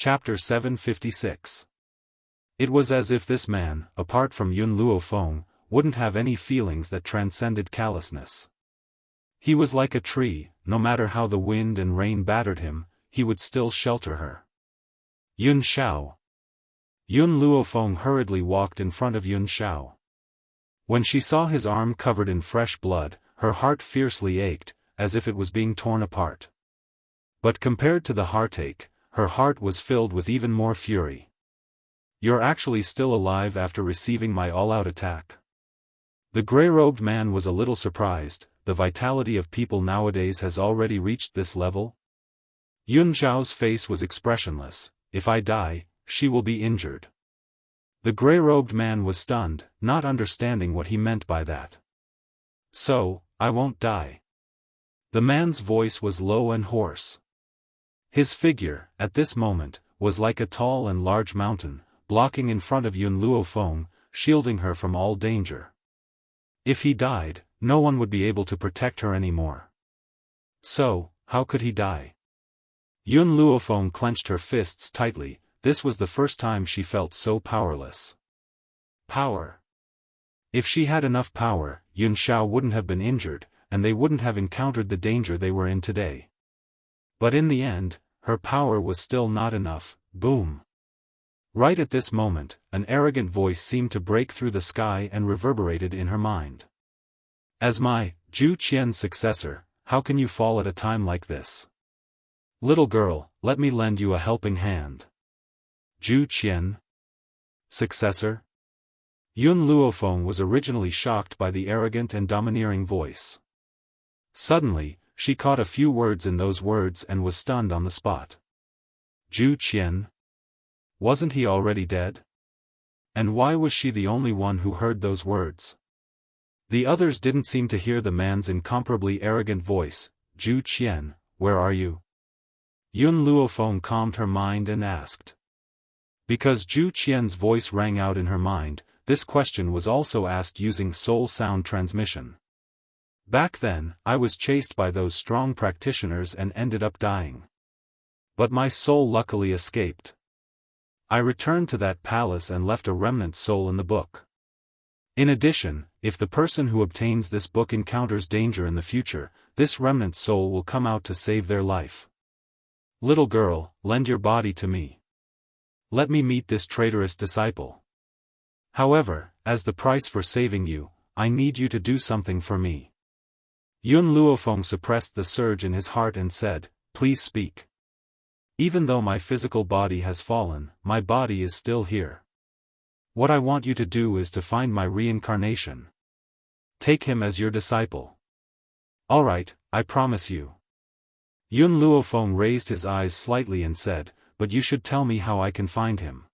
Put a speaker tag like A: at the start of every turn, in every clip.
A: Chapter 756. It was as if this man, apart from Yun Luofeng, wouldn't have any feelings that transcended callousness. He was like a tree, no matter how the wind and rain battered him, he would still shelter her. Yun Xiao. Yun Luofeng hurriedly walked in front of Yun Xiao. When she saw his arm covered in fresh blood, her heart fiercely ached, as if it was being torn apart. But compared to the heartache, her heart was filled with even more fury. "You're actually still alive after receiving my all-out attack?" The gray-robed man was a little surprised. The vitality of people nowadays has already reached this level? Yun Xiao's face was expressionless. "If I die, she will be injured." The gray-robed man was stunned, not understanding what he meant by that. "So, I won't die." The man's voice was low and hoarse. His figure, at this moment, was like a tall and large mountain, blocking in front of Yun Luofeng, shielding her from all danger. If he died, no one would be able to protect her anymore. So, how could he die? Yun Luofeng clenched her fists tightly. This was the first time she felt so powerless. Power. If she had enough power, Yun Xiao wouldn't have been injured, and they wouldn't have encountered the danger they were in today. But in the end, her power was still not enough. Boom. Right at this moment, an arrogant voice seemed to break through the sky and reverberated in her mind. "As my, Zhu Qian's successor, how can you fall at a time like this? Little girl, let me lend you a helping hand." Zhu Qian? Successor? Yun Luofeng was originally shocked by the arrogant and domineering voice. Suddenly, she caught a few words in those words and was stunned on the spot. Zhu Qian? Wasn't he already dead? And why was she the only one who heard those words? The others didn't seem to hear the man's incomparably arrogant voice. "Zhu Qian, where are you?" Yun Luofeng calmed her mind and asked. Because Zhu Qian's voice rang out in her mind, this question was also asked using soul sound transmission. "Back then, I was chased by those strong practitioners and ended up dying. But my soul luckily escaped. I returned to that palace and left a remnant soul in the book. In addition, if the person who obtains this book encounters danger in the future, this remnant soul will come out to save their life. Little girl, lend your body to me. Let me meet this traitorous disciple. However, as the price for saving you, I need you to do something for me." Yun Luofeng suppressed the surge in his heart and said, "Please speak. Even though my physical body has fallen, my body is still here. What I want you to do is to find my reincarnation. Take him as your disciple." "All right, I promise you." Yun Luofeng raised his eyes slightly and said, "But you should tell me how I can find him."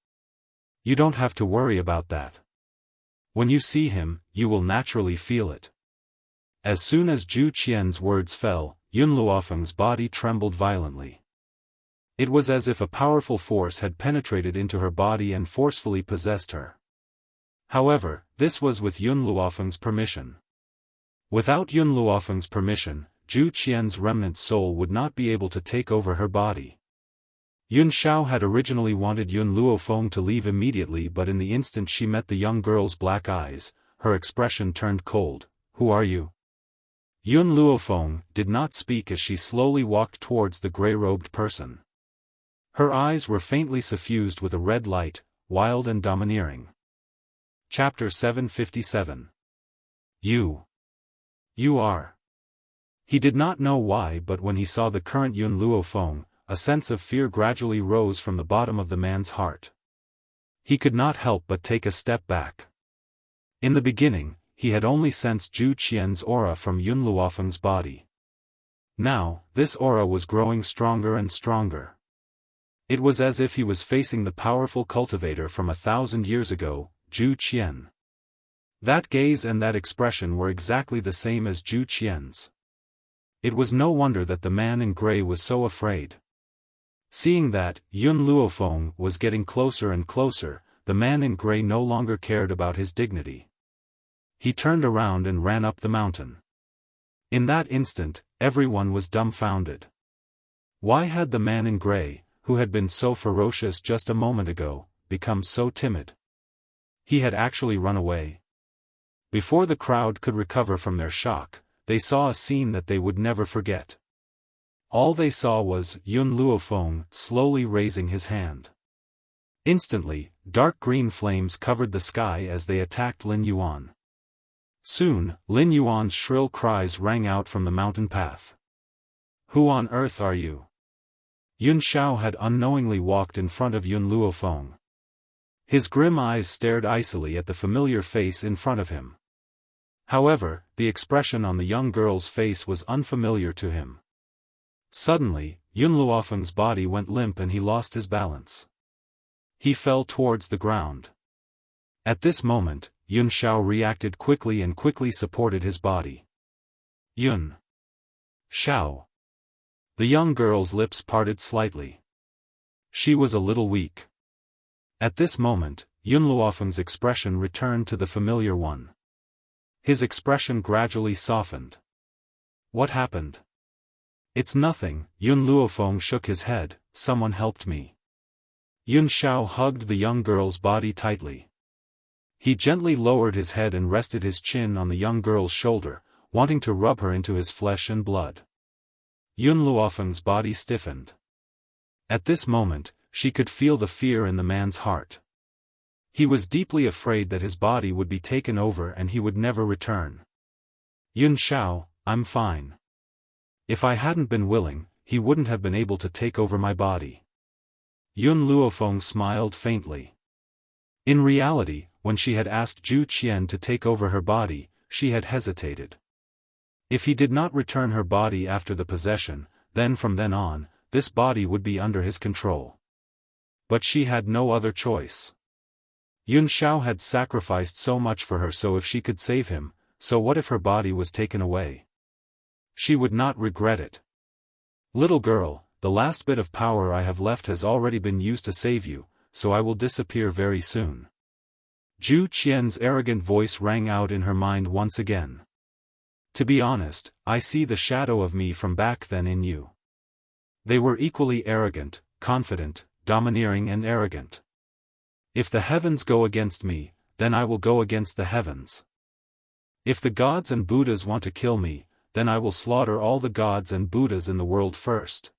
A: "You don't have to worry about that. When you see him, you will naturally feel it." As soon as Zhu Qian's words fell, Yun Luofeng's body trembled violently. It was as if a powerful force had penetrated into her body and forcefully possessed her. However, this was with Yun Luofeng's permission. Without Yun Luofeng's permission, Zhu Qian's remnant soul would not be able to take over her body. Yun Xiao had originally wanted Yun Luofeng to leave immediately, but in the instant she met the young girl's black eyes, her expression turned cold. "Who are you?" Yun Luofeng did not speak as she slowly walked towards the gray-robed person. Her eyes were faintly suffused with a red light, wild and domineering. Chapter 757. You are. He did not know why, but when he saw the current Yun Luofeng, a sense of fear gradually rose from the bottom of the man's heart. He could not help but take a step back. In the beginning, he had only sensed Zhu Qian's aura from Yun Luofeng's body. Now, this aura was growing stronger and stronger. It was as if he was facing the powerful cultivator from 1,000 years ago, Zhu Qian. That gaze and that expression were exactly the same as Zhu Qian's. It was no wonder that the man in gray was so afraid. Seeing that Yun Luofeng was getting closer and closer, the man in gray no longer cared about his dignity. He turned around and ran up the mountain. In that instant, everyone was dumbfounded. Why had the man in gray, who had been so ferocious just a moment ago, become so timid? He had actually run away. Before the crowd could recover from their shock, they saw a scene that they would never forget. All they saw was Yun Luofeng slowly raising his hand. Instantly, dark green flames covered the sky as they attacked Lin Yuan. Soon, Lin Yuan's shrill cries rang out from the mountain path. "Who on earth are you?" Yun Xiao had unknowingly walked in front of Yun Luofeng. His grim eyes stared icily at the familiar face in front of him. However, the expression on the young girl's face was unfamiliar to him. Suddenly, Yun Luofeng's body went limp and he lost his balance. He fell towards the ground. At this moment, Yun Xiao reacted quickly and quickly supported his body. "Yun Xiao." The young girl's lips parted slightly. She was a little weak. At this moment, Yun Luofeng's expression returned to the familiar one. His expression gradually softened. "What happened?" "It's nothing," Yun Luofeng shook his head. "Someone helped me." Yun Xiao hugged the young girl's body tightly. He gently lowered his head and rested his chin on the young girl's shoulder, wanting to rub her into his flesh and blood. Yun Luofeng's body stiffened. At this moment, she could feel the fear in the man's heart. He was deeply afraid that his body would be taken over and he would never return. "Yun Xiao, I'm fine. If I hadn't been willing, he wouldn't have been able to take over my body." Yun Luofeng smiled faintly. In reality, when she had asked Zhu Qian to take over her body, she had hesitated. If he did not return her body after the possession, then from then on, this body would be under his control. But she had no other choice. Yun Xiao had sacrificed so much for her, so if she could save him, so what if her body was taken away? She would not regret it. "Little girl, the last bit of power I have left has already been used to save you, so I will disappear very soon." Zhu Qian's arrogant voice rang out in her mind once again. "To be honest, I see the shadow of me from back then in you." They were equally arrogant, confident, domineering and arrogant. "If the heavens go against me, then I will go against the heavens. If the gods and Buddhas want to kill me, then I will slaughter all the gods and Buddhas in the world first."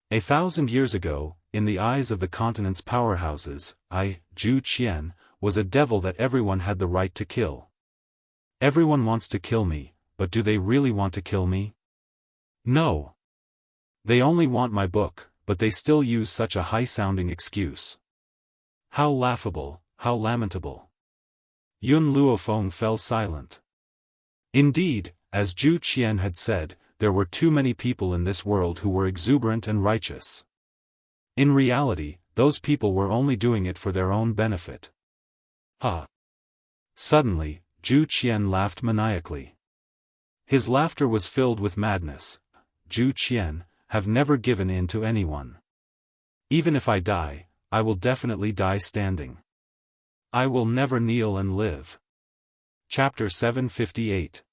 A: 1,000 years ago, in the eyes of the continent's powerhouses, I, Zhu Qian, was a devil that everyone had the right to kill. Everyone wants to kill me, but do they really want to kill me? No. They only want my book, but they still use such a high-sounding excuse. How laughable, how lamentable. Yun Luofeng fell silent. Indeed, as Zhu Qian had said, there were too many people in this world who were exuberant and righteous. In reality, those people were only doing it for their own benefit. Ha! Suddenly, Zhu Qian laughed maniacally. His laughter was filled with madness. "Zhu Qian, have never given in to anyone. Even if I die, I will definitely die standing. I will never kneel and live." Chapter 758.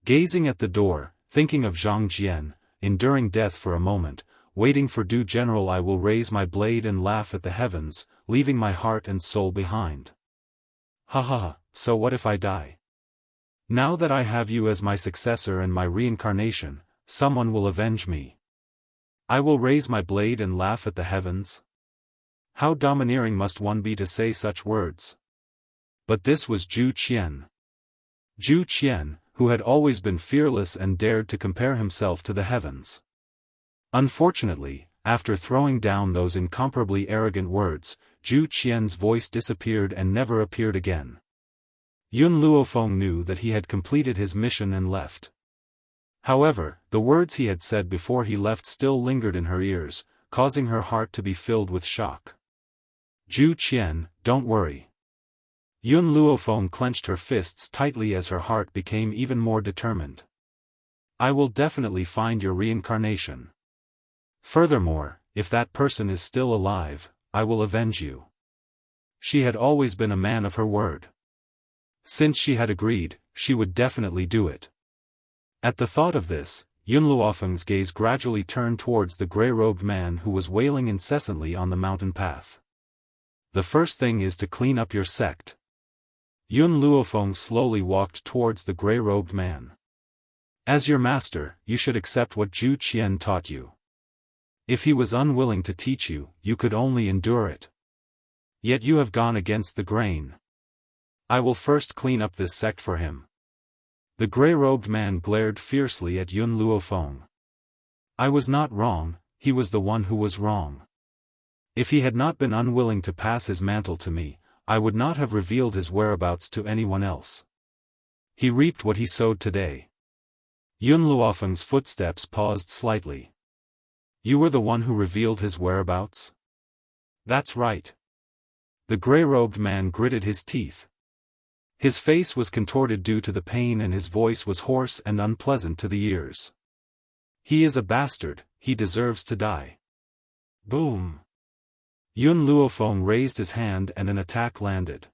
A: Gazing at the door, thinking of Zhang Jian, enduring death for a moment, waiting for due general, I will raise my blade and laugh at the heavens, leaving my heart and soul behind. Ha ha ha, so what if I die? Now that I have you as my successor and my reincarnation, someone will avenge me. I will raise my blade and laugh at the heavens. How domineering must one be to say such words? But this was Zhu Qian. Zhu Qian, who had always been fearless and dared to compare himself to the heavens. Unfortunately, after throwing down those incomparably arrogant words, Zhu Qian's voice disappeared and never appeared again. Yun Luofeng knew that he had completed his mission and left. However, the words he had said before he left still lingered in her ears, causing her heart to be filled with shock. "Zhu Qian, don't worry." Yun Luofeng clenched her fists tightly as her heart became even more determined. "I will definitely find your reincarnation. Furthermore, if that person is still alive, I will avenge you." She had always been a man of her word. Since she had agreed, she would definitely do it. At the thought of this, Yun Luofeng's gaze gradually turned towards the grey-robed man who was wailing incessantly on the mountain path. The first thing is to clean up your sect. Yun Luofeng slowly walked towards the grey-robed man. As your master, you should accept what Zhu Qian taught you. If he was unwilling to teach you, you could only endure it. Yet you have gone against the grain. I will first clean up this sect for him. The grey-robed man glared fiercely at Yun Luofeng. I was not wrong, he was the one who was wrong. If he had not been unwilling to pass his mantle to me, I would not have revealed his whereabouts to anyone else. He reaped what he sowed today. Yun Luofeng's footsteps paused slightly. You were the one who revealed his whereabouts? That's right. The grey-robed man gritted his teeth. His face was contorted due to the pain and his voice was hoarse and unpleasant to the ears. He is a bastard, he deserves to die. Boom! Yun Luofeng raised his hand and an attack landed.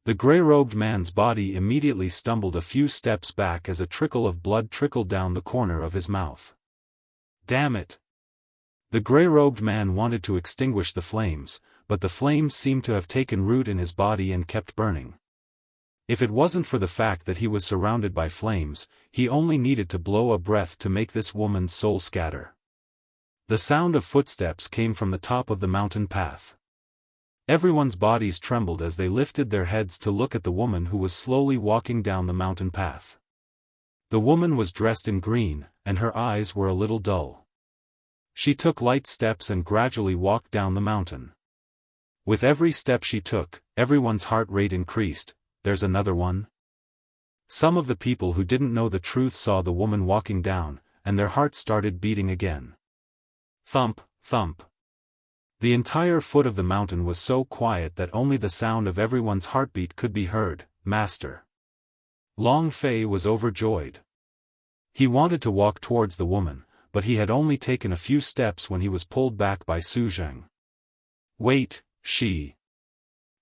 A: The grey-robed man's body immediately stumbled a few steps back as a trickle of blood trickled down the corner of his mouth. Damn it! The grey-robed man wanted to extinguish the flames, but the flames seemed to have taken root in his body and kept burning. If it wasn't for the fact that he was surrounded by flames, he only needed to blow a breath to make this woman's soul scatter. The sound of footsteps came from the top of the mountain path. Everyone's bodies trembled as they lifted their heads to look at the woman who was slowly walking down the mountain path. The woman was dressed in green, and her eyes were a little dull. She took light steps and gradually walked down the mountain. With every step she took, everyone's heart rate increased. There's another one? Some of the people who didn't know the truth saw the woman walking down, and their hearts started beating again. Thump, thump. The entire foot of the mountain was so quiet that only the sound of everyone's heartbeat could be heard. Master. Long Fei was overjoyed. He wanted to walk towards the woman, but he had only taken a few steps when he was pulled back by Su Zheng. Wait, she.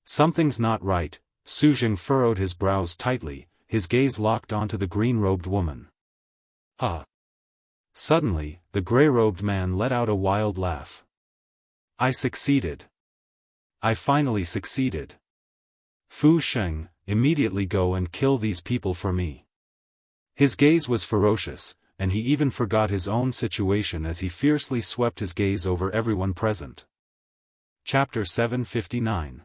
A: Something's not right. Su Zheng furrowed his brows tightly, his gaze locked onto the green-robed woman. Ha! Suddenly, the grey-robed man let out a wild laugh. I succeeded. I finally succeeded. Fu Sheng, immediately go and kill these people for me. His gaze was ferocious, and he even forgot his own situation as he fiercely swept his gaze over everyone present. Chapter 759.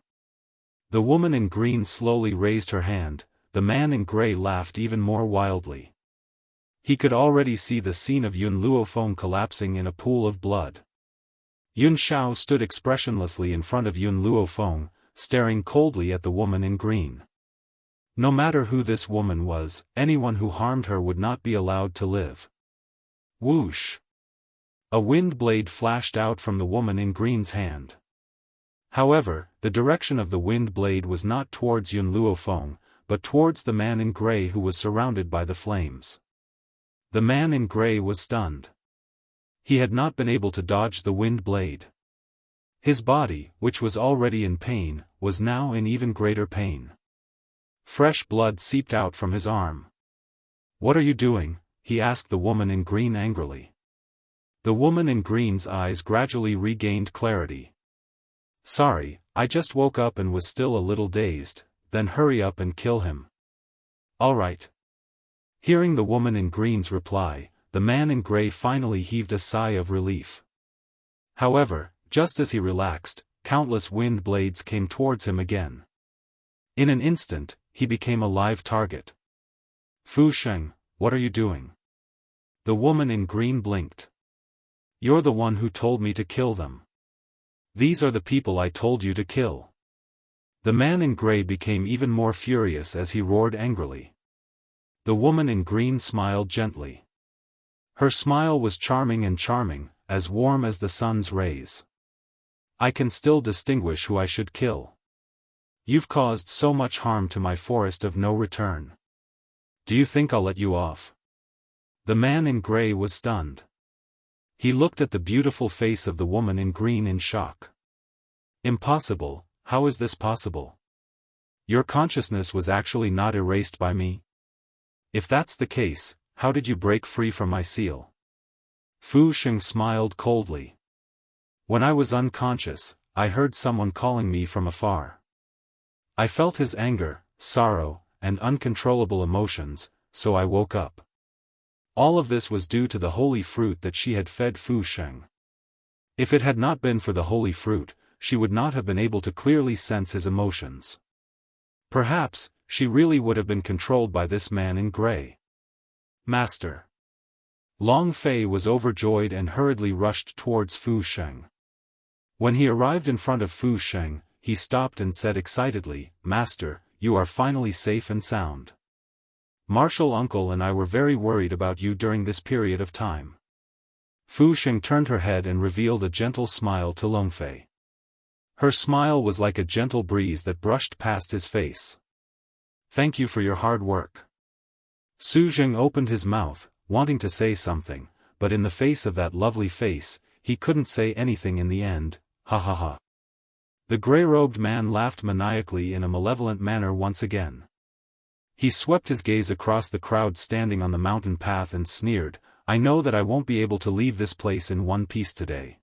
A: The woman in green slowly raised her hand, the man in grey laughed even more wildly. He could already see the scene of Yun Luofeng collapsing in a pool of blood. Yun Xiao stood expressionlessly in front of Yun Luofeng, staring coldly at the woman in green. No matter who this woman was, anyone who harmed her would not be allowed to live. Whoosh! A wind blade flashed out from the woman in green's hand. However, the direction of the wind blade was not towards Yun Luofeng, but towards the man in grey who was surrounded by the flames. The man in grey was stunned. He had not been able to dodge the wind blade. His body, which was already in pain, was now in even greater pain. Fresh blood seeped out from his arm. What are you doing? He asked the woman in green angrily. The woman in green's eyes gradually regained clarity. Sorry, I just woke up and was still a little dazed. Then hurry up and kill him. All right. Hearing the woman in green's reply, the man in grey finally heaved a sigh of relief. However, just as he relaxed, countless wind blades came towards him again. In an instant, he became a live target. Fu Sheng, what are you doing? The woman in green blinked. You're the one who told me to kill them. These are the people I told you to kill. The man in grey became even more furious as he roared angrily. The woman in green smiled gently. Her smile was charming, as warm as the sun's rays. I can still distinguish who I should kill. You've caused so much harm to my forest of no return. Do you think I'll let you off? The man in grey was stunned. He looked at the beautiful face of the woman in green in shock. Impossible, how is this possible? Your consciousness was actually not erased by me? If that's the case, how did you break free from my seal? Fu Sheng smiled coldly. When I was unconscious, I heard someone calling me from afar. I felt his anger, sorrow, and uncontrollable emotions, so I woke up. All of this was due to the holy fruit that she had fed Fu Sheng. If it had not been for the holy fruit, she would not have been able to clearly sense his emotions. Perhaps, she really would have been controlled by this man in gray. Master. Long Fei was overjoyed and hurriedly rushed towards Fu Sheng. When he arrived in front of Fu Sheng, he stopped and said excitedly, "Master, you are finally safe and sound. Martial uncle and I were very worried about you during this period of time." Fu Sheng turned her head and revealed a gentle smile to Long Fei. Her smile was like a gentle breeze that brushed past his face. "Thank you for your hard work." Su Jing opened his mouth, wanting to say something, but in the face of that lovely face, he couldn't say anything in the end. Ha ha ha. The gray-robed man laughed maniacally in a malevolent manner once again. He swept his gaze across the crowd standing on the mountain path and sneered, "I know that I won't be able to leave this place in one piece today.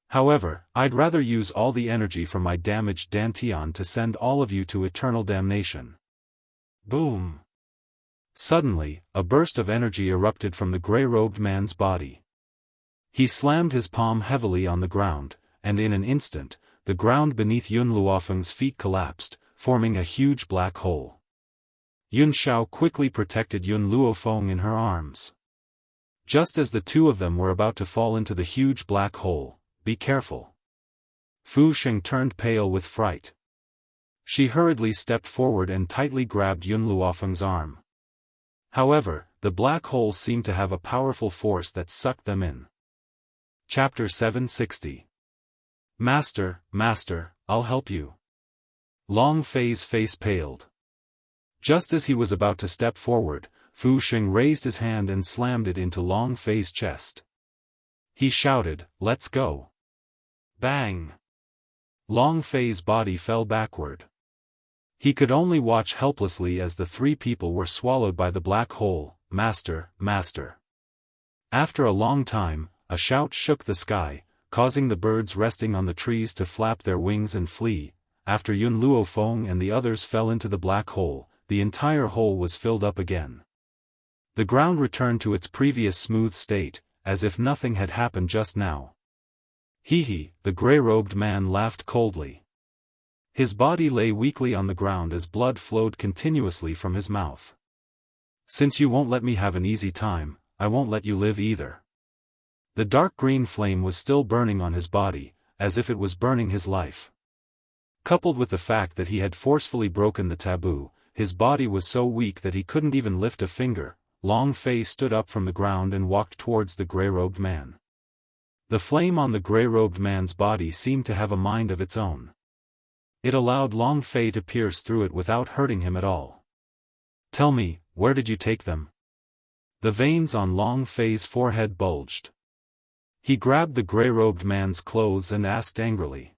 A: However, I'd rather use all the energy from my damaged dantian to send all of you to eternal damnation." Boom! Suddenly, a burst of energy erupted from the gray-robed man's body. He slammed his palm heavily on the ground, and in an instant, the ground beneath Yun Luofeng's feet collapsed, forming a huge black hole. Yun Xiao quickly protected Yun Luofeng in her arms. Just as the two of them were about to fall into the huge black hole, "Be careful." Fu Sheng turned pale with fright. She hurriedly stepped forward and tightly grabbed Yun Luofeng's arm. However, the black hole seemed to have a powerful force that sucked them in. Chapter 760. Master, Master, I'll help you. Long Fei's face paled. Just as he was about to step forward, Fu Sheng raised his hand and slammed it into Long Fei's chest. He shouted, "Let's go." Bang! Long Fei's body fell backward. He could only watch helplessly as the three people were swallowed by the black hole. "Master, Master." After a long time, a shout shook the sky, causing the birds resting on the trees to flap their wings and flee. After Yun Luofeng and the others fell into the black hole, the entire hole was filled up again. The ground returned to its previous smooth state, as if nothing had happened just now. Hee, the gray-robed man laughed coldly. His body lay weakly on the ground as blood flowed continuously from his mouth. "Since you won't let me have an easy time, I won't let you live either." The dark green flame was still burning on his body, as if it was burning his life. Coupled with the fact that he had forcefully broken the taboo, his body was so weak that he couldn't even lift a finger. Long Fei stood up from the ground and walked towards the gray-robed man. The flame on the gray-robed man's body seemed to have a mind of its own. It allowed Long Fei to pierce through it without hurting him at all. "Tell me, where did you take them?" The veins on Long Fei's forehead bulged. He grabbed the gray-robed man's clothes and asked angrily.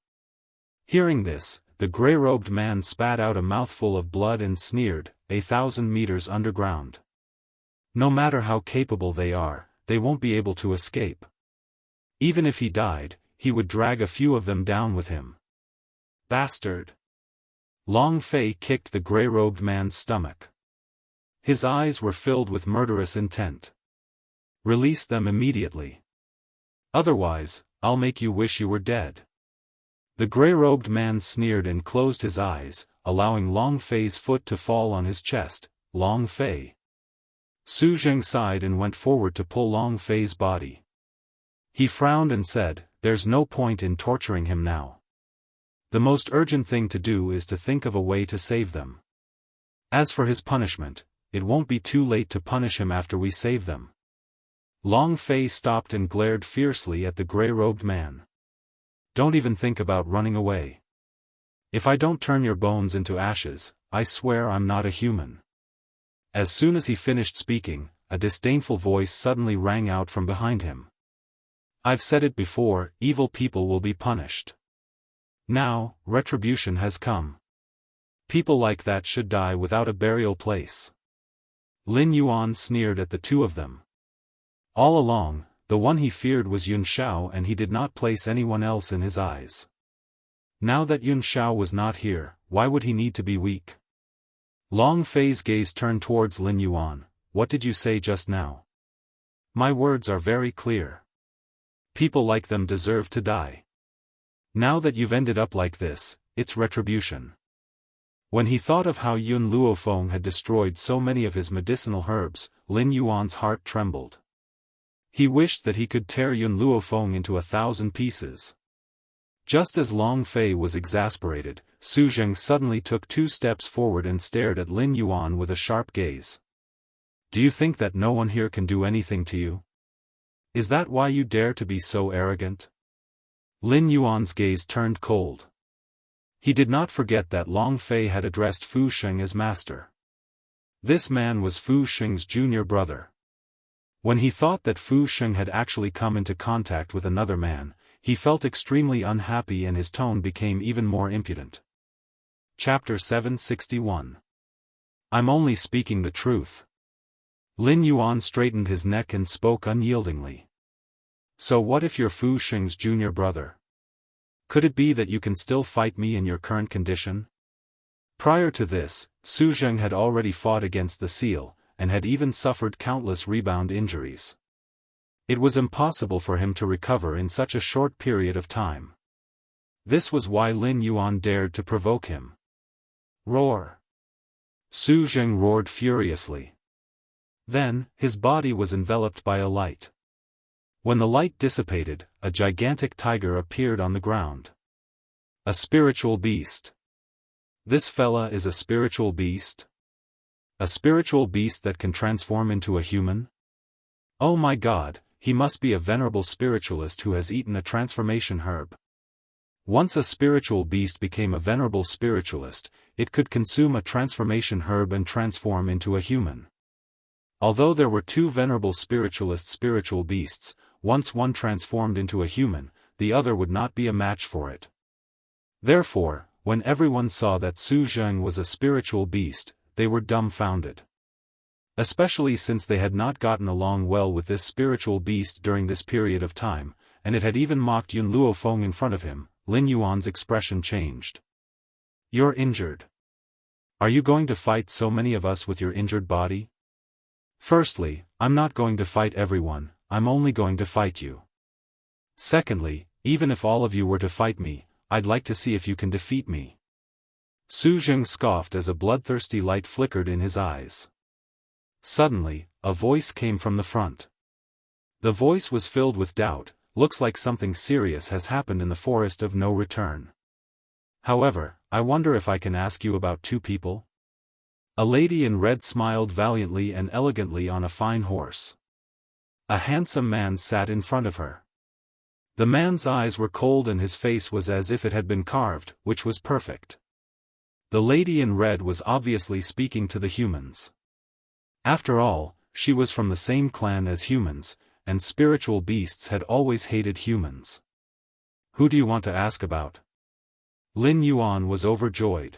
A: Hearing this, the gray-robed man spat out a mouthful of blood and sneered, 1,000 meters underground. No matter how capable they are, they won't be able to escape. Even if he died, he would drag a few of them down with him. Bastard! Long Fei kicked the gray-robed man's stomach. His eyes were filled with murderous intent. "Release them immediately. Otherwise, I'll make you wish you were dead." The gray-robed man sneered and closed his eyes, allowing Long Fei's foot to fall on his chest. "Long Fei." Su Jing sighed and went forward to pull Long Fei's body. He frowned and said, "There's no point in torturing him now. The most urgent thing to do is to think of a way to save them. As for his punishment, it won't be too late to punish him after we save them." Long Fei stopped and glared fiercely at the gray-robed man. "Don't even think about running away. If I don't turn your bones into ashes, I swear I'm not a human." As soon as he finished speaking, a disdainful voice suddenly rang out from behind him. "I've said it before, evil people will be punished. Now, retribution has come. People like that should die without a burial place." Lin Yuan sneered at the two of them. All along, the one he feared was Yun Shao, and he did not place anyone else in his eyes. Now that Yun Shao was not here, why would he need to be weak? Long Fei's gaze turned towards Lin Yuan. What did you say just now? My words are very clear. People like them deserve to die. Now that you've ended up like this, it's retribution. When he thought of how Yun Luofeng had destroyed so many of his medicinal herbs, Lin Yuan's heart trembled. He wished that he could tear Yun Luofeng into 1,000 pieces. Just as Long Fei was exasperated, Su Zheng suddenly took 2 steps forward and stared at Lin Yuan with a sharp gaze. Do you think that no one here can do anything to you? Is that why you dare to be so arrogant? Lin Yuan's gaze turned cold. He did not forget that Long Fei had addressed Fu Sheng as master. This man was Fu Sheng's junior brother. When he thought that Fu Sheng had actually come into contact with another man, he felt extremely unhappy and his tone became even more impudent. Chapter 761. I'm only speaking the truth. Lin Yuan straightened his neck and spoke unyieldingly. So what if you're Fu Sheng's junior brother? Could it be that you can still fight me in your current condition? Prior to this, Su Zheng had already fought against the seal, and had even suffered countless rebound injuries. It was impossible for him to recover in such a short period of time. This was why Lin Yuan dared to provoke him. Roar! Su Zheng roared furiously. Then, his body was enveloped by a light. When the light dissipated, a gigantic tiger appeared on the ground. A spiritual beast. This fella is a spiritual beast? A spiritual beast that can transform into a human? Oh my God, he must be a venerable spiritualist who has eaten a transformation herb. Once a spiritual beast became a venerable spiritualist, it could consume a transformation herb and transform into a human. Although there were 2 venerable spiritualist spiritual beasts, once one transformed into a human, the other would not be a match for it. Therefore, when everyone saw that Su Zheng was a spiritual beast, they were dumbfounded. Especially since they had not gotten along well with this spiritual beast during this period of time, and it had even mocked Yun Luofeng in front of him. Lin Yuan's expression changed. You're injured. Are you going to fight so many of us with your injured body? Firstly, I'm not going to fight everyone, I'm only going to fight you. Secondly, even if all of you were to fight me, I'd like to see if you can defeat me. Su Zheng scoffed as a bloodthirsty light flickered in his eyes. Suddenly, a voice came from the front. The voice was filled with doubt. Looks like something serious has happened in the forest of no return. However, I wonder if I can ask you about 2 people? A lady in red smiled valiantly and elegantly on a fine horse. A handsome man sat in front of her. The man's eyes were cold and his face was as if it had been carved, which was perfect. The lady in red was obviously speaking to the humans. After all, she was from the same clan as humans, and spiritual beasts had always hated humans. Who do you want to ask about? Lin Yuan was overjoyed.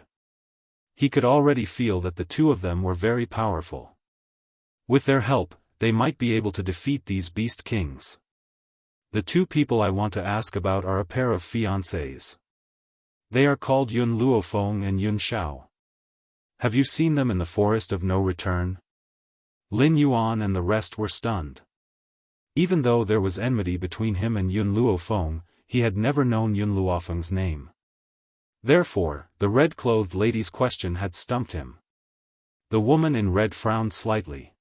A: He could already feel that the 2 of them were very powerful. With their help, they might be able to defeat these beast kings. The 2 people I want to ask about are a pair of fiancés. They are called Yun Luofeng and Yun Shao. Have you seen them in the forest of no return? Lin Yuan and the rest were stunned. Even though there was enmity between him and Yun Luofeng, he had never known Yun Luofeng's name. Therefore, the red-clothed lady's question had stumped him. The woman in red frowned slightly.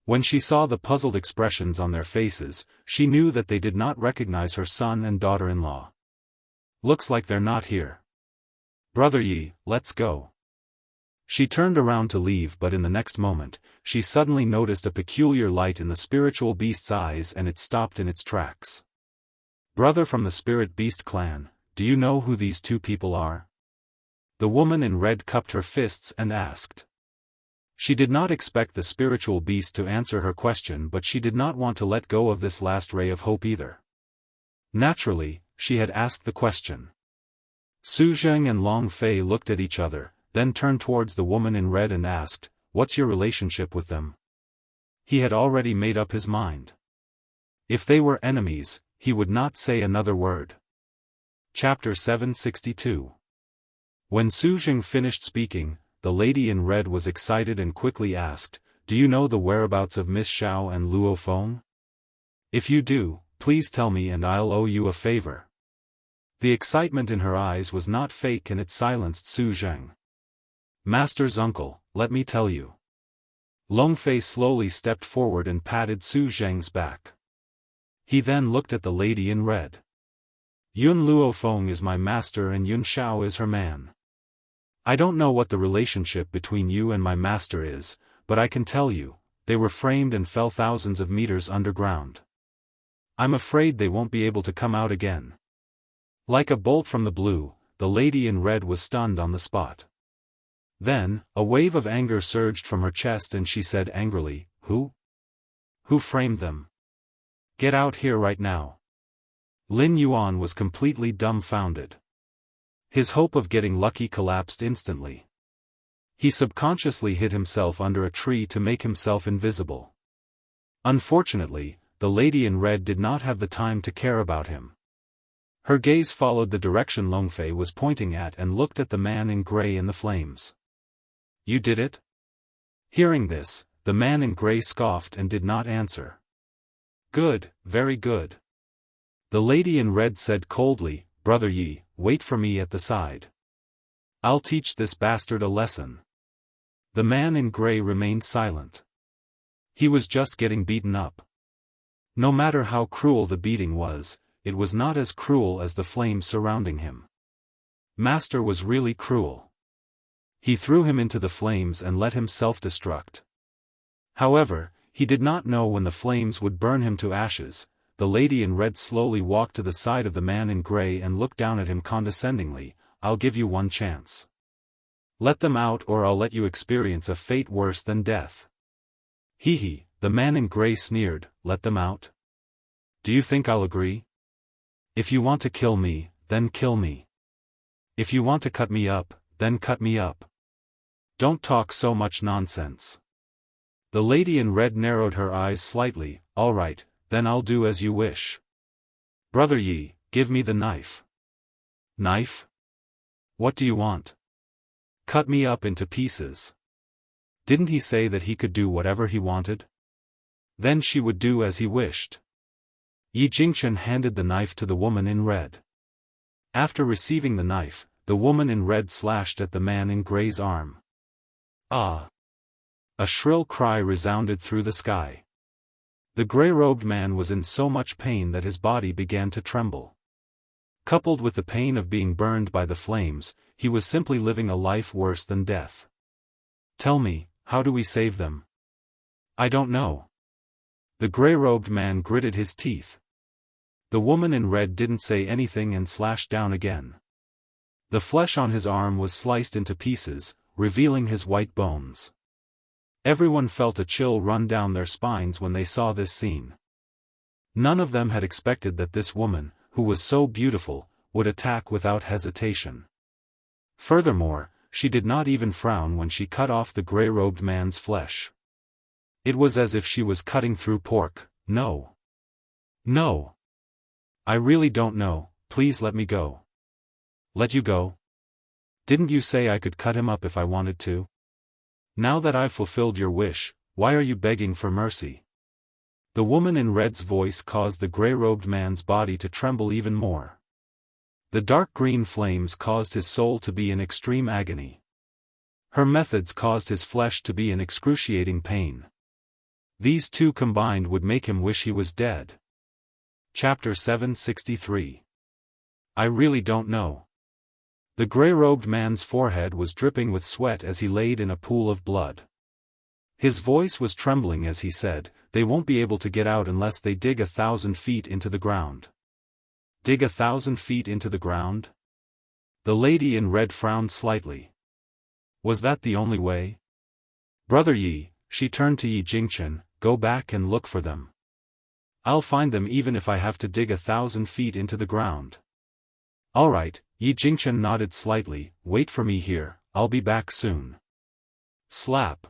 A: When she saw the puzzled expressions on their faces, she knew that they did not recognize her son and daughter-in-law. Looks like they're not here. Brother Yi, let's go. She turned around to leave, but in the next moment, she suddenly noticed a peculiar light in the spiritual beast's eyes and it stopped in its tracks. Brother from the spirit beast clan, do you know who these 2 people are? The woman in red cupped her fists and asked. She did not expect the spiritual beast to answer her question, but she did not want to let go of this last ray of hope either. Naturally, she had asked the question. Su Zheng and Long Fei looked at each other, then turned towards the woman in red and asked, what's your relationship with them? He had already made up his mind. If they were enemies, he would not say another word. Chapter 762. When Su Jing finished speaking, the lady in red was excited and quickly asked, "Do you know the whereabouts of Miss Xiao and Luo Feng? If you do, please tell me and I'll owe you a favor." The excitement in her eyes was not fake and it silenced Su Jing. "Master's uncle, let me tell you." Longfei slowly stepped forward and patted Su Jing's back. He then looked at the lady in red. "Yun Luo Feng is my master and Yun Xiao is her man. I don't know what the relationship between you and my master is, but I can tell you, they were framed and fell thousands of meters underground. I'm afraid they won't be able to come out again." Like a bolt from the blue, the lady in red was stunned on the spot. Then, a wave of anger surged from her chest and she said angrily, "Who? Who framed them? Get out here right now." Lin Yuan was completely dumbfounded. His hope of getting lucky collapsed instantly. He subconsciously hid himself under a tree to make himself invisible. Unfortunately, the lady in red did not have the time to care about him. Her gaze followed the direction Longfei was pointing at and looked at the man in gray in the flames. "You did it?" Hearing this, the man in gray scoffed and did not answer. "Good, very good." The lady in red said coldly, "Brother Yi, wait for me at the side. I'll teach this bastard a lesson." The man in gray remained silent. He was just getting beaten up. No matter how cruel the beating was, it was not as cruel as the flames surrounding him. Master was really cruel. He threw him into the flames and let him self-destruct. However, he did not know when the flames would burn him to ashes. The lady in red slowly walked to the side of the man in gray and looked down at him condescendingly. "I'll give you one chance. Let them out or I'll let you experience a fate worse than death." "Hee," the man in gray sneered, "let them out? Do you think I'll agree? If you want to kill me, then kill me. If you want to cut me up, then cut me up. Don't talk so much nonsense." The lady in red narrowed her eyes slightly. "All right, then I'll do as you wish. Brother Yi, give me the knife." "Knife? What do you want?" "Cut me up into pieces." Didn't he say that he could do whatever he wanted? Then she would do as he wished. Yi Jingchen handed the knife to the woman in red. After receiving the knife, the woman in red slashed at the man in gray's arm. "Ah!" A shrill cry resounded through the sky. The gray-robed man was in so much pain that his body began to tremble. Coupled with the pain of being burned by the flames, he was simply living a life worse than death. "Tell me, how do we save them?" "I don't know." The gray-robed man gritted his teeth. The woman in red didn't say anything and slashed down again. The flesh on his arm was sliced into pieces, revealing his white bones. Everyone felt a chill run down their spines when they saw this scene. None of them had expected that this woman, who was so beautiful, would attack without hesitation. Furthermore, she did not even frown when she cut off the gray-robed man's flesh. It was as if she was cutting through pork. "No. No. I really don't know, please let me go." "Let you go? Didn't you say I could cut him up if I wanted to? Now that I've fulfilled your wish, why are you begging for mercy?" The woman in red's voice caused the gray-robed man's body to tremble even more. The dark green flames caused his soul to be in extreme agony. Her methods caused his flesh to be in excruciating pain. These two combined would make him wish he was dead. Chapter 763. I really don't know. The gray-robed man's forehead was dripping with sweat as he laid in a pool of blood. His voice was trembling as he said, "They won't be able to get out unless they dig 1,000 feet into the ground." "Dig 1,000 feet into the ground?" The lady in red frowned slightly. Was that the only way? "Brother Yi," she turned to Yi Jingchen, "go back and look for them. I'll find them even if I have to dig 1,000 feet into the ground." "All right," Yi Jingchen nodded slightly, "wait for me here, I'll be back soon." Slap.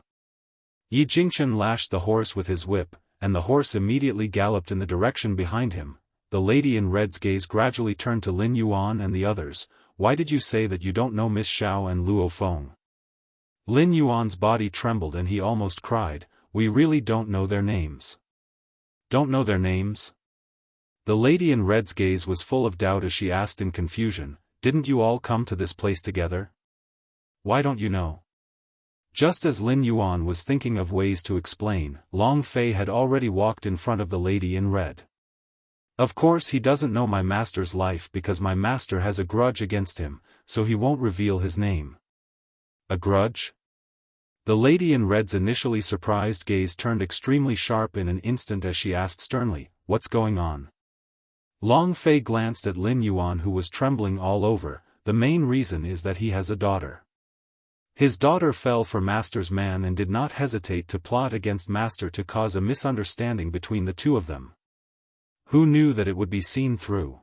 A: Yi Jingchen lashed the horse with his whip, and the horse immediately galloped in the direction behind him. The lady in red's gaze gradually turned to Lin Yuan and the others. Why did you say that you don't know Miss Xiao and Luo Feng? Lin Yuan's body trembled and he almost cried. We really don't know their names. Don't know their names? The lady in red's gaze was full of doubt as she asked in confusion, didn't you all come to this place together? Why don't you know? Just as Lin Yuan was thinking of ways to explain, Long Fei had already walked in front of the lady in red. Of course he doesn't know my master's life because my master has a grudge against him, so he won't reveal his name. A grudge? The lady in red's initially surprised gaze turned extremely sharp in an instant as she asked sternly, what's going on? Long Fei glanced at Lin Yuan who was trembling all over. The main reason is that he has a daughter. His daughter fell for master's man and did not hesitate to plot against master to cause a misunderstanding between the two of them. Who knew that it would be seen through?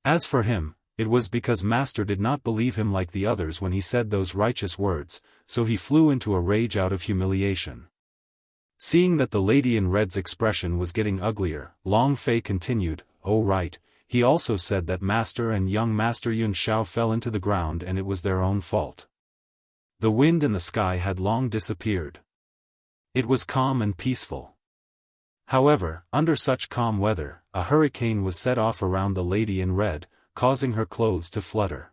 A: As for him, it was because master did not believe him like the others when he said those righteous words, so he flew into a rage out of humiliation. Seeing that the lady in red's expression was getting uglier, Long Fei continued, oh right, he also said that master and young master Yun Xiao fell into the ground and it was their own fault. The wind in the sky had long disappeared. It was calm and peaceful. However, under such calm weather, a hurricane was set off around the lady in red, causing her clothes to flutter.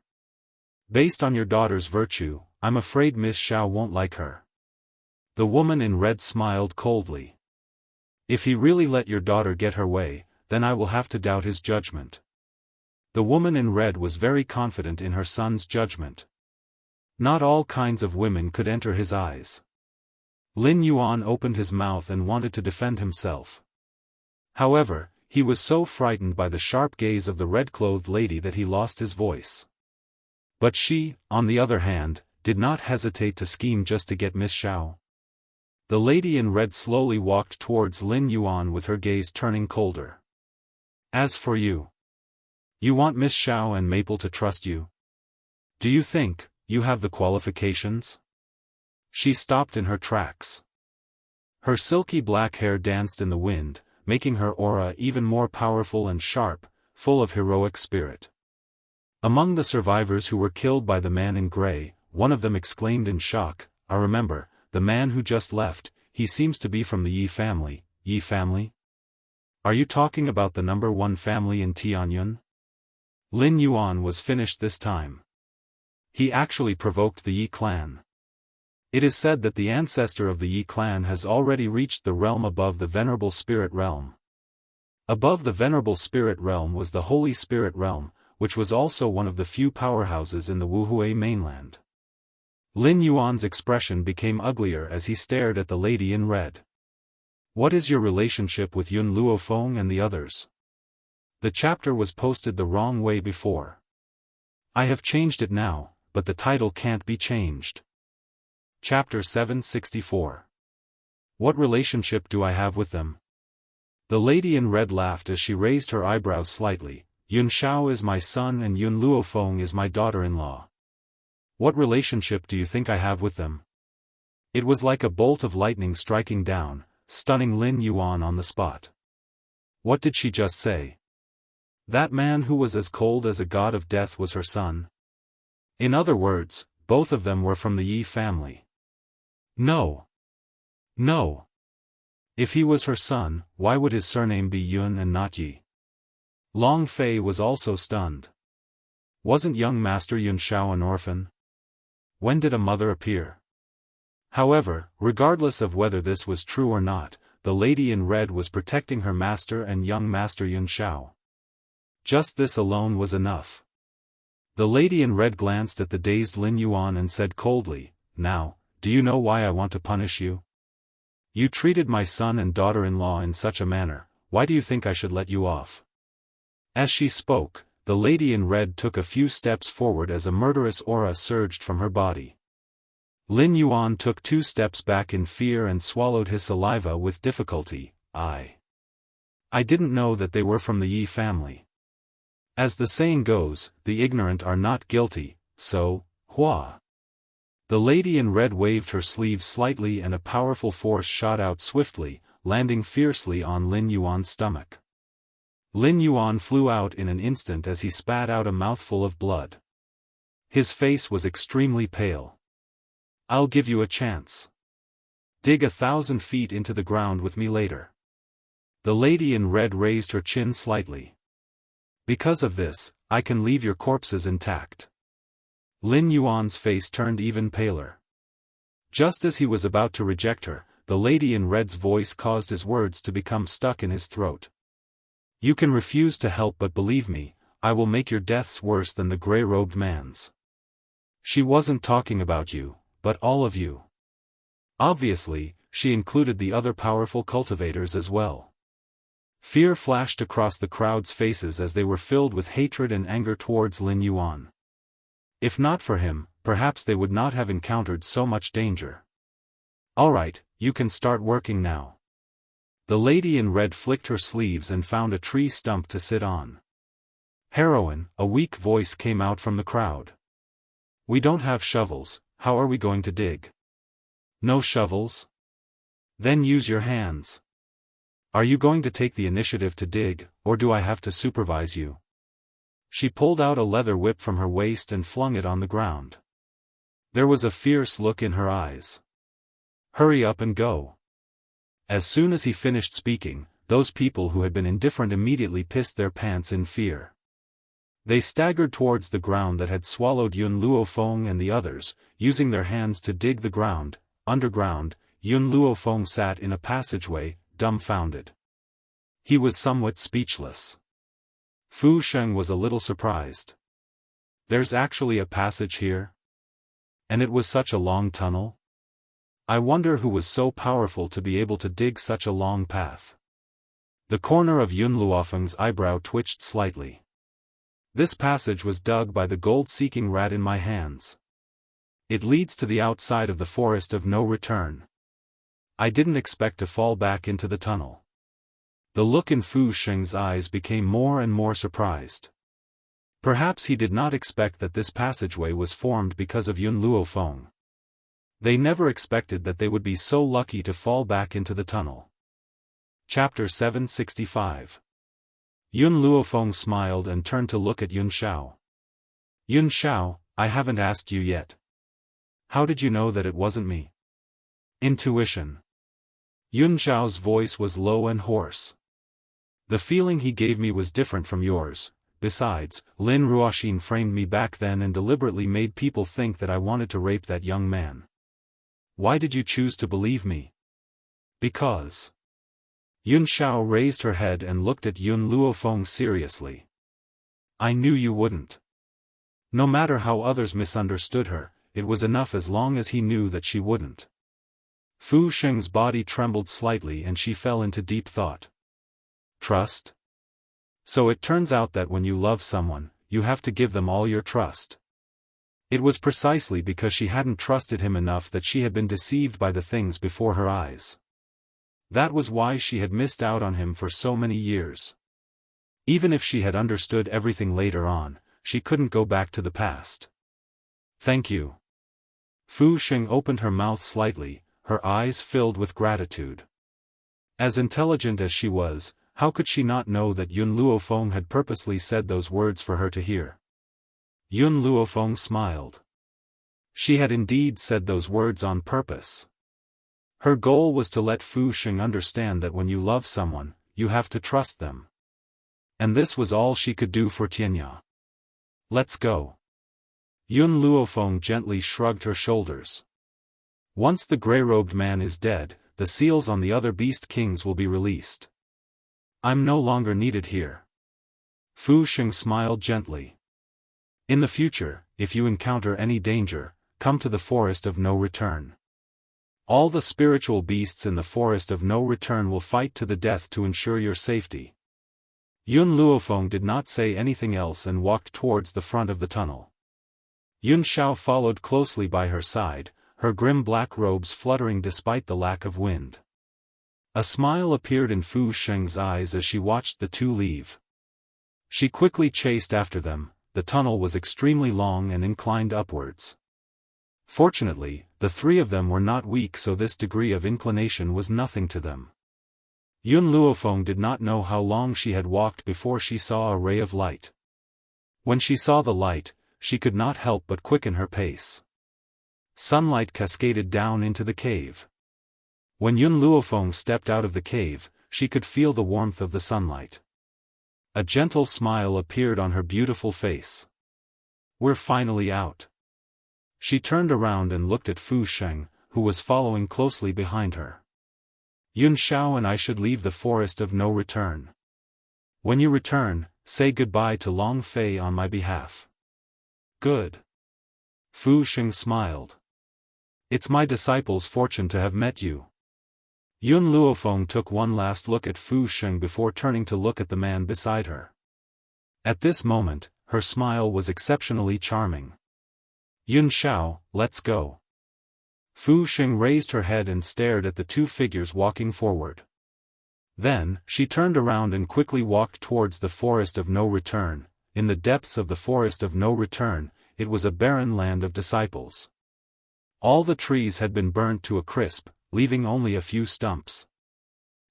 A: Based on your daughter's virtue, I'm afraid Miss Xiao won't like her. The woman in red smiled coldly. If he really let your daughter get her way, then I will have to doubt his judgment. The woman in red was very confident in her son's judgment. Not all kinds of women could enter his eyes. Lin Yuan opened his mouth and wanted to defend himself. However, he was so frightened by the sharp gaze of the red-clothed lady that he lost his voice. But she, on the other hand, did not hesitate to scheme just to get Miss Xiao. The lady in red slowly walked towards Lin Yuan with her gaze turning colder. As for you, you want Miss Xiao and Maple to trust you? Do you think you have the qualifications? She stopped in her tracks. Her silky black hair danced in the wind, making her aura even more powerful and sharp, full of heroic spirit. Among the survivors who were killed by the man in gray, one of them exclaimed in shock, I remember, the man who just left, he seems to be from the Yi family. Yi family? Are you talking about the number 1 family in Tianyun? Lin Yuan was finished this time. He actually provoked the Yi clan. It is said that the ancestor of the Yi clan has already reached the realm above the Venerable Spirit realm. Above the Venerable Spirit realm was the Holy Spirit realm, which was also one of the few powerhouses in the Wuhui mainland. Lin Yuan's expression became uglier as he stared at the lady in red. What is your relationship with Yun Luofeng and the others? The chapter was posted the wrong way before. I have changed it now, but the title can't be changed. Chapter 764. What relationship do I have with them? The lady in red laughed as she raised her eyebrows slightly. Yun Xiao is my son and Yun Luofeng is my daughter-in-law. What relationship do you think I have with them? It was like a bolt of lightning striking down, stunning Lin Yuan on the spot. What did she just say? That man who was as cold as a god of death was her son? In other words, both of them were from the Yi family. No. No. If he was her son, why would his surname be Yun and not Yi? Long Fei was also stunned. Wasn't young Master Yun Xiao an orphan? When did a mother appear? However, regardless of whether this was true or not, the lady in red was protecting her master and young Master Yun Xiao. Just this alone was enough. The lady in red glanced at the dazed Lin Yuan and said coldly, now, do you know why I want to punish you? You treated my son and daughter-in-law in such a manner, why do you think I should let you off? As she spoke, the lady in red took a few steps forward as a murderous aura surged from her body. Lin Yuan took 2 steps back in fear and swallowed his saliva with difficulty. I didn't know that they were from the Yi family. As the saying goes, the ignorant are not guilty, so, hua. The lady in red waved her sleeve slightly and a powerful force shot out swiftly, landing fiercely on Lin Yuan's stomach. Lin Yuan flew out in an instant as he spat out a mouthful of blood. His face was extremely pale. "I'll give you a chance. Dig 1,000 feet into the ground with me later." The lady in red raised her chin slightly. "Because of this, I can leave your corpses intact." Lin Yuan's face turned even paler. Just as he was about to reject her, the lady in red's voice caused his words to become stuck in his throat. "You can refuse to help, but believe me, I will make your deaths worse than the gray-robed man's." She wasn't talking about you, but all of you. Obviously, she included the other powerful cultivators as well. Fear flashed across the crowd's faces as they were filled with hatred and anger towards Lin Yuan. If not for him, perhaps they would not have encountered so much danger. "Alright, you can start working now." The lady in red flicked her sleeves and found a tree stump to sit on. "Heroine," a weak voice came out from the crowd. "We don't have shovels, how are we going to dig?" "No shovels? Then use your hands." "Are you going to take the initiative to dig, or do I have to supervise you?" She pulled out a leather whip from her waist and flung it on the ground. There was a fierce look in her eyes. "Hurry up and go." As soon as he finished speaking, those people who had been indifferent immediately pissed their pants in fear. They staggered towards the ground that had swallowed Yun Luofeng and the others, using their hands to dig the ground. Underground, Yun Luofeng sat in a passageway, dumbfounded. He was somewhat speechless. Fu Sheng was a little surprised. "There's actually a passage here? And it was such a long tunnel? I wonder who was so powerful to be able to dig such a long path." The corner of Yun Luofeng's eyebrow twitched slightly. "This passage was dug by the gold-seeking rat in my hands. It leads to the outside of the forest of no return. I didn't expect to fall back into the tunnel." The look in Fu Sheng's eyes became more and more surprised. Perhaps he did not expect that this passageway was formed because of Yun Luofeng. They never expected that they would be so lucky to fall back into the tunnel. Chapter 765. Yun Luofeng smiled and turned to look at Yun Shao. "Yun Shao, I haven't asked you yet. How did you know that it wasn't me?" "Intuition." Yun Shao's voice was low and hoarse. "The feeling he gave me was different from yours. Besides, Lin Ruoxin framed me back then and deliberately made people think that I wanted to rape that young man. Why did you choose to believe me?" "Because." Yun Shao raised her head and looked at Yun Luofeng seriously. "I knew you wouldn't." No matter how others misunderstood her, it was enough as long as he knew that she wouldn't. Fu Sheng's body trembled slightly and she fell into deep thought. Trust? So it turns out that when you love someone, you have to give them all your trust. It was precisely because she hadn't trusted him enough that she had been deceived by the things before her eyes. That was why she had missed out on him for so many years. Even if she had understood everything later on, she couldn't go back to the past. "Thank you." Fu Sheng opened her mouth slightly, her eyes filled with gratitude. As intelligent as she was, how could she not know that Yun Luofeng had purposely said those words for her to hear? Yun Luofeng smiled. She had indeed said those words on purpose. Her goal was to let Fu Sheng understand that when you love someone, you have to trust them. And this was all she could do for Tianya. "Let's go." Yun Luofeng gently shrugged her shoulders. "Once the gray-robed man is dead, the seals on the other beast kings will be released. I'm no longer needed here." Fu Sheng smiled gently. "In the future, if you encounter any danger, come to the forest of no return. All the spiritual beasts in the forest of no return will fight to the death to ensure your safety." Yun Luofeng did not say anything else and walked towards the front of the tunnel. Yun Shao followed closely by her side, her grim black robes fluttering despite the lack of wind. A smile appeared in Fu Sheng's eyes as she watched the two leave. She quickly chased after them. The tunnel was extremely long and inclined upwards. Fortunately, the three of them were not weak, so this degree of inclination was nothing to them. Yun Luofeng did not know how long she had walked before she saw a ray of light. When she saw the light, she could not help but quicken her pace. Sunlight cascaded down into the cave. When Yun Luofeng stepped out of the cave, she could feel the warmth of the sunlight. A gentle smile appeared on her beautiful face. "We're finally out." She turned around and looked at Fu Sheng, who was following closely behind her. "Yun Xiao and I should leave the forest of no return. When you return, say goodbye to Long Fei on my behalf." "Good." Fu Sheng smiled. "It's my disciple's fortune to have met you." Yun Luofeng took one last look at Fu Sheng before turning to look at the man beside her. At this moment, her smile was exceptionally charming. "Yun Xiao, let's go." Fu Sheng raised her head and stared at the two figures walking forward. Then, she turned around and quickly walked towards the forest of no return. In the depths of the forest of no return, it was a barren land of disciples. All the trees had been burnt to a crisp, leaving only a few stumps.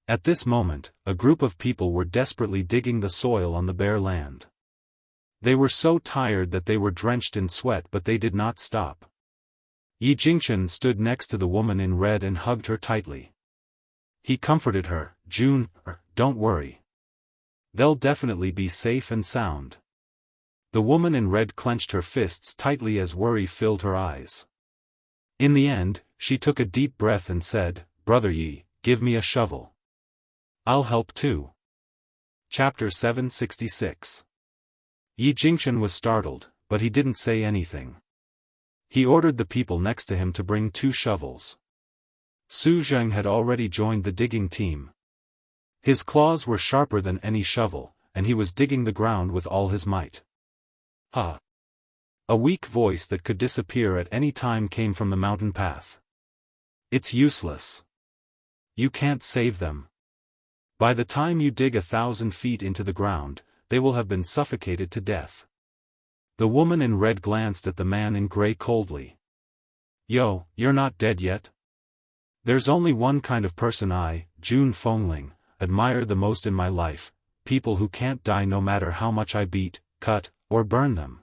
A: At this moment, a group of people were desperately digging the soil on the bare land. They were so tired that they were drenched in sweat, but they did not stop. Yi Jingchen stood next to the woman in red and hugged her tightly. He comforted her, "June, don't worry. They'll definitely be safe and sound." The woman in red clenched her fists tightly as worry filled her eyes. In the end, she took a deep breath and said, "Brother Yi, give me a shovel. I'll help too." Chapter 766. Yi Jingchen was startled, but he didn't say anything. He ordered the people next to him to bring 2 shovels. Su Zheng had already joined the digging team. His claws were sharper than any shovel, and he was digging the ground with all his might. "Ha!" A weak voice that could disappear at any time came from the mountain path. "It's useless. You can't save them. By the time you dig 1,000 feet into the ground, they will have been suffocated to death." The woman in red glanced at the man in gray coldly. "Yo, you're not dead yet? There's only one kind of person I, Jun Fengling, admire the most in my life, people who can't die no matter how much I beat, cut, or burn them."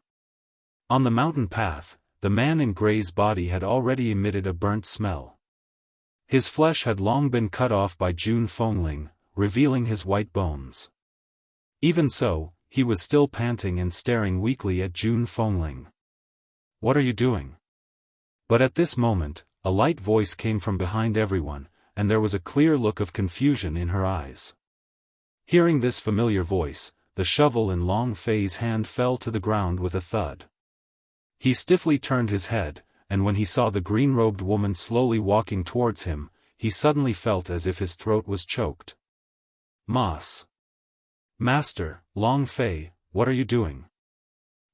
A: On the mountain path, the man in gray's body had already emitted a burnt smell. His flesh had long been cut off by Jun Fengling, revealing his white bones. Even so, he was still panting and staring weakly at Jun Fengling. "What are you doing?" But at this moment, a light voice came from behind everyone, and there was a clear look of confusion in her eyes. Hearing this familiar voice, the shovel in Long Fei's hand fell to the ground with a thud. He stiffly turned his head, and when he saw the green-robed woman slowly walking towards him, he suddenly felt as if his throat was choked. "Mas. Master, Long Fei, what are you doing?"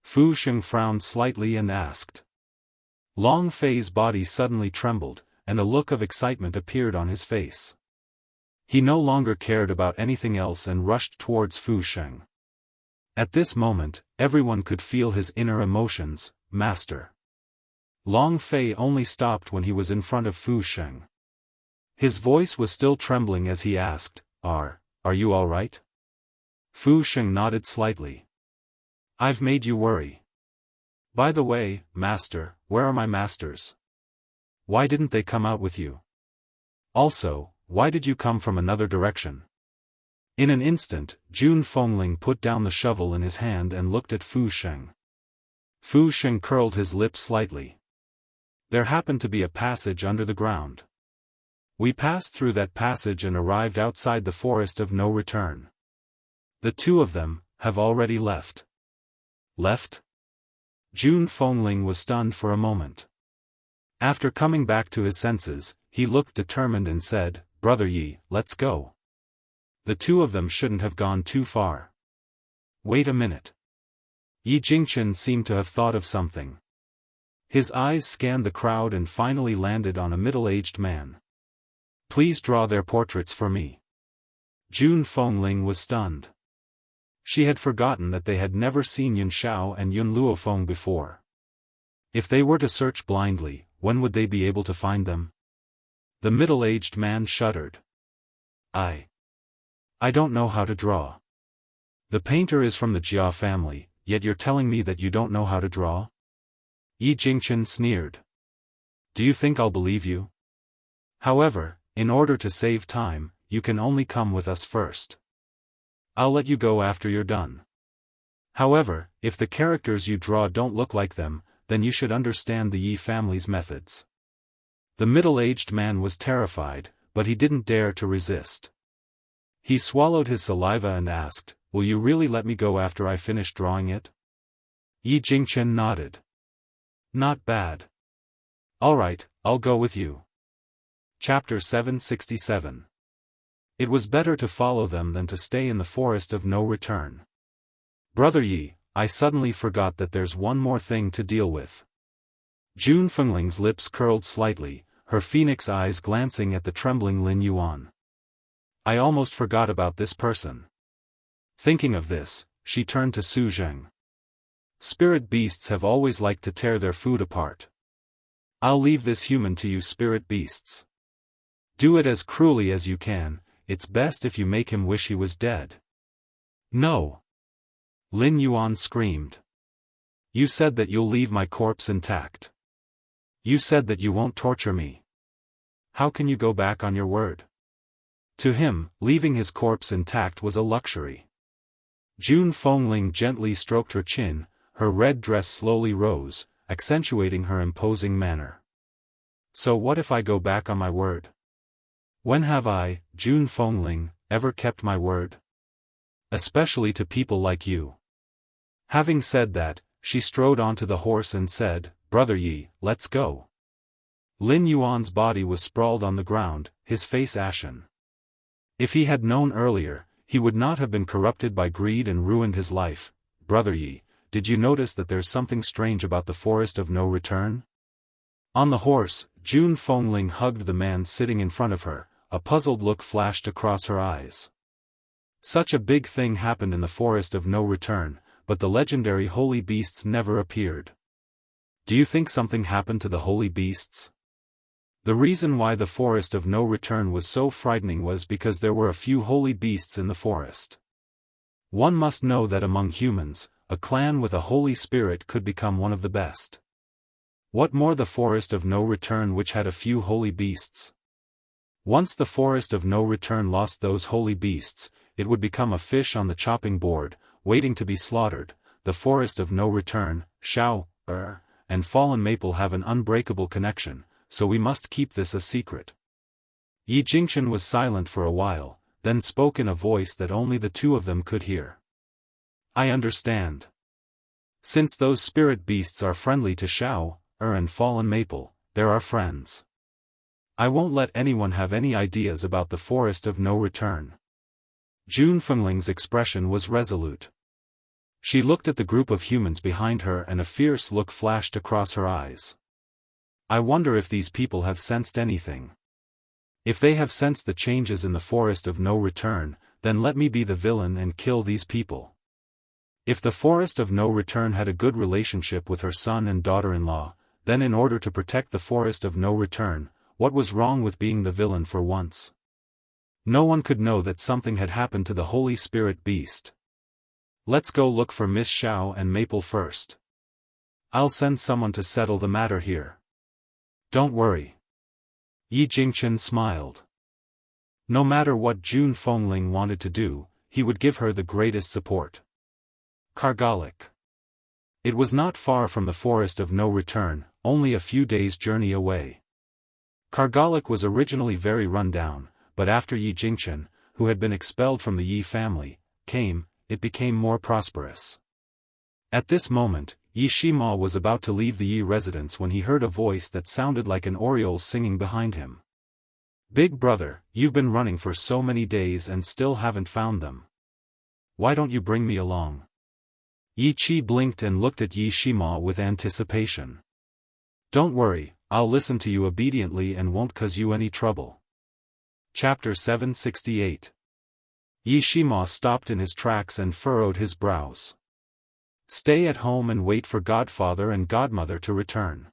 A: Fu Sheng frowned slightly and asked. Long Fei's body suddenly trembled, and a look of excitement appeared on his face. He no longer cared about anything else and rushed towards Fu Sheng. At this moment, everyone could feel his inner emotions. "Master." Long Fei only stopped when he was in front of Fu Sheng. His voice was still trembling as he asked, Are you all right?" Fu Sheng nodded slightly. "I've made you worry. By the way, Master, where are my masters? Why didn't they come out with you? Also, why did you come from another direction?" In an instant, Jun Fengling put down the shovel in his hand and looked at Fu Sheng. Fu Sheng curled his lips slightly. "There happened to be a passage under the ground. We passed through that passage and arrived outside the forest of no return. The 2 of them have already left." "Left?" Jun Fengling was stunned for a moment. After coming back to his senses, he looked determined and said, "Brother Yi, let's go. The 2 of them shouldn't have gone too far." "Wait a minute." Yi Jingchen seemed to have thought of something. His eyes scanned the crowd and finally landed on a middle-aged man. "Please draw their portraits for me." Jun Fengling was stunned. She had forgotten that they had never seen Yun Xiao and Yun Luofeng before. If they were to search blindly, when would they be able to find them? The middle-aged man shuddered. I don't know how to draw. The painter is from the Jia family, yet you're telling me that you don't know how to draw? Yi Jingchen sneered. Do you think I'll believe you? However, in order to save time, you can only come with us first. I'll let you go after you're done. However, if the characters you draw don't look like them, then you should understand the Yi family's methods. The middle-aged man was terrified, but he didn't dare to resist. He swallowed his saliva and asked, will you really let me go after I finish drawing it? Yi Jingchen nodded. Not bad. All right, I'll go with you. Chapter 767. It was better to follow them than to stay in the forest of no return. Brother Yi, I suddenly forgot that there's one more thing to deal with. June Fengling's lips curled slightly, her phoenix eyes glancing at the trembling Lin Yuan. I almost forgot about this person. Thinking of this, she turned to Su Zheng. Spirit beasts have always liked to tear their food apart. I'll leave this human to you spirit beasts. Do it as cruelly as you can, it's best if you make him wish he was dead. No. Lin Yuan screamed. You said that you'll leave my corpse intact. You said that you won't torture me. How can you go back on your word? To him, leaving his corpse intact was a luxury. June Fengling gently stroked her chin, her red dress slowly rose, accentuating her imposing manner. So what if I go back on my word? When have I, June Fengling, ever kept my word? Especially to people like you. Having said that, she strode onto the horse and said, Brother Yi, let's go. Lin Yuan's body was sprawled on the ground, his face ashen. If he had known earlier, he would not have been corrupted by greed and ruined his life. Brother Yi, did you notice that there's something strange about the forest of no return? On the horse, June Fengling hugged the man sitting in front of her, a puzzled look flashed across her eyes. Such a big thing happened in the forest of no return, but the legendary holy beasts never appeared. Do you think something happened to the holy beasts? The reason why the forest of no return was so frightening was because there were a few holy beasts in the forest. One must know that among humans, a clan with a holy spirit could become one of the best. What more the forest of no return which had a few holy beasts? Once the forest of no return lost those holy beasts, it would become a fish on the chopping board, waiting to be slaughtered. The forest of no return, and fallen maple have an unbreakable connection, so we must keep this a secret. Yi Jingchen was silent for a while, then spoke in a voice that only the two of them could hear. I understand. Since those spirit beasts are friendly to and fallen maple, they're our friends. I won't let anyone have any ideas about the forest of no return. June Fengling's expression was resolute. She looked at the group of humans behind her and a fierce look flashed across her eyes. I wonder if these people have sensed anything. If they have sensed the changes in the forest of no return, then let me be the villain and kill these people. If the forest of no return had a good relationship with her son and daughter-in-law, then in order to protect the forest of no return, what was wrong with being the villain for once? No one could know that something had happened to the Holy Spirit beast. Let's go look for Miss Xiao and Maple first. I'll send someone to settle the matter here. Don't worry. Yi Jingchen smiled. No matter what June Fengling wanted to do, he would give her the greatest support. Kargalik. It was not far from the forest of no return, only a few days' journey away. Kargalik was originally very run down, but after Yi Jingchen, who had been expelled from the Yi family, came, it became more prosperous. At this moment, Yi Shima was about to leave the Yi residence when he heard a voice that sounded like an oriole singing behind him. Big brother, you've been running for so many days and still haven't found them. Why don't you bring me along? Yi Qi blinked and looked at Yi Shima with anticipation. Don't worry, I'll listen to you obediently and won't cause you any trouble. Chapter 768. Yi Shima stopped in his tracks and furrowed his brows. Stay at home and wait for godfather and godmother to return.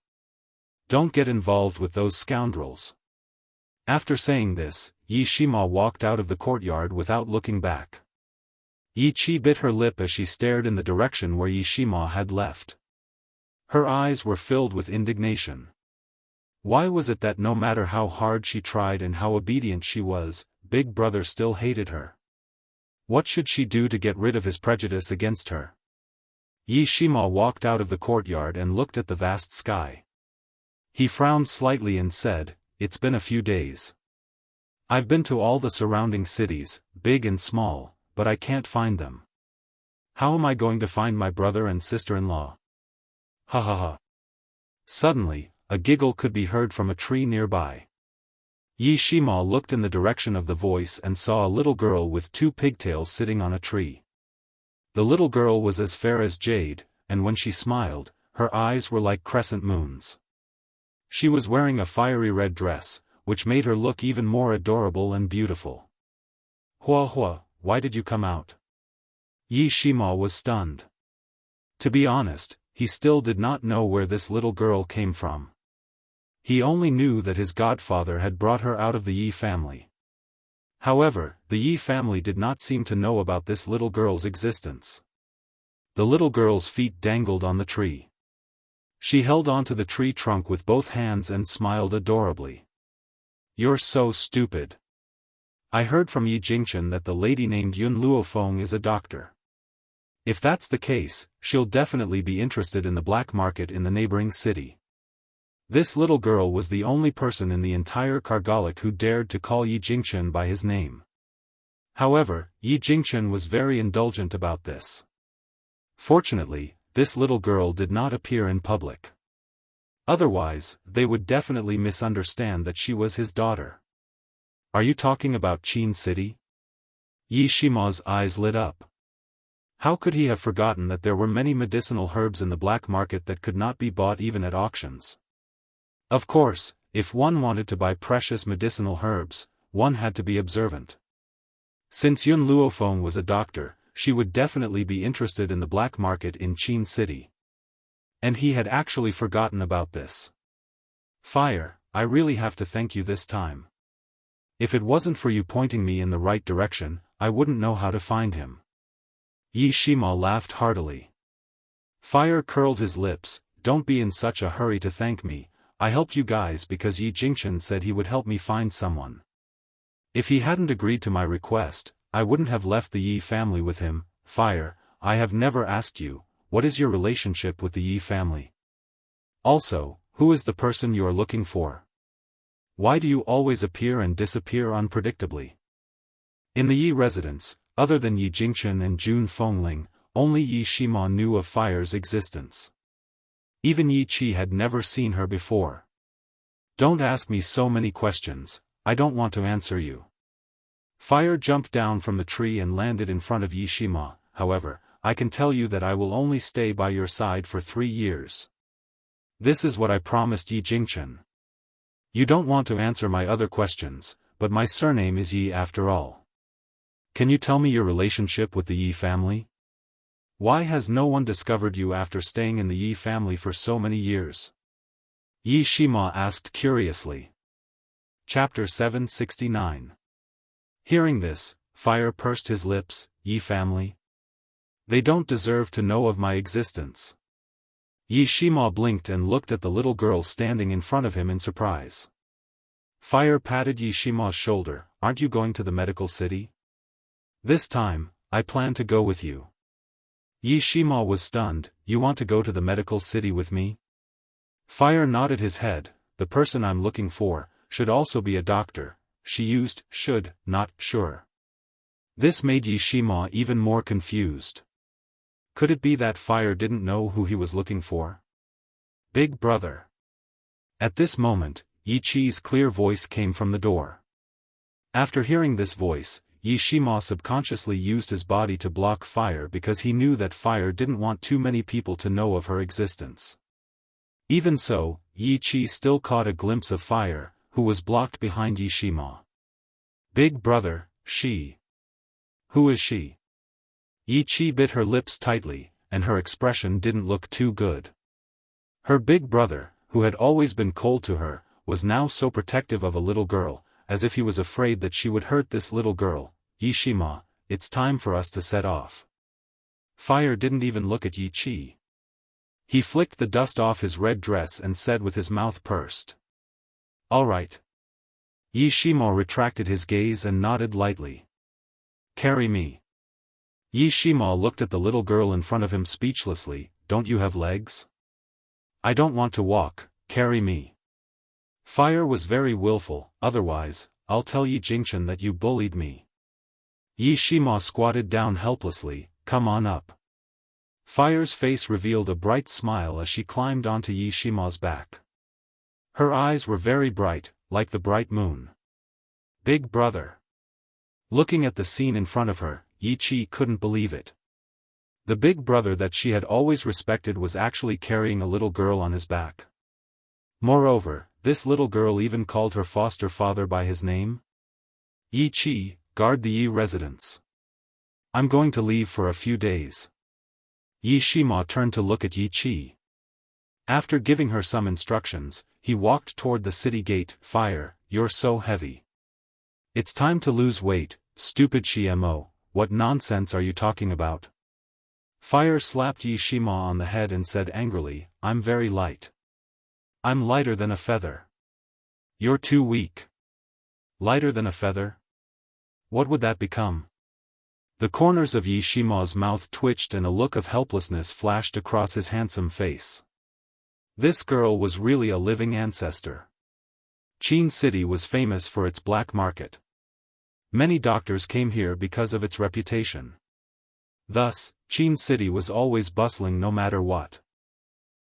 A: Don't get involved with those scoundrels. After saying this, Yi Shima walked out of the courtyard without looking back. Yi Chi bit her lip as she stared in the direction where Yi Shima had left. Her eyes were filled with indignation. Why was it that no matter how hard she tried and how obedient she was, Big Brother still hated her? What should she do to get rid of his prejudice against her? Yi Shima walked out of the courtyard and looked at the vast sky. He frowned slightly and said, "It's been a few days. I've been to all the surrounding cities, big and small, but I can't find them. How am I going to find my brother and sister-in-law? Ha ha ha." Suddenly, a giggle could be heard from a tree nearby. Yi Shima looked in the direction of the voice and saw a little girl with 2 pigtails sitting on a tree. The little girl was as fair as jade, and when she smiled, her eyes were like crescent moons. She was wearing a fiery red dress, which made her look even more adorable and beautiful. "Hua Hua, why did you come out?" Yi Shima was stunned. To be honest, he still did not know where this little girl came from. He only knew that his godfather had brought her out of the Yi family. However, the Yi family did not seem to know about this little girl's existence. The little girl's feet dangled on the tree. She held onto the tree trunk with both hands and smiled adorably. "You're so stupid. I heard from Yi Jingchen that the lady named Yun Luofeng is a doctor. If that's the case, she'll definitely be interested in the black market in the neighboring city." This little girl was the only person in the entire Kargalik who dared to call Yi Jingchen by his name. However, Yi Jingchen was very indulgent about this. Fortunately, this little girl did not appear in public. Otherwise, they would definitely misunderstand that she was his daughter. "Are you talking about Qin City?" Yi Shima's eyes lit up. How could he have forgotten that there were many medicinal herbs in the black market that could not be bought even at auctions? Of course, if one wanted to buy precious medicinal herbs, one had to be observant. Since Yun Luofeng was a doctor, she would definitely be interested in the black market in Qin City. And he had actually forgotten about this. "Fire, I really have to thank you this time. If it wasn't for you pointing me in the right direction, I wouldn't know how to find him." Yi Shima laughed heartily. Fire curled his lips. "Don't be in such a hurry to thank me. I helped you guys because Yi Jingchen said he would help me find someone. If he hadn't agreed to my request, I wouldn't have left the Yi family with him." "Fire, I have never asked you, what is your relationship with the Yi family? Also, who is the person you are looking for? Why do you always appear and disappear unpredictably?" In the Yi residence, other than Yi Jingchen and Jun Fengling, only Yi Shima knew of Fire's existence. Even Yi Chi had never seen her before. "Don't ask me so many questions, I don't want to answer you." Fire jumped down from the tree and landed in front of Yi Shima. "However, I can tell you that I will only stay by your side for 3 years. This is what I promised Yi Jingchen. You don't want to answer my other questions, but my surname is Yi after all. Can you tell me your relationship with the Yi family? Why has no one discovered you after staying in the Yi family for so many years?" Yi Shima asked curiously. Chapter 769. Hearing this, Fire pursed his lips. "Yi family? They don't deserve to know of my existence." Yi Shima blinked and looked at the little girl standing in front of him in surprise. Fire patted Yi Shima's shoulder. "Aren't you going to the medical city? This time, I plan to go with you." Yi Shima was stunned. "You want to go to the medical city with me?" Fire nodded his head. "The person I'm looking for should also be a doctor." She used should, not sure. This made Yi Shima even more confused. Could it be that Fire didn't know who he was looking for? "Big Brother." At this moment, Yi Chi's clear voice came from the door. After hearing this voice, Yi Shima subconsciously used his body to block Fire because he knew that Fire didn't want too many people to know of her existence. Even so, Yi Chi still caught a glimpse of Fire, who was blocked behind Yi Shima. "Big Brother, she. Who is she?" Yi Chi bit her lips tightly, and her expression didn't look too good. Her big brother, who had always been cold to her, was now so protective of a little girl, as if he was afraid that she would hurt this little girl. Yi Shima, it's time for us to set off. Fire didn't even look at Yi Chi. He flicked the dust off his red dress and said with his mouth pursed. All right. Yi Shima retracted his gaze and nodded lightly. Carry me. Yi Shima looked at the little girl in front of him speechlessly. Don't you have legs? I don't want to walk, carry me. Fire was very willful, otherwise, I'll tell Yi Jingchen that you bullied me. Yi Shima squatted down helplessly. Come on up. Fire's face revealed a bright smile as she climbed onto Yi Shima's back. Her eyes were very bright, like the bright moon. Big brother. Looking at the scene in front of her, Yi Chi couldn't believe it. The big brother that she had always respected was actually carrying a little girl on his back. Moreover, this little girl even called her foster father by his name. Yi Chi, guard the Yi residence. I'm going to leave for a few days. Yi Shima turned to look at Yi Chi. After giving her some instructions, he walked toward the city gate. Fire, you're so heavy. It's time to lose weight, stupid Shimo, what nonsense are you talking about? Fire slapped Yi Shima on the head and said angrily, I'm very light. I'm lighter than a feather. You're too weak. Lighter than a feather? What would that become? The corners of Yi Shima's mouth twitched and a look of helplessness flashed across his handsome face. This girl was really a living ancestor. Qin City was famous for its black market. Many doctors came here because of its reputation. Thus, Qin City was always bustling no matter what.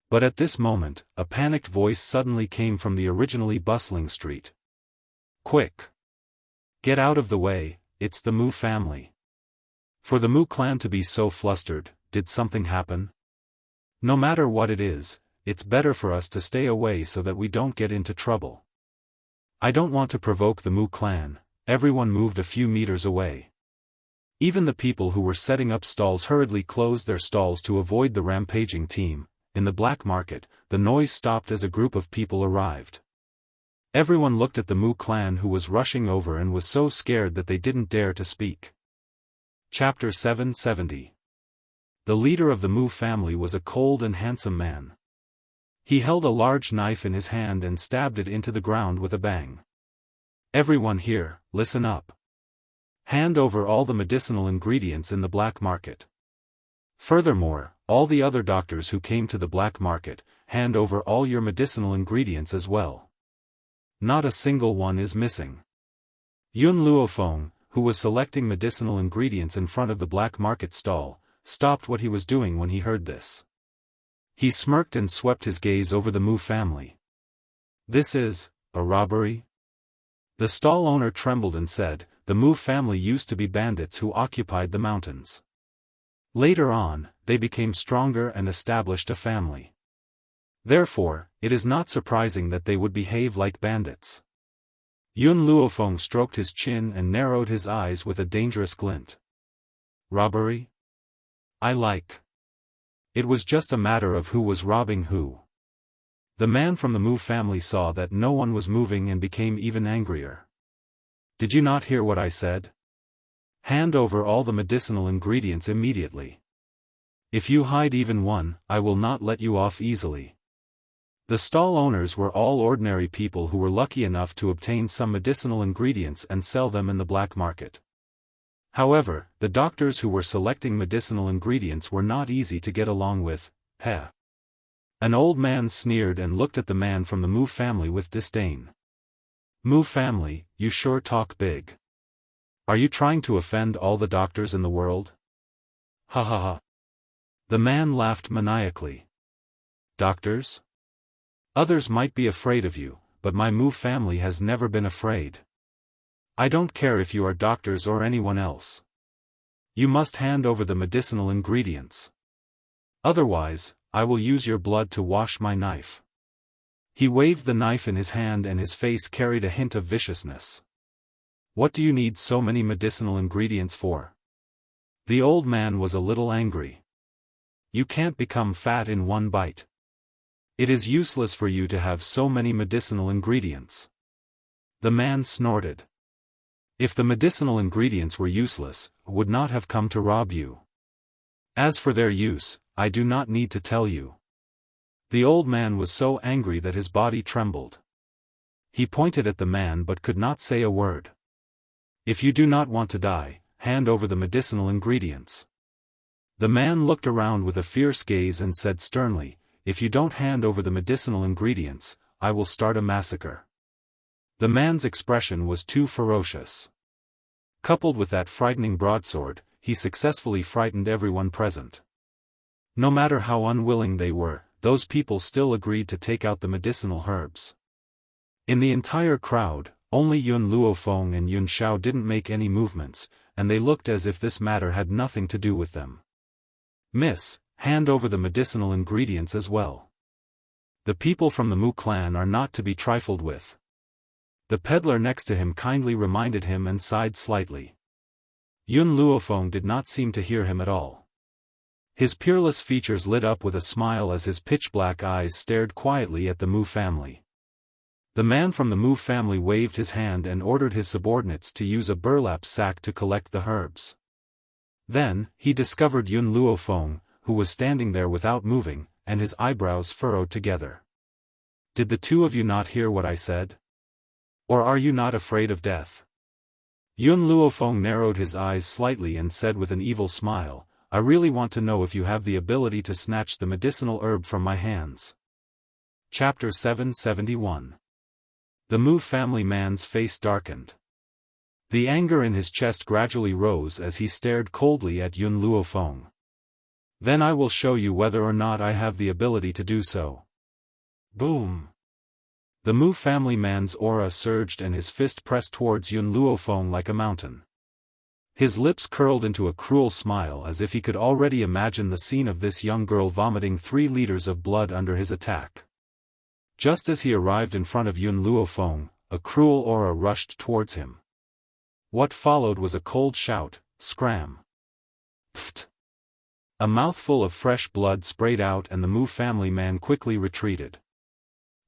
A: But at this moment, a panicked voice suddenly came from the originally bustling street. Quick! Get out of the way, it's the Mu family. For the Mu clan to be so flustered, did something happen? No matter what it is, it's better for us to stay away so that we don't get into trouble. I don't want to provoke the Mu clan. Everyone moved a few meters away. Even the people who were setting up stalls hurriedly closed their stalls to avoid the rampaging team. In the black market, the noise stopped as a group of people arrived. Everyone looked at the Mu clan who was rushing over and was so scared that they didn't dare to speak. Chapter 770. The leader of the Mu family was a cold and handsome man. He held a large knife in his hand and stabbed it into the ground with a bang. Everyone here, listen up. Hand over all the medicinal ingredients in the black market. Furthermore, all the other doctors who came to the black market, hand over all your medicinal ingredients as well. Not a single one is missing. Yun Luofeng, who was selecting medicinal ingredients in front of the black market stall, stopped what he was doing when he heard this. He smirked and swept his gaze over the Mu family. This is a robbery? The stall owner trembled and said, the Mu family used to be bandits who occupied the mountains. Later on, they became stronger and established a family. Therefore, it is not surprising that they would behave like bandits. Yun Luofeng stroked his chin and narrowed his eyes with a dangerous glint. Robbery? I like. It was just a matter of who was robbing who. The man from the Mu family saw that no one was moving and became even angrier. Did you not hear what I said? Hand over all the medicinal ingredients immediately. If you hide even one, I will not let you off easily. The stall owners were all ordinary people who were lucky enough to obtain some medicinal ingredients and sell them in the black market. However, the doctors who were selecting medicinal ingredients were not easy to get along with. Heh. An old man sneered and looked at the man from the Mu family with disdain. Mu family, you sure talk big. Are you trying to offend all the doctors in the world? Ha ha ha. The man laughed maniacally. Doctors? Others might be afraid of you, but my Mu family has never been afraid. I don't care if you are doctors or anyone else. You must hand over the medicinal ingredients. Otherwise, I will use your blood to wash my knife. He waved the knife in his hand and his face carried a hint of viciousness. What do you need so many medicinal ingredients for? The old man was a little angry. You can't become fat in one bite. It is useless for you to have so many medicinal ingredients. The man snorted. If the medicinal ingredients were useless, I would not have come to rob you. As for their use, I do not need to tell you. The old man was so angry that his body trembled. He pointed at the man but could not say a word. If you do not want to die, hand over the medicinal ingredients. The man looked around with a fierce gaze and said sternly, if you don't hand over the medicinal ingredients, I will start a massacre. The man's expression was too ferocious. Coupled with that frightening broadsword, he successfully frightened everyone present. No matter how unwilling they were, those people still agreed to take out the medicinal herbs. In the entire crowd, only Yun Luofeng and Yun Xiao didn't make any movements, and they looked as if this matter had nothing to do with them. Miss, hand over the medicinal ingredients as well. The people from the Mu clan are not to be trifled with. The peddler next to him kindly reminded him and sighed slightly. Yun Luofeng did not seem to hear him at all. His peerless features lit up with a smile as his pitch-black eyes stared quietly at the Mu family. The man from the Mu family waved his hand and ordered his subordinates to use a burlap sack to collect the herbs. Then, he discovered Yun Luofeng, who was standing there without moving, and his eyebrows furrowed together. Did the two of you not hear what I said? Or are you not afraid of death? Yun Luofeng narrowed his eyes slightly and said with an evil smile, I really want to know if you have the ability to snatch the medicinal herb from my hands. Chapter 771. The Mu family man's face darkened. The anger in his chest gradually rose as he stared coldly at Yun Luofeng. Then I will show you whether or not I have the ability to do so. Boom! The Mu family man's aura surged and his fist pressed towards Yun Luofeng like a mountain. His lips curled into a cruel smile as if he could already imagine the scene of this young girl vomiting 3 liters of blood under his attack. Just as he arrived in front of Yun Luofeng, a cruel aura rushed towards him. What followed was a cold shout, scram. Pfft! A mouthful of fresh blood sprayed out and the Mu family man quickly retreated.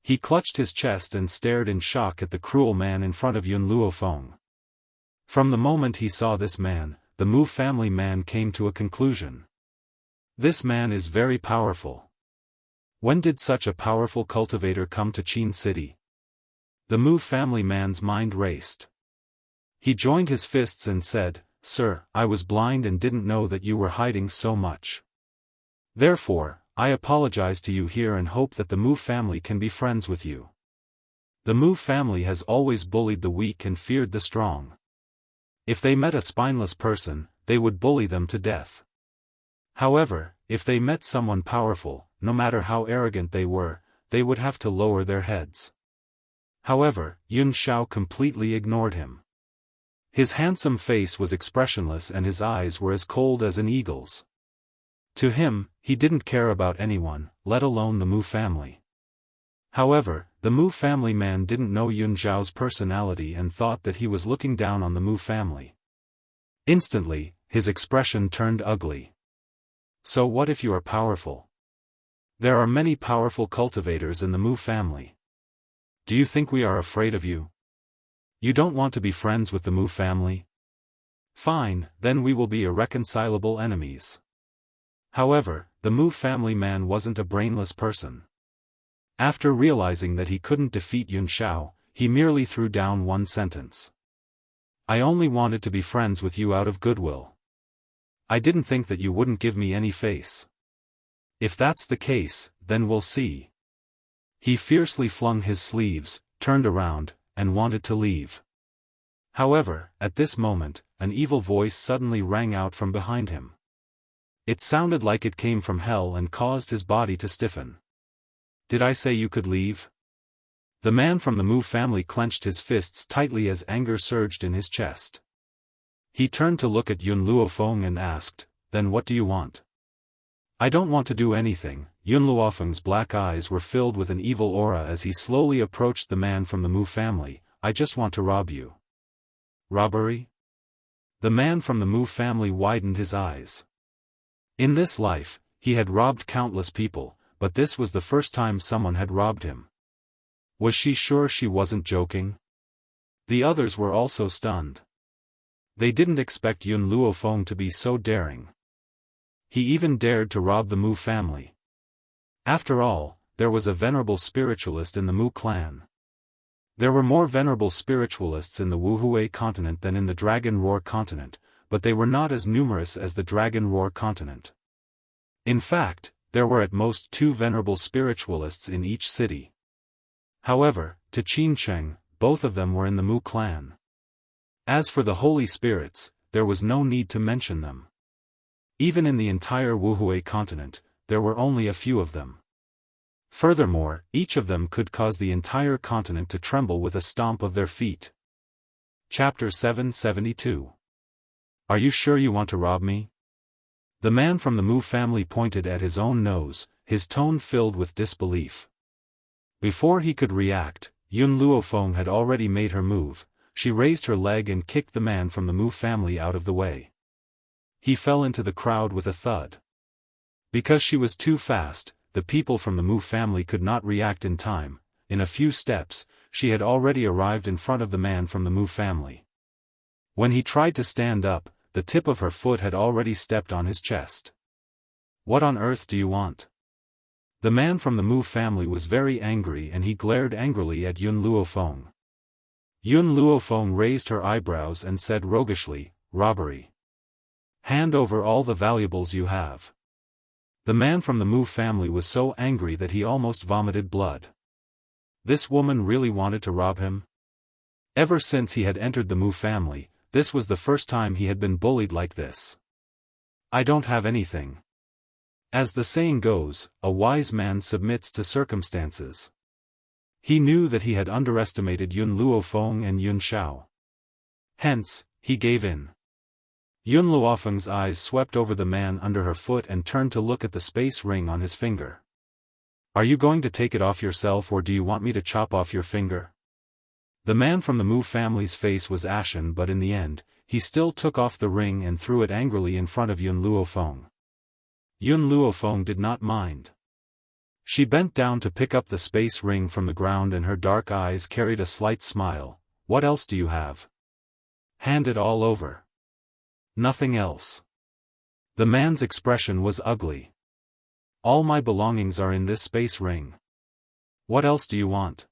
A: He clutched his chest and stared in shock at the cruel man in front of Yun Luofeng. From the moment he saw this man, the Mu family man came to a conclusion. This man is very powerful. When did such a powerful cultivator come to Qin City? The Mu family man's mind raced. He joined his fists and said, Sir, I was blind and didn't know that you were hiding so much. Therefore, I apologize to you here and hope that the Mu family can be friends with you. The Mu family has always bullied the weak and feared the strong. If they met a spineless person, they would bully them to death. However, if they met someone powerful, no matter how arrogant they were, they would have to lower their heads. However, Yun Xiao completely ignored him. His handsome face was expressionless and his eyes were as cold as an eagle's. To him, he didn't care about anyone, let alone the Mu family. However, the Mu family man didn't know Yun Xiao's personality and thought that he was looking down on the Mu family. Instantly, his expression turned ugly. So what if you are powerful? There are many powerful cultivators in the Mu family. Do you think we are afraid of you? You don't want to be friends with the Mu family? Fine, then we will be irreconcilable enemies. However, the Mu family man wasn't a brainless person. After realizing that he couldn't defeat Yun Xiao, he merely threw down one sentence. I only wanted to be friends with you out of goodwill. I didn't think that you wouldn't give me any face. If that's the case, then we'll see. He fiercely flung his sleeves, turned around, and wanted to leave. However, at this moment, an evil voice suddenly rang out from behind him. It sounded like it came from hell and caused his body to stiffen. Did I say you could leave? The man from the Mu family clenched his fists tightly as anger surged in his chest. He turned to look at Yun Luofeng and asked, Then what do you want? I don't want to do anything. Yun Luofeng's black eyes were filled with an evil aura as he slowly approached the man from the Mu family. I just want to rob you. Robbery? The man from the Mu family widened his eyes. In this life, he had robbed countless people, but this was the first time someone had robbed him. Was she sure she wasn't joking? The others were also stunned. They didn't expect Yun Luofeng to be so daring. He even dared to rob the Mu family. After all, there was a venerable spiritualist in the Mu clan. There were more venerable spiritualists in the Wuhui continent than in the Dragon Roar continent, but they were not as numerous as the Dragon Roar continent. In fact, there were at most 2 venerable spiritualists in each city. However, to Qincheng, both of them were in the Mu clan. As for the holy spirits, there was no need to mention them. Even in the entire Wuhui continent, there were only a few of them. Furthermore, each of them could cause the entire continent to tremble with a stomp of their feet. Chapter 772. Are you sure you want to rob me? The man from the Mu family pointed at his own nose, his tone filled with disbelief. Before he could react, Yun Luofeng had already made her move. She raised her leg and kicked the man from the Mu family out of the way. He fell into the crowd with a thud. Because she was too fast, the people from the Mu family could not react in time. In a few steps, she had already arrived in front of the man from the Mu family. When he tried to stand up, the tip of her foot had already stepped on his chest. What on earth do you want? The man from the Mu family was very angry and he glared angrily at Yun Luofeng. Yun Luofeng raised her eyebrows and said roguishly, robbery. Hand over all the valuables you have. The man from the Mu family was so angry that he almost vomited blood. This woman really wanted to rob him? Ever since he had entered the Mu family, this was the first time he had been bullied like this. I don't have anything. As the saying goes, a wise man submits to circumstances. He knew that he had underestimated Yun Luofeng and Yun Xiao. Hence, he gave in. Yun Luofeng's eyes swept over the man under her foot and turned to look at the space ring on his finger. Are you going to take it off yourself or do you want me to chop off your finger? The man from the Mu family's face was ashen, but in the end, he still took off the ring and threw it angrily in front of Yun Luofeng. Yun Luofeng did not mind. She bent down to pick up the space ring from the ground and her dark eyes carried a slight smile. What else do you have? Hand it all over. Nothing else. The man's expression was ugly. All my belongings are in this space ring. What else do you want?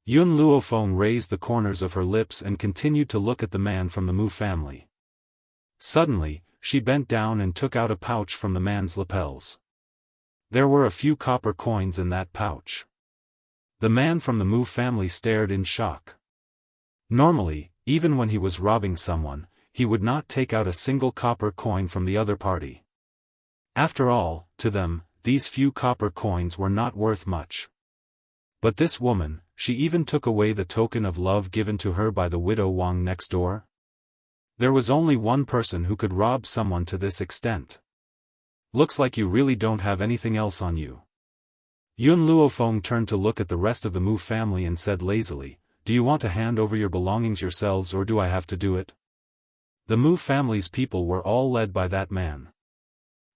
A: Yun Luofeng raised the corners of her lips and continued to look at the man from the Mu family. Suddenly, she bent down and took out a pouch from the man's lapels. There were a few copper coins in that pouch. The man from the Mu family stared in shock. Normally, even when he was robbing someone, he would not take out a single copper coin from the other party. After all, to them, these few copper coins were not worth much. But this woman, she even took away the token of love given to her by the widow Wang next door? There was only one person who could rob someone to this extent. Looks like you really don't have anything else on you. Yun Luofeng turned to look at the rest of the Mu family and said lazily, do you want to hand over your belongings yourselves or do I have to do it? The Mu family's people were all led by that man.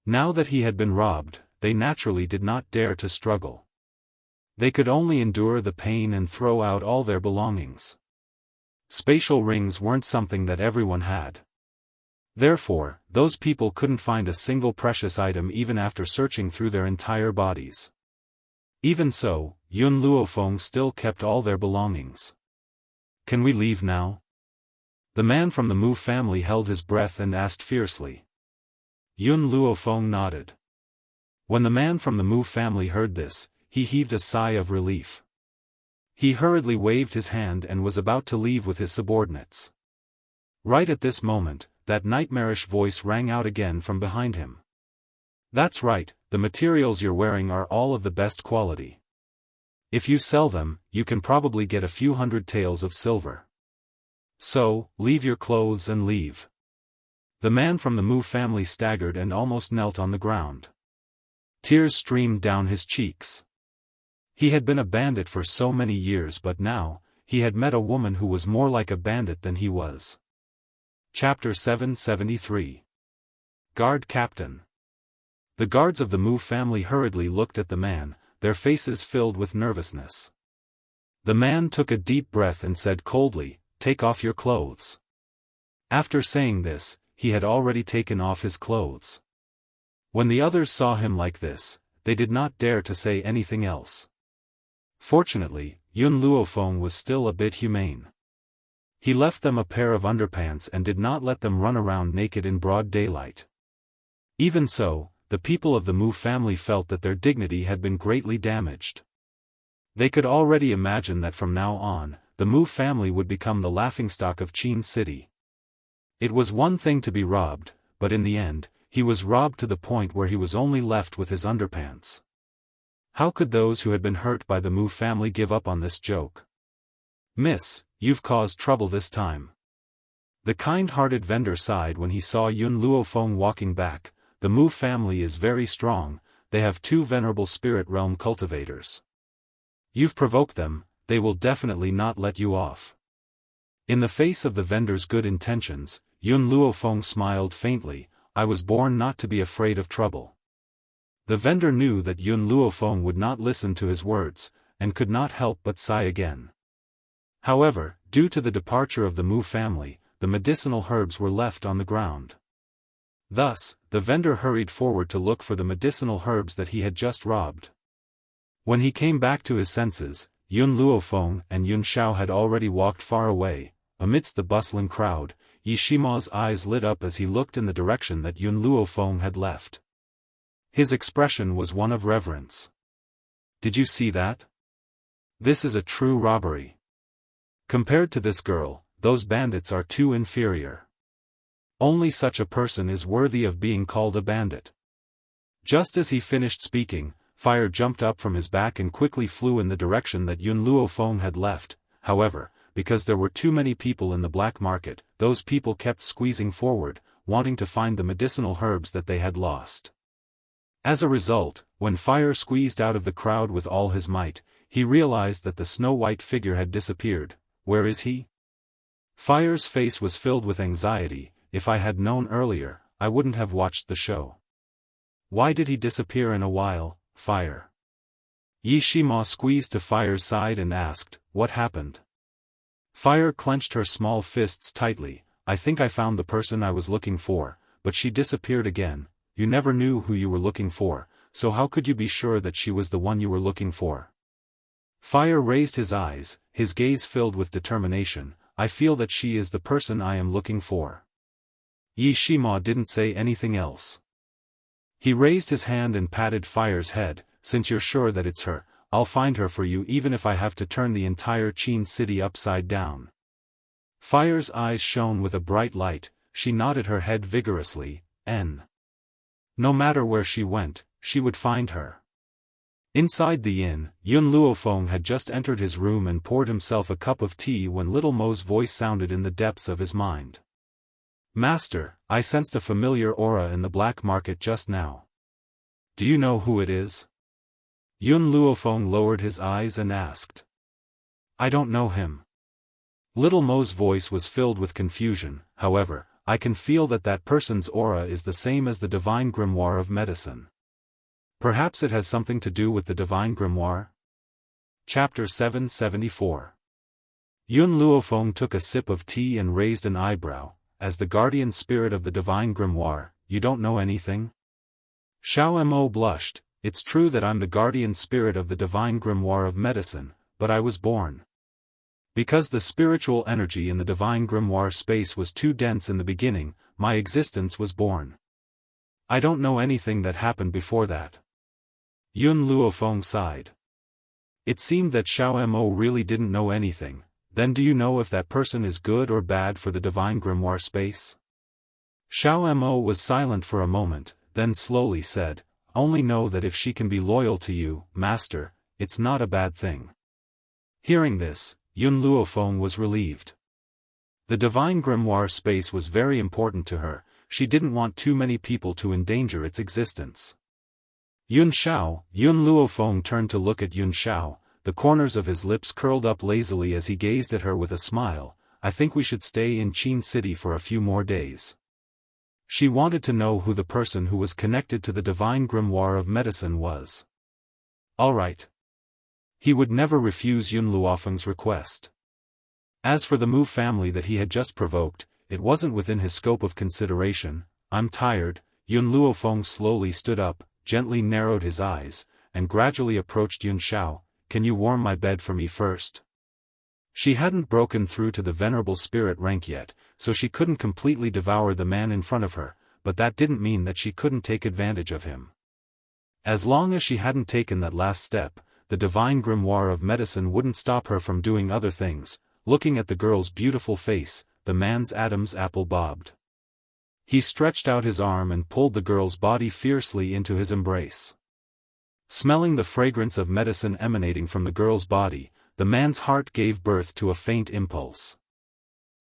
A: Now that he had been robbed, they naturally did not dare to struggle. They could only endure the pain and throw out all their belongings. Spatial rings weren't something that everyone had. Therefore, those people couldn't find a single precious item even after searching through their entire bodies. Even so, Yun Luofeng still kept all their belongings. Can we leave now? The man from the Mu family held his breath and asked fiercely. Yun Luofeng nodded. When the man from the Mu family heard this, he heaved a sigh of relief. He hurriedly waved his hand and was about to leave with his subordinates. Right at this moment, that nightmarish voice rang out again from behind him. That's right, the materials you're wearing are all of the best quality. If you sell them, you can probably get a few hundred taels of silver. So, leave your clothes and leave. The man from the Mu family staggered and almost knelt on the ground. Tears streamed down his cheeks. He had been a bandit for so many years, but now, he had met a woman who was more like a bandit than he was. Chapter 773. Guard Captain. The guards of the Mu family hurriedly looked at the man, their faces filled with nervousness. The man took a deep breath and said coldly, "Take off your clothes." After saying this, he had already taken off his clothes. When the others saw him like this, they did not dare to say anything else. Fortunately, Yun Luofeng was still a bit humane. He left them a pair of underpants and did not let them run around naked in broad daylight. Even so, the people of the Mu family felt that their dignity had been greatly damaged. They could already imagine that from now on, the Mu family would become the laughingstock of Qin City. It was one thing to be robbed, but in the end, he was robbed to the point where he was only left with his underpants. How could those who had been hurt by the Mu family give up on this joke? "Miss, you've caused trouble this time." The kind-hearted vendor sighed when he saw Yun Luofeng walking back. The Mu family is very strong, they have 2 venerable spirit realm cultivators. You've provoked them, they will definitely not let you off. In the face of the vendor's good intentions, Yun Luofeng smiled faintly. "I was born not to be afraid of trouble." The vendor knew that Yun Luofeng would not listen to his words, and could not help but sigh again. However, due to the departure of the Mu family, the medicinal herbs were left on the ground. Thus, the vendor hurried forward to look for the medicinal herbs that he had just robbed. When he came back to his senses, Yun Luofeng and Yun Xiao had already walked far away. Amidst the bustling crowd, Yi Shima's eyes lit up as he looked in the direction that Yun Luofeng had left. His expression was one of reverence. "Did you see that? This is a true robbery. Compared to this girl, those bandits are too inferior. Only such a person is worthy of being called a bandit." Just as he finished speaking, fire jumped up from his back and quickly flew in the direction that Yun Luofeng had left. However, because there were too many people in the black market, those people kept squeezing forward, wanting to find the medicinal herbs that they had lost. As a result, when fire squeezed out of the crowd with all his might, he realized that the snow-white figure had disappeared. "Where is he?" Fire's face was filled with anxiety. "If I had known earlier, I wouldn't have watched the show." "Why did he disappear in a while, Fire?" Yi Shima squeezed to Fire's side and asked, "What happened?" Fire clenched her small fists tightly. "I think I found the person I was looking for, but she disappeared again." "You never knew who you were looking for, so how could you be sure that she was the one you were looking for?" Fire raised his eyes, his gaze filled with determination. "I feel that she is the person I am looking for." Yi Shima didn't say anything else. He raised his hand and patted Fire's head. "Since you're sure that it's her, I'll find her for you even if I have to turn the entire Qin city upside down." Fire's eyes shone with a bright light. She nodded her head vigorously. No matter where she went, she would find her. Inside the inn, Yun Luofeng had just entered his room and poured himself a cup of tea when Little Mo's voice sounded in the depths of his mind. "Master, I sensed a familiar aura in the black market just now. Do you know who it is?" Yun Luofeng lowered his eyes and asked. "I don't know him." Little Mo's voice was filled with confusion. "However, I can feel that that person's aura is the same as the divine grimoire of medicine. Perhaps it has something to do with the divine grimoire?" Chapter 774. Yun Luofeng took a sip of tea and raised an eyebrow. "As the guardian spirit of the divine grimoire, you don't know anything?" Xiao Mo blushed. "It's true that I'm the guardian spirit of the divine grimoire of medicine, but I was born. Because the spiritual energy in the divine grimoire space was too dense in the beginning, my existence was born. I don't know anything that happened before that." Yun Luofeng sighed. It seemed that Xiao Mo really didn't know anything. "Then do you know if that person is good or bad for the divine grimoire space?" Xiao Mo was silent for a moment, then slowly said, "Only know that if she can be loyal to you, master, it's not a bad thing." Hearing this, Yun Luofeng was relieved. The divine grimoire space was very important to her. She didn't want too many people to endanger its existence. Yun Luofeng turned to look at Yun Xiao. The corners of his lips curled up lazily as he gazed at her with a smile. "I think we should stay in Qin City for a few more days." She wanted to know who the person who was connected to the divine grimoire of medicine was. All right. He would never refuse Yun Luofeng's request. As for the Mu family that he had just provoked, it wasn't within his scope of consideration. I'm tired. Yun Luofeng slowly stood up, gently narrowed his eyes, and gradually approached Yun Xiao. Can you warm my bed for me first? She hadn't broken through to the venerable spirit rank yet, so she couldn't completely devour the man in front of her, but that didn't mean that she couldn't take advantage of him. As long as she hadn't taken that last step, the divine grimoire of medicine wouldn't stop her from doing other things. Looking at the girl's beautiful face, the man's Adam's apple bobbed. He stretched out his arm and pulled the girl's body fiercely into his embrace. Smelling the fragrance of medicine emanating from the girl's body, the man's heart gave birth to a faint impulse.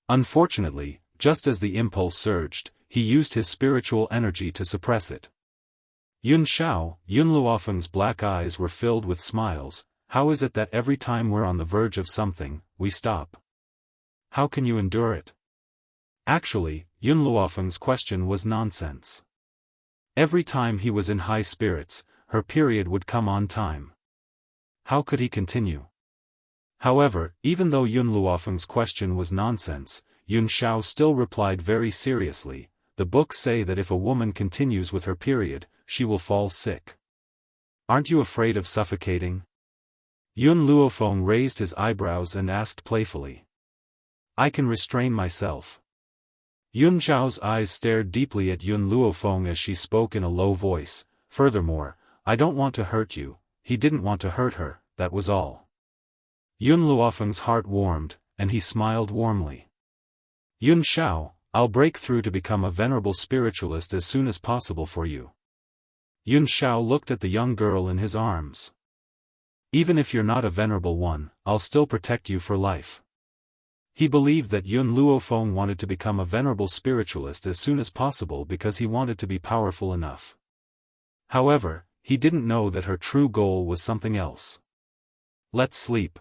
A: Unfortunately, just as the impulse surged, he used his spiritual energy to suppress it. Yun Luofeng's black eyes were filled with smiles. How is it that every time we're on the verge of something, we stop? How can you endure it? Actually, Yun Luofeng's question was nonsense. Every time he was in high spirits, her period would come on time. How could he continue? However, even though Yun Luofeng's question was nonsense, Yun Xiao still replied very seriously. The books say that if a woman continues with her period, she will fall sick. Aren't you afraid of suffocating? Yun Luofeng raised his eyebrows and asked playfully. I can restrain myself. Yun Xiao's eyes stared deeply at Yun Luofeng as she spoke in a low voice. Furthermore, I don't want to hurt you. He didn't want to hurt her, that was all. Yun Luofeng's heart warmed, and he smiled warmly. Yun Xiao, I'll break through to become a venerable spiritualist as soon as possible for you. Yun Xiao looked at the young girl in his arms. Even if you're not a venerable one, I'll still protect you for life. He believed that Yun Luofeng wanted to become a venerable spiritualist as soon as possible because he wanted to be powerful enough. However, he didn't know that her true goal was something else. Let's sleep.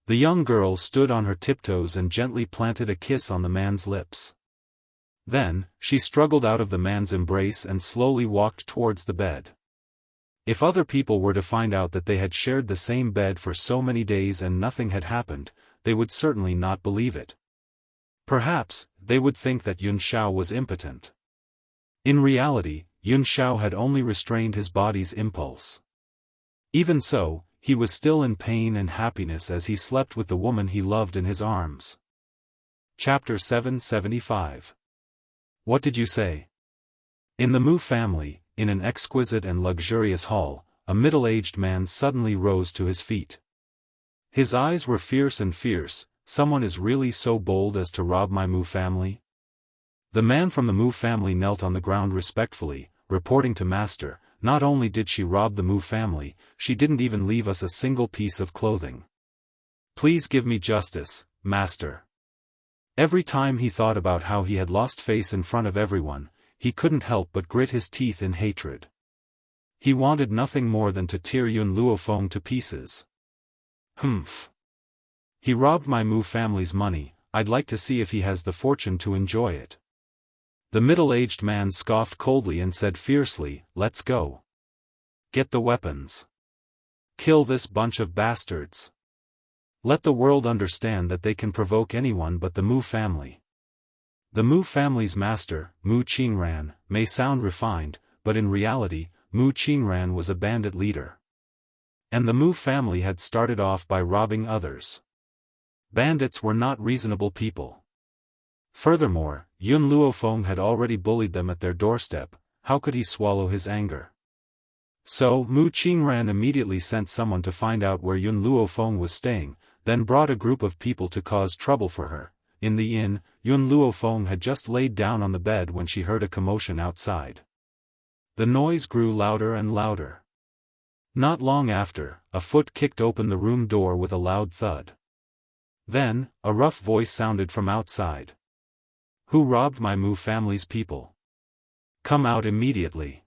A: The young girl stood on her tiptoes and gently planted a kiss on the man's lips. Then, she struggled out of the man's embrace and slowly walked towards the bed. If other people were to find out that they had shared the same bed for so many days and nothing had happened, they would certainly not believe it. Perhaps, they would think that Yun Xiao was impotent. In reality, Yun Xiao had only restrained his body's impulse. Even so, he was still in pain and happiness as he slept with the woman he loved in his arms. Chapter 775. What did you say? In the Mu family, in an exquisite and luxurious hall, a middle-aged man suddenly rose to his feet. His eyes were fierce and fierce. Someone is really so bold as to rob my Mu family? The man from the Mu family knelt on the ground respectfully, reporting to Master, not only did she rob the Mu family, she didn't even leave us a single piece of clothing. Please give me justice, Master. Every time he thought about how he had lost face in front of everyone, he couldn't help but grit his teeth in hatred. He wanted nothing more than to tear Yun Luofeng to pieces. Humph. He robbed my Mu family's money. I'd like to see if he has the fortune to enjoy it. The middle-aged man scoffed coldly and said fiercely, let's go. Get the weapons. Kill this bunch of bastards. Let the world understand that they can provoke anyone but the Mu family. The Mu family's master, Mu Qingran, may sound refined, but in reality, Mu Qingran was a bandit leader. And the Mu family had started off by robbing others. Bandits were not reasonable people. Furthermore, Yun Luofeng had already bullied them at their doorstep. How could he swallow his anger? So, Mu Qingran immediately sent someone to find out where Yun Luofeng was staying, then brought a group of people to cause trouble for her. In the inn, Yun Luofeng had just laid down on the bed when she heard a commotion outside. The noise grew louder and louder. Not long after, a foot kicked open the room door with a loud thud. Then, a rough voice sounded from outside. Who robbed my Mu family's people? Come out immediately.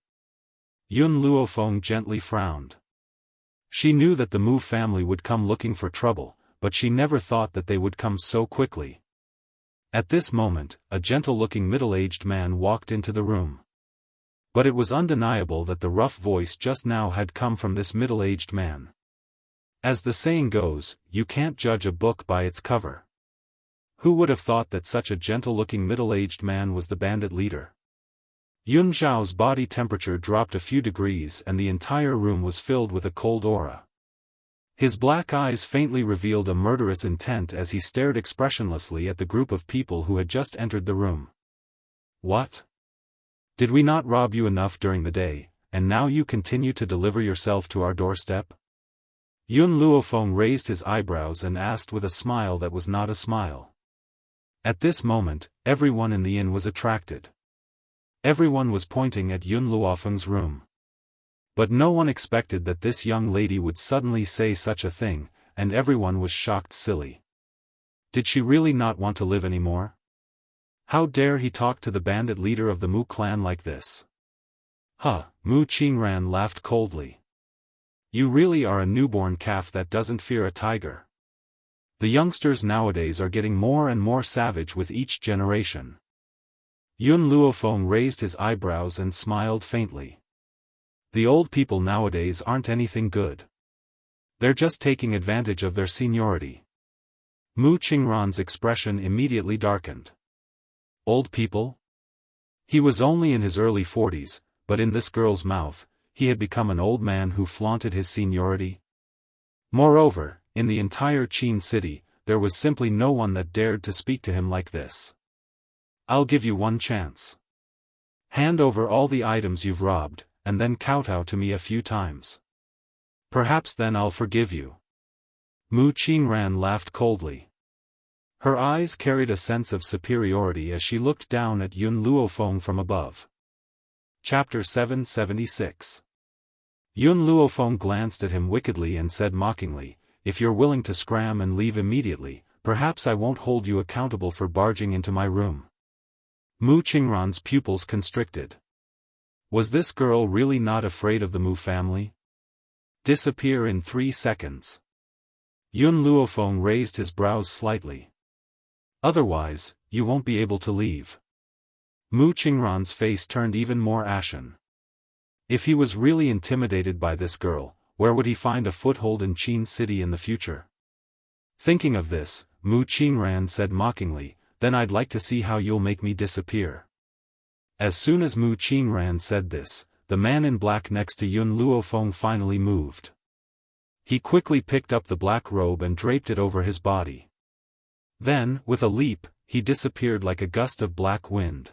A: Yun Luofeng gently frowned. She knew that the Mu family would come looking for trouble, but she never thought that they would come so quickly. At this moment, a gentle-looking middle-aged man walked into the room. But it was undeniable that the rough voice just now had come from this middle-aged man. As the saying goes, you can't judge a book by its cover. Who would have thought that such a gentle-looking middle-aged man was the bandit leader? Yun Zhao's body temperature dropped a few degrees and the entire room was filled with a cold aura. His black eyes faintly revealed a murderous intent as he stared expressionlessly at the group of people who had just entered the room. What? Did we not rob you enough during the day, and now you continue to deliver yourself to our doorstep? Yun Luofeng raised his eyebrows and asked with a smile that was not a smile. At this moment, everyone in the inn was attracted. Everyone was pointing at Yun Luofeng's room. But no one expected that this young lady would suddenly say such a thing, and everyone was shocked silly. Did she really not want to live anymore? How dare he talk to the bandit leader of the Mu clan like this? Huh, Mu Qingran laughed coldly. You really are a newborn calf that doesn't fear a tiger. The youngsters nowadays are getting more and more savage with each generation. Yun Luofeng raised his eyebrows and smiled faintly. The old people nowadays aren't anything good. They're just taking advantage of their seniority. Mu Qingran's expression immediately darkened. Old people? He was only in his early 40s, but in this girl's mouth, he had become an old man who flaunted his seniority. Moreover, in the entire Qin city, there was simply no one that dared to speak to him like this. I'll give you one chance. Hand over all the items you've robbed, and then kowtow to me a few times. Perhaps then I'll forgive you. Mu Qingran laughed coldly. Her eyes carried a sense of superiority as she looked down at Yun Luofeng from above. Chapter 776. Yun Luofeng glanced at him wickedly and said mockingly, if you're willing to scram and leave immediately, perhaps I won't hold you accountable for barging into my room. Mu Qingran's pupils constricted. Was this girl really not afraid of the Mu family? Disappear in 3 seconds. Yun Luofeng raised his brows slightly. Otherwise, you won't be able to leave. Mu Qingran's face turned even more ashen. If he was really intimidated by this girl, where would he find a foothold in Qin City in the future? Thinking of this, Mu Qingran said mockingly, then I'd like to see how you'll make me disappear. As soon as Mu Qingran said this, the man in black next to Yun Luofeng finally moved. He quickly picked up the black robe and draped it over his body. Then, with a leap, he disappeared like a gust of black wind.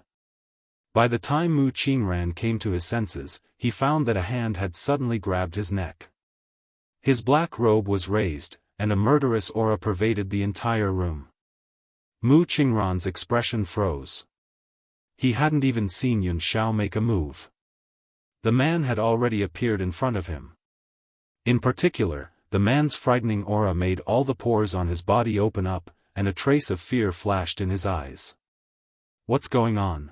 A: By the time Mu Qingran came to his senses, he found that a hand had suddenly grabbed his neck. His black robe was raised, and a murderous aura pervaded the entire room. Mu Qingran's expression froze. He hadn't even seen Yun Xiao make a move. The man had already appeared in front of him. In particular, the man's frightening aura made all the pores on his body open up, and a trace of fear flashed in his eyes. What's going on?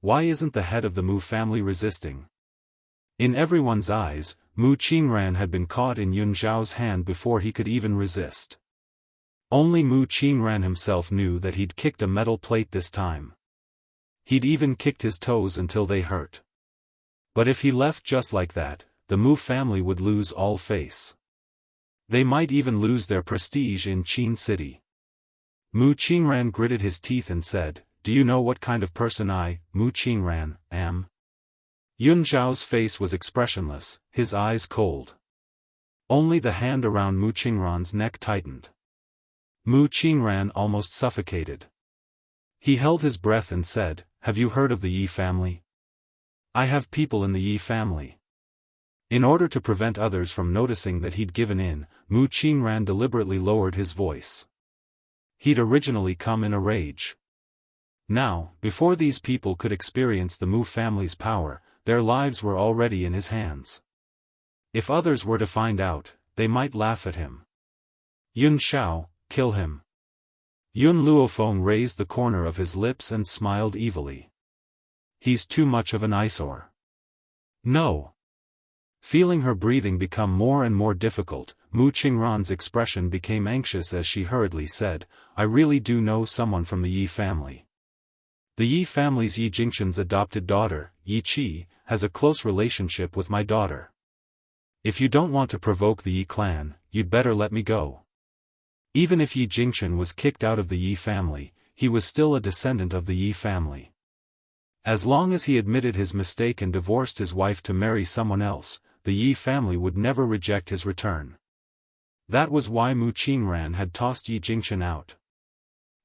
A: Why isn't the head of the Mu family resisting? In everyone's eyes, Mu Qingran had been caught in Yun Zhao's hand before he could even resist. Only Mu Qingran himself knew that he'd kicked a metal plate this time. He'd even kicked his toes until they hurt. But if he left just like that, the Mu family would lose all face. They might even lose their prestige in Qin City. Mu Qingran gritted his teeth and said, do you know what kind of person I, Mu Qingran, am? Yun Zhao's face was expressionless, his eyes cold. Only the hand around Mu Qingran's neck tightened. Mu Qingran almost suffocated. He held his breath and said, have you heard of the Yi family? I have people in the Yi family. In order to prevent others from noticing that he'd given in, Mu Qingran deliberately lowered his voice. He'd originally come in a rage. Now, before these people could experience the Mu family's power, their lives were already in his hands. If others were to find out, they might laugh at him. Yun Xiao, kill him. Yun Luofeng raised the corner of his lips and smiled evilly. He's too much of an eyesore. No. Feeling her breathing become more and more difficult, Mu Qingran's expression became anxious as she hurriedly said, I really do know someone from the Yi family. The Yi family's Yi Jingxin's adopted daughter, Yi Qi, has a close relationship with my daughter. If you don't want to provoke the Yi clan, you'd better let me go. Even if Yi Jingxin was kicked out of the Yi family, he was still a descendant of the Yi family. As long as he admitted his mistake and divorced his wife to marry someone else, the Yi family would never reject his return. That was why Mu Qingran had tossed Yi Jingxin out.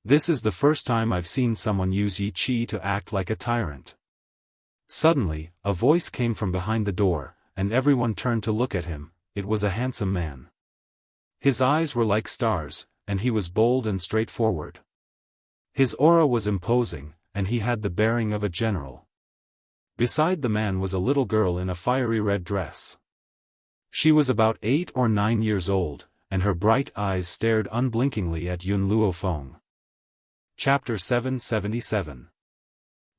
A: This is the first time I've seen someone use Yi Qi to act like a tyrant. Suddenly, a voice came from behind the door, and everyone turned to look at him. It was a handsome man. His eyes were like stars, and he was bold and straightforward. His aura was imposing, and he had the bearing of a general. Beside the man was a little girl in a fiery red dress. She was about 8 or 9 years old, and her bright eyes stared unblinkingly at Yun Luofeng. Chapter 777.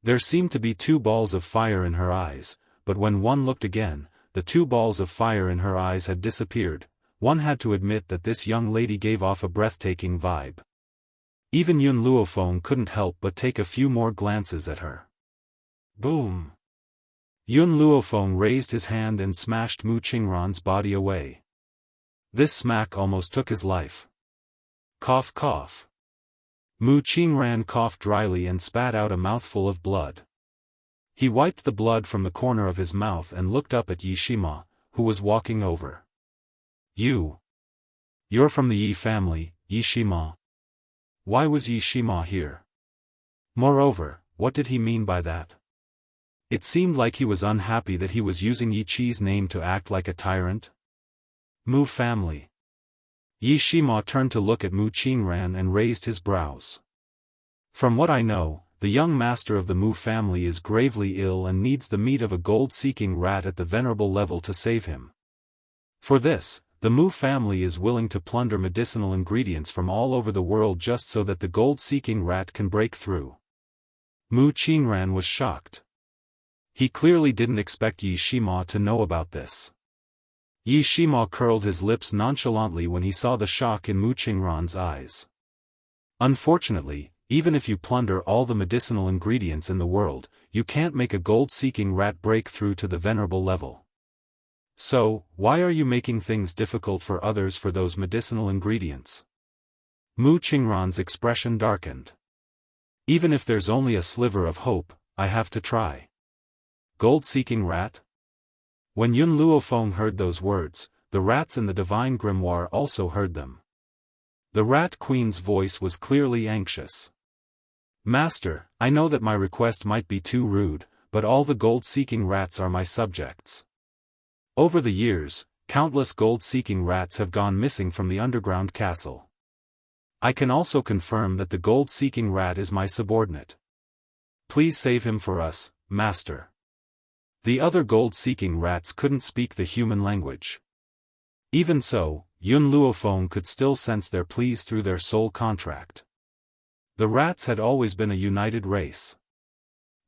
A: There seemed to be 2 balls of fire in her eyes, but when one looked again, the 2 balls of fire in her eyes had disappeared. One had to admit that this young lady gave off a breathtaking vibe. Even Yun Luofeng couldn't help but take a few more glances at her. Boom! Yun Luofeng raised his hand and smashed Mu Qingran's body away. This smack almost took his life. Cough cough. Mu Qingran coughed dryly and spat out a mouthful of blood. He wiped the blood from the corner of his mouth and looked up at Yi Shima, who was walking over. You're from the Yi family, Yi Shima. Why was Yi Shima here? Moreover, what did he mean by that? It seemed like he was unhappy that he was using Yi Qi's name to act like a tyrant. Mu family. Yi Shima turned to look at Mu Qingran and raised his brows. From what I know, the young master of the Mu family is gravely ill and needs the meat of a gold-seeking rat at the venerable level to save him. For this, the Mu family is willing to plunder medicinal ingredients from all over the world just so that the gold-seeking rat can break through. Mu Qingran was shocked. He clearly didn't expect Yi Shima to know about this. Yi Shima curled his lips nonchalantly when he saw the shock in Mu Qingran's eyes. Unfortunately, even if you plunder all the medicinal ingredients in the world, you can't make a gold-seeking rat break through to the venerable level. So, why are you making things difficult for others for those medicinal ingredients? Mu Qingran's expression darkened. Even if there's only a sliver of hope, I have to try. Gold-seeking rat? When Yun Luofeng heard those words, the rats in the divine grimoire also heard them. The Rat Queen's voice was clearly anxious. Master, I know that my request might be too rude, but all the gold-seeking rats are my subjects. Over the years, countless gold-seeking rats have gone missing from the underground castle. I can also confirm that the gold-seeking rat is my subordinate. Please save him for us, Master. The other gold-seeking rats couldn't speak the human language. Even so, Yun Luofeng could still sense their pleas through their soul contract. The rats had always been a united race.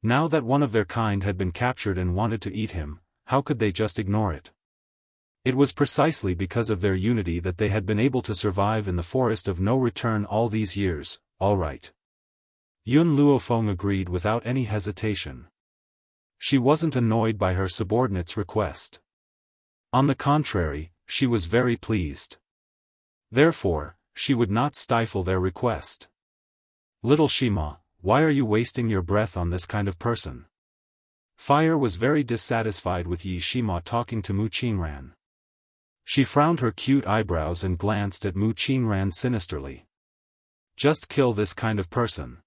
A: Now that one of their kind had been captured and wanted to eat him, how could they just ignore it? It was precisely because of their unity that they had been able to survive in the forest of no return all these years. All right. Yun Luofeng agreed without any hesitation. She wasn't annoyed by her subordinate's request. On the contrary, she was very pleased. Therefore, she would not stifle their request. Little Shima, why are you wasting your breath on this kind of person? Fire was very dissatisfied with Yi Shima talking to Mu Qingran. She frowned her cute eyebrows and glanced at Mu Qingran sinisterly. Just kill this kind of person.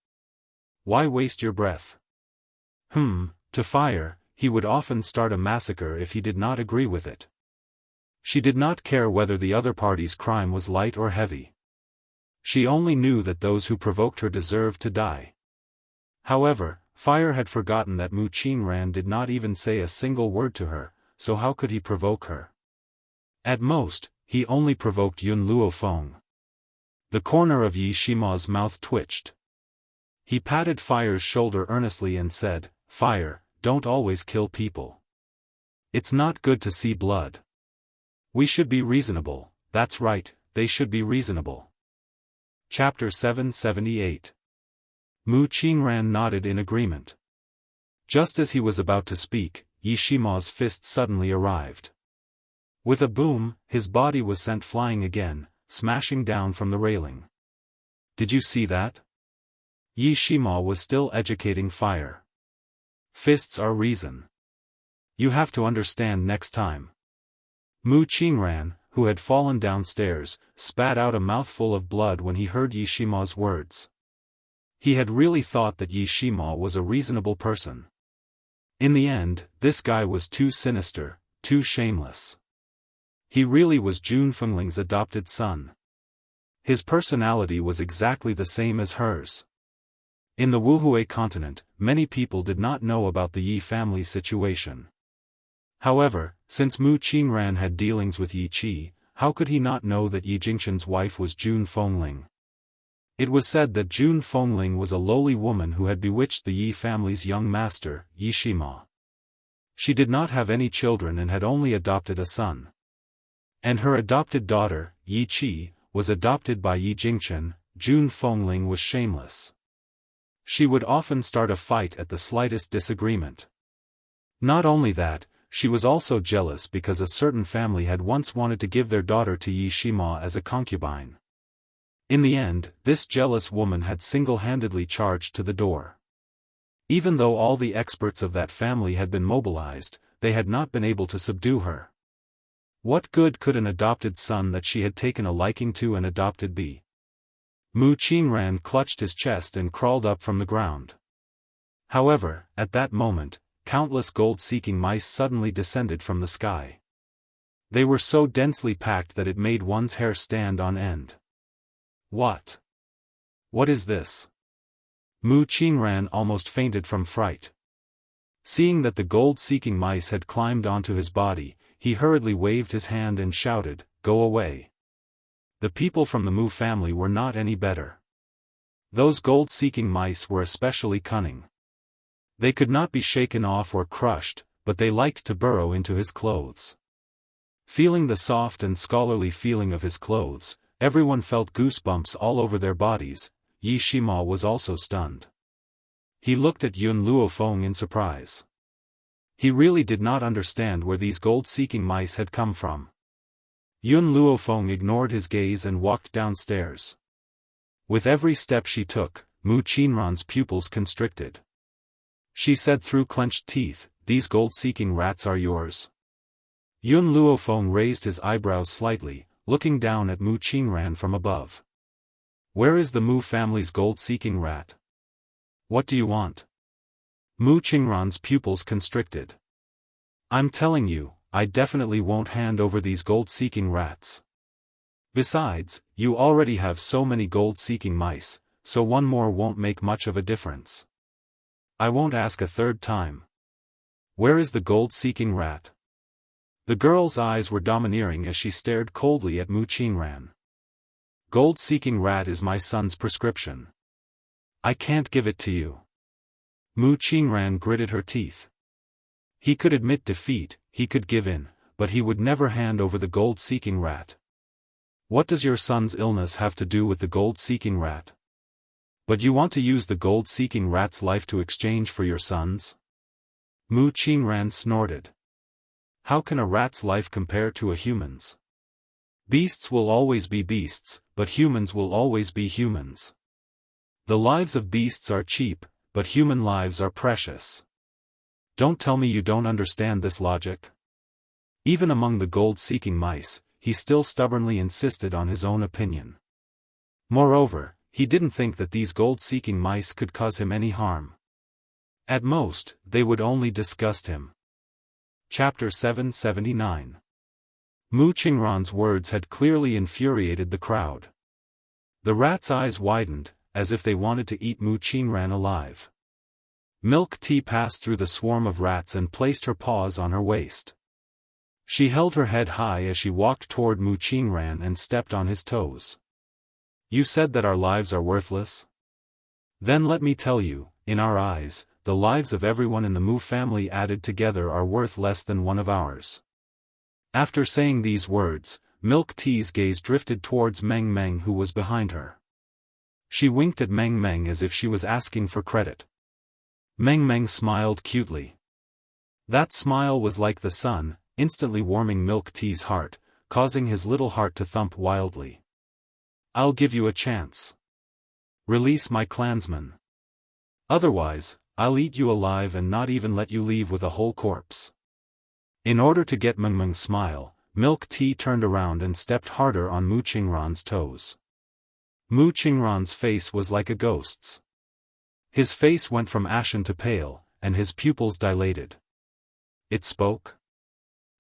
A: Why waste your breath? To Fire, he would often start a massacre if he did not agree with it. She did not care whether the other party's crime was light or heavy. She only knew that those who provoked her deserved to die. However, Fire had forgotten that Mu Qingran did not even say a single word to her, so how could he provoke her? At most, he only provoked Yun Luofeng. The corner of Yi Shima's mouth twitched. He patted Fire's shoulder earnestly and said, Fire, don't always kill people. It's not good to see blood. We should be reasonable, that's right, they should be reasonable. Chapter 778. Mu Qingran nodded in agreement. Just as he was about to speak, Yi Shima's fist suddenly arrived. With a boom, his body was sent flying again, smashing down from the railing. Did you see that? Yi Shima was still educating fire. Fists are reason. You have to understand next time. Mu Qingran, who had fallen downstairs, spat out a mouthful of blood when he heard Yi Shima's words. He had really thought that Yi Shima was a reasonable person. In the end, this guy was too sinister, too shameless. He really was Jun Fengling's adopted son. His personality was exactly the same as hers. In the Wuhui continent, many people did not know about the Yi family situation. However, since Mu Qingran had dealings with Yi Qi, how could he not know that Yi Jingqian's wife was Jun Fengling? It was said that Jun Fengling was a lowly woman who had bewitched the Yi family's young master, Yi Shima. She did not have any children and had only adopted a son. And her adopted daughter, Yi Qi, was adopted by Yi Jingqian. Jun Fengling was shameless. She would often start a fight at the slightest disagreement. Not only that, she was also jealous because a certain family had once wanted to give their daughter to Yi Shima as a concubine. In the end, this jealous woman had single-handedly charged to the door. Even though all the experts of that family had been mobilized, they had not been able to subdue her. What good could an adopted son that she had taken a liking to and adopted be? Mu Qingran clutched his chest and crawled up from the ground. However, at that moment, countless gold-seeking mice suddenly descended from the sky. They were so densely packed that it made one's hair stand on end. What? What is this? Mu Qingran almost fainted from fright. Seeing that the gold-seeking mice had climbed onto his body, he hurriedly waved his hand and shouted, "Go away." The people from the Mu family were not any better. Those gold-seeking mice were especially cunning. They could not be shaken off or crushed, but they liked to burrow into his clothes. Feeling the soft and scholarly feeling of his clothes, everyone felt goosebumps all over their bodies. Yi Shima was also stunned. He looked at Yun Luofeng in surprise. He really did not understand where these gold-seeking mice had come from. Yun Luofeng ignored his gaze and walked downstairs. With every step she took, Mu Qingran's pupils constricted. She said through clenched teeth, "These gold-seeking rats are yours?" Yun Luofeng raised his eyebrows slightly, looking down at Mu Qingran from above. "Where is the Mu family's gold-seeking rat? What do you want?" Mu Qingran's pupils constricted. "I'm telling you, I definitely won't hand over these gold-seeking rats. Besides, you already have so many gold-seeking mice, so one more won't make much of a difference. I won't ask a third time. Where is the gold-seeking rat?" The girl's eyes were domineering as she stared coldly at Mu Qingran. "Gold-seeking rat is my son's prescription. I can't give it to you." Mu Qingran gritted her teeth. He could admit defeat, he could give in, but he would never hand over the gold-seeking rat. "What does your son's illness have to do with the gold-seeking rat? But you want to use the gold-seeking rat's life to exchange for your son's?" Mu Qingran snorted. "How can a rat's life compare to a human's? Beasts will always be beasts, but humans will always be humans. The lives of beasts are cheap, but human lives are precious. Don't tell me you don't understand this logic." Even among the gold-seeking mice, he still stubbornly insisted on his own opinion. Moreover, he didn't think that these gold-seeking mice could cause him any harm. At most, they would only disgust him. Chapter 779. Mu Qingran's words had clearly infuriated the crowd. The rat's eyes widened, as if they wanted to eat Mu Qingran alive. Milk Tea passed through the swarm of rats and placed her paws on her waist. She held her head high as she walked toward Mu Qingran and stepped on his toes. "You said that our lives are worthless? Then let me tell you, in our eyes, the lives of everyone in the Mu family added together are worth less than one of ours. After saying these words, Milk Tea's gaze drifted towards Meng Meng, who was behind her. She winked at Meng Meng as if she was asking for credit. Meng Meng smiled cutely. That smile was like the sun, instantly warming Milk Tea's heart, causing his little heart to thump wildly. I'll give you a chance. Release my clansman. Otherwise, I'll eat you alive and not even let you leave with a whole corpse. In order to get Meng Meng's smile, Milk Tea turned around and stepped harder on Mu Qingran's toes. Mu Qingran's face was like a ghost's. His face went from ashen to pale, and his pupils dilated. It spoke?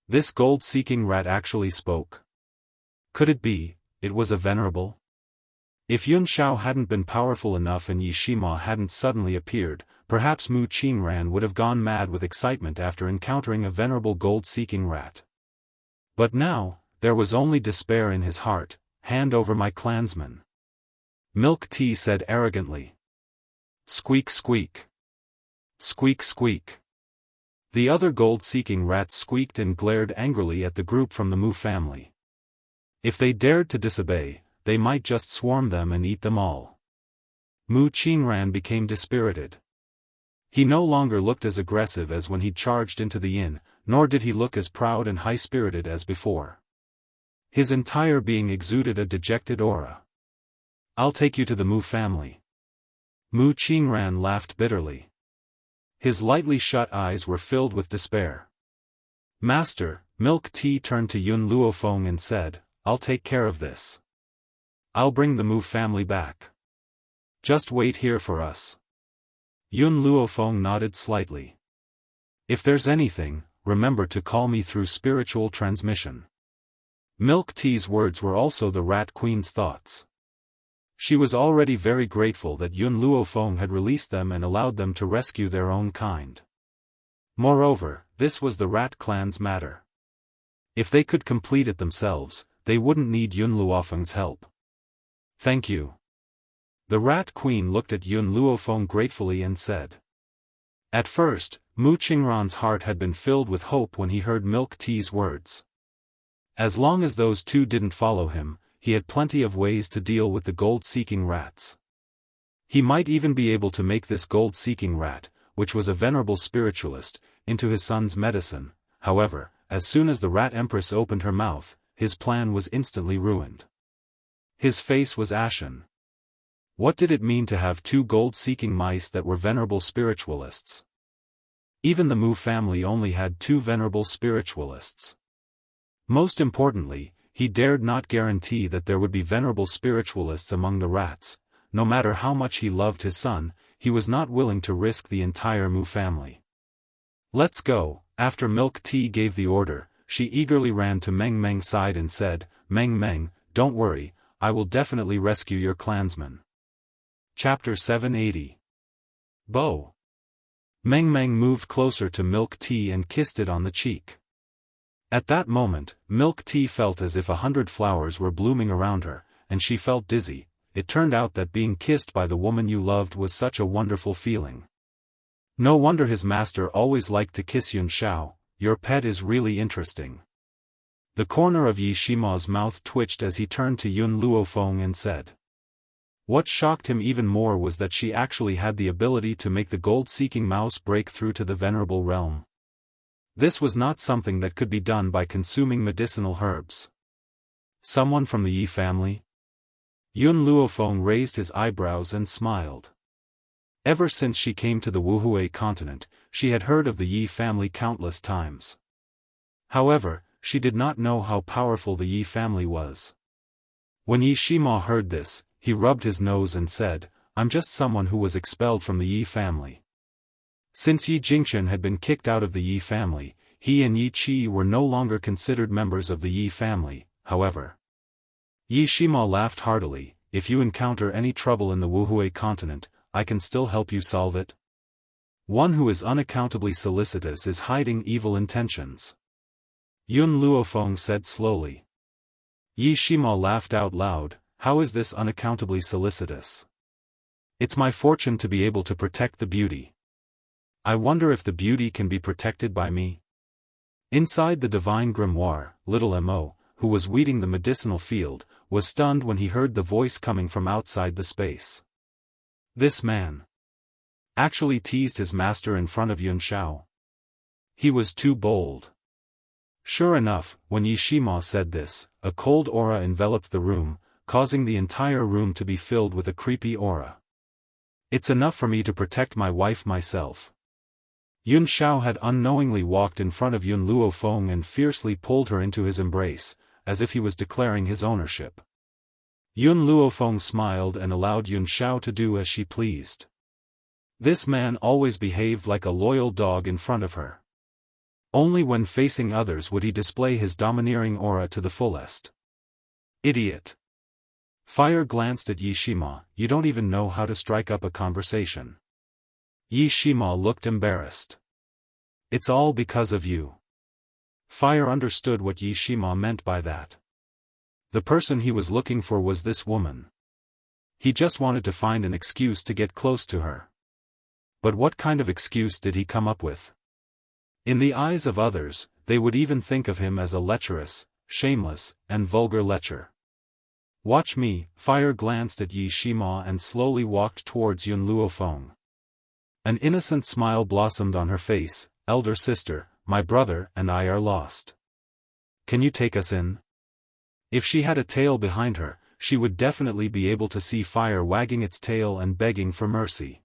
A: This gold-seeking rat actually spoke. Could it be, it was a venerable? If Yun Xiao hadn't been powerful enough and Yi Shima hadn't suddenly appeared, perhaps Mu Qingran would have gone mad with excitement after encountering a venerable gold-seeking rat. But now, there was only despair in his heart. Hand over my clansman. Milk Tea said arrogantly. Squeak squeak. Squeak squeak. The other gold-seeking rats squeaked and glared angrily at the group from the Mu family. If they dared to disobey, they might just swarm them and eat them all. Mu Qingran became dispirited. He no longer looked as aggressive as when he charged into the inn, nor did he look as proud and high-spirited as before. His entire being exuded a dejected aura. I'll take you to the Mu family. Mu Qingran laughed bitterly. His lightly shut eyes were filled with despair. Master, Milk Tea turned to Yun Luofeng and said, I'll take care of this. I'll bring the Mu family back. Just wait here for us. Yun Luofeng nodded slightly. If there's anything, remember to call me through spiritual transmission. Milk Tea's words were also the Rat Queen's thoughts. She was already very grateful that Yun Luofeng had released them and allowed them to rescue their own kind. Moreover, this was the Rat clan's matter. If they could complete it themselves, they wouldn't need Yun Luofeng's help. Thank you. The Rat Queen looked at Yun Luofeng gratefully and said. At first, Mu Qingran's heart had been filled with hope when he heard Milk Tea's words. As long as those two didn't follow him, he had plenty of ways to deal with the gold-seeking rats. He might even be able to make this gold-seeking rat, which was a venerable spiritualist, into his son's medicine. However, as soon as the Rat Empress opened her mouth, his plan was instantly ruined. His face was ashen. What did it mean to have two gold-seeking mice that were venerable spiritualists? Even the Mu family only had two venerable spiritualists. Most importantly, he dared not guarantee that there would be venerable spiritualists among the rats. No matter how much he loved his son, he was not willing to risk the entire Mu family. Let's go. After Milk Tea gave the order, she eagerly ran to Meng Meng's side and said, Meng Meng, don't worry, I will definitely rescue your clansman. Chapter 780. Bo. Meng Meng moved closer to Milk Tea and kissed it on the cheek. At that moment, Milk Tea felt as if 100 flowers were blooming around her, and she felt dizzy. It turned out that being kissed by the woman you loved was such a wonderful feeling. No wonder his master always liked to kiss Yun Xiao. Your pet is really interesting. The corner of Yi Shima's mouth twitched as he turned to Yun Luofeng and said. What shocked him even more was that she actually had the ability to make the gold-seeking mouse break through to the venerable realm. This was not something that could be done by consuming medicinal herbs. Someone from the Yi family? Yun Luofeng raised his eyebrows and smiled. Ever since she came to the Wuhui continent, she had heard of the Yi family countless times. However, she did not know how powerful the Yi family was. When Yi Shima heard this, he rubbed his nose and said, I'm just someone who was expelled from the Yi family. Since Yi Jingchen had been kicked out of the Yi family, he and Yi Qi were no longer considered members of the Yi family. However, Yi Shima laughed heartily. If you encounter any trouble in the Wuhui continent, I can still help you solve it. One who is unaccountably solicitous is hiding evil intentions. Yun Luofeng said slowly. Yi Shima laughed out loud. How is this unaccountably solicitous? It's my fortune to be able to protect the beauty. I wonder if the beauty can be protected by me. Inside the divine grimoire, little Mo, who was weeding the medicinal field, was stunned when he heard the voice coming from outside the space. This man actually teased his master in front of Yun Xiao. He was too bold. Sure enough, when Yi Shima said this, a cold aura enveloped the room, causing the entire room to be filled with a creepy aura. It's enough for me to protect my wife myself. Yun Xiao had unknowingly walked in front of Yun Luofeng and fiercely pulled her into his embrace, as if he was declaring his ownership. Yun Luofeng smiled and allowed Yun Xiao to do as she pleased. This man always behaved like a loyal dog in front of her. Only when facing others would he display his domineering aura to the fullest. Idiot. Fire glanced at Yi Shima. You don't even know how to strike up a conversation. Yi Shima looked embarrassed. It's all because of you. Fire understood what Yi Shima meant by that. The person he was looking for was this woman. He just wanted to find an excuse to get close to her. But what kind of excuse did he come up with? In the eyes of others, they would even think of him as a lecherous, shameless, and vulgar lecher. Watch me. Fire glanced at Yi Shima and slowly walked towards Yun Luofeng. An innocent smile blossomed on her face. Elder sister, my brother and I are lost. Can you take us in? If she had a tail behind her, she would definitely be able to see Fire wagging its tail and begging for mercy.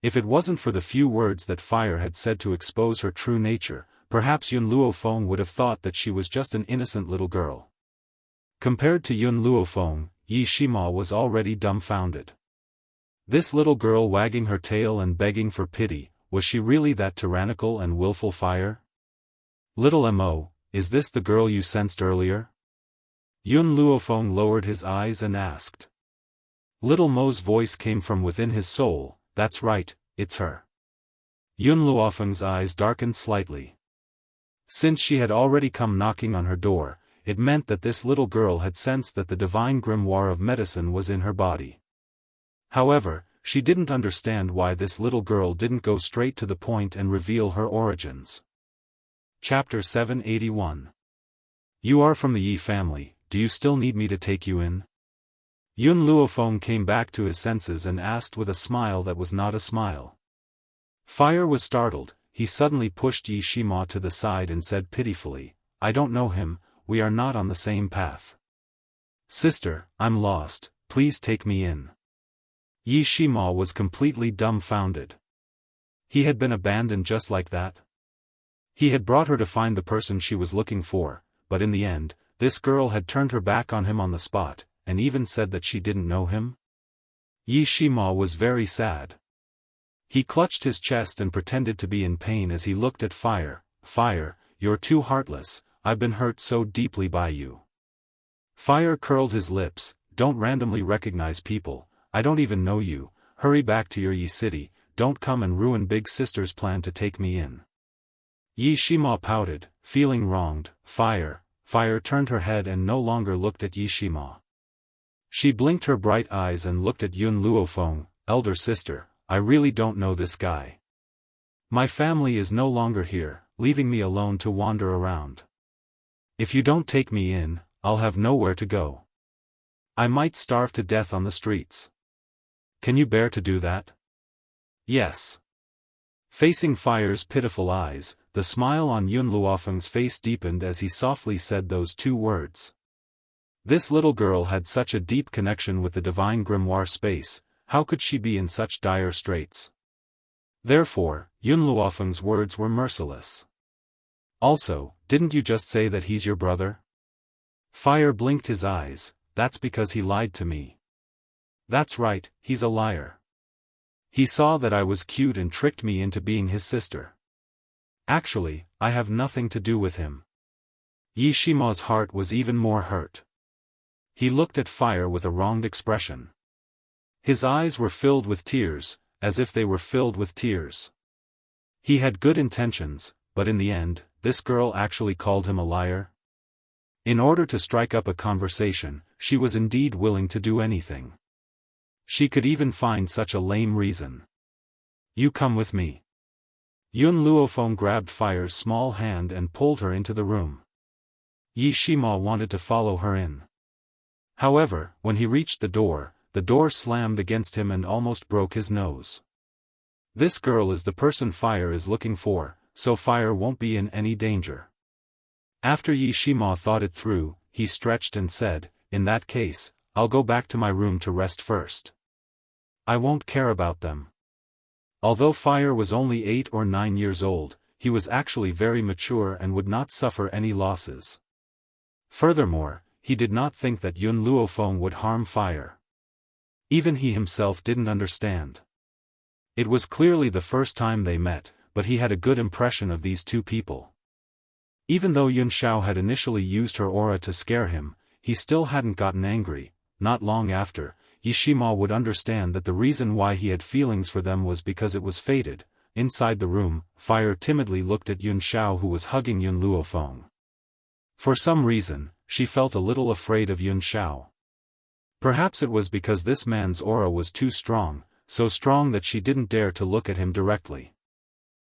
A: If it wasn't for the few words that Fire had said to expose her true nature, perhaps Yun Luofeng would have thought that she was just an innocent little girl. Compared to Yun Luofeng, Yi Shima was already dumbfounded. This little girl wagging her tail and begging for pity, was she really that tyrannical and willful Fire? Little Mo, is this the girl you sensed earlier? Yun Luofeng lowered his eyes and asked. Little Mo's voice came from within his soul. That's right, it's her. Yun Luofeng's eyes darkened slightly. Since she had already come knocking on her door, it meant that this little girl had sensed that the divine grimoire of medicine was in her body. However, she didn't understand why this little girl didn't go straight to the point and reveal her origins. Chapter 781. You are from the Yi family, do you still need me to take you in? Yun Luofeng came back to his senses and asked with a smile that was not a smile. Fire was startled. He suddenly pushed Yi Shima to the side and said pitifully, I don't know him, we are not on the same path. Sister, I'm lost, please take me in. Yi Shima was completely dumbfounded. He had been abandoned just like that. He had brought her to find the person she was looking for, but in the end, this girl had turned her back on him on the spot, and even said that she didn't know him? Yi Shima was very sad. He clutched his chest and pretended to be in pain as he looked at Fire. Fire, you're too heartless, I've been hurt so deeply by you. Fire curled his lips, don't randomly recognize people, I don't even know you, hurry back to your Yi city, don't come and ruin Big Sister's plan to take me in. Yi Shima pouted, feeling wronged. Fire turned her head and no longer looked at Yi Shima. She blinked her bright eyes and looked at Yun Luofeng. Elder sister, I really don't know this guy. My family is no longer here, leaving me alone to wander around. If you don't take me in, I'll have nowhere to go. I might starve to death on the streets. Can you bear to do that? Yes. Facing Fire's pitiful eyes, the smile on Yun Luofeng's face deepened as he softly said those two words. This little girl had such a deep connection with the divine grimoire space, how could she be in such dire straits? Therefore, Yun Luofeng's words were merciless. Also, didn't you just say that he's your brother? Fire blinked his eyes, that's because he lied to me. That's right, he's a liar. He saw that I was cute and tricked me into being his sister. Actually, I have nothing to do with him. Yi Shima's heart was even more hurt. He looked at Fire with a wronged expression. His eyes were filled with tears, as if they were filled with tears. He had good intentions, but in the end, this girl actually called him a liar. In order to strike up a conversation, she was indeed willing to do anything. She could even find such a lame reason. You come with me. Yun Luofeng grabbed Fire's small hand and pulled her into the room. Yi Shima wanted to follow her in. However, when he reached the door slammed against him and almost broke his nose. This girl is the person Fire is looking for, so Fire won't be in any danger. After Yi Shima thought it through, he stretched and said, in that case, I'll go back to my room to rest first. I won't care about them. Although Fire was only 8 or 9 years old, he was actually very mature and would not suffer any losses. Furthermore, he did not think that Yun Luofeng would harm Fire. Even he himself didn't understand. It was clearly the first time they met, but he had a good impression of these two people. Even though Yun Xiao had initially used her aura to scare him, he still hadn't gotten angry. Not long after, Yi Shima would understand that the reason why he had feelings for them was because it was fated. Inside the room, Fire timidly looked at Yun Xiao, who was hugging Yun Luofeng. For some reason, she felt a little afraid of Yun Xiao. Perhaps it was because this man's aura was too strong, so strong that she didn't dare to look at him directly.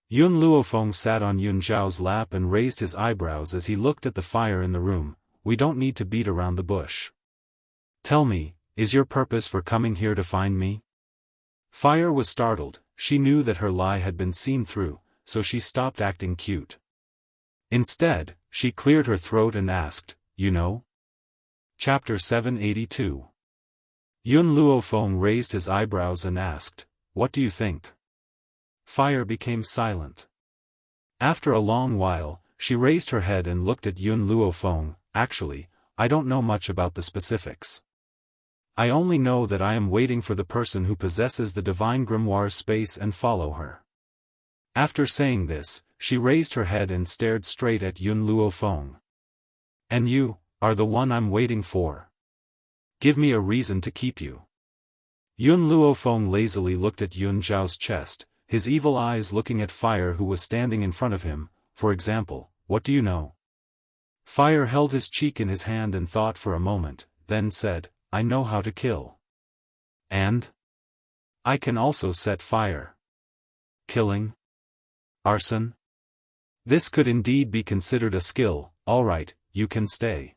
A: Yun Luofeng sat on Yun Xiao's lap and raised his eyebrows as he looked at the Fire in the room. We don't need to beat around the bush. Tell me, is your purpose for coming here to find me? Fire was startled. She knew that her lie had been seen through, so she stopped acting cute. Instead, she cleared her throat and asked, you know? Chapter 782. Yun Luofeng raised his eyebrows and asked, what do you think? Fire became silent. After a long while, she raised her head and looked at Yun Luofeng. Actually, I don't know much about the specifics. I only know that I am waiting for the person who possesses the divine grimoire space and follow her. After saying this, she raised her head and stared straight at Yun Luofeng. And you are the one I'm waiting for. Give me a reason to keep you. Yun Luofeng lazily looked at Yun Zhao's chest, his evil eyes looking at Fire, who was standing in front of him. For example, what do you know? Fire held his cheek in his hand and thought for a moment, then said, I know how to kill. And? I can also set fire. Killing? Arson? This could indeed be considered a skill. Alright, you can stay.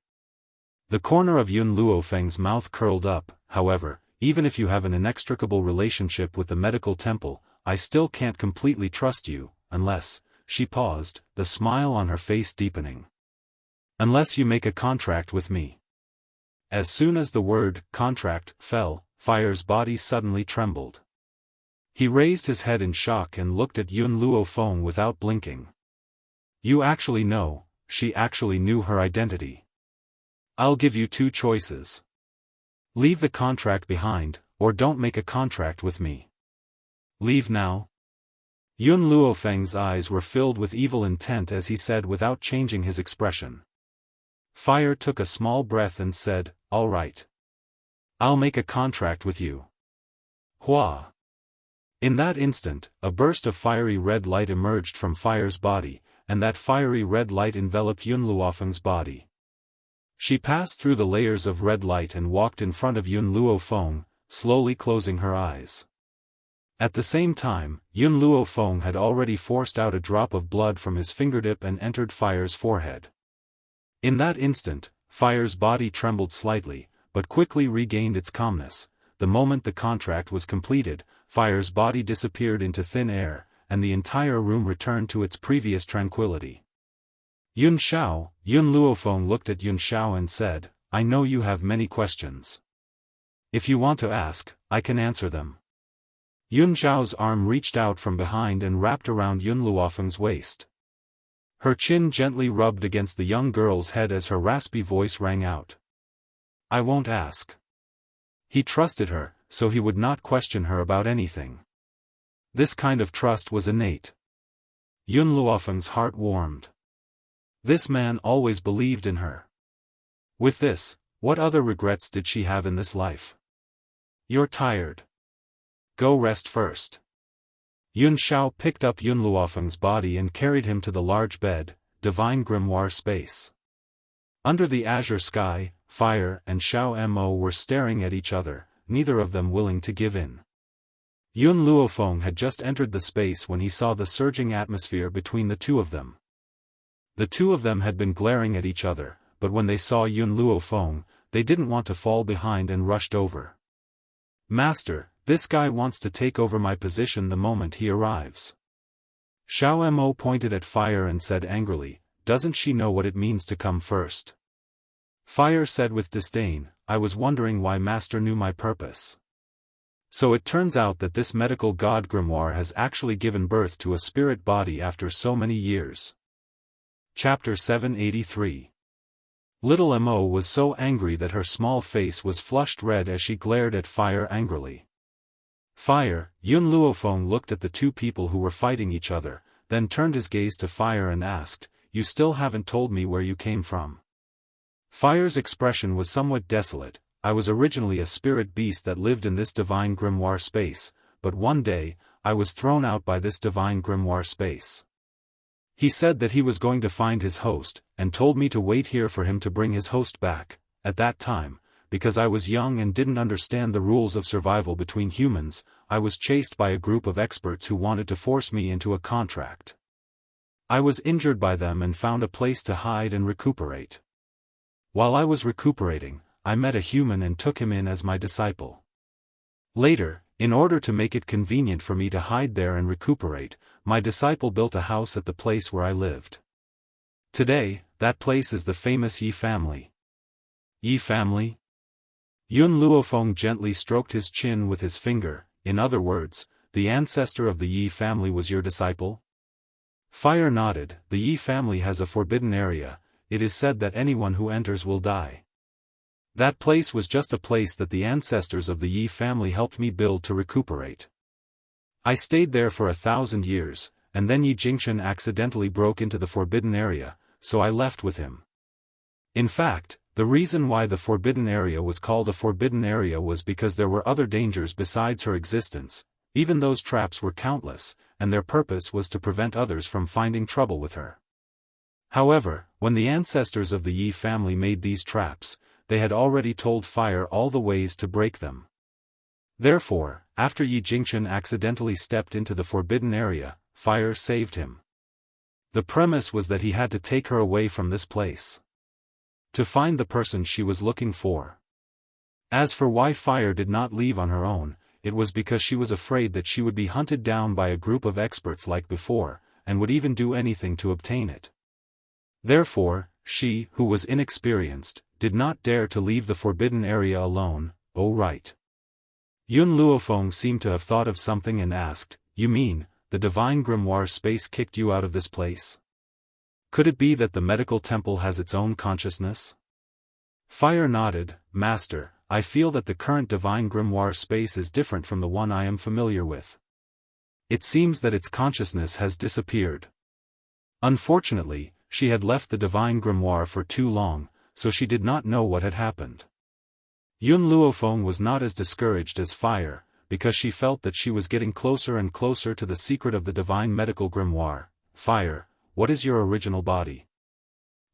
A: The corner of Yun Luofeng's mouth curled up. However, even if you have an inextricable relationship with the medical temple, I still can't completely trust you, unless, she paused, the smile on her face deepening. Unless you make a contract with me. As soon as the word contract fell, Fire's body suddenly trembled. He raised his head in shock and looked at Yun Luofeng without blinking. You actually know, she actually knew her identity. I'll give you 2 choices. Leave the contract behind, or don't make a contract with me. Leave now. Yun Luofeng's eyes were filled with evil intent as he said without changing his expression. Fire took a small breath and said, all right. I'll make a contract with you. Hua. In that instant, a burst of fiery red light emerged from Fire's body, and that fiery red light enveloped Yun Luofeng's body. She passed through the layers of red light and walked in front of Yun Luofeng, slowly closing her eyes. At the same time, Yun Luofeng had already forced out a drop of blood from his fingertip and entered Fire's forehead. In that instant, Fire's body trembled slightly, but quickly regained its calmness. The moment the contract was completed, Fire's body disappeared into thin air, and the entire room returned to its previous tranquility. Yun Luofeng looked at Yun Xiao and said, I know you have many questions. If you want to ask, I can answer them. Yun Xiao's arm reached out from behind and wrapped around Yun Luofeng's waist. Her chin gently rubbed against the young girl's head as her raspy voice rang out. I won't ask. He trusted her, so he would not question her about anything. This kind of trust was innate. Yun Luofeng's heart warmed. This man always believed in her. With this, what other regrets did she have in this life? You're tired. Go rest first. Yun Xiao picked up Yun Luofeng's body and carried him to the large bed, divine grimoire space. Under the azure sky, Fire and Xiao Mo were staring at each other, neither of them willing to give in. Yun Luofeng had just entered the space when he saw the surging atmosphere between the two of them. The two of them had been glaring at each other, but when they saw Yun Luofeng, they didn't want to fall behind and rushed over. "Master, this guy wants to take over my position the moment he arrives." Xiao Mo pointed at Fire and said angrily, "Doesn't she know what it means to come first?" Fire said with disdain, "I was wondering why Master knew my purpose. So it turns out that this medical god grimoire has actually given birth to a spirit body after so many years." Chapter 783. Little Mo was so angry that her small face was flushed red as she glared at Fire angrily. Fire, Yun Luofeng looked at the two people who were fighting each other, then turned his gaze to Fire and asked, "You still haven't told me where you came from?" Fire's expression was somewhat desolate. "I was originally a spirit beast that lived in this divine grimoire space, but one day, I was thrown out by this divine grimoire space. He said that he was going to find his host, and told me to wait here for him to bring his host back. At that time, because I was young and didn't understand the rules of survival between humans, I was chased by a group of experts who wanted to force me into a contract. I was injured by them and found a place to hide and recuperate. While I was recuperating, I met a human and took him in as my disciple. Later, in order to make it convenient for me to hide there and recuperate, my disciple built a house at the place where I lived. Today, that place is the famous Yi family." "Yi family?" Yun Luofeng gently stroked his chin with his finger. "In other words, the ancestor of the Yi family was your disciple?" Fire nodded. "The Yi family has a forbidden area. It is said that anyone who enters will die. That place was just a place that the ancestors of the Yi family helped me build to recuperate. I stayed there for 1,000 years, and then Yi Jingchen accidentally broke into the forbidden area, so I left with him. In fact, the reason why the forbidden area was called a forbidden area was because there were other dangers besides her existence. Even those traps were countless, and their purpose was to prevent others from finding trouble with her. However, when the ancestors of the Yi family made these traps, they had already told Fire all the ways to break them. Therefore, after Yi Jingchen accidentally stepped into the forbidden area, Fire saved him. The premise was that he had to take her away from this place to find the person she was looking for. As for why Fire did not leave on her own, it was because she was afraid that she would be hunted down by a group of experts like before, and would even do anything to obtain it. Therefore, she, who was inexperienced, did not dare to leave the forbidden area alone. "Oh right." Yun Luofeng seemed to have thought of something and asked, "You mean, the divine grimoire space kicked you out of this place? Could it be that the medical temple has its own consciousness?" Fire nodded. "Master, I feel that the current divine grimoire space is different from the one I am familiar with. It seems that its consciousness has disappeared." Unfortunately, she had left the divine grimoire for too long, so she did not know what had happened. Yun Luofeng was not as discouraged as Fire, because she felt that she was getting closer and closer to the secret of the divine medical grimoire. "Fire, what is your original body?"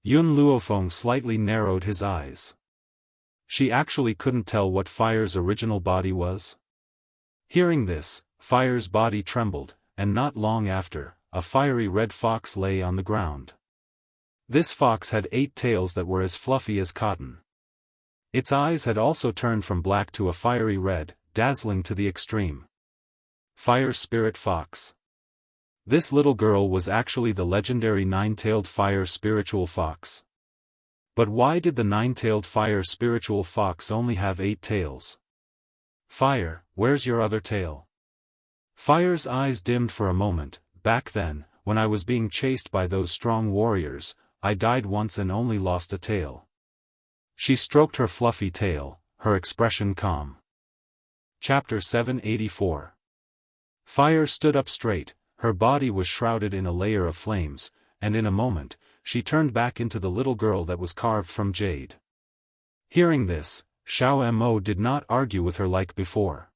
A: Yun Luofeng slightly narrowed his eyes. She actually couldn't tell what Fire's original body was. Hearing this, Fire's body trembled, and not long after, a fiery red fox lay on the ground. This fox had 8 tails that were as fluffy as cotton. Its eyes had also turned from black to a fiery red, dazzling to the extreme. Fire Spirit Fox. This little girl was actually the legendary 9-tailed fire spiritual fox. But why did the 9-tailed fire spiritual fox only have 8 tails? "Fire, where's your other tail?" Fire's eyes dimmed for a moment. "Back then, when I was being chased by those strong warriors, I died once and only lost a tail." She stroked her fluffy tail, her expression calm. Chapter 784. Fire stood up straight, her body was shrouded in a layer of flames, and in a moment, she turned back into the little girl that was carved from jade. Hearing this, Xiao Mo did not argue with her like before.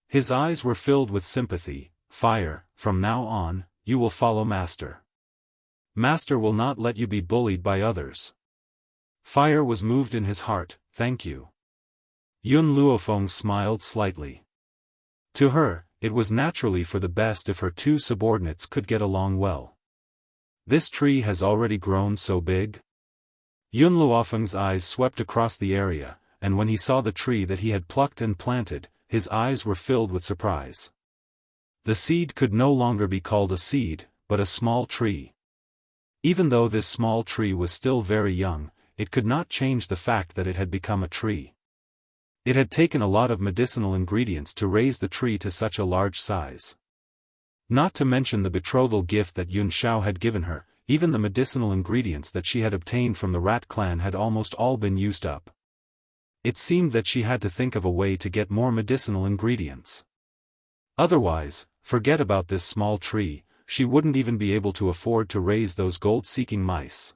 A: His eyes were filled with sympathy. "Fire, from now on, you will follow Master. Master will not let you be bullied by others." Fire was moved in his heart. "Thank you." Yun Luofeng smiled slightly. To her, it was naturally for the best if her two subordinates could get along well. This tree has already grown so big? Yun Luofeng's eyes swept across the area, and when he saw the tree that he had plucked and planted, his eyes were filled with surprise. The seed could no longer be called a seed, but a small tree. Even though this small tree was still very young, it could not change the fact that it had become a tree. It had taken a lot of medicinal ingredients to raise the tree to such a large size. Not to mention the betrothal gift that Yun Xiao had given her, even the medicinal ingredients that she had obtained from the rat clan had almost all been used up. It seemed that she had to think of a way to get more medicinal ingredients. Otherwise, forget about this small tree, she wouldn't even be able to afford to raise those gold-seeking mice.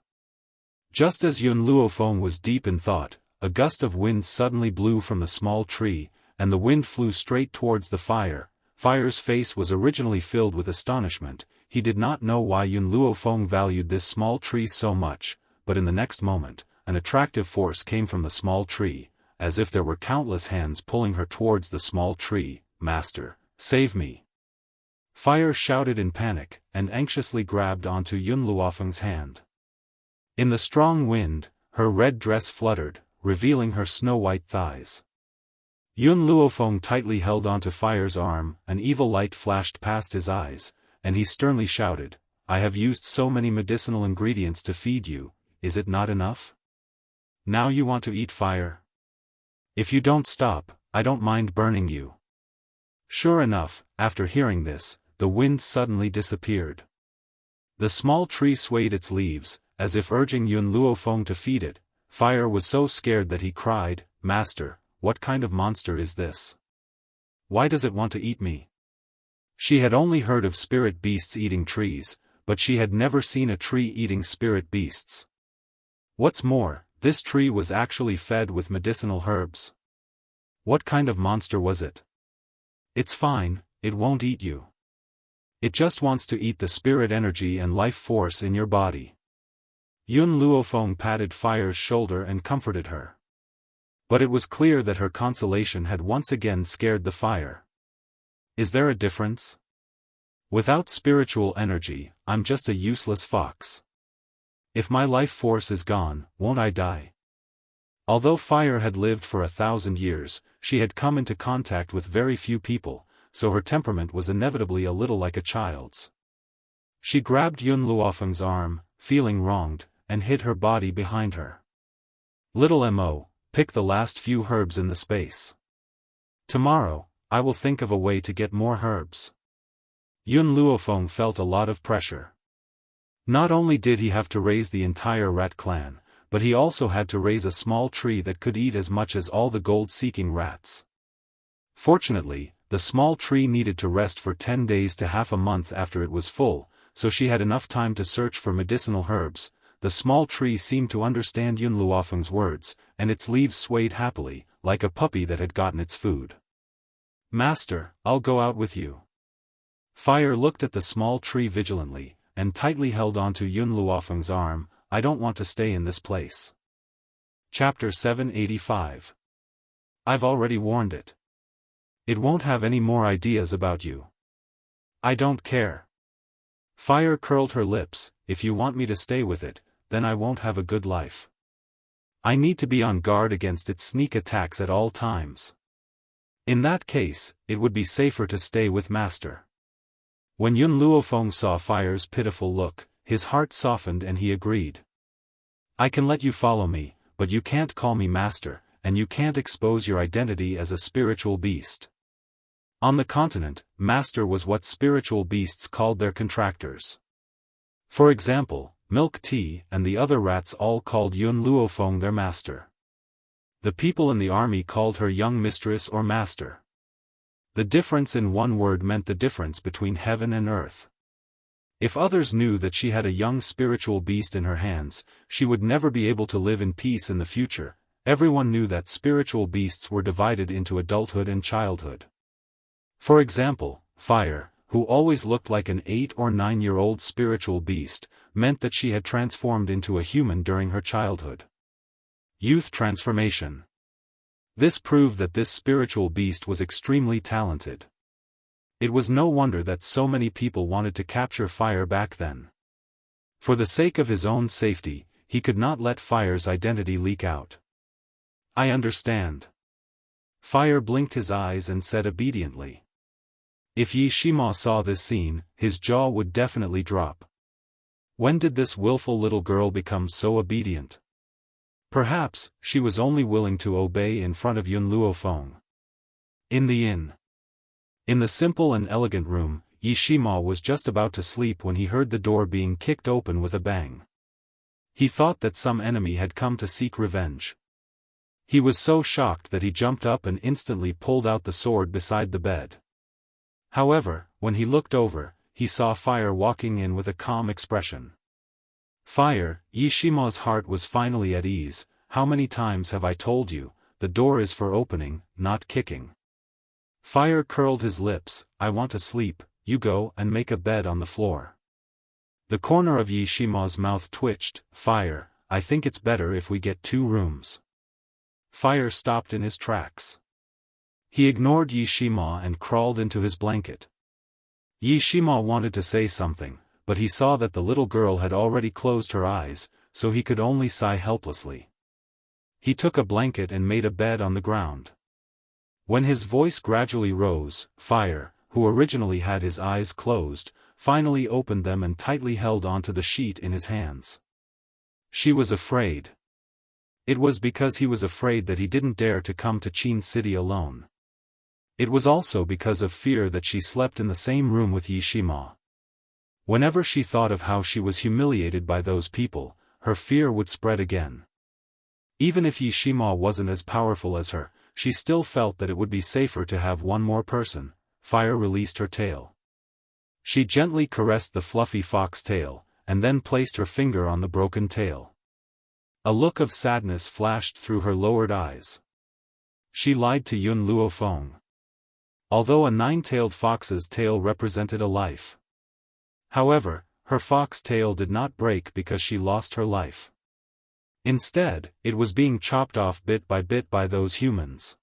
A: Just as Yun Luofeng was deep in thought, a gust of wind suddenly blew from the small tree, and the wind flew straight towards the fire. Fire's face was originally filled with astonishment. He did not know why Yun Luofeng valued this small tree so much, but in the next moment, an attractive force came from the small tree, as if there were countless hands pulling her towards the small tree. "Master, save me!" Fire shouted in panic, and anxiously grabbed onto Yun Luofeng's hand. In the strong wind, her red dress fluttered, revealing her snow-white thighs. Yun Luofeng tightly held onto Fire's arm, an evil light flashed past his eyes, and he sternly shouted, "I have used so many medicinal ingredients to feed you, is it not enough? Now you want to eat fire? If you don't stop, I don't mind burning you." Sure enough, after hearing this, the wind suddenly disappeared. The small tree swayed its leaves, as if urging Yun Luofeng to feed it. Fire was so scared that he cried, "Master, what kind of monster is this? Why does it want to eat me?" She had only heard of spirit beasts eating trees, but she had never seen a tree eating spirit beasts. What's more, this tree was actually fed with medicinal herbs. What kind of monster was it? "It's fine, it won't eat you. It just wants to eat the spirit energy and life force in your body." Yun Luofeng patted Fire's shoulder and comforted her. But it was clear that her consolation had once again scared the fire. "Is there a difference? Without spiritual energy, I'm just a useless fox. If my life force is gone, won't I die?" Although Fire had lived for 1,000 years, she had come into contact with very few people, so her temperament was inevitably a little like a child's. She grabbed Yun Luofeng's arm, feeling wronged, and hid her body behind her. "Little Mo, pick the last few herbs in the space. Tomorrow, I will think of a way to get more herbs." Yun Luofeng felt a lot of pressure. Not only did he have to raise the entire rat clan, but he also had to raise a small tree that could eat as much as all the gold-seeking rats. Fortunately, the small tree needed to rest for 10 days to half a month after it was full, so she had enough time to search for medicinal herbs. The small tree seemed to understand Yun Luofeng's words, and its leaves swayed happily, like a puppy that had gotten its food. "Master, I'll go out with you." Fire looked at the small tree vigilantly, and tightly held onto Yun Luofeng's arm. "I don't want to stay in this place." Chapter 785. I've already warned it. It won't have any more ideas about you. I don't care. Fire curled her lips. "If you want me to stay with it, then I won't have a good life. I need to be on guard against its sneak attacks at all times. In that case, it would be safer to stay with Master." When Yun Luofeng saw Fire's pitiful look, his heart softened and he agreed. "I can let you follow me, but you can't call me Master, and you can't expose your identity as a spiritual beast." On the continent, Master was what spiritual beasts called their contractors. For example, Milk Tea and the other rats all called Yun Luofeng their master. The people in the army called her young mistress or master. The difference in one word meant the difference between heaven and earth. If others knew that she had a young spiritual beast in her hands, she would never be able to live in peace in the future. Everyone knew that spiritual beasts were divided into adulthood and childhood. For example, Fire, who always looked like an 8 or 9-year-old spiritual beast, meant that she had transformed into a human during her childhood. Youth transformation. This proved that this spiritual beast was extremely talented. It was no wonder that so many people wanted to capture Fire back then. For the sake of his own safety, he could not let Fire's identity leak out. I understand. Fire blinked his eyes and said obediently. If Yi Shima saw this scene, his jaw would definitely drop. When did this willful little girl become so obedient? Perhaps, she was only willing to obey in front of Yun Luofeng. In the inn. In the simple and elegant room, Yi Shima was just about to sleep when he heard the door being kicked open with a bang. He thought that some enemy had come to seek revenge. He was so shocked that he jumped up and instantly pulled out the sword beside the bed. However, when he looked over, he saw Fire walking in with a calm expression. Fire, Yi Shima's heart was finally at ease. How many times have I told you, the door is for opening, not kicking. Fire curled his lips. I want to sleep, you go and make a bed on the floor. The corner of Yi Shima's mouth twitched. Fire, I think it's better if we get 2 rooms. Fire stopped in his tracks. He ignored Yi Shima and crawled into his blanket. Yi Shima wanted to say something, but he saw that the little girl had already closed her eyes, so he could only sigh helplessly. He took a blanket and made a bed on the ground. When his voice gradually rose, Fire, who originally had his eyes closed, finally opened them and tightly held onto the sheet in his hands. She was afraid. It was because he was afraid that he didn't dare to come to Qin City alone. It was also because of fear that she slept in the same room with Yi Shima. Whenever she thought of how she was humiliated by those people, her fear would spread again. Even if Yi Shima wasn't as powerful as her, she still felt that it would be safer to have one more person. Fire released her tail. She gently caressed the fluffy fox tail, and then placed her finger on the broken tail. A look of sadness flashed through her lowered eyes. She lied to Yun Luofeng. Although a 9-tailed fox's tail represented a life. However, her fox tail did not break because she lost her life. Instead, it was being chopped off bit by those humans.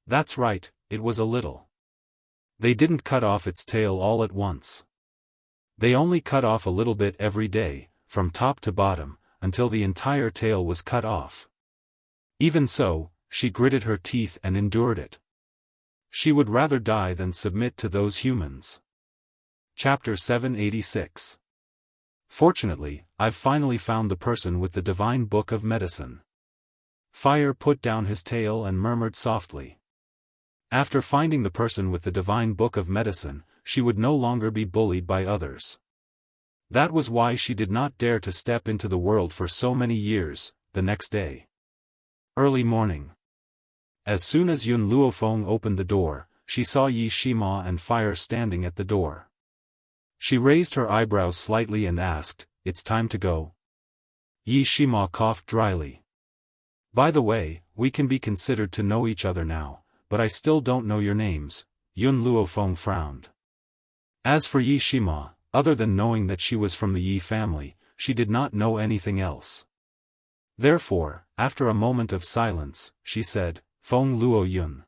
A: That's right, it was a little. They didn't cut off its tail all at once. They only cut off a little bit every day, from top to bottom, until the entire tail was cut off. Even so, she gritted her teeth and endured it. She would rather die than submit to those humans. Chapter 786. Fortunately, I've finally found the person with the divine book of medicine. Fire put down his tail and murmured softly. After finding the person with the divine book of medicine, she would no longer be bullied by others. That was why she did not dare to step into the world for so many years. The next day. Early morning. As soon as Yun Luofeng opened the door, she saw Yi Shima and Fire standing at the door. She raised her eyebrows slightly and asked, "It's time to go?" Yi Shima coughed dryly. "By the way, we can be considered to know each other now, but I still don't know your names." Yun Luofeng frowned. As for Yi Shima, other than knowing that she was from the Yi family, she did not know anything else. Therefore, after a moment of silence, she said, "Feng Luo Yun."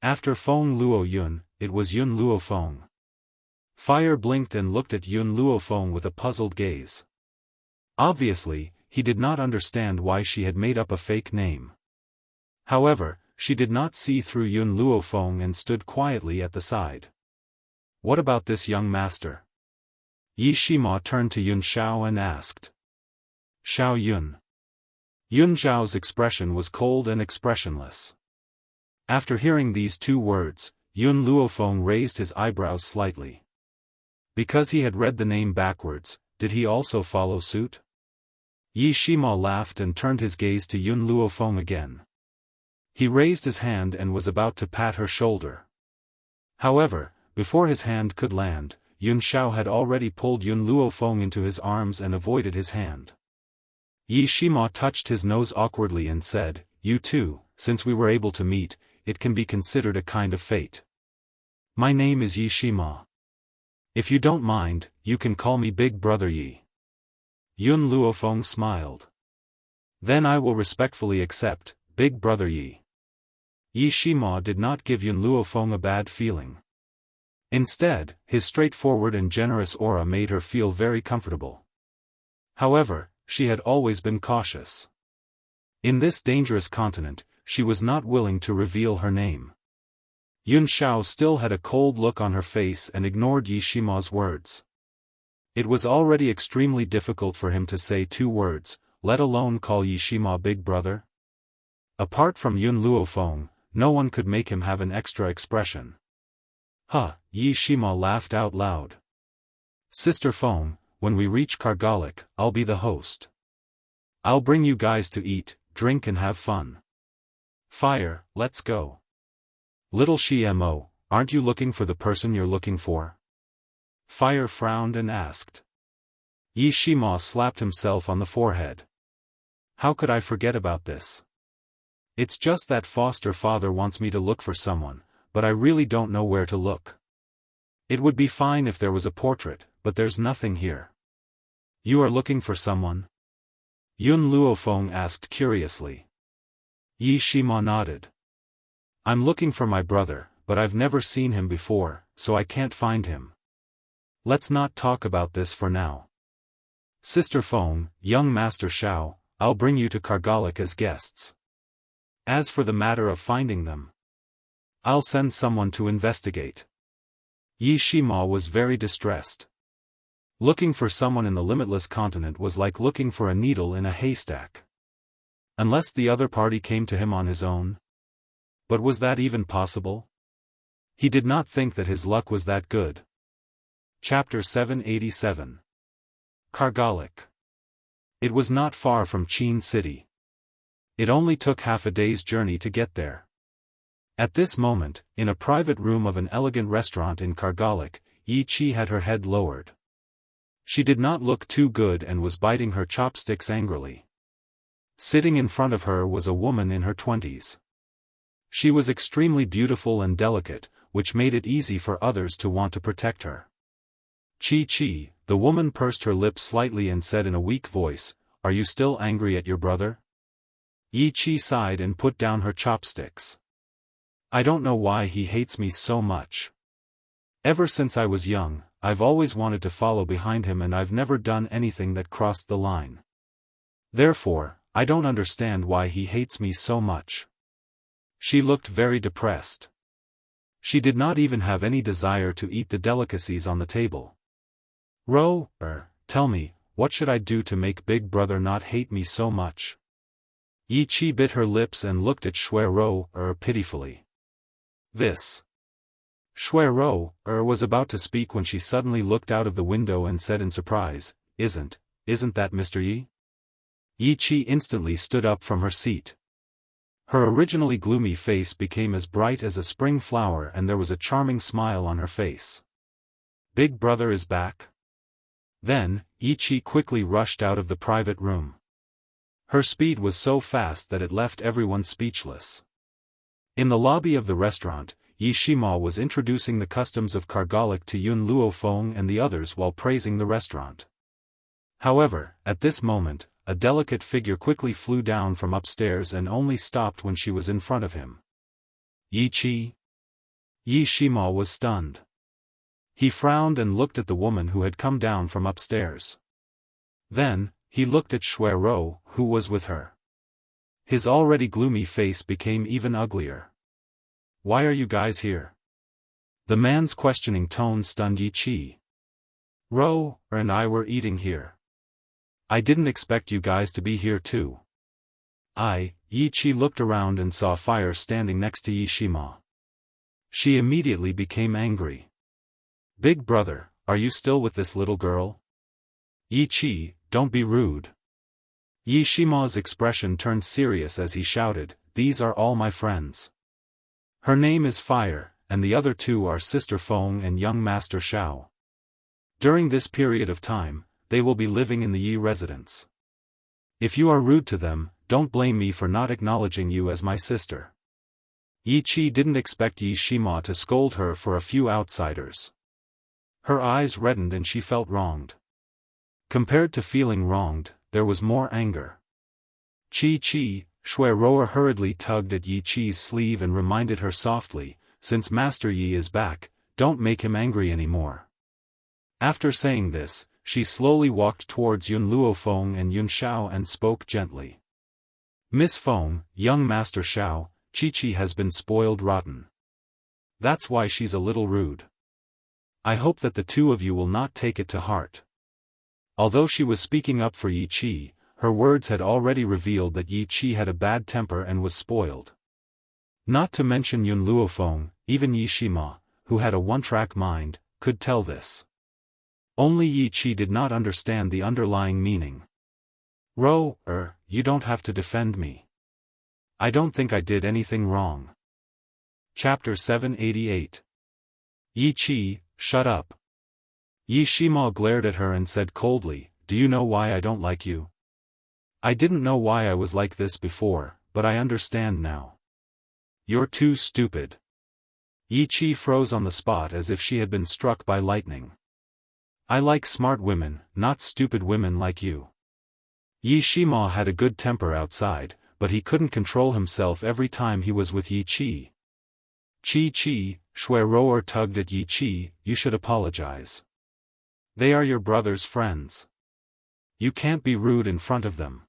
A: After Feng Luo Yun, it was Yun Luofeng. Fire blinked and looked at Yun Luofeng with a puzzled gaze. Obviously, he did not understand why she had made up a fake name. However, she did not see through Yun Luofeng and stood quietly at the side. "What about this young master?" Yi Shima turned to Yun Xiao and asked. "Xiao Yun." Yun Xiao's expression was cold and expressionless. After hearing these 2 words, Yun Luofeng raised his eyebrows slightly. Because he had read the name backwards, did he also follow suit? Yi Shima laughed and turned his gaze to Yun Luofeng again. He raised his hand and was about to pat her shoulder. However, before his hand could land, Yun Xiao had already pulled Yun Luofeng into his arms and avoided his hand. Yi Shima touched his nose awkwardly and said, "You too, since we were able to meet, it can be considered a kind of fate. My name is Yi Shima. If you don't mind, you can call me Big Brother Yi." Yun Luofeng smiled. "Then I will respectfully accept, Big Brother Yi." Yi Shima did not give Yun Luofeng a bad feeling. Instead, his straightforward and generous aura made her feel very comfortable. However, she had always been cautious. In this dangerous continent, she was not willing to reveal her name. Yun Xiao still had a cold look on her face and ignored Yi Shima's words. It was already extremely difficult for him to say 2 words, let alone call Yi Shima big brother. Apart from Yun Luofeng, no one could make him have an extra expression. Yi Shima laughed out loud. Sister Feng, when we reach Kargalik, I'll be the host. I'll bring you guys to eat, drink and have fun. Fire, let's go. Little Shimo, aren't you looking for the person you're looking for? Fire frowned and asked. Yi Shima slapped himself on the forehead. How could I forget about this? It's just that foster father wants me to look for someone, but I really don't know where to look. It would be fine if there was a portrait, but there's nothing here. You are looking for someone? Yun Luofeng asked curiously. Yi Shima nodded. I'm looking for my brother, but I've never seen him before, so I can't find him. Let's not talk about this for now. Sister Feng, young Master Xiao, I'll bring you to Kargalik as guests. As for the matter of finding them, I'll send someone to investigate. Yi Shima was very distressed. Looking for someone in the limitless continent was like looking for a needle in a haystack. Unless the other party came to him on his own. But was that even possible? He did not think that his luck was that good. Chapter 787. Kargalik. It was not far from Qin City. It only took half a day's journey to get there. At this moment, in a private room of an elegant restaurant in Kargalik, Yi Qi had her head lowered. She did not look too good and was biting her chopsticks angrily. Sitting in front of her was a woman in her 20s. She was extremely beautiful and delicate, which made it easy for others to want to protect her. Chi, the woman pursed her lips slightly and said in a weak voice, "Are you still angry at your brother?" Yi Qi sighed and put down her chopsticks. I don't know why he hates me so much. Ever since I was young, I've always wanted to follow behind him and I've never done anything that crossed the line. Therefore, I don't understand why he hates me so much. She looked very depressed. She did not even have any desire to eat the delicacies on the table. Tell me, what should I do to make Big Brother not hate me so much? Yi Qi bit her lips and looked at Shui pitifully. This. Shui was about to speak when she suddenly looked out of the window and said in surprise, Isn't that Mr. Yi? Yi Qi instantly stood up from her seat. Her originally gloomy face became as bright as a spring flower and there was a charming smile on her face. Big Brother is back? Then, Yi Qi quickly rushed out of the private room. Her speed was so fast that it left everyone speechless. In the lobby of the restaurant, Yi Shima was introducing the customs of Kargalik to Yun Luofeng and the others while praising the restaurant. However, at this moment, a delicate figure quickly flew down from upstairs and only stopped when she was in front of him. Yi Qi? Yi Shima was stunned. He frowned and looked at the woman who had come down from upstairs. Then, he looked at Shui who was with her. His already gloomy face became even uglier. Why are you guys here? The man's questioning tone stunned Yi Qi. And I were eating here. I didn't expect you guys to be here too. Yi Qi looked around and saw Fire standing next to Yi Shima. She immediately became angry. Big Brother, are you still with this little girl? Yi Qi, don't be rude. Yi Shima's expression turned serious as he shouted, These are all my friends. Her name is Fire, and the other two are Sister Feng and young Master Xiao. During this period of time, they will be living in the Yi residence. If you are rude to them, don't blame me for not acknowledging you as my sister. Yi Qi didn't expect Yi Shima to scold her for a few outsiders. Her eyes reddened and she felt wronged. Compared to feeling wronged, there was more anger. Shui hurriedly tugged at Yi Qi's sleeve and reminded her softly, since Master Yi is back, don't make him angry anymore." After saying this, she slowly walked towards Yun Luofeng and Yun Xiao and spoke gently. "Miss Feng, young Master Xiao, Chi-Chi has been spoiled rotten. That's why she's a little rude. I hope that the two of you will not take it to heart." Although she was speaking up for Yi Qi, her words had already revealed that Yi Qi had a bad temper and was spoiled. Not to mention Yun Luofeng, even Yi Shima, who had a one-track mind, could tell this. Only Yi Qi did not understand the underlying meaning. You don't have to defend me. I don't think I did anything wrong." Chapter 788. Yi Qi, shut up. Yi Shima glared at her and said coldly, "Do you know why I don't like you? I didn't know why I was like this before, but I understand now. You're too stupid." Yi Qi froze on the spot as if she had been struck by lightning. "I like smart women, not stupid women like you." Yi Shima had a good temper outside, but he couldn't control himself every time he was with Yi Qi. "Chi-Chi," Shui tugged at Yi Qi, "you should apologize. They are your brother's friends. You can't be rude in front of them."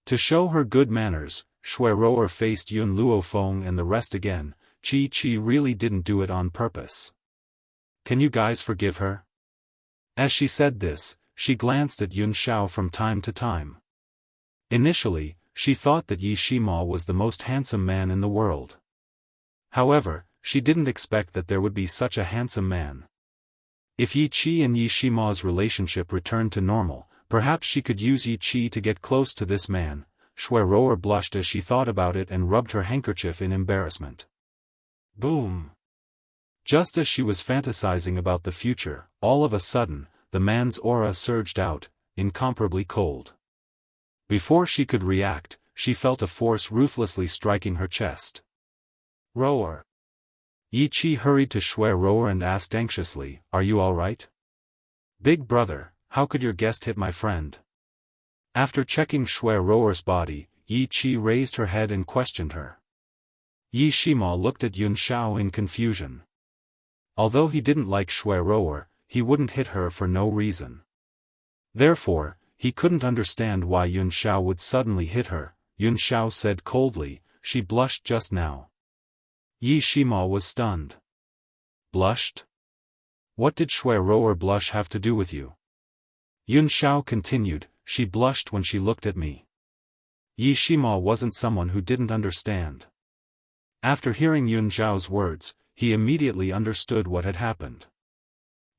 A: To show her good manners, Shui faced Yun Luofeng and the rest again. Chi-Chi really didn't do it on purpose. "Can you guys forgive her?" As she said this, she glanced at Yun Xiao from time to time. Initially, she thought that Yi Shima was the most handsome man in the world. However, she didn't expect that there would be such a handsome man. If Yi Qi and Yi Shima's relationship returned to normal, perhaps she could use Yi Qi to get close to this man. Shui blushed as she thought about it and rubbed her handkerchief in embarrassment. Boom! Just as she was fantasizing about the future, all of a sudden, the man's aura surged out, incomparably cold. Before she could react, she felt a force ruthlessly striking her chest. "Roar!" Yi Qi hurried to Shui and asked anxiously, "Are you all right?" "Big brother, how could your guest hit my friend?" After checking Shui body, Yi Qi raised her head and questioned her. Yi Shima looked at Yun Xiao in confusion. Although he didn't like Shui, he wouldn't hit her for no reason. Therefore, he couldn't understand why Yun Xiao would suddenly hit her. Yun Xiao said coldly, "She blushed just now." Yi Shima was stunned. "Blushed? What did Shui blush have to do with you?" Yun Xiao continued, "She blushed when she looked at me." Yi Shima wasn't someone who didn't understand. After hearing Yun Xiao's words, he immediately understood what had happened.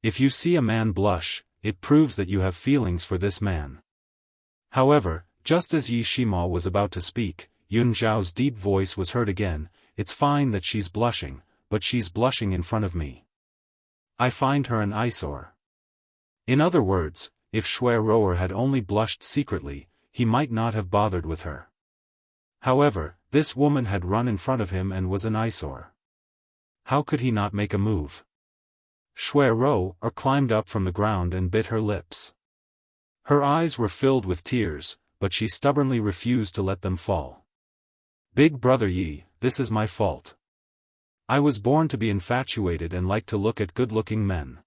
A: If you see a man blush, it proves that you have feelings for this man. However, just as Yi Shima was about to speak, Yun Xiao's deep voice was heard again, "It's fine that she's blushing, but she's blushing in front of me. I find her an eyesore." In other words, if Shui had only blushed secretly, he might not have bothered with her. However, this woman had run in front of him and was an eyesore. How could he not make a move? Shui climbed up from the ground and bit her lips. Her eyes were filled with tears, but she stubbornly refused to let them fall. "Big brother Yi, this is my fault. I was born to be infatuated and like to look at good-looking men.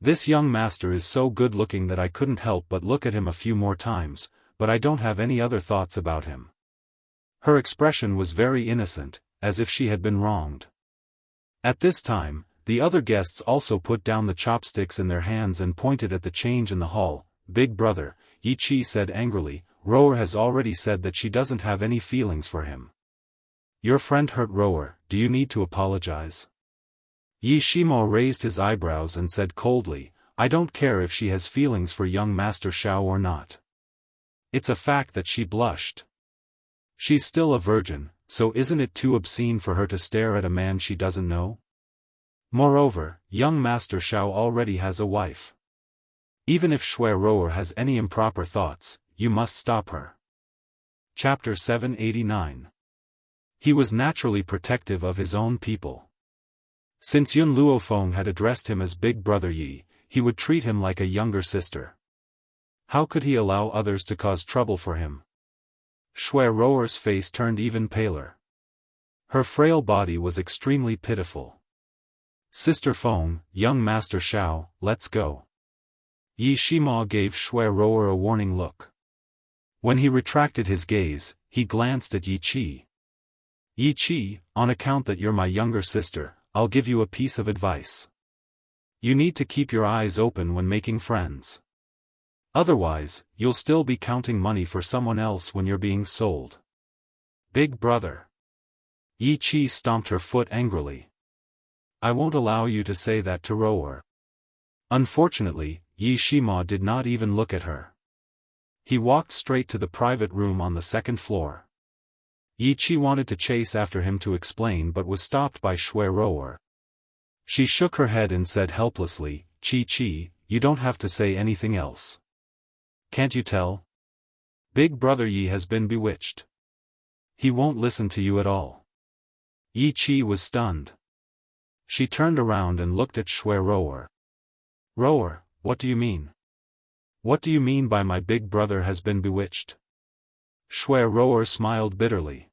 A: This young master is so good-looking that I couldn't help but look at him a few more times, but I don't have any other thoughts about him." Her expression was very innocent, as if she had been wronged. At this time, the other guests also put down the chopsticks in their hands and pointed at the change in the hall. "Big brother," Yi Qi said angrily, "Rower has already said that she doesn't have any feelings for him. Your friend hurt Rower, do you need to apologize?" Yi Shima raised his eyebrows and said coldly, "I don't care if she has feelings for young Master Xiao or not. It's a fact that she blushed. She's still a virgin, so isn't it too obscene for her to stare at a man she doesn't know? Moreover, young Master Xiao already has a wife. Even if Shui has any improper thoughts, you must stop her." Chapter 789. He was naturally protective of his own people. Since Yun Luofeng had addressed him as Big Brother Yi, he would treat him like a younger sister. How could he allow others to cause trouble for him? Shui face turned even paler. Her frail body was extremely pitiful. Sister Feng, young Master Xiao, let's go. Yi Shima gave Shui Rower a warning look. When he retracted his gaze, he glanced at Yi Qi. Yi Qi, on account that you're my younger sister, I'll give you a piece of advice. You need to keep your eyes open when making friends. Otherwise, you'll still be counting money for someone else when you're being sold. Big brother. Yi Qi stomped her foot angrily. I won't allow you to say that to Rower. Unfortunately, Yi Shima did not even look at her. He walked straight to the private room on the second floor. Yi Qi wanted to chase after him to explain but was stopped by Shui Rower. She shook her head and said helplessly, Qi, you don't have to say anything else. Can't you tell? Big brother Yi has been bewitched. He won't listen to you at all. Yi Qi was stunned. She turned around and looked at Shui Rower. Rower, what do you mean? What do you mean by my big brother has been bewitched? Shui Rower smiled bitterly.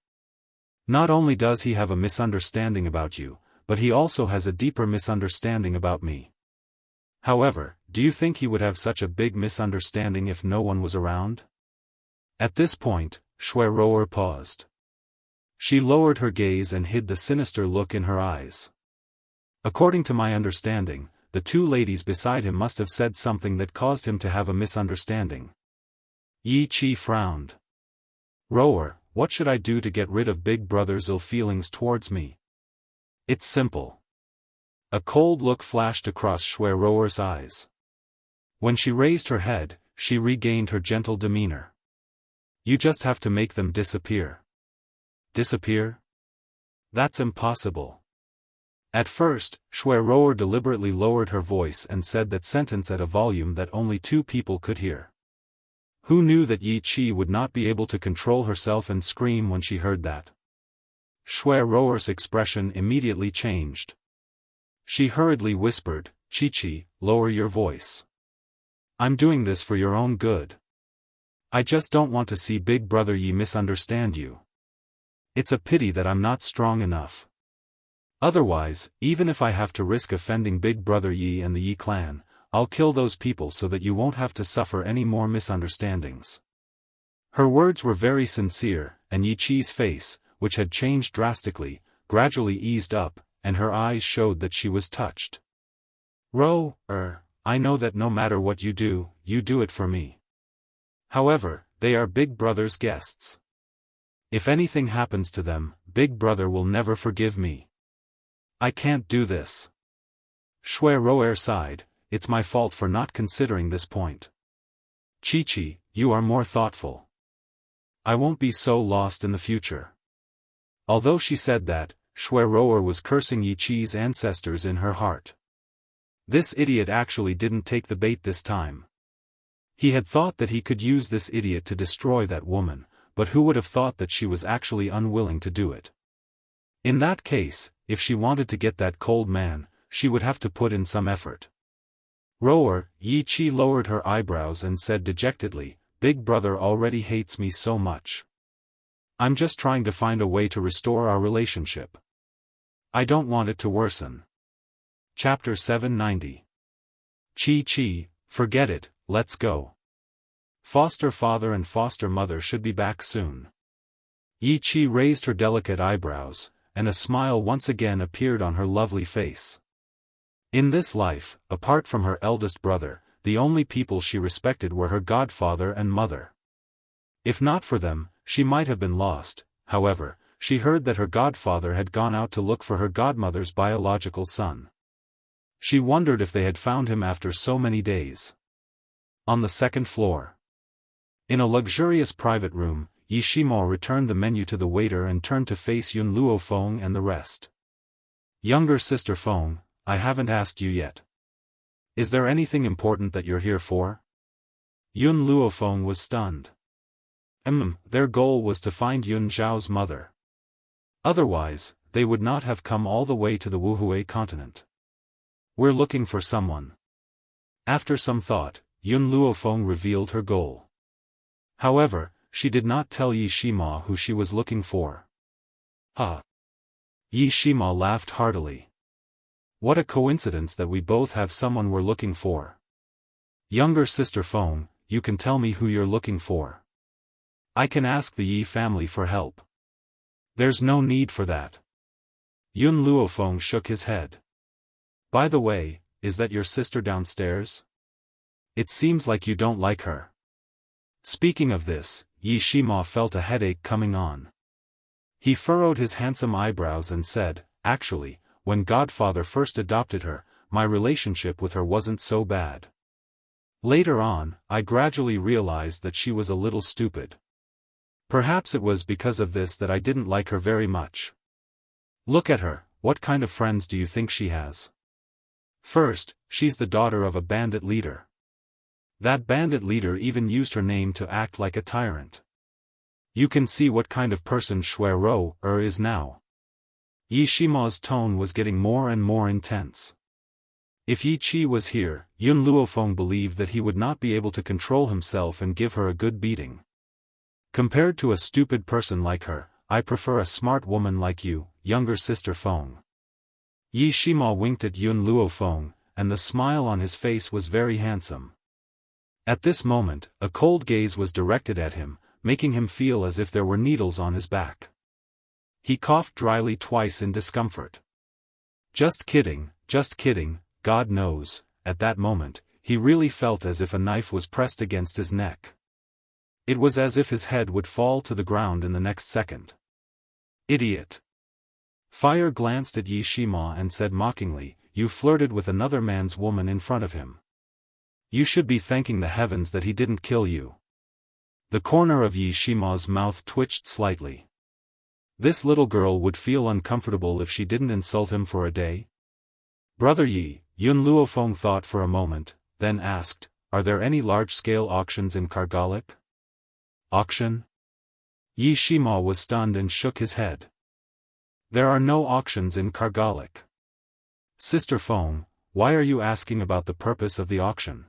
A: Not only does he have a misunderstanding about you, but he also has a deeper misunderstanding about me. However, do you think he would have such a big misunderstanding if no one was around? At this point, Shui Rower paused. She lowered her gaze and hid the sinister look in her eyes. According to my understanding, the two ladies beside him must have said something that caused him to have a misunderstanding. Yi Qi frowned. Rower, what should I do to get rid of Big Brother's ill feelings towards me? It's simple. A cold look flashed across Shui Rower's eyes. When she raised her head, she regained her gentle demeanor. You just have to make them disappear. Disappear? That's impossible. At first, Shui Rower deliberately lowered her voice and said that sentence at a volume that only two people could hear. Who knew that Yi Qi would not be able to control herself and scream when she heard that? Shui Rower's expression immediately changed. She hurriedly whispered, Qi, lower your voice. I'm doing this for your own good. I just don't want to see Big Brother Yi misunderstand you. It's a pity that I'm not strong enough. Otherwise, even if I have to risk offending Big Brother Yi and the Yi clan, I'll kill those people so that you won't have to suffer any more misunderstandings. Her words were very sincere, and Yi Qi's face, which had changed drastically, gradually eased up, and her eyes showed that she was touched. I know that no matter what you do it for me. However, they are Big Brother's guests. If anything happens to them, Big Brother will never forgive me. I can't do this. Shui Rower sighed, it's my fault for not considering this point. Qi, you are more thoughtful. I won't be so lost in the future. Although she said that, Shui Rower was cursing Yi Qi's ancestors in her heart. This idiot actually didn't take the bait this time. He had thought that he could use this idiot to destroy that woman, but who would have thought that she was actually unwilling to do it? In that case, if she wanted to get that cold man, she would have to put in some effort. Rower, Yi Qi lowered her eyebrows and said dejectedly, Big Brother already hates me so much. I'm just trying to find a way to restore our relationship. I don't want it to worsen. Chapter 790. Qi, forget it, let's go. Foster father and foster mother should be back soon. Yi Qi raised her delicate eyebrows, and a smile once again appeared on her lovely face. In this life, apart from her eldest brother, the only people she respected were her godfather and mother. If not for them, she might have been lost. However, she heard that her godfather had gone out to look for her godmother's biological son. She wondered if they had found him after so many days. On the second floor. In a luxurious private room, Yi Shimo returned the menu to the waiter and turned to face Yun Luo Feng and the rest. Younger sister Feng, I haven't asked you yet. Is there anything important that you're here for? Yun Luo Feng was stunned. Their goal was to find Yun Zhao's mother. Otherwise, they would not have come all the way to the Wuhui continent. We're looking for someone. After some thought, Yun Luo Feng revealed her goal. However, she did not tell Yi Shima who she was looking for. Yi Shima laughed heartily. What a coincidence that we both have someone we're looking for. Younger sister Feng, you can tell me who you're looking for. I can ask the Yi family for help. There's no need for that. Yun Luofeng shook his head. By the way, is that your sister downstairs? It seems like you don't like her. Speaking of this, Yi Shima felt a headache coming on. He furrowed his handsome eyebrows and said, actually, when Godfather first adopted her, my relationship with her wasn't so bad. Later on, I gradually realized that she was a little stupid. Perhaps it was because of this that I didn't like her very much. Look at her, what kind of friends do you think she has? First, she's the daughter of a bandit leader. That bandit leader even used her name to act like a tyrant. You can see what kind of person Shui Ro is now. Yi Shima's tone was getting more and more intense. If Yi Qi was here, Yun Luofeng believed that he would not be able to control himself and give her a good beating. Compared to a stupid person like her, I prefer a smart woman like you, younger sister Feng. Yi Shima winked at Yun Luofeng, and the smile on his face was very handsome. At this moment, a cold gaze was directed at him, making him feel as if there were needles on his back. He coughed dryly twice in discomfort. Just kidding, God knows, at that moment, he really felt as if a knife was pressed against his neck. It was as if his head would fall to the ground in the next second. Idiot! Fire glanced at Yi Shima and said mockingly, you flirted with another man's woman in front of him. You should be thanking the heavens that he didn't kill you. The corner of Yi Shima's mouth twitched slightly. This little girl would feel uncomfortable if she didn't insult him for a day. Brother Yi, Yun Luofeng thought for a moment, then asked, are there any large-scale auctions in Kargalik? Auction? Yi Shima was stunned and shook his head. There are no auctions in Kargalik. Sister Feng, why are you asking about the purpose of the auction?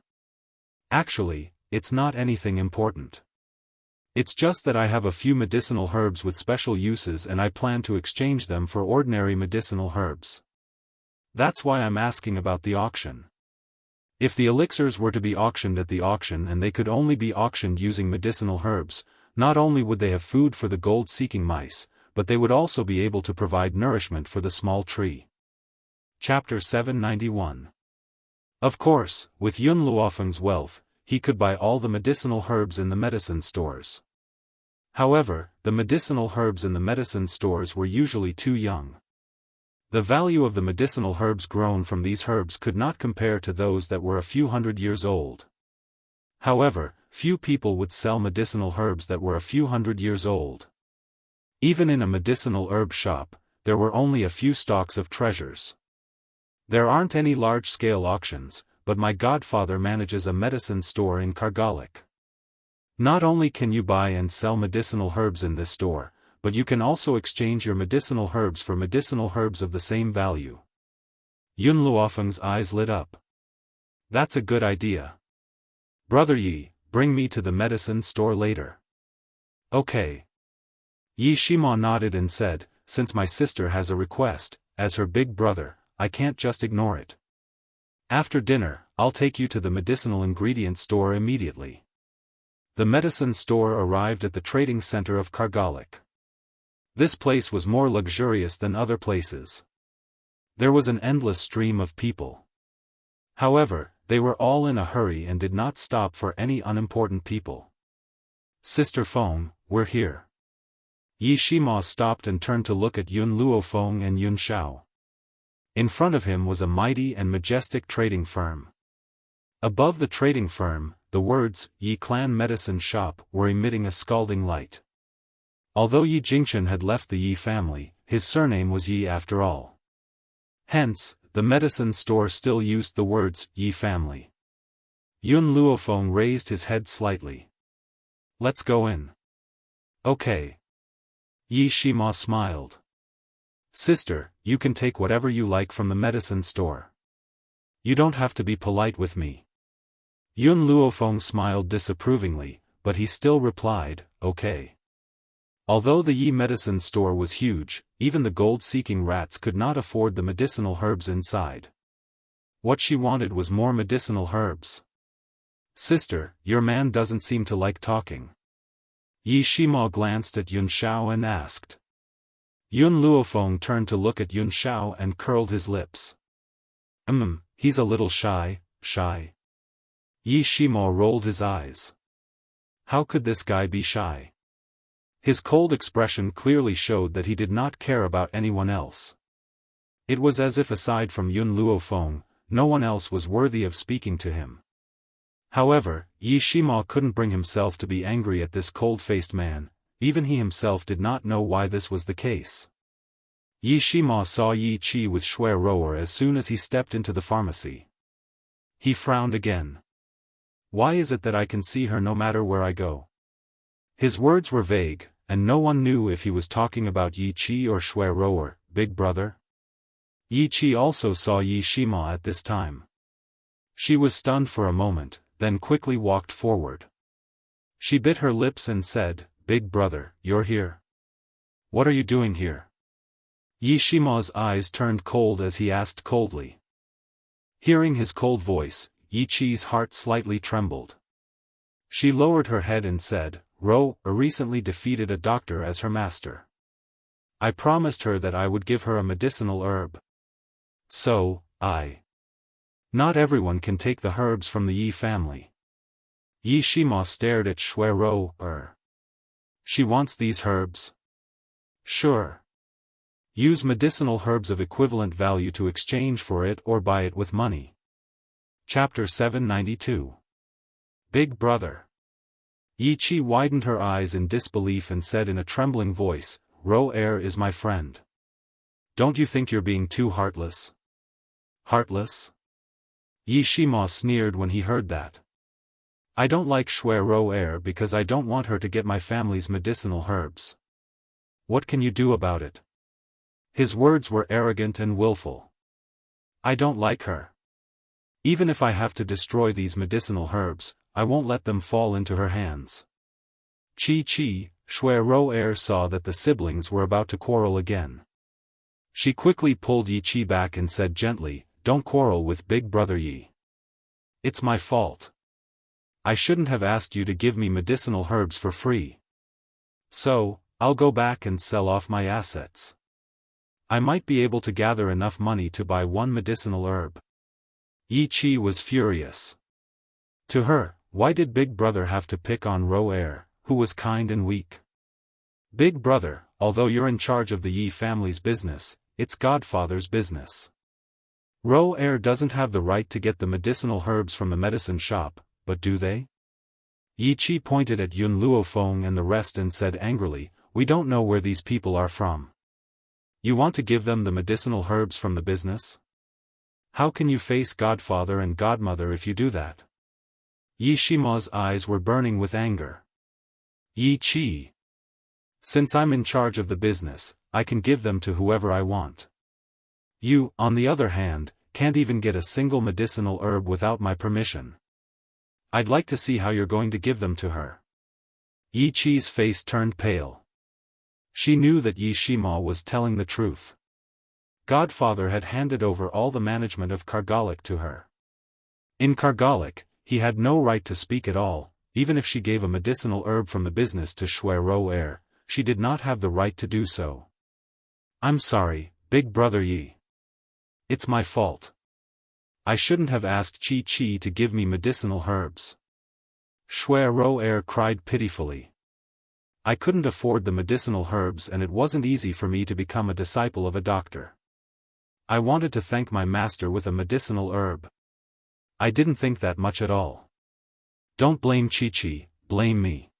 A: Actually, it's not anything important. It's just that I have a few medicinal herbs with special uses and I plan to exchange them for ordinary medicinal herbs. That's why I'm asking about the auction. If the elixirs were to be auctioned at the auction and they could only be auctioned using medicinal herbs, not only would they have food for the gold-seeking mice, but they would also be able to provide nourishment for the small tree. Chapter 791. Of course, with Yun Luofeng's wealth, he could buy all the medicinal herbs in the medicine stores. However, the medicinal herbs in the medicine stores were usually too young. The value of the medicinal herbs grown from these herbs could not compare to those that were a few hundred years old. However, few people would sell medicinal herbs that were a few hundred years old. Even in a medicinal herb shop, there were only a few stocks of treasures. There aren't any large-scale auctions, but my godfather manages a medicine store in Kargalik. Not only can you buy and sell medicinal herbs in this store, but you can also exchange your medicinal herbs for medicinal herbs of the same value. Yun Luofeng's eyes lit up. That's a good idea. Brother Yi, bring me to the medicine store later. Okay. Yi Shima nodded and said, since my sister has a request, as her big brother, I can't just ignore it. After dinner, I'll take you to the medicinal ingredient store immediately. The medicine store arrived at the trading center of Kargalik. This place was more luxurious than other places. There was an endless stream of people. However, they were all in a hurry and did not stop for any unimportant people. Sister Feng, we're here. Yi Shima stopped and turned to look at Yun Luofeng and Yun Xiao. In front of him was a mighty and majestic trading firm. Above the trading firm, the words, Yi Clan Medicine Shop, were emitting a scalding light. Although Yi Jingchen had left the Yi family, his surname was Yi after all. Hence, the medicine store still used the words, Yi family. Yun Luofeng raised his head slightly. Let's go in. Okay. Yi Shima smiled. Sister, you can take whatever you like from the medicine store. You don't have to be polite with me. Yun Luofeng smiled disapprovingly, but he still replied, okay. Although the Yi medicine store was huge, even the gold-seeking rats could not afford the medicinal herbs inside. What she wanted was more medicinal herbs. "Sister, your man doesn't seem to like talking." Yi Shima glanced at Yun Xiao and asked. Yun Luofeng turned to look at Yun Xiao and curled his lips. He's a little shy. Yi Shima rolled his eyes. How could this guy be shy? His cold expression clearly showed that he did not care about anyone else. It was as if aside from Yun Luofeng, no one else was worthy of speaking to him. However, Yi Shima couldn't bring himself to be angry at this cold-faced man. Even he himself did not know why this was the case. Yi Shima saw Yi Qi with Shui Rower as soon as he stepped into the pharmacy. He frowned again. "Why is it that I can see her no matter where I go?" His words were vague, and no one knew if he was talking about Yi Qi or Shui Rower, big brother. Yi Qi also saw Yi Shima at this time. She was stunned for a moment, then quickly walked forward. She bit her lips and said, "Big brother, you're here? What are you doing here?" Yi Shima's eyes turned cold as he asked coldly. Hearing his cold voice, Yi Qi's heart slightly trembled. She lowered her head and said, "Ro recently defeated a doctor as her master. I promised her that I would give her a medicinal herb. So, Not everyone can take the herbs from the Yi family." Yi Shima stared at Shui Ro. She wants these herbs? Sure. Use medicinal herbs of equivalent value to exchange for it or buy it with money. Chapter 792. Big brother. Yi Qi widened her eyes in disbelief and said in a trembling voice, "Ro is my friend. Don't you think you're being too heartless?" Heartless? Yi Shima sneered when he heard that. "I don't like Shui Ro because I don't want her to get my family's medicinal herbs. What can you do about it?" His words were arrogant and willful. "I don't like her. Even if I have to destroy these medicinal herbs, I won't let them fall into her hands." Shui Ro saw that the siblings were about to quarrel again. She quickly pulled Yi Qi back and said gently, "Don't quarrel with big brother Yi. It's my fault. I shouldn't have asked you to give me medicinal herbs for free. So, I'll go back and sell off my assets. I might be able to gather enough money to buy one medicinal herb." Yi Qi was furious. To her, why did Big Brother have to pick on Ro who was kind and weak? "Big Brother, although you're in charge of the Yi family's business, it's Godfather's business. Ro doesn't have the right to get the medicinal herbs from the medicine shop, but do they?" Yi Qi pointed at Yun Luofeng and the rest and said angrily, "We don't know where these people are from. You want to give them the medicinal herbs from the business? How can you face Godfather and Godmother if you do that?" Yi Shima's eyes were burning with anger. "Yi Qi. Since I'm in charge of the business, I can give them to whoever I want. You, on the other hand, can't even get a single medicinal herb without my permission. I'd like to see how you're going to give them to her." Yi Qi's face turned pale. She knew that Yi Shima was telling the truth. Godfather had handed over all the management of Kargalik to her. In Kargalik, he had no right to speak at all. Even if she gave a medicinal herb from the business to Shui Ro she did not have the right to do so. "I'm sorry, Big Brother Yi. It's my fault. I shouldn't have asked Qi to give me medicinal herbs." Shui Ro cried pitifully. "I couldn't afford the medicinal herbs and it wasn't easy for me to become a disciple of a doctor. I wanted to thank my master with a medicinal herb. I didn't think that much at all. Don't blame Qi, blame me."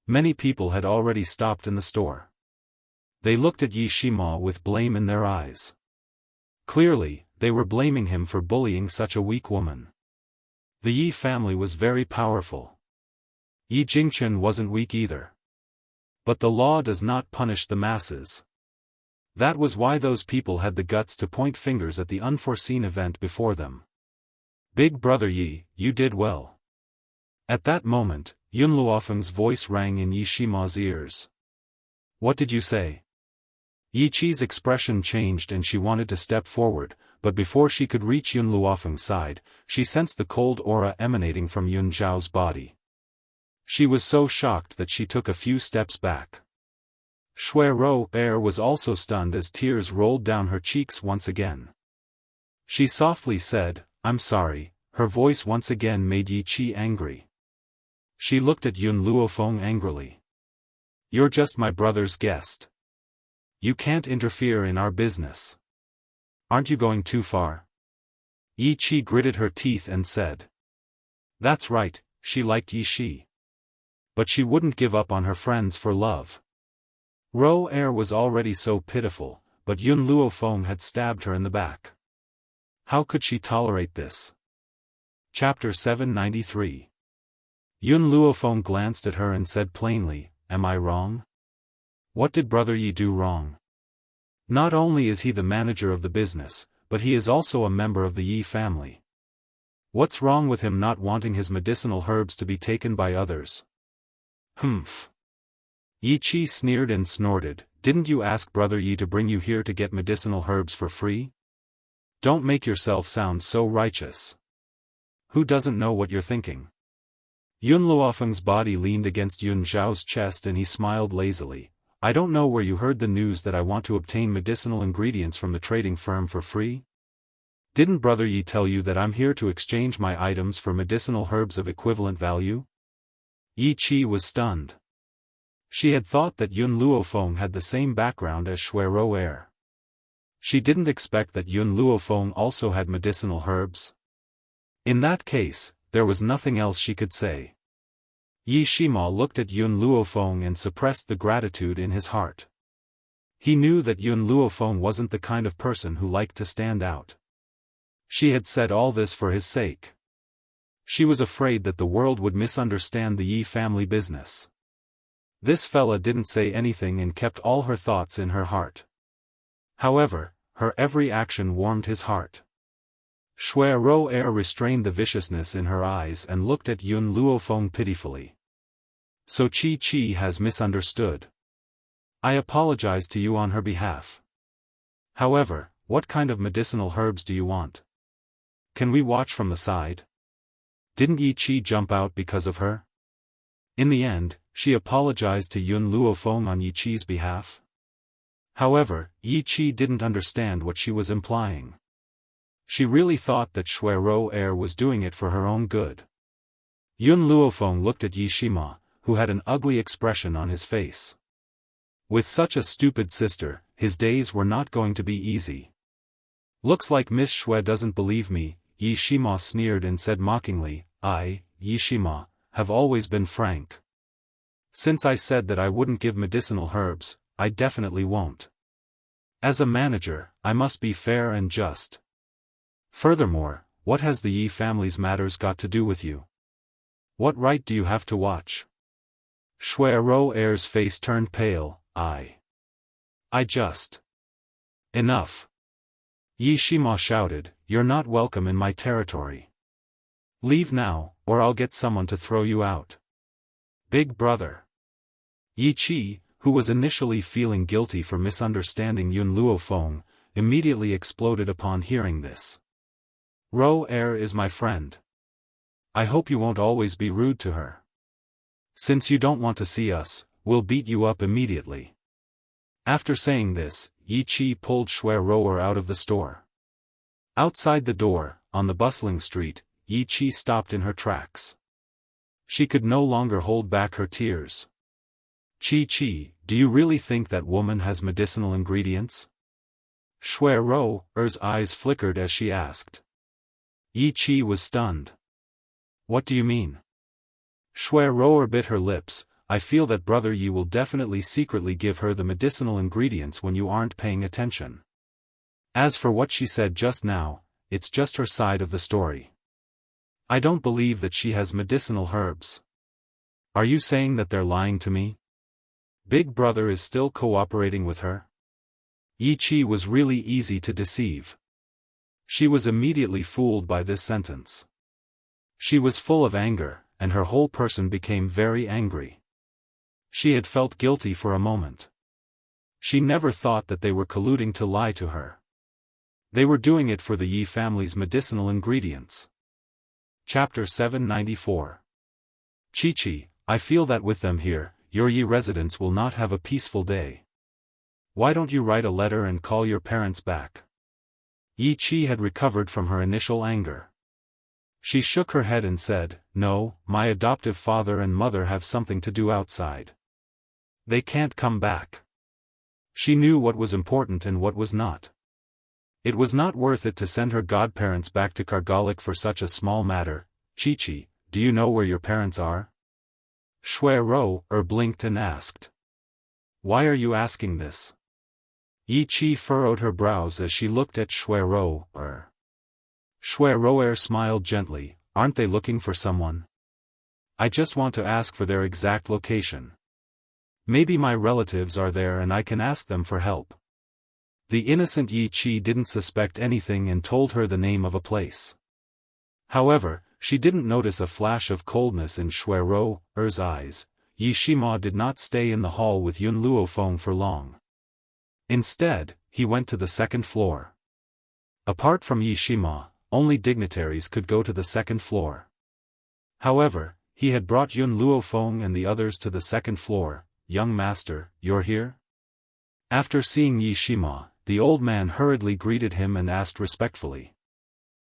A: Many people had already stopped in the store. They looked at Yi Shima with blame in their eyes. Clearly, they were blaming him for bullying such a weak woman. The Yi family was very powerful. Yi Jingchen wasn't weak either. But the law does not punish the masses. That was why those people had the guts to point fingers at the unforeseen event before them. "Big Brother Yi, you did well." At that moment, Yun Luofeng's voice rang in Yi Shima's ears. "What did you say?" Yi Qi's expression changed and she wanted to step forward, but before she could reach Yun Luofeng's side, she sensed the cold aura emanating from Yun Zhao's body. She was so shocked that she took a few steps back. Shui Ro was also stunned as tears rolled down her cheeks once again. She softly said, "I'm sorry," her voice once again made Yi Qi angry. She looked at Yun Luofeng angrily. "You're just my brother's guest. You can't interfere in our business. Aren't you going too far?" Yi Qi gritted her teeth and said. That's right, she liked Yi Qi. But she wouldn't give up on her friends for love. Ro was already so pitiful, but Yun Luofeng had stabbed her in the back. How could she tolerate this? Chapter 793. Yun Luofeng glanced at her and said plainly, "Am I wrong? What did Brother Yi do wrong? Not only is he the manager of the business, but he is also a member of the Yi family. What's wrong with him not wanting his medicinal herbs to be taken by others?" "Humph." Yi Qi sneered and snorted, "Didn't you ask Brother Yi to bring you here to get medicinal herbs for free? Don't make yourself sound so righteous. Who doesn't know what you're thinking?" Yun Luofeng's body leaned against Yun Zhao's chest and he smiled lazily. "I don't know where you heard the news that I want to obtain medicinal ingredients from the trading firm for free? Didn't Brother Yi tell you that I'm here to exchange my items for medicinal herbs of equivalent value?" Yi Qi was stunned. She had thought that Yun Luofeng had the same background as Shui Ro. She didn't expect that Yun Luofeng also had medicinal herbs. In that case, there was nothing else she could say. Yi Shima looked at Yun Luofeng and suppressed the gratitude in his heart. He knew that Yun Luofeng wasn't the kind of person who liked to stand out. She had said all this for his sake. She was afraid that the world would misunderstand the Yi family business. This fella didn't say anything and kept all her thoughts in her heart. However, her every action warmed his heart. Shui Ro restrained the viciousness in her eyes and looked at Yun Luofeng pitifully. "So Qi has misunderstood. I apologize to you on her behalf. However, what kind of medicinal herbs do you want? Can we watch from the side? Didn't Yi Qi jump out because of her?" In the end, she apologized to Yun Luofeng on Yi Qi's behalf. However, Yi Qi didn't understand what she was implying. She really thought that Shui Ro was doing it for her own good. Yun Luofeng looked at Yi Shima, who had an ugly expression on his face. With such a stupid sister, his days were not going to be easy. "Looks like Miss Shui doesn't believe me," Yi Shima sneered and said mockingly, "I, Yi Shima, have always been frank. Since I said that I wouldn't give medicinal herbs, I definitely won't. As a manager, I must be fair and just. Furthermore, what has the Yi family's matters got to do with you? What right do you have to watch?" Shui Ro's face turned pale. I just... Enough. Yi Shima shouted, "You're not welcome in my territory. Leave now, or I'll get someone to throw you out." "Big brother." Yi Qi, who was initially feeling guilty for misunderstanding Yun Luofeng, immediately exploded upon hearing this. "Ro is my friend. I hope you won't always be rude to her. Since you don't want to see us, we'll beat you up immediately." After saying this, Yi Qi pulled Shui Ro out of the store. Outside the door, on the bustling street, Yi Qi stopped in her tracks. She could no longer hold back her tears. "Qi, do you really think that woman has medicinal ingredients?" Shui Ro's eyes flickered as she asked. Yi Qi was stunned. "What do you mean?" Shui Ro bit her lips. "I feel that Brother Yi will definitely secretly give her the medicinal ingredients when you aren't paying attention. As for what she said just now, it's just her side of the story. I don't believe that she has medicinal herbs. Are you saying that they're lying to me? Big brother is still cooperating with her?" Yi Qi was really easy to deceive. She was immediately fooled by this sentence. She was full of anger, and her whole person became very angry. She had felt guilty for a moment. She never thought that they were colluding to lie to her. They were doing it for the Yi family's medicinal ingredients. Chapter 794. Chi-Chi, I feel that with them here, your Yi residents will not have a peaceful day. Why don't you write a letter and call your parents back? Yi Chi had recovered from her initial anger. She shook her head and said, No, my adoptive father and mother have something to do outside. They can't come back. She knew what was important and what was not. It was not worth it to send her godparents back to Kargalik for such a small matter. Chi-Chi, do you know where your parents are? Shui-Ro blinked and asked. Why are you asking this? Yi Chi furrowed her brows as she looked at Shui-Ro. Shui-Ro smiled gently, aren't they looking for someone? I just want to ask for their exact location. Maybe my relatives are there and I can ask them for help. The innocent Yi Chi didn't suspect anything and told her the name of a place. However, she didn't notice a flash of coldness in Shui-Ro's eyes. Yi Shima did not stay in the hall with Yun Luofeng for long. Instead, he went to the second floor. Apart from Yi Shima, only dignitaries could go to the second floor. However, he had brought Yun Luofeng and the others to the second floor. Young master, you're here? After seeing Yi Shima, the old man hurriedly greeted him and asked respectfully.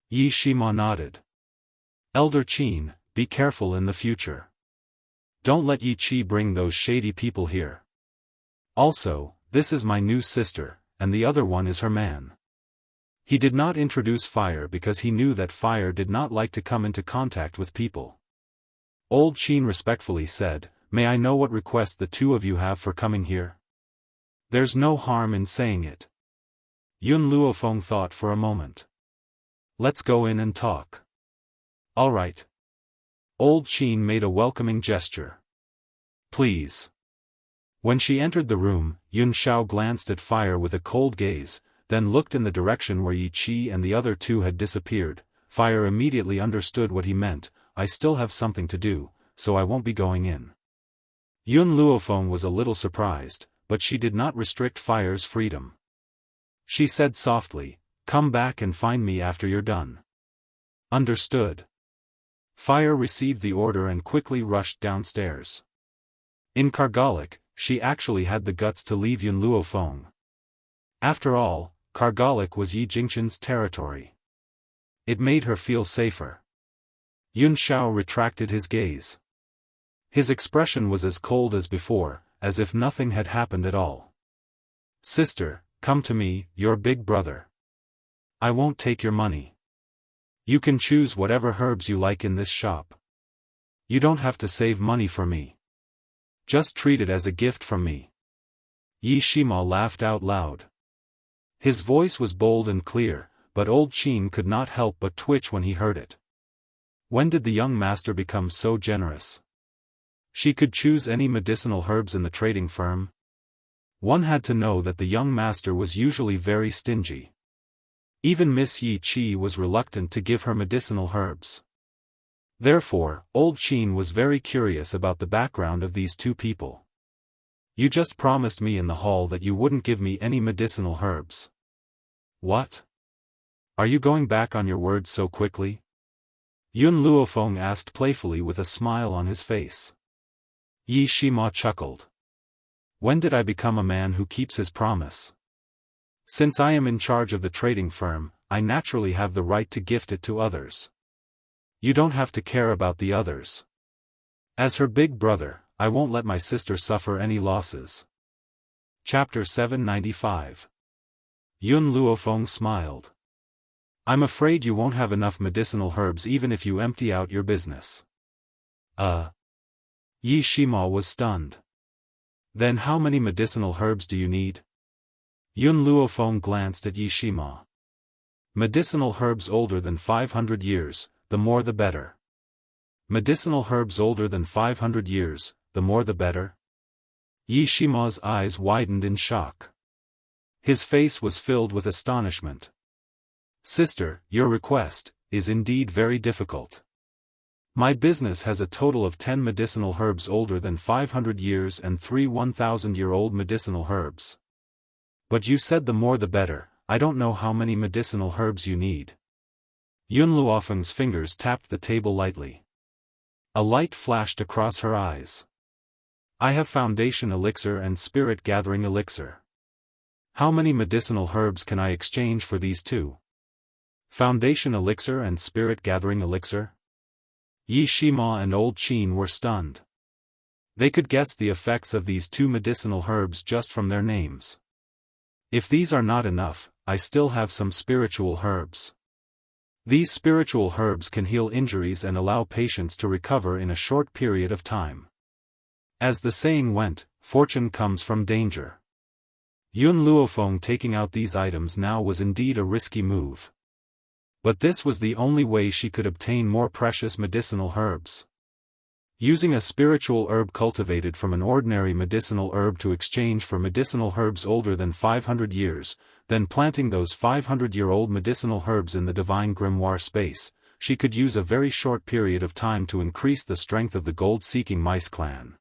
A: Yi Shima nodded. Elder Qin, be careful in the future. Don't let Yi Chi bring those shady people here. Also, this is my new sister, and the other one is her man. He did not introduce Fire because he knew that Fire did not like to come into contact with people. Old Qin respectfully said, May I know what request the two of you have for coming here? There's no harm in saying it. Yun Luofeng thought for a moment. Let's go in and talk. All right. Old Qin made a welcoming gesture. Please. When she entered the room, Yun Shao glanced at Fire with a cold gaze, then looked in the direction where Yi Chi and the other two had disappeared. Fire immediately understood what he meant. I still have something to do, so I won't be going in. Yun Luofeng was a little surprised, but she did not restrict Fire's freedom. She said softly, Come back and find me after you're done. Understood. Fire received the order and quickly rushed downstairs. In Kargalik, she actually had the guts to leave Yun Luofeng. After all, Kargalik was Yi Jingqian's territory. It made her feel safer. Yun Shao retracted his gaze. His expression was as cold as before, as if nothing had happened at all. Sister, come to me, your big brother. I won't take your money. You can choose whatever herbs you like in this shop. You don't have to save money for me. Just treat it as a gift from me. Yi Shima laughed out loud. His voice was bold and clear, but old Qin could not help but twitch when he heard it. When did the young master become so generous? She could choose any medicinal herbs in the trading firm. One had to know that the young master was usually very stingy. Even Miss Yi Chi was reluctant to give her medicinal herbs. Therefore, old Qin was very curious about the background of these two people. You just promised me in the hall that you wouldn't give me any medicinal herbs. What? Are you going back on your word so quickly? Yun Luofeng asked playfully with a smile on his face. Yi Shima chuckled. When did I become a man who keeps his promise? Since I am in charge of the trading firm, I naturally have the right to gift it to others. You don't have to care about the others. As her big brother, I won't let my sister suffer any losses. Chapter 795. Yun Luofeng smiled. I'm afraid you won't have enough medicinal herbs even if you empty out your business. Yi Shima was stunned. Then how many medicinal herbs do you need? Yun Luofeng glanced at Yi Shima. Medicinal herbs older than 500 years, the more the better. Medicinal herbs older than 500 years, the more the better? Yi Shima's eyes widened in shock. His face was filled with astonishment. Sister, your request is indeed very difficult. My business has a total of 10 medicinal herbs older than 500 years and 3 1,000-year-old medicinal herbs. But you said the more the better. I don't know how many medicinal herbs you need. Yun Luofeng's fingers tapped the table lightly. A light flashed across her eyes. I have foundation elixir and spirit gathering elixir. How many medicinal herbs can I exchange for these two? Foundation elixir and spirit gathering elixir? Yi Shima and Old Qin were stunned. They could guess the effects of these two medicinal herbs just from their names. If these are not enough, I still have some spiritual herbs. These spiritual herbs can heal injuries and allow patients to recover in a short period of time. As the saying went, fortune comes from danger. Yun Luofeng taking out these items now was indeed a risky move. But this was the only way she could obtain more precious medicinal herbs. Using a spiritual herb cultivated from an ordinary medicinal herb to exchange for medicinal herbs older than 500 years, then planting those 500-year-old medicinal herbs in the divine grimoire space, she could use a very short period of time to increase the strength of the gold-seeking mice clan.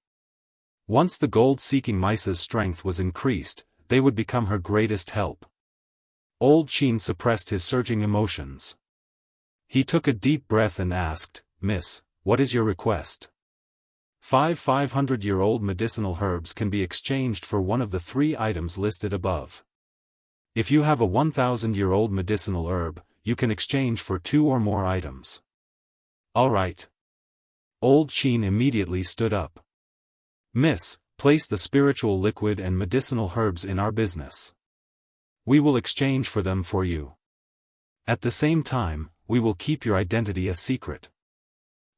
A: Once the gold-seeking mice's strength was increased, they would become her greatest help. Old Qin suppressed his surging emotions. He took a deep breath and asked, "Miss, what is your request?" 500-year-old medicinal herbs can be exchanged for one of the 3 items listed above. If you have a 1,000-year-old medicinal herb, you can exchange for 2 or more items. All right. Old Qin immediately stood up. Miss, place the spiritual liquid and medicinal herbs in our business. We will exchange for them for you. At the same time, we will keep your identity a secret.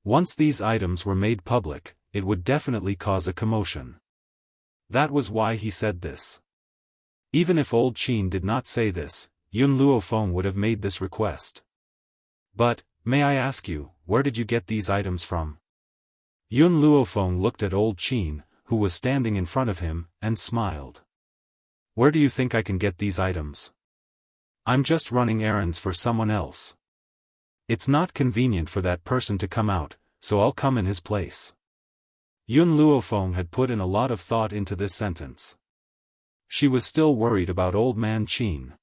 A: Once these items were made public, it would definitely cause a commotion. That was why he said this. Even if Old Qin did not say this, Yun Luofeng would have made this request. But, may I ask you, where did you get these items from? Yun Luofeng looked at Old Qin, who was standing in front of him, and smiled. Where do you think I can get these items? I'm just running errands for someone else. It's not convenient for that person to come out, so I'll come in his place. Yun Luofeng had put in a lot of thought into this sentence. She was still worried about Old Man Qin.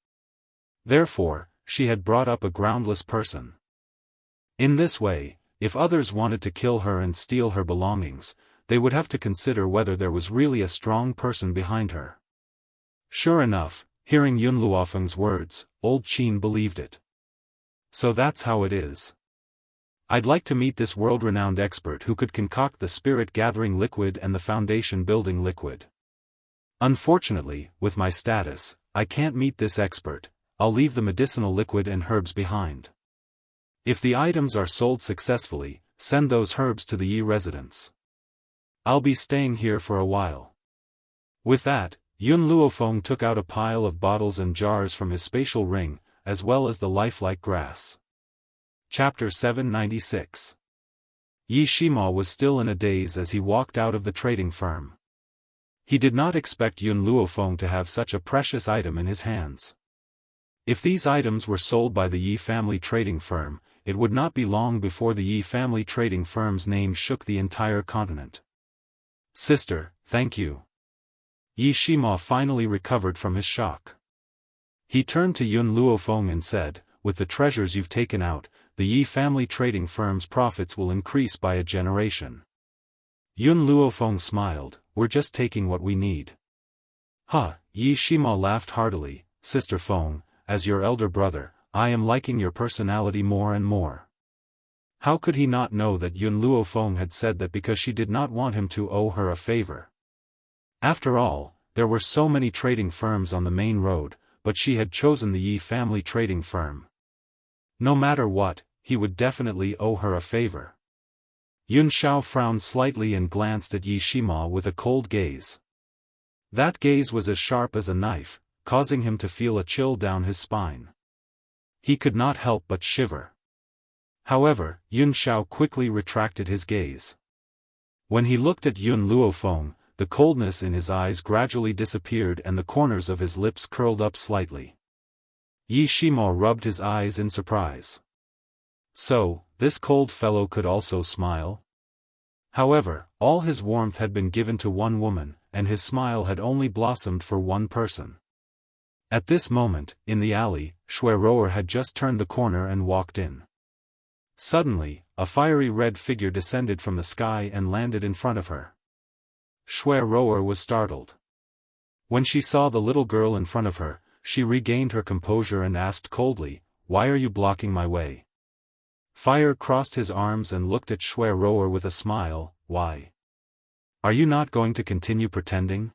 A: Therefore, she had brought up a groundless person. In this way, if others wanted to kill her and steal her belongings, they would have to consider whether there was really a strong person behind her. Sure enough, hearing Yun Luofeng's words, Old Qin believed it. So that's how it is. I'd like to meet this world-renowned expert who could concoct the spirit-gathering liquid and the foundation-building liquid. Unfortunately, with my status, I can't meet this expert. I'll leave the medicinal liquid and herbs behind. If the items are sold successfully, send those herbs to the Yi residence. I'll be staying here for a while. With that, Yun Luofeng took out a pile of bottles and jars from his spatial ring, as well as the lifelike grass. Chapter 796. Yi Shima was still in a daze as he walked out of the trading firm. He did not expect Yun Luofeng to have such a precious item in his hands. If these items were sold by the Yi family trading firm, it would not be long before the Yi family trading firm's name shook the entire continent. Sister, thank you. Yi Shima finally recovered from his shock. He turned to Yun Luofeng and said, with the treasures you've taken out, the Yi family trading firm's profits will increase by a generation. Yun Luofeng smiled, we're just taking what we need. Ha, Yi Shima laughed heartily, Sister Feng, as your elder brother, I am liking your personality more and more. How could he not know that Yun Luofeng had said that because she did not want him to owe her a favor? After all, there were so many trading firms on the main road, but she had chosen the Yi family trading firm. No matter what, he would definitely owe her a favor. Yun Xiao frowned slightly and glanced at Yi Shima with a cold gaze. That gaze was as sharp as a knife, causing him to feel a chill down his spine. He could not help but shiver. However, Yun Xiao quickly retracted his gaze. When he looked at Yun Luofeng, the coldness in his eyes gradually disappeared and the corners of his lips curled up slightly. Yi Shima rubbed his eyes in surprise. So, this cold fellow could also smile? However, all his warmth had been given to one woman, and his smile had only blossomed for one person. At this moment, in the alley, Shui had just turned the corner and walked in. Suddenly, a fiery red figure descended from the sky and landed in front of her. Shui was startled. When she saw the little girl in front of her, she regained her composure and asked coldly, "Why are you blocking my way?" Fire crossed his arms and looked at Shui with a smile. "Why? Are you not going to continue pretending?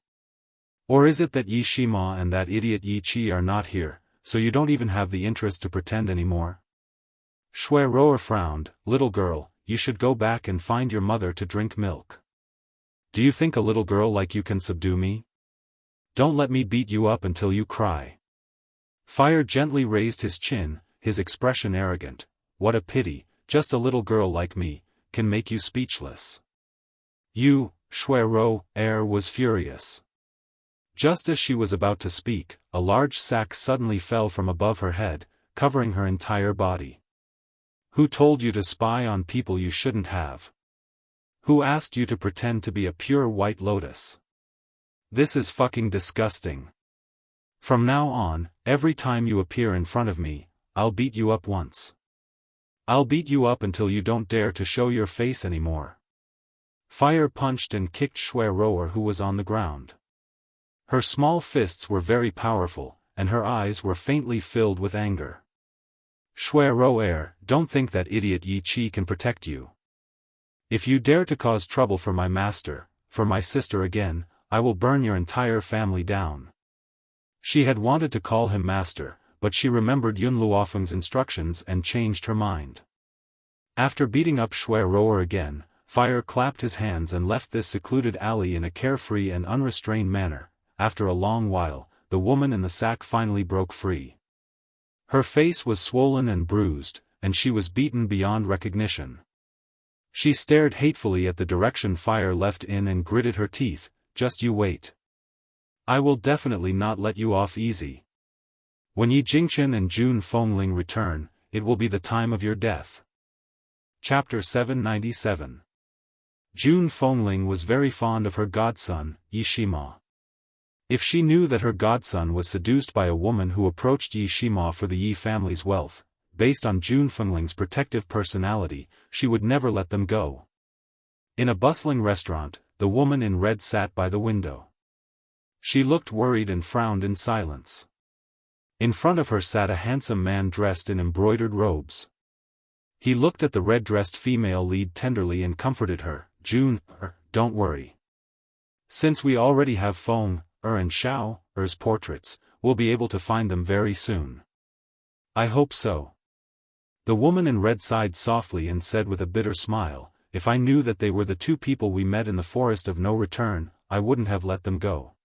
A: Or is it that Yi Shima and that idiot Yi Qi are not here, so you don't even have the interest to pretend anymore?" Shui frowned. "Little girl, you should go back and find your mother to drink milk. Do you think a little girl like you can subdue me? Don't let me beat you up until you cry." Fire gently raised his chin, his expression arrogant. "What a pity, just a little girl like me, can make you speechless." "You," Shui was furious. Just as she was about to speak, a large sack suddenly fell from above her head, covering her entire body. "Who told you to spy on people you shouldn't have? Who asked you to pretend to be a pure white lotus? This is fucking disgusting. From now on, every time you appear in front of me, I'll beat you up once. I'll beat you up until you don't dare to show your face anymore." Fire punched and kicked Shui who was on the ground. Her small fists were very powerful, and her eyes were faintly filled with anger. "Shui don't think that idiot Yi Qi can protect you. If you dare to cause trouble for my master, for my sister again, I will burn your entire family down." She had wanted to call him master, but she remembered Yun Luofeng's instructions and changed her mind. After beating up Shui again, Fire clapped his hands and left this secluded alley in a carefree and unrestrained manner. After a long while, the woman in the sack finally broke free. Her face was swollen and bruised, and she was beaten beyond recognition. She stared hatefully at the direction Fire left in and gritted her teeth. "Just you wait. I will definitely not let you off easy. When Yi Jingchen and Jun Fengling return, it will be the time of your death." Chapter 797. Jun Fengling was very fond of her godson, Yi Shima. If she knew that her godson was seduced by a woman who approached Yi Shima for the Yi family's wealth, based on Jun Fengling's protective personality, she would never let them go. In a bustling restaurant, the woman in red sat by the window. She looked worried and frowned in silence. In front of her sat a handsome man dressed in embroidered robes. He looked at the red-dressed female lead tenderly and comforted her. "Jun, don't worry. Since we already have Feng, and Xiao's portraits, we'll be able to find them very soon." "I hope so." The woman in red sighed softly and said with a bitter smile, "If I knew that they were the two people we met in the forest of no return, I wouldn't have let them go.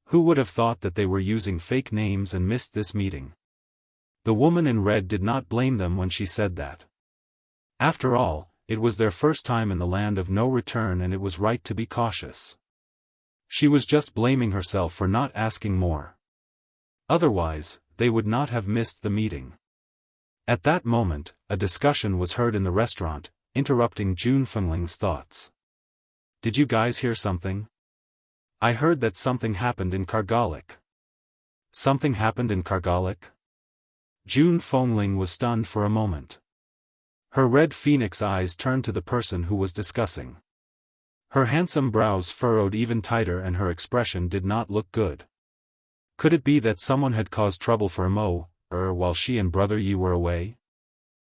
A: Who would have thought that they were using fake names and missed this meeting?" The woman in red did not blame them when she said that. After all, it was their first time in the land of no return and it was right to be cautious. She was just blaming herself for not asking more. Otherwise, they would not have missed the meeting. At that moment, a discussion was heard in the restaurant, interrupting Jun Fengling's thoughts. "Did you guys hear something? I heard that something happened in Kargalik." "Something happened in Kargalik?" Jun Fengling was stunned for a moment. Her red phoenix eyes turned to the person who was discussing. Her handsome brows furrowed even tighter and her expression did not look good. Could it be that someone had caused trouble for Mo, while she and brother Yi were away?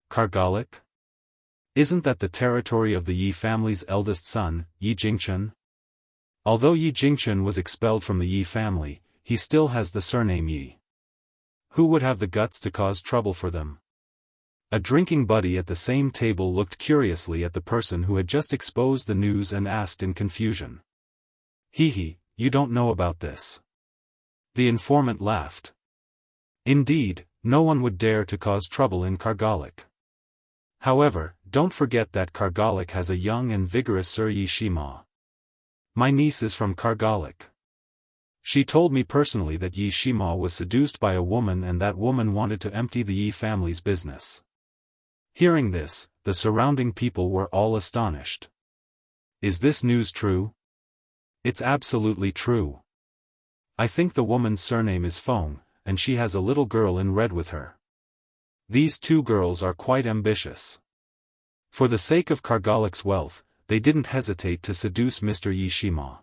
A: Kargalik? Isn't that the territory of the Yi family's eldest son, Yi Jingchen? Although Yi Jingchen was expelled from the Yi family, he still has the surname Yi. Who would have the guts to cause trouble for them? A drinking buddy at the same table looked curiously at the person who had just exposed the news and asked in confusion. "Hee, you don't know about this." The informant laughed. Indeed, no one would dare to cause trouble in Kargalik. However, don't forget that Kargalik has a young and vigorous Sir Yi Shima. My niece is from Kargalik. She told me personally that Yi Shima was seduced by a woman and that woman wanted to empty the Yi family's business. Hearing this, the surrounding people were all astonished. Is this news true? It's absolutely true. I think the woman's surname is Feng, and she has a little girl in red with her. These two girls are quite ambitious. For the sake of Kargalik's wealth, they didn't hesitate to seduce Mr. Yi Shima.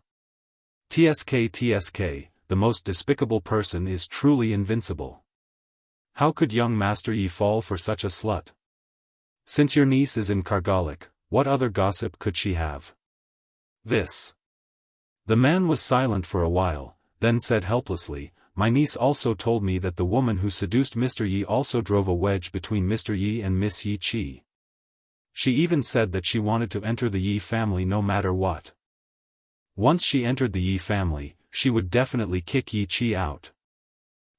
A: TSK, the most despicable person is truly invincible. How could young Master Yi fall for such a slut? Since your niece is in Kargalik, what other gossip could she have? This. The man was silent for a while, then said helplessly, my niece also told me that the woman who seduced Mr. Yi also drove a wedge between Mr. Yi and Miss Yi Chi. She even said that she wanted to enter the Yi family no matter what. Once she entered the Yi family, she would definitely kick Yi Chi out.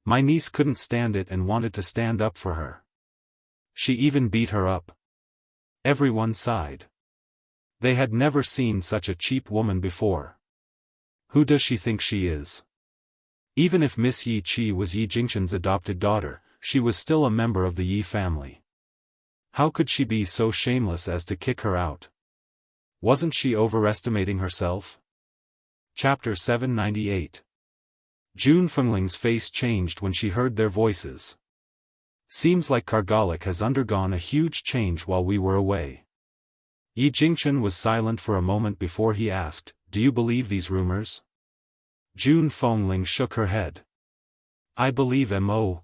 A: My niece couldn't stand it and wanted to stand up for her. She even beat her up. Everyone sighed. They had never seen such a cheap woman before. Who does she think she is? Even if Miss Yi Chi was Yi Jingchen's adopted daughter, she was still a member of the Yi family. How could she be so shameless as to kick her out? Wasn't she overestimating herself? Chapter 798. June Fengling's face changed when she heard their voices. Seems like Kargalik has undergone a huge change while we were away. Yi Jingchen was silent for a moment before he asked, do you believe these rumors? June Fengling shook her head. I believe Mo.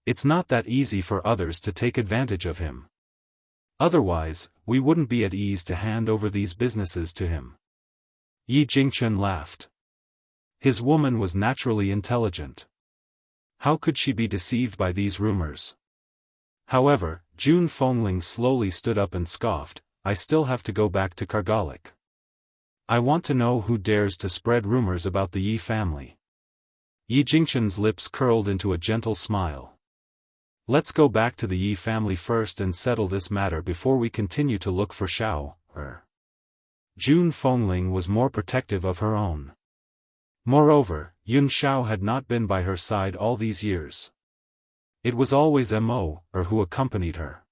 A: It's not that easy for others to take advantage of him. Otherwise, we wouldn't be at ease to hand over these businesses to him. Yi Jingchen laughed. His woman was naturally intelligent. How could she be deceived by these rumors? However, June Fengling slowly stood up and scoffed, I still have to go back to Kargalik. I want to know who dares to spread rumors about the Yi family. Yi Jingchen's lips curled into a gentle smile. Let's go back to the Yi family first and settle this matter before we continue to look for Xiao. June Fengling was more protective of her own. Moreover, Yun Xiao had not been by her side all these years. It was always Mo. Who accompanied her.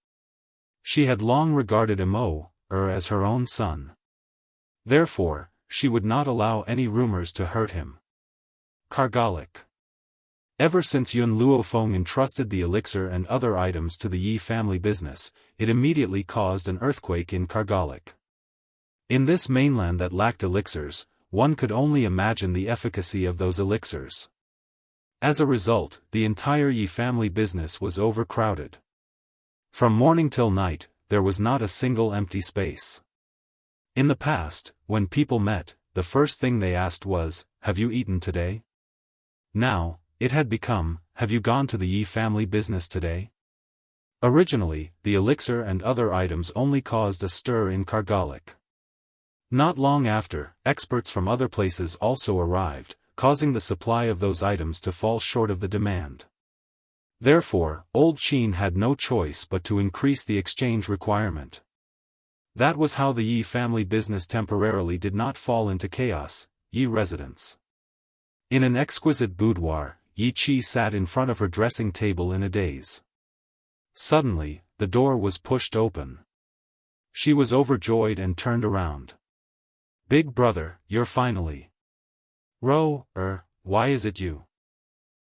A: She had long regarded Mo. As her own son. Therefore, she would not allow any rumors to hurt him. Kargalik. Ever since Yun Luofeng entrusted the elixir and other items to the Yi family business, it immediately caused an earthquake in Kargalik. In this mainland that lacked elixirs, one could only imagine the efficacy of those elixirs. As a result, the entire Yi family business was overcrowded. From morning till night, there was not a single empty space. In the past, when people met, the first thing they asked was, have you eaten today? Now, it had become, have you gone to the Yi family business today? Originally, the elixir and other items only caused a stir in Kargalik. Not long after, experts from other places also arrived, causing the supply of those items to fall short of the demand. Therefore, Old Qin had no choice but to increase the exchange requirement. That was how the Yi family business temporarily did not fall into chaos. Yi residence. In an exquisite boudoir, Yi Chi sat in front of her dressing table in a daze. Suddenly, the door was pushed open. She was overjoyed and turned around. Big brother, you're finally. Why is it you?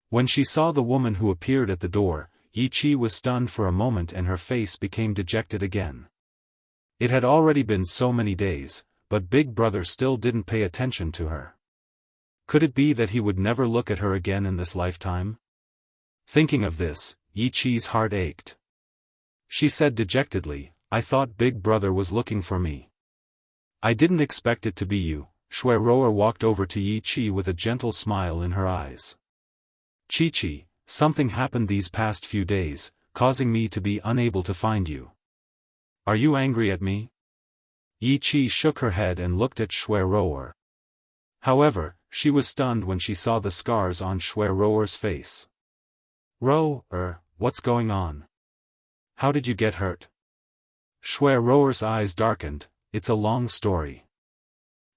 A: When she saw the woman who appeared at the door, Yi Chi was stunned for a moment and her face became dejected again. It had already been so many days, but Big Brother still didn't pay attention to her. Could it be that he would never look at her again in this lifetime? Thinking of this, Yi Chi's heart ached. She said dejectedly, I thought Big Brother was looking for me. I didn't expect it to be you. Shui Roer walked over to Yi Chi with a gentle smile in her eyes. Chi, something happened these past few days, causing me to be unable to find you. Are you angry at me? Yi Chi shook her head and looked at Shui Roer. However, she was stunned when she saw the scars on Shui Roer's face. What's going on? How did you get hurt? Shui Roer's eyes darkened. It's a long story.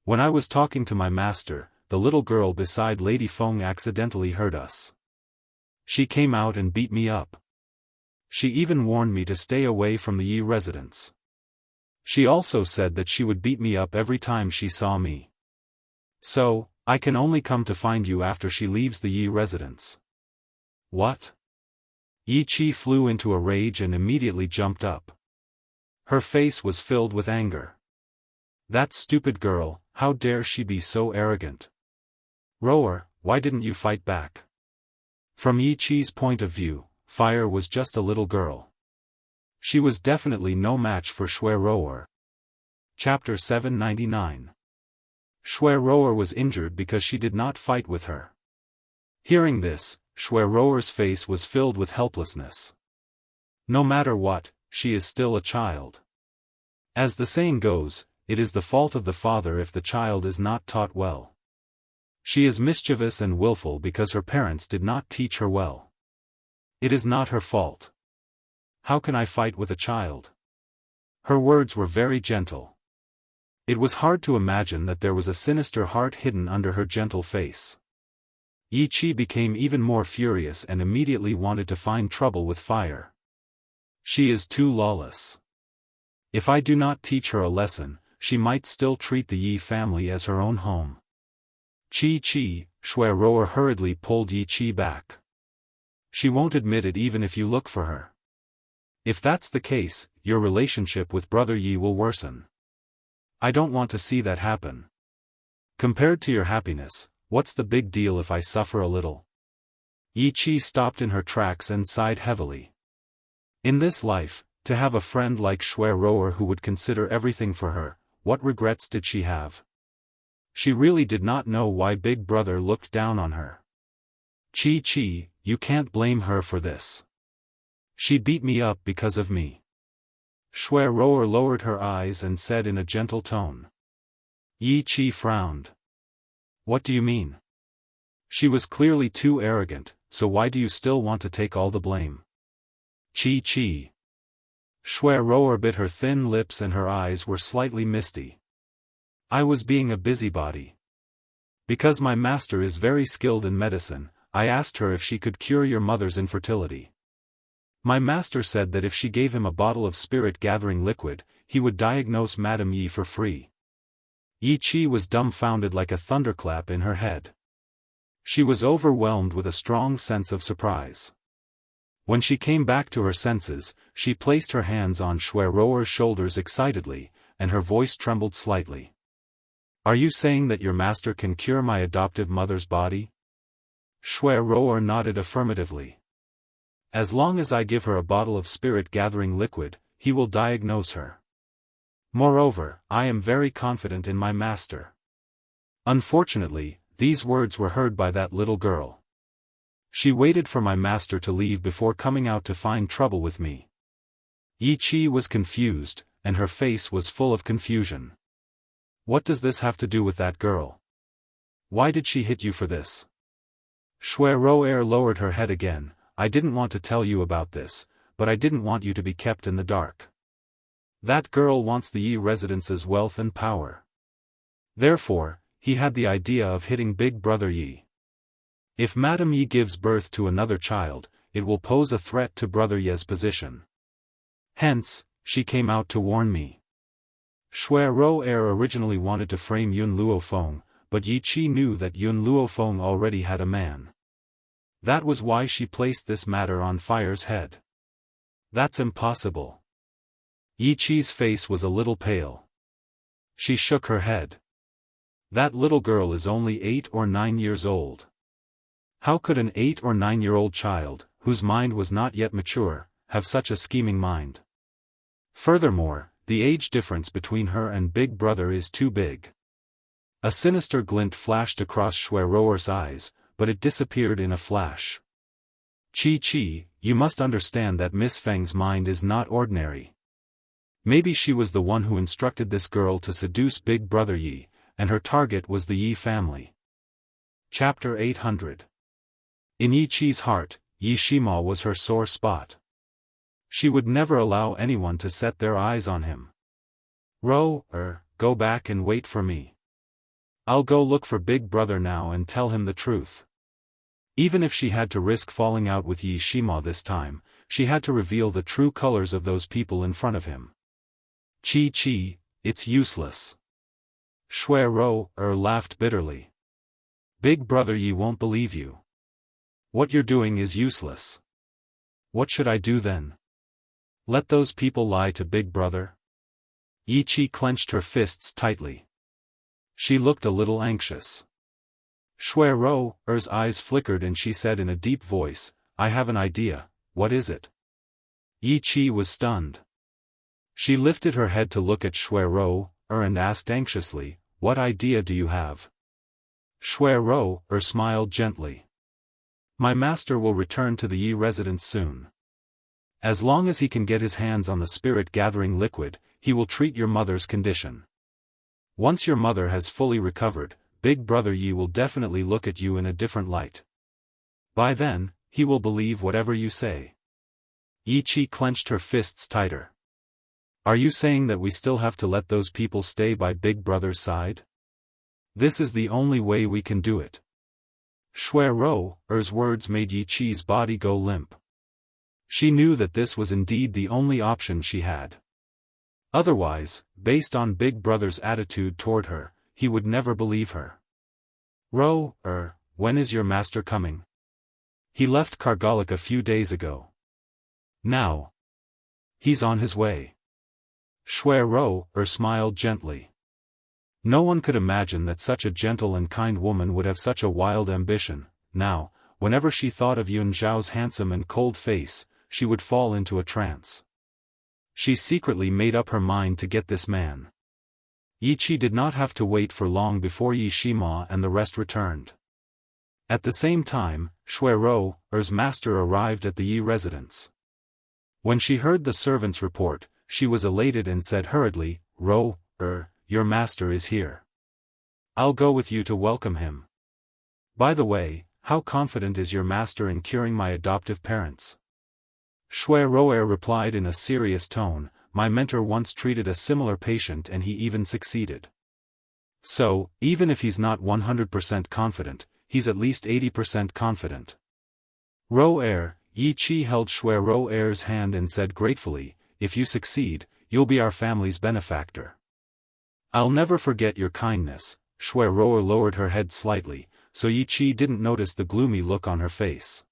A: When I was talking to my master, the little girl beside Lady Feng accidentally hurt us. She came out and beat me up. She even warned me to stay away from the Yi residence. She also said that she would beat me up every time she saw me. So, I can only come to find you after she leaves the Yi residence. What? Yi Qi flew into a rage and immediately jumped up. Her face was filled with anger. That stupid girl, how dare she be so arrogant? Rower, why didn't you fight back? From Yi Qi's point of view, Fire was just a little girl. She was definitely no match for Shui Rower. Chapter 799. Shui Rower was injured because she did not fight with her. Hearing this, Shui Rower's face was filled with helplessness. No matter what, she is still a child. As the saying goes, it is the fault of the father if the child is not taught well. She is mischievous and willful because her parents did not teach her well. It is not her fault. How can I fight with a child? Her words were very gentle. It was hard to imagine that there was a sinister heart hidden under her gentle face. Yi Qi became even more furious and immediately wanted to find trouble with Fire. She is too lawless. If I do not teach her a lesson, she might still treat the Yi family as her own home. Qi, Shui Rower hurriedly pulled Yi Qi back. She won't admit it even if you look for her. If that's the case, your relationship with Brother Yi will worsen. I don't want to see that happen. Compared to your happiness, what's the big deal if I suffer a little? Yi Qi stopped in her tracks and sighed heavily. In this life, to have a friend like Shui Rower who would consider everything for her, what regrets did she have? She really did not know why Big Brother looked down on her. Qi, you can't blame her for this. She beat me up because of me. Shui Rower lowered her eyes and said in a gentle tone. Yi Qi frowned. What do you mean? She was clearly too arrogant, so why do you still want to take all the blame? Qi. Shui Rower bit her thin lips and her eyes were slightly misty. I was being a busybody. Because my master is very skilled in medicine, I asked her if she could cure your mother's infertility. My master said that if she gave him a bottle of spirit-gathering liquid, he would diagnose Madame Yi for free. Yi Qi was dumbfounded like a thunderclap in her head. She was overwhelmed with a strong sense of surprise. When she came back to her senses, she placed her hands on Shui Rower's shoulders excitedly, and her voice trembled slightly. Are you saying that your master can cure my adoptive mother's body? Shui Rower nodded affirmatively. As long as I give her a bottle of spirit-gathering liquid, he will diagnose her. Moreover, I am very confident in my master. Unfortunately, these words were heard by that little girl. She waited for my master to leave before coming out to find trouble with me. Yi Qi was confused, and her face was full of confusion. What does this have to do with that girl? Why did she hit you for this? Shui Rower lowered her head again. I didn't want to tell you about this, but I didn't want you to be kept in the dark. That girl wants the Yi residence's wealth and power. Therefore, he had the idea of hitting Big Brother Yi. If Madame Yi gives birth to another child, it will pose a threat to Brother Yi's position. Hence, she came out to warn me. Shui Rower originally wanted to frame Yun Luofeng, but Yi Qi knew that Yun Luofeng already had a man. That was why she placed this matter on Fire's head. That's impossible. Yi Qi's face was a little pale. She shook her head. That little girl is only 8 or 9 years old. How could an 8 or 9-year-old child, whose mind was not yet mature, have such a scheming mind? Furthermore, the age difference between her and Big Brother is too big. A sinister glint flashed across Shui Rower's eyes, but it disappeared in a flash. Qi, you must understand that Miss Feng's mind is not ordinary. Maybe she was the one who instructed this girl to seduce Big Brother Yi, and her target was the Yi family. Chapter 800. In Yi Qi's heart, Yi Shima was her sore spot. She would never allow anyone to set their eyes on him. Go back and wait for me. I'll go look for Big Brother now and tell him the truth. Even if she had to risk falling out with Yi Shima this time, she had to reveal the true colors of those people in front of him. Qi, it's useless. Shui Rower laughed bitterly. Big brother Yi won't believe you. What you're doing is useless. What should I do then? Let those people lie to Big Brother? Yi Chi clenched her fists tightly. She looked a little anxious. Shui Rou's eyes flickered and she said in a deep voice, I have an idea. What is it? Yi Chi was stunned. She lifted her head to look at Shui Rou and asked anxiously, what idea do you have? Shui Rou smiled gently. My master will return to the Yi residence soon. As long as he can get his hands on the spirit-gathering liquid, he will treat your mother's condition. Once your mother has fully recovered, Big Brother Yi will definitely look at you in a different light. By then, he will believe whatever you say. Yi Chi clenched her fists tighter. Are you saying that we still have to let those people stay by Big Brother's side? This is the only way we can do it. Shui Rou's words made Yi Chi's body go limp. She knew that this was indeed the only option she had. Otherwise, based on Big Brother's attitude toward her, he would never believe her. When is your master coming? He left Kargalik a few days ago. Now. He's on his way. Shui Rou smiled gently. No one could imagine that such a gentle and kind woman would have such a wild ambition. Now, whenever she thought of Yun Zhao's handsome and cold face, she would fall into a trance. She secretly made up her mind to get this man. Yi Chi did not have to wait for long before Yi Shima and the rest returned. At the same time, Shui Rou's master arrived at the Yi residence. When she heard the servant's report, she was elated and said hurriedly, your master is here. I'll go with you to welcome him. By the way, how confident is your master in curing my adoptive parents? Shui Rou replied in a serious tone, my mentor once treated a similar patient and he even succeeded. So, even if he's not 100% confident, he's at least 80% confident. Yi Chi held Shui Rou's hand and said gratefully, if you succeed, you'll be our family's benefactor. I'll never forget your kindness. Shui Rou lowered her head slightly, so Yi Chi didn't notice the gloomy look on her face.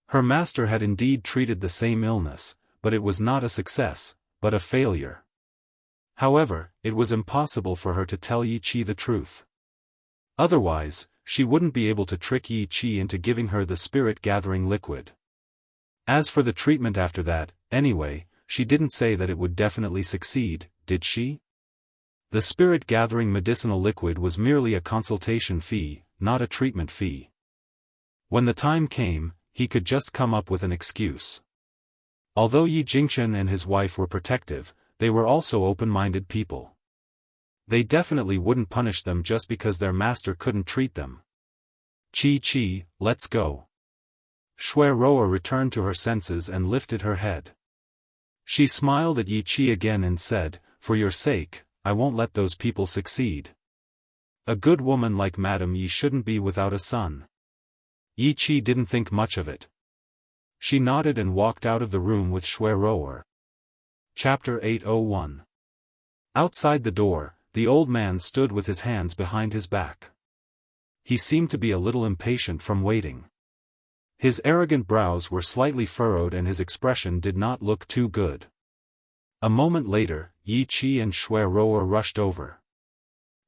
A: Her master had indeed treated the same illness, but it was not a success, but a failure. However, it was impossible for her to tell Yi Chi the truth. Otherwise, she wouldn't be able to trick Yi Chi into giving her the spirit-gathering liquid. As for the treatment after that, anyway, she didn't say that it would definitely succeed, did she? The spirit-gathering medicinal liquid was merely a consultation fee, not a treatment fee. When the time came, he could just come up with an excuse. Although Yi Jingchen and his wife were protective, they were also open-minded people. They definitely wouldn't punish them just because their master couldn't treat them. Chi, let's go. Shui Rou returned to her senses and lifted her head. She smiled at Yi Chi again and said, for your sake, I won't let those people succeed. A good woman like Madame Yi shouldn't be without a son. Yi Chi didn't think much of it. She nodded and walked out of the room with Shui Rou. Chapter 801. Outside the door, the old man stood with his hands behind his back. He seemed to be a little impatient from waiting. His arrogant brows were slightly furrowed and his expression did not look too good. A moment later, Yi Chi and Shui Rou rushed over.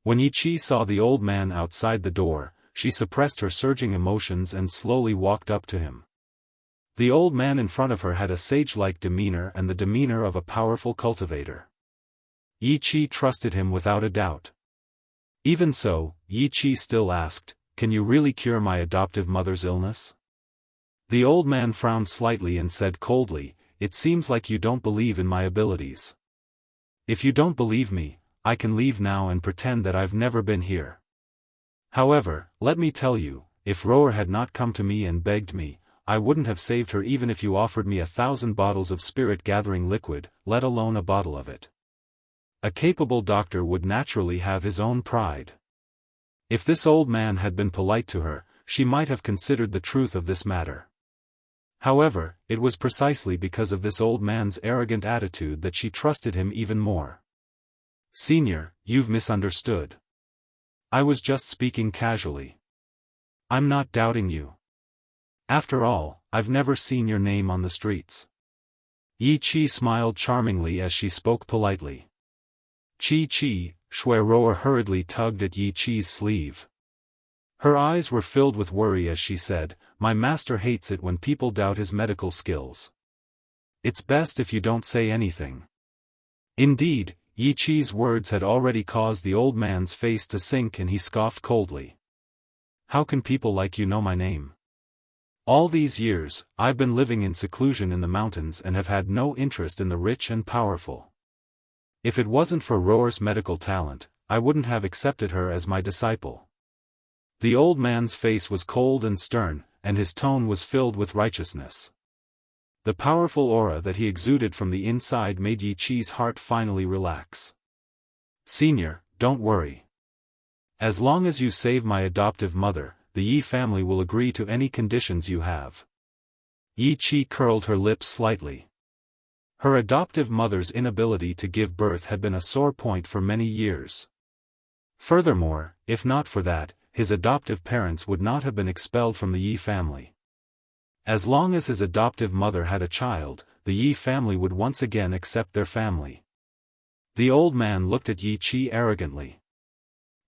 A: When Yi Chi saw the old man outside the door, she suppressed her surging emotions and slowly walked up to him. The old man in front of her had a sage-like demeanor and the demeanor of a powerful cultivator. Yi Chi trusted him without a doubt. Even so, Yi Chi still asked, can you really cure my adoptive mother's illness? The old man frowned slightly and said coldly, it seems like you don't believe in my abilities. If you don't believe me, I can leave now and pretend that I've never been here. However, let me tell you, if Roer had not come to me and begged me, I wouldn't have saved her even if you offered me 1,000 bottles of spirit-gathering liquid, let alone a bottle of it. A capable doctor would naturally have his own pride. If this old man had been polite to her, she might have considered the truth of this matter. However, it was precisely because of this old man's arrogant attitude that she trusted him even more. Senior, you've misunderstood. I was just speaking casually. I'm not doubting you. After all, I've never seen your name on the streets. Yi Qi smiled charmingly as she spoke politely. Qi, Shuai hurriedly tugged at Yi Qi's sleeve. Her eyes were filled with worry as she said, "My master hates it when people doubt his medical skills. It's best if you don't say anything." Indeed, Yi Qi's words had already caused the old man's face to sink and he scoffed coldly. "How can people like you know my name? All these years, I've been living in seclusion in the mountains and have had no interest in the rich and powerful. If it wasn't for Roar's medical talent, I wouldn't have accepted her as my disciple." The old man's face was cold and stern, and his tone was filled with righteousness. The powerful aura that he exuded from the inside made Yi Qi's heart finally relax. "Senior, don't worry. As long as you save my adoptive mother, the Yi family will agree to any conditions you have." Yi Qi curled her lips slightly. Her adoptive mother's inability to give birth had been a sore point for many years. Furthermore, if not for that, his adoptive parents would not have been expelled from the Yi family. As long as his adoptive mother had a child, the Yi family would once again accept their family. The old man looked at Yi Qi arrogantly.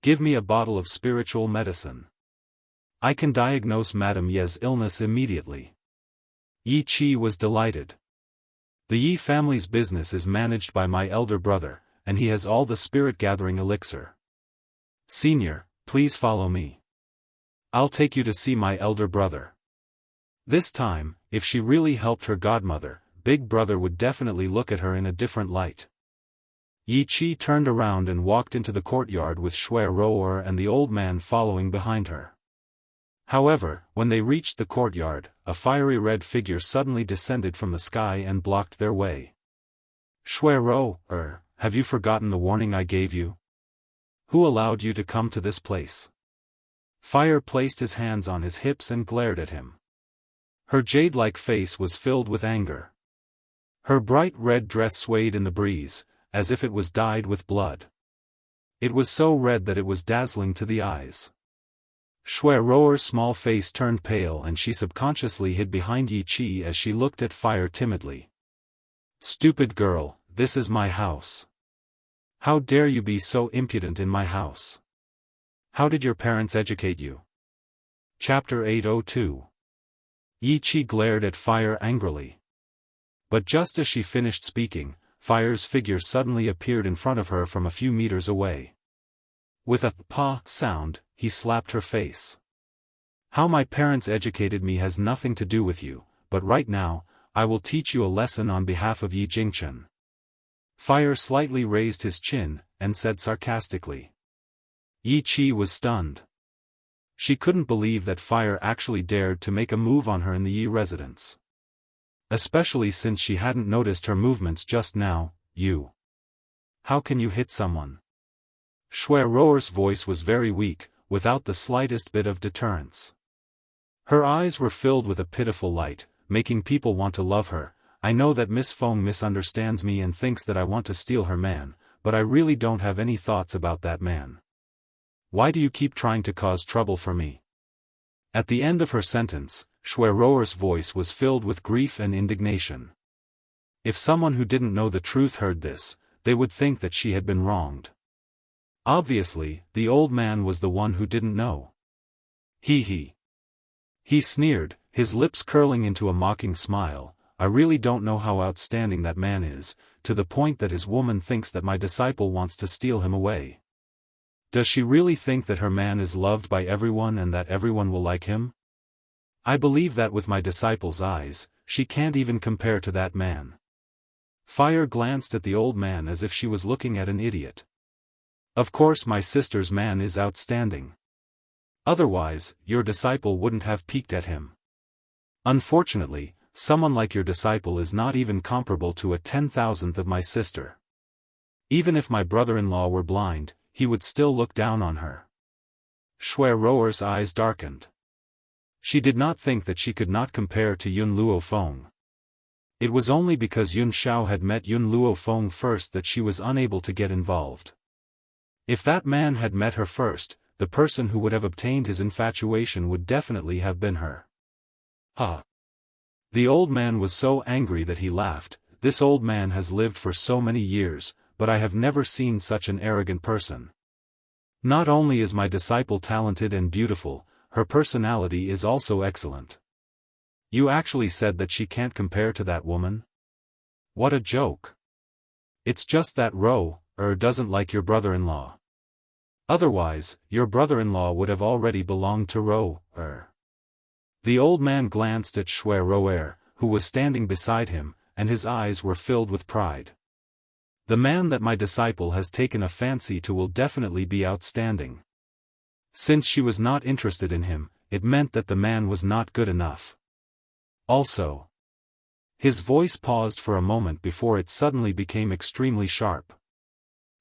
A: "Give me a bottle of spiritual medicine. I can diagnose Madame Ye's illness immediately." Yi Qi was delighted. "The Yi family's business is managed by my elder brother, and he has all the spirit-gathering elixir. Senior, please follow me. I'll take you to see my elder brother." This time, if she really helped her godmother, Big Brother would definitely look at her in a different light. Yi Qi turned around and walked into the courtyard with Shuai and the old man following behind her. However, when they reached the courtyard, a fiery red figure suddenly descended from the sky and blocked their way. "Shuai, have you forgotten the warning I gave you? Who allowed you to come to this place?" Fire placed his hands on his hips and glared at him. Her jade-like face was filled with anger. Her bright red dress swayed in the breeze, as if it was dyed with blood. It was so red that it was dazzling to the eyes. Shuai's small face turned pale and she subconsciously hid behind Yi Qi as she looked at Fire timidly. "Stupid girl, this is my house. How dare you be so impudent in my house? How did your parents educate you?" Chapter 802. Yi Qi glared at Fire angrily. But just as she finished speaking, Fire's figure suddenly appeared in front of her from a few meters away. With a "pa" sound, he slapped her face. "How my parents educated me has nothing to do with you, but right now, I will teach you a lesson on behalf of Yi Jingchen." Fire slightly raised his chin, and said sarcastically. Yi Qi was stunned. She couldn't believe that Fire actually dared to make a move on her in the Yi residence. Especially since she hadn't noticed her movements just now. "You. How can you hit someone?" Shuai's voice was very weak, without the slightest bit of deterrence. Her eyes were filled with a pitiful light, making people want to love her. "I know that Miss Feng misunderstands me and thinks that I want to steal her man, but I really don't have any thoughts about that man. Why do you keep trying to cause trouble for me?" At the end of her sentence, Shuai's voice was filled with grief and indignation. If someone who didn't know the truth heard this, they would think that she had been wronged. Obviously, the old man was the one who didn't know. He sneered, his lips curling into a mocking smile. "I really don't know how outstanding that man is, to the point that his woman thinks that my disciple wants to steal him away. Does she really think that her man is loved by everyone and that everyone will like him? I believe that with my disciple's eyes, she can't even compare to that man." Fire glanced at the old man as if she was looking at an idiot. "Of course my sister's man is outstanding. Otherwise, your disciple wouldn't have peeked at him. Unfortunately, someone like your disciple is not even comparable to a 10,000th of my sister. Even if my brother-in-law were blind, he would still look down on her." Shuai's eyes darkened. She did not think that she could not compare to Yun Luofeng. It was only because Yun Xiao had met Yun Luofeng first that she was unable to get involved. If that man had met her first, the person who would have obtained his infatuation would definitely have been her. Ha! The old man was so angry that he laughed. This old man has lived for so many years, but I have never seen such an arrogant person. Not only is my disciple talented and beautiful, her personality is also excellent. You actually said that she can't compare to that woman? What a joke. It's just that Ro doesn't like your brother-in-law. Otherwise, your brother-in-law would have already belonged to Ro. The old man glanced at Shui Roer, who was standing beside him, and his eyes were filled with pride. The man that my disciple has taken a fancy to will definitely be outstanding. Since she was not interested in him, it meant that the man was not good enough. Also. His voice paused for a moment before it suddenly became extremely sharp.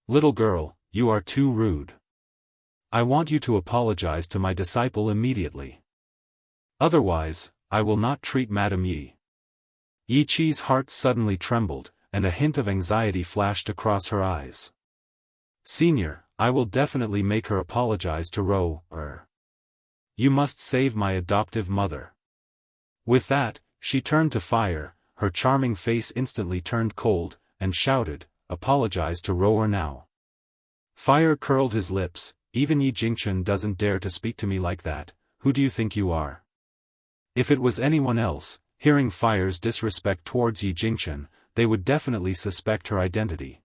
A: Little girl, you are too rude. I want you to apologize to my disciple immediately. Otherwise, I will not treat Madame Yi. Yi Qi's heart suddenly trembled, and a hint of anxiety flashed across her eyes. Senior, I will definitely make her apologize to Ro. You must save my adoptive mother. With that, she turned to Fire, her charming face instantly turned cold, and shouted, apologize to Ro now. Fire curled his lips, even Yi Jingchen doesn't dare to speak to me like that, who do you think you are? If it was anyone else, hearing Fire's disrespect towards Yi Jingchen, they would definitely suspect her identity.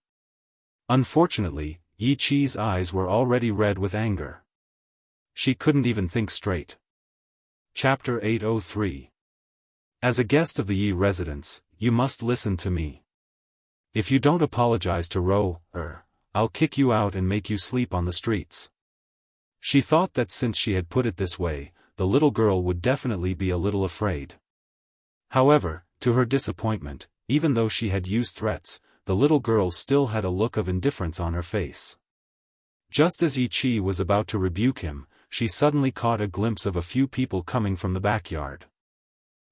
A: Unfortunately, Yi Qi's eyes were already red with anger. She couldn't even think straight. Chapter 803. As a guest of the Yi residence, you must listen to me. If you don't apologize to Ro, I'll kick you out and make you sleep on the streets. She thought that since she had put it this way, the little girl would definitely be a little afraid. However, to her disappointment, even though she had used threats, the little girl still had a look of indifference on her face. Just as Yi Qi was about to rebuke him, she suddenly caught a glimpse of a few people coming from the backyard.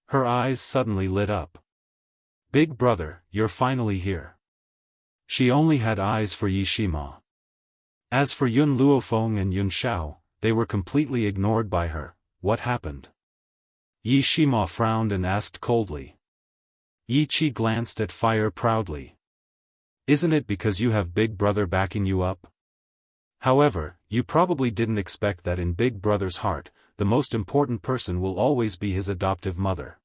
A: Her eyes suddenly lit up. Big brother, you're finally here. She only had eyes for Yi Shima. As for Yun Luofeng and Yun Xiao, they were completely ignored by her. What happened? Yi Shima frowned and asked coldly. Yi Qi glanced at Fire proudly. Isn't it because you have Big Brother backing you up? However, you probably didn't expect that in Big Brother's heart, the most important person will always be his adoptive mother.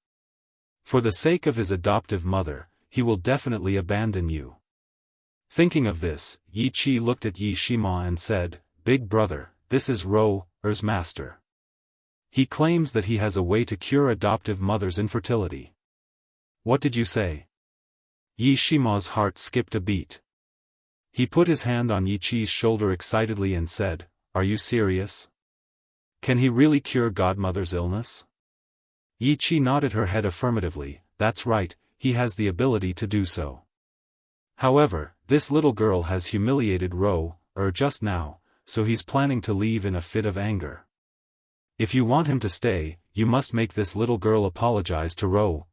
A: For the sake of his adoptive mother, he will definitely abandon you. Thinking of this, Yi Qi looked at Yi Shima and said, Big Brother, this is Ro's master. He claims that he has a way to cure adoptive mother's infertility. What did you say? Yi Shima's heart skipped a beat. He put his hand on Yi Qi's shoulder excitedly and said, Are you serious? Can he really cure godmother's illness? Yi Qi nodded her head affirmatively. That's right, he has the ability to do so. However, this little girl has humiliated Ro just now, so he's planning to leave in a fit of anger. If you want him to stay, you must make this little girl apologize to Ro.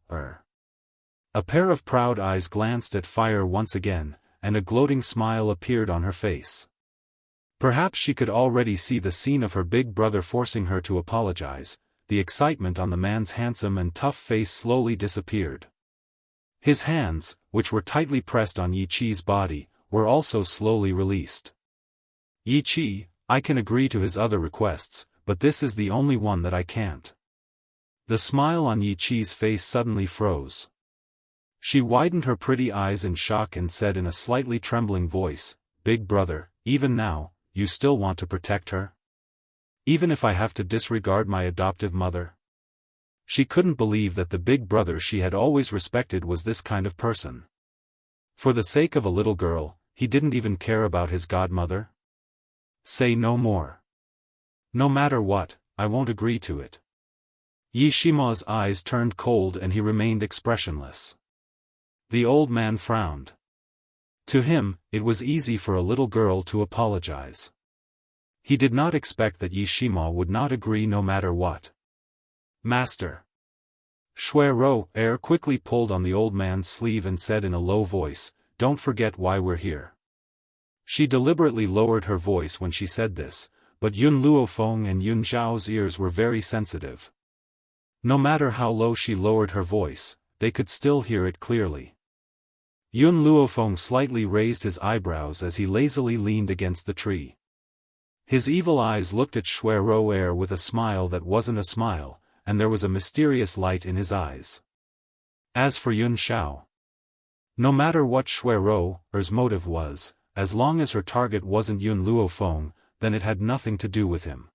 A: A pair of proud eyes glanced at Fire once again, and a gloating smile appeared on her face. Perhaps she could already see the scene of her big brother forcing her to apologize. The excitement on the man's handsome and tough face slowly disappeared. His hands, which were tightly pressed on Yi Qi's body, were also slowly released. Yi Qi, I can agree to his other requests, but this is the only one that I can't. The smile on Yi Qi's face suddenly froze. She widened her pretty eyes in shock and said in a slightly trembling voice, Big brother, even now, you still want to protect her? Even if I have to disregard my adoptive mother? She couldn't believe that the big brother she had always respected was this kind of person. For the sake of a little girl, he didn't even care about his godmother? Say no more. No matter what, I won't agree to it. Yi Shima's eyes turned cold and he remained expressionless. The old man frowned. To him, it was easy for a little girl to apologize. He did not expect that Yi Shima would not agree no matter what. Master. Shui Ro quickly pulled on the old man's sleeve and said in a low voice, Don't forget why we're here. She deliberately lowered her voice when she said this, but Yun Luofeng and Yun Zhao's ears were very sensitive. No matter how low she lowered her voice, they could still hear it clearly. Yun Luofeng slightly raised his eyebrows as he lazily leaned against the tree. His evil eyes looked at Shui Ro with a smile that wasn't a smile, and there was a mysterious light in his eyes. As for Yun Xiao, no matter what Shui Ro's motive was, as long as her target wasn't Yun Luofeng, then it had nothing to do with him.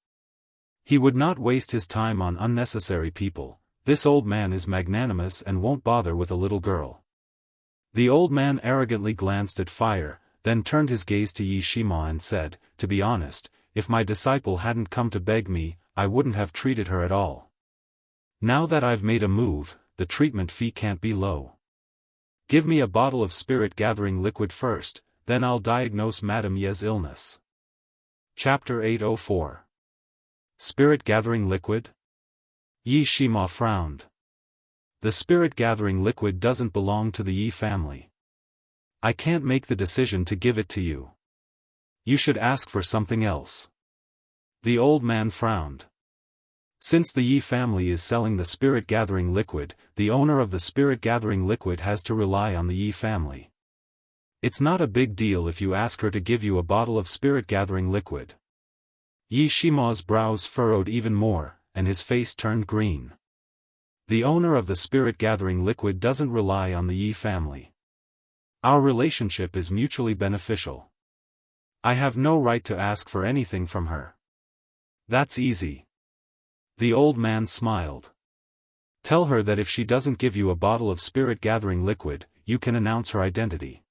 A: He would not waste his time on unnecessary people. This old man is magnanimous and won't bother with a little girl. The old man arrogantly glanced at Fire, then turned his gaze to Yi Shima and said, "To be honest, if my disciple hadn't come to beg me, I wouldn't have treated her at all. Now that I've made a move, the treatment fee can't be low. Give me a bottle of spirit-gathering liquid first, then I'll diagnose Madame Ye's illness." Chapter 804. Spirit-gathering liquid? Yi Shima frowned. The spirit-gathering liquid doesn't belong to the Yi family. I can't make the decision to give it to you. You should ask for something else. The old man frowned. Since the Yi family is selling the spirit-gathering liquid, the owner of the spirit-gathering liquid has to rely on the Yi family. It's not a big deal if you ask her to give you a bottle of spirit-gathering liquid. Yi Shima's brows furrowed even more, and his face turned green. The owner of the spirit-gathering liquid doesn't rely on the Yi family. Our relationship is mutually beneficial. I have no right to ask for anything from her. That's easy. The old man smiled. Tell her that if she doesn't give you a bottle of spirit-gathering liquid, you can announce her identity.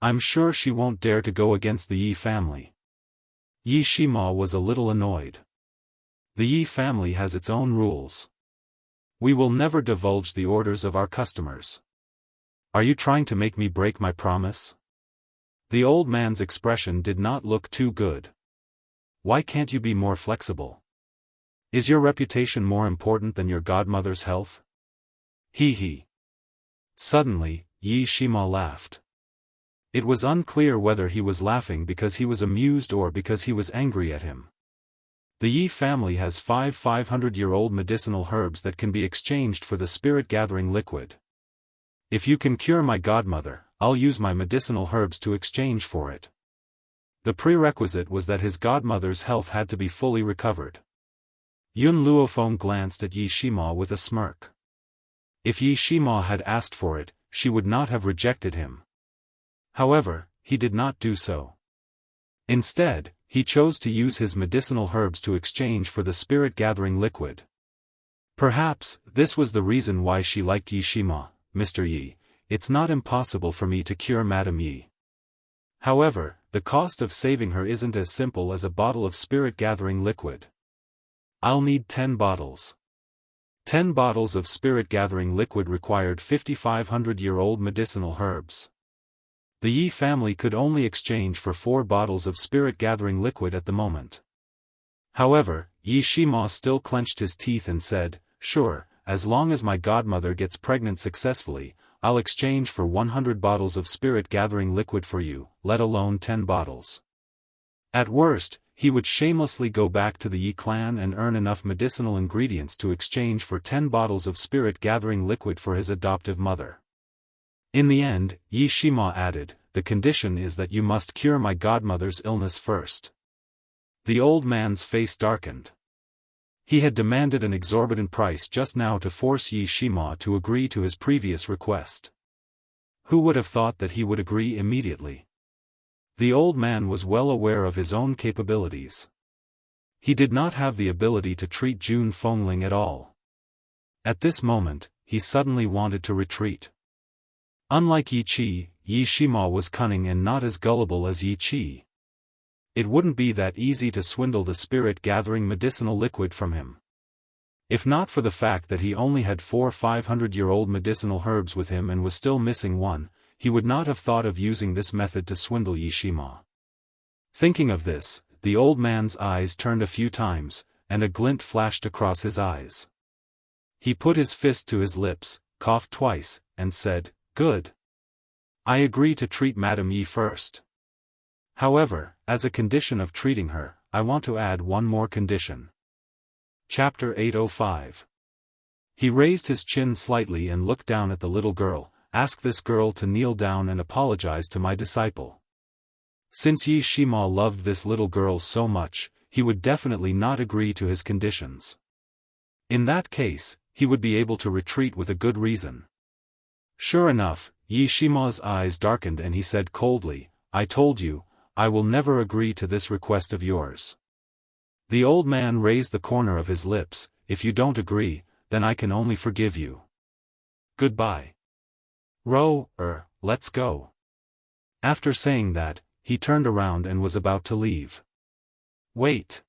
A: I'm sure she won't dare to go against the Yi family. Yi Shima was a little annoyed. The Yi family has its own rules. We will never divulge the orders of our customers. Are you trying to make me break my promise? The old man's expression did not look too good. Why can't you be more flexible? Is your reputation more important than your godmother's health? He. Suddenly, Yi Shima laughed. It was unclear whether he was laughing because he was amused or because he was angry at him. The Yi family has 500-year-old medicinal herbs that can be exchanged for the spirit-gathering liquid. If you can cure my godmother, I'll use my medicinal herbs to exchange for it. The prerequisite was that his godmother's health had to be fully recovered. Yun Luofeng glanced at Yi Shima with a smirk. If Yi Shima had asked for it, she would not have rejected him. However, he did not do so. Instead, he chose to use his medicinal herbs to exchange for the spirit-gathering liquid. Perhaps, this was the reason why she liked Yi Shima. Mr. Yi, it's not impossible for me to cure Madame Yi. However, the cost of saving her isn't as simple as a bottle of spirit-gathering liquid. I'll need 10 bottles. 10 bottles of spirit-gathering liquid required 5,500-year-old medicinal herbs. The Yi family could only exchange for 4 bottles of spirit-gathering liquid at the moment. However, Yi Shima still clenched his teeth and said, "Sure, as long as my godmother gets pregnant successfully, I'll exchange for 100 bottles of spirit-gathering liquid for you, let alone 10 bottles." At worst, he would shamelessly go back to the Yi clan and earn enough medicinal ingredients to exchange for 10 bottles of spirit-gathering liquid for his adoptive mother. In the end, Yi Shima added, "The condition is that you must cure my godmother's illness first." The old man's face darkened. He had demanded an exorbitant price just now to force Yi Shima to agree to his previous request. Who would have thought that he would agree immediately? The old man was well aware of his own capabilities. He did not have the ability to treat Jun Fengling at all. At this moment, he suddenly wanted to retreat. Unlike Yi Qi, Yi Shima was cunning and not as gullible as Yi Qi. It wouldn't be that easy to swindle the spirit-gathering medicinal liquid from him. If not for the fact that he only had 4 500-year-old medicinal herbs with him and was still missing one, he would not have thought of using this method to swindle Yi Shima. Thinking of this, the old man's eyes turned a few times, and a glint flashed across his eyes. He put his fist to his lips, coughed twice, and said, "Good. I agree to treat Madame Yi first. However, as a condition of treating her, I want to add one more condition. Chapter 805. He raised his chin slightly and looked down at the little girl. Ask this girl to kneel down and apologize to my disciple. Since Yi Shima loved this little girl so much, he would definitely not agree to his conditions. In that case, he would be able to retreat with a good reason. Sure enough, Yi Shima's eyes darkened and he said coldly, I told you, I will never agree to this request of yours. The old man raised the corner of his lips, if you don't agree, then I can only forgive you. Goodbye. Let's go. After saying that, he turned around and was about to leave. Wait.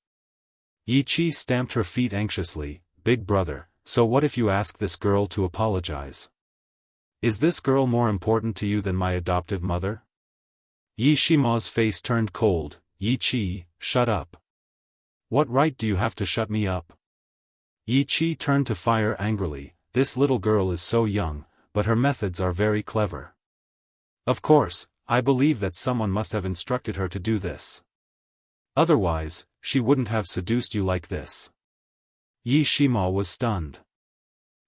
A: Yi Chi stamped her feet anxiously. Big brother, so what if you ask this girl to apologize? Is this girl more important to you than my adoptive mother? Yi Shima's face turned cold. Yi Chi, shut up. What right do you have to shut me up? Yi Chi turned to Fire angrily. This little girl is so young, but her methods are very clever. Of course, I believe that someone must have instructed her to do this. Otherwise, she wouldn't have seduced you like this. Yi Shima was stunned.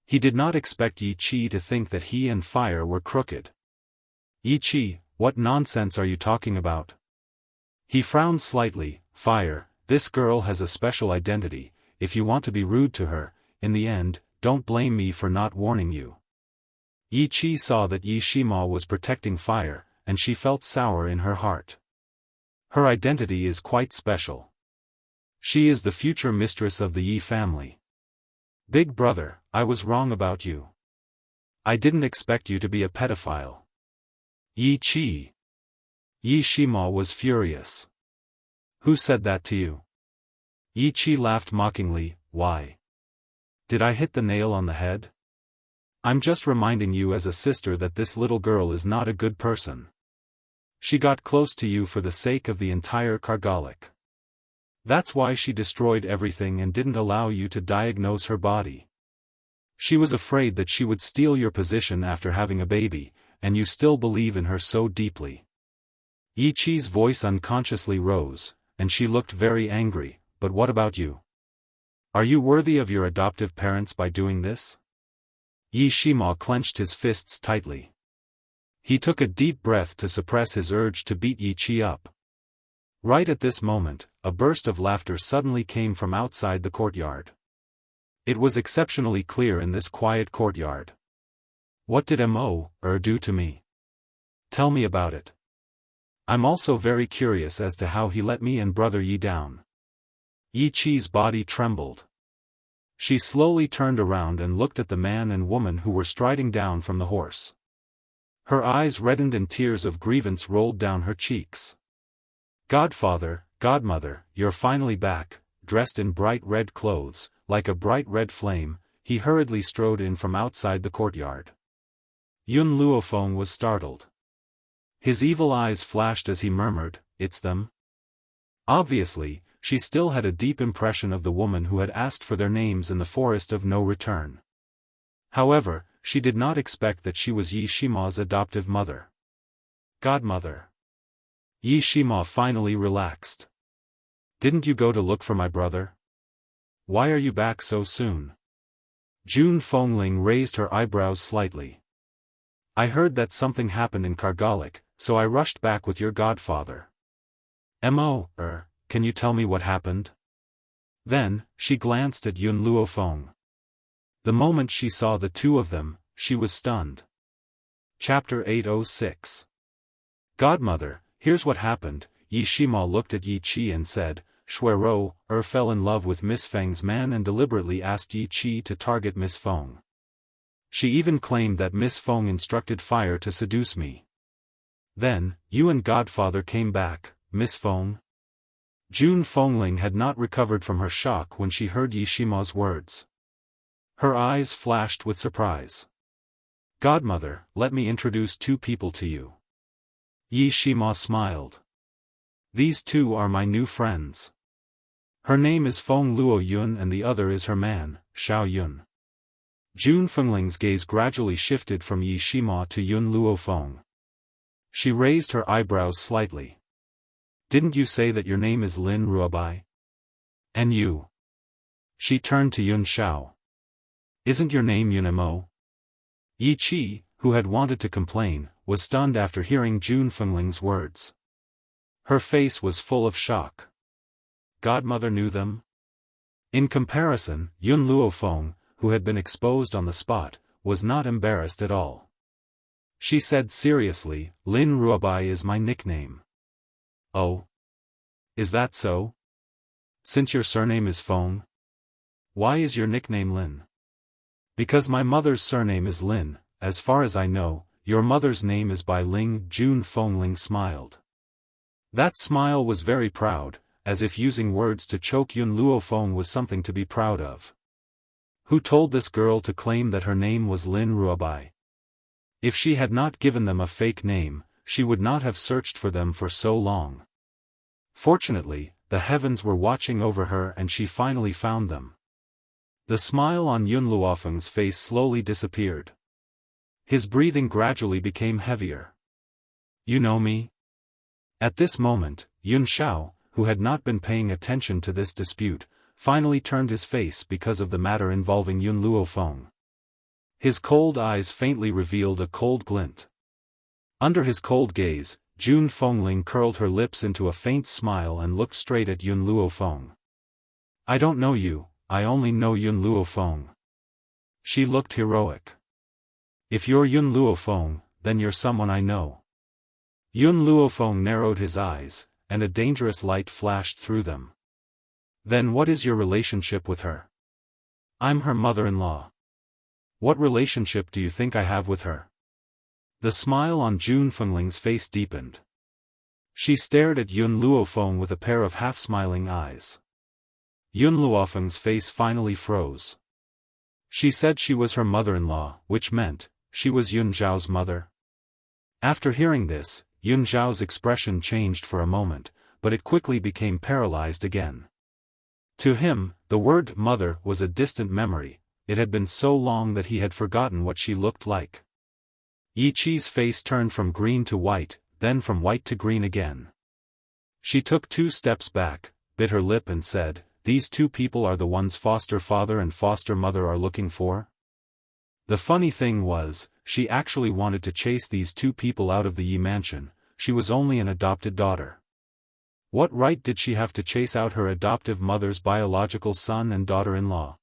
A: He did not expect Yi Chi to think that he and Fire were crooked. Yi Chi, what nonsense are you talking about? He frowned slightly. Fire, this girl has a special identity. If you want to be rude to her, in the end, don't blame me for not warning you. Yi Chi saw that Yi Shima was protecting Fire, and she felt sour in her heart. Her identity is quite special. She is the future mistress of the Yi family. Big brother, I was wrong about you. I didn't expect you to be a pedophile. Yi Chi. Yi Shima was furious. Who said that to you? Yi Chi laughed mockingly. Why? Did I hit the nail on the head? I'm just reminding you as a sister that this little girl is not a good person. She got close to you for the sake of the entire Kargalik. That's why she destroyed everything and didn't allow you to diagnose her body. She was afraid that she would steal your position after having a baby, and you still believe in her so deeply. Yi Chi's voice unconsciously rose, and she looked very angry. But what about you? Are you worthy of your adoptive parents by doing this? Yi Shima clenched his fists tightly. He took a deep breath to suppress his urge to beat Yi Chi up. Right at this moment, a burst of laughter suddenly came from outside the courtyard. It was exceptionally clear in this quiet courtyard. What did Mo do to me? Tell me about it. I'm also very curious as to how he let me and brother Yi down. Yi Chi's body trembled. She slowly turned around and looked at the man and woman who were striding down from the horse. Her eyes reddened and tears of grievance rolled down her cheeks. Godfather, godmother, you're finally back. Dressed in bright red clothes, like a bright red flame, he hurriedly strode in from outside the courtyard. Yun Luofeng was startled. His evil eyes flashed as he murmured, "It's them?" Obviously, she still had a deep impression of the woman who had asked for their names in the forest of no return. However, she did not expect that she was Yi Shima's adoptive mother. Godmother. Yi Shima finally relaxed. Didn't you go to look for my brother? Why are you back so soon? Jun Fengling raised her eyebrows slightly. I heard that something happened in Kargalik, so I rushed back with your godfather. Mo, can you tell me what happened? Then, she glanced at Yun Luofeng. The moment she saw the two of them, she was stunned. Chapter 806. Godmother, here's what happened. Yi Shima looked at Yi Chi and said, Shuero, fell in love with Miss Feng's man and deliberately asked Yi Chi to target Miss Feng. She even claimed that Miss Feng instructed Fire to seduce me. Then, you and Godfather came back, Miss Feng. Jun Fengling had not recovered from her shock when she heard Yi Shima's words. Her eyes flashed with surprise. Godmother, let me introduce two people to you. Yi Shima smiled. These two are my new friends. Her name is Feng Luo Yun and the other is her man, Xiao Yun. Jun Fengling's gaze gradually shifted from Yi Shima to Yun Luofeng. She raised her eyebrows slightly. Didn't you say that your name is Lin Ruobai? And you? She turned to Yun Xiao. Isn't your name Yunemo? Yi Qi, who had wanted to complain, was stunned after hearing Jun Fengling's words. Her face was full of shock. Godmother knew them? In comparison, Yun Luofeng, who had been exposed on the spot, was not embarrassed at all. She said seriously, Lin Ruobai is my nickname. Oh? Is that so? Since your surname is Feng? Why is your nickname Lin? Because my mother's surname is Lin, as far as I know, your mother's name is Bai Ling. Jun Fengling smiled. That smile was very proud, as if using words to choke Yun Luofeng was something to be proud of. Who told this girl to claim that her name was Lin Ruobai? If she had not given them a fake name, she would not have searched for them for so long. Fortunately, the heavens were watching over her and she finally found them. The smile on Yun Luofeng's face slowly disappeared. His breathing gradually became heavier. You know me? At this moment, Yun Xiao, who had not been paying attention to this dispute, finally turned his face because of the matter involving Yun Luofeng. His cold eyes faintly revealed a cold glint. Under his cold gaze, Jun Fengling curled her lips into a faint smile and looked straight at Yun Luofeng. I don't know you, I only know Yun Luofeng. She looked heroic. If you're Yun Luofeng, then you're someone I know. Yun Luofeng narrowed his eyes, and a dangerous light flashed through them. Then what is your relationship with her? I'm her mother-in-law. What relationship do you think I have with her? The smile on Jun Fengling's face deepened. She stared at Yun Luofeng with a pair of half-smiling eyes. Yun Luofeng's face finally froze. She said she was her mother-in-law, which meant, she was Yun Zhao's mother. After hearing this, Yun Zhao's expression changed for a moment, but it quickly became paralyzed again. To him, the word mother was a distant memory, it had been so long that he had forgotten what she looked like. Yi Qi's face turned from green to white, then from white to green again. She took 2 steps back, bit her lip and said, These 2 people are the ones foster father and foster mother are looking for? The funny thing was, she actually wanted to chase these 2 people out of the Yi mansion, she was only an adopted daughter. What right did she have to chase out her adoptive mother's biological son and daughter-in-law?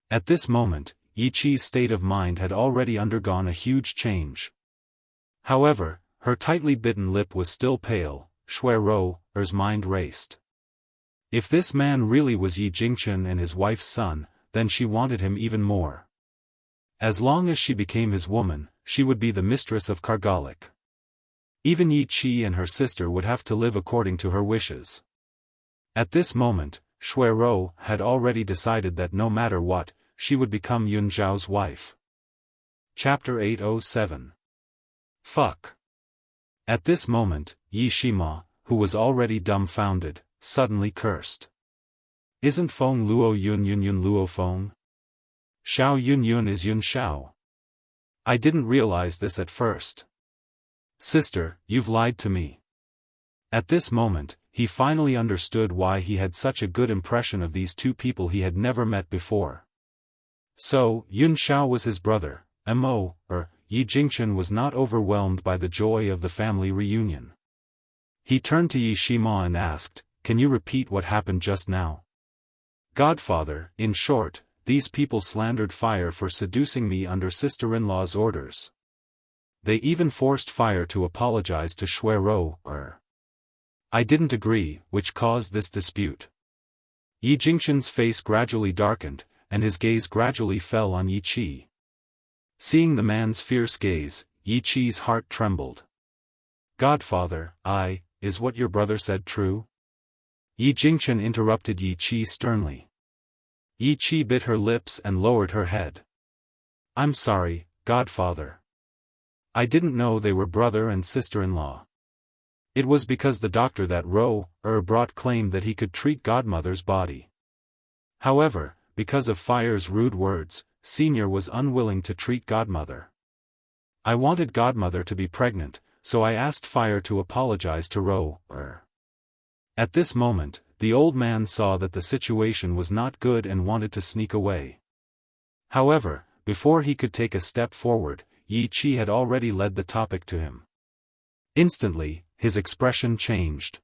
A: At this moment, Yi Qi's state of mind had already undergone a huge change. However, her tightly bitten lip was still pale. Shui-Ro-Er's mind raced. If this man really was Yi Jingchen and his wife's son, then she wanted him even more. As long as she became his woman, she would be the mistress of Kargalik. Even Yi Qi and her sister would have to live according to her wishes. At this moment, Shui-Ro had already decided that no matter what, she would become Yun Zhao's wife. Chapter 807. Fuck. At this moment, Yi Shima, who was already dumbfounded, suddenly cursed. Isn't Feng Luo Yun Yun Luo Feng? Xiao Yun Yun is Yun Xiao. I didn't realize this at first. Sister, you've lied to me. At this moment, he finally understood why he had such a good impression of these 2 people he had never met before. So, Yun Xiao was his brother, Yi Jingchen was not overwhelmed by the joy of the family reunion. He turned to Yi Shima and asked, Can you repeat what happened just now? Godfather, in short, these people slandered Fire for seducing me under sister-in-law's orders. They even forced Fire to apologize to Shui-Ro-Er. I didn't agree, which caused this dispute. Yi Jingchen's face gradually darkened, and his gaze gradually fell on Yi Qi. Seeing the man's fierce gaze, Yi Qi's heart trembled. Godfather, is what your brother said true? Yi Jingchen interrupted Yi Qi sternly. Yi Qi bit her lips and lowered her head. I'm sorry, Godfather. I didn't know they were brother and sister-in-law. It was because the doctor that brought claimed that he could treat Godmother's body. However, because of Fire's rude words, Senior was unwilling to treat Godmother. I wanted Godmother to be pregnant, so I asked Fire to apologize to Ro-Er. At this moment, the old man saw that the situation was not good and wanted to sneak away. However, before he could take a step forward, Yi Qi had already led the topic to him. Instantly, his expression changed.